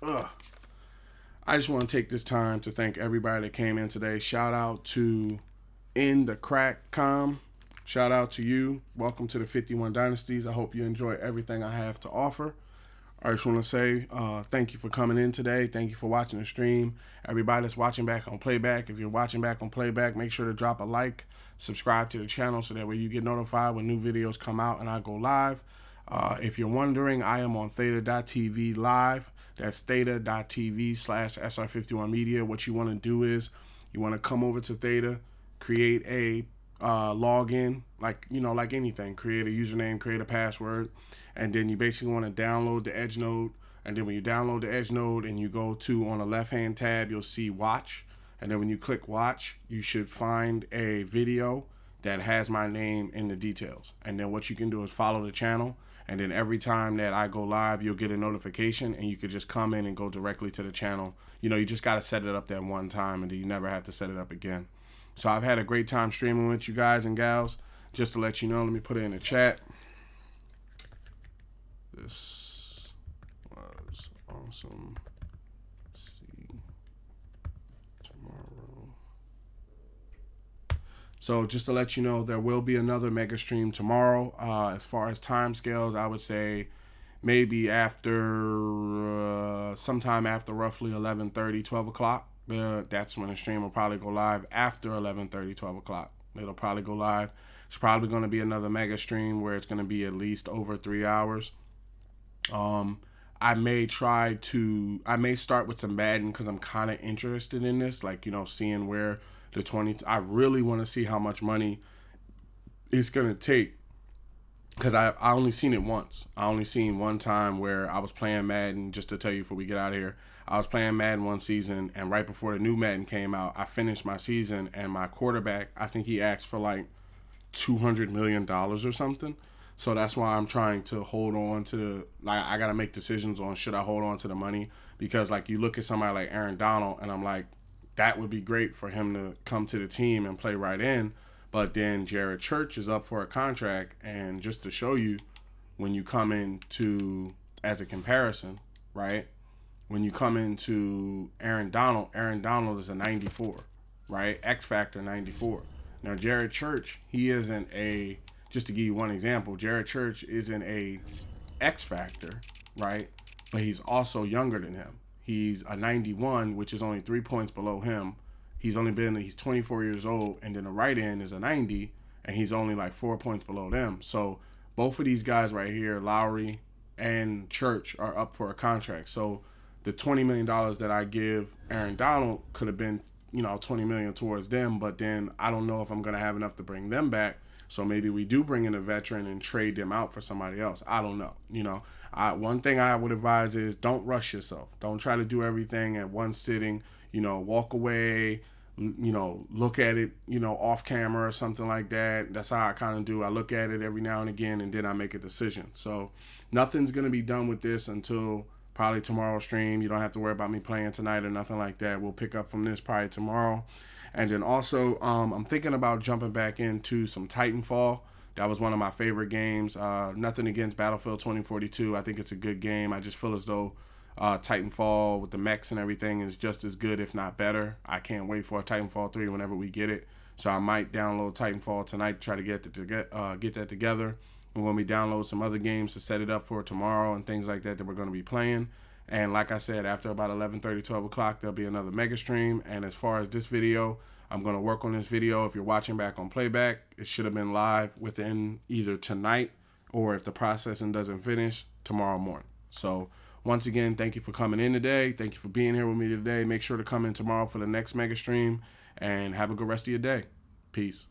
I just want to take this time to thank everybody that came in today. Shout out to In the Crack.com. Shout out to you. Welcome to the 51 Dynasties. I hope you enjoy everything I have to offer. I just want to say thank you for coming in today. Thank you for watching the stream. Everybody that's watching back on playback, if you're watching back on playback, make sure to drop a like, subscribe to the channel so that way you get notified when new videos come out and I go live. If you're wondering, I am on theta.tv live. That's theta.tv/SR51media. What you want to do is you want to come over to Theta, create a login, like anything. Create a username, create a password. And then you basically want to download the Edge node. And then when you download the Edge node and you go to, on the left-hand tab, you'll see Watch. And then when you click Watch, you should find a video that has my name in the details. And then what you can do is follow the channel. And then every time that I go live, you'll get a notification. And you could just come in and go directly to the channel. You just got to set it up that one time, and then you never have to set it up again. So I've had a great time streaming with you guys and gals. Just to let you know, let me put it in the chat. This was awesome. See tomorrow. So just to let you know, there will be another mega stream tomorrow. As far as time scales, I would say maybe after sometime after roughly 11:30, 12 o'clock. That's when the stream will probably go live. After 11:30, 12 o'clock, it'll probably go live. It's probably going to be another mega stream where it's going to be at least over 3 hours. I may start with some Madden because I'm kind of interested in this, like, seeing where I really want to see how much money it's going to take because I only seen it once. I only seen one time where I was playing Madden, just to tell you before we get out of here. I was playing Madden one season, and right before the new Madden came out, I finished my season, and my quarterback, I think he asked for like $200 million or something. So that's why I'm trying to hold on to I got to make decisions on should I hold on to the money, because like you look at somebody like Aaron Donald, and I'm like, that would be great for him to come to the team and play right in. But then Jared Church is up for a contract, and just to show you, when you come into, as a comparison, right? When you come into Aaron Donald is a 94, right? X Factor 94. Now Jared Church, he isn't a, just to give you one example, Jared Church isn't a X Factor, right? But he's also younger than him. He's a 91, which is only 3 points below him. He's 24 years old, and then the right end is a 90, and he's only like 4 points below them. So both of these guys right here, Lowry and Church, are up for a contract. So the $20 million that I give Aaron Donald could have been, $20 million towards them, but then I don't know if I'm going to have enough to bring them back. So maybe we do bring in a veteran and trade them out for somebody else. I don't know. One thing I would advise is don't rush yourself. Don't try to do everything at one sitting. Walk away, look at it, off camera or something like that. That's how I kind of do. I look at it every now and again, and then I make a decision. So nothing's going to be done with this until probably tomorrow's stream. You don't have to worry about me playing tonight or nothing like that. We'll pick up from this probably tomorrow. And then also, I'm thinking about jumping back into some Titanfall. That was one of my favorite games. Nothing against Battlefield 2042. I think it's a good game. I just feel as though Titanfall with the mechs and everything is just as good, if not better. I can't wait for a Titanfall 3 whenever we get it. So I might download Titanfall tonight to try to get that together. And when we download some other games to set it up for tomorrow and things like that we're going to be playing. And like I said, after about 11:30, 12 o'clock, there'll be another mega stream. And as far as this video, I'm going to work on this video. If you're watching back on playback, it should have been live within either tonight, or if the processing doesn't finish, tomorrow morning. So once again, thank you for coming in today. Thank you for being here with me today. Make sure to come in tomorrow for the next mega stream, and have a good rest of your day. Peace.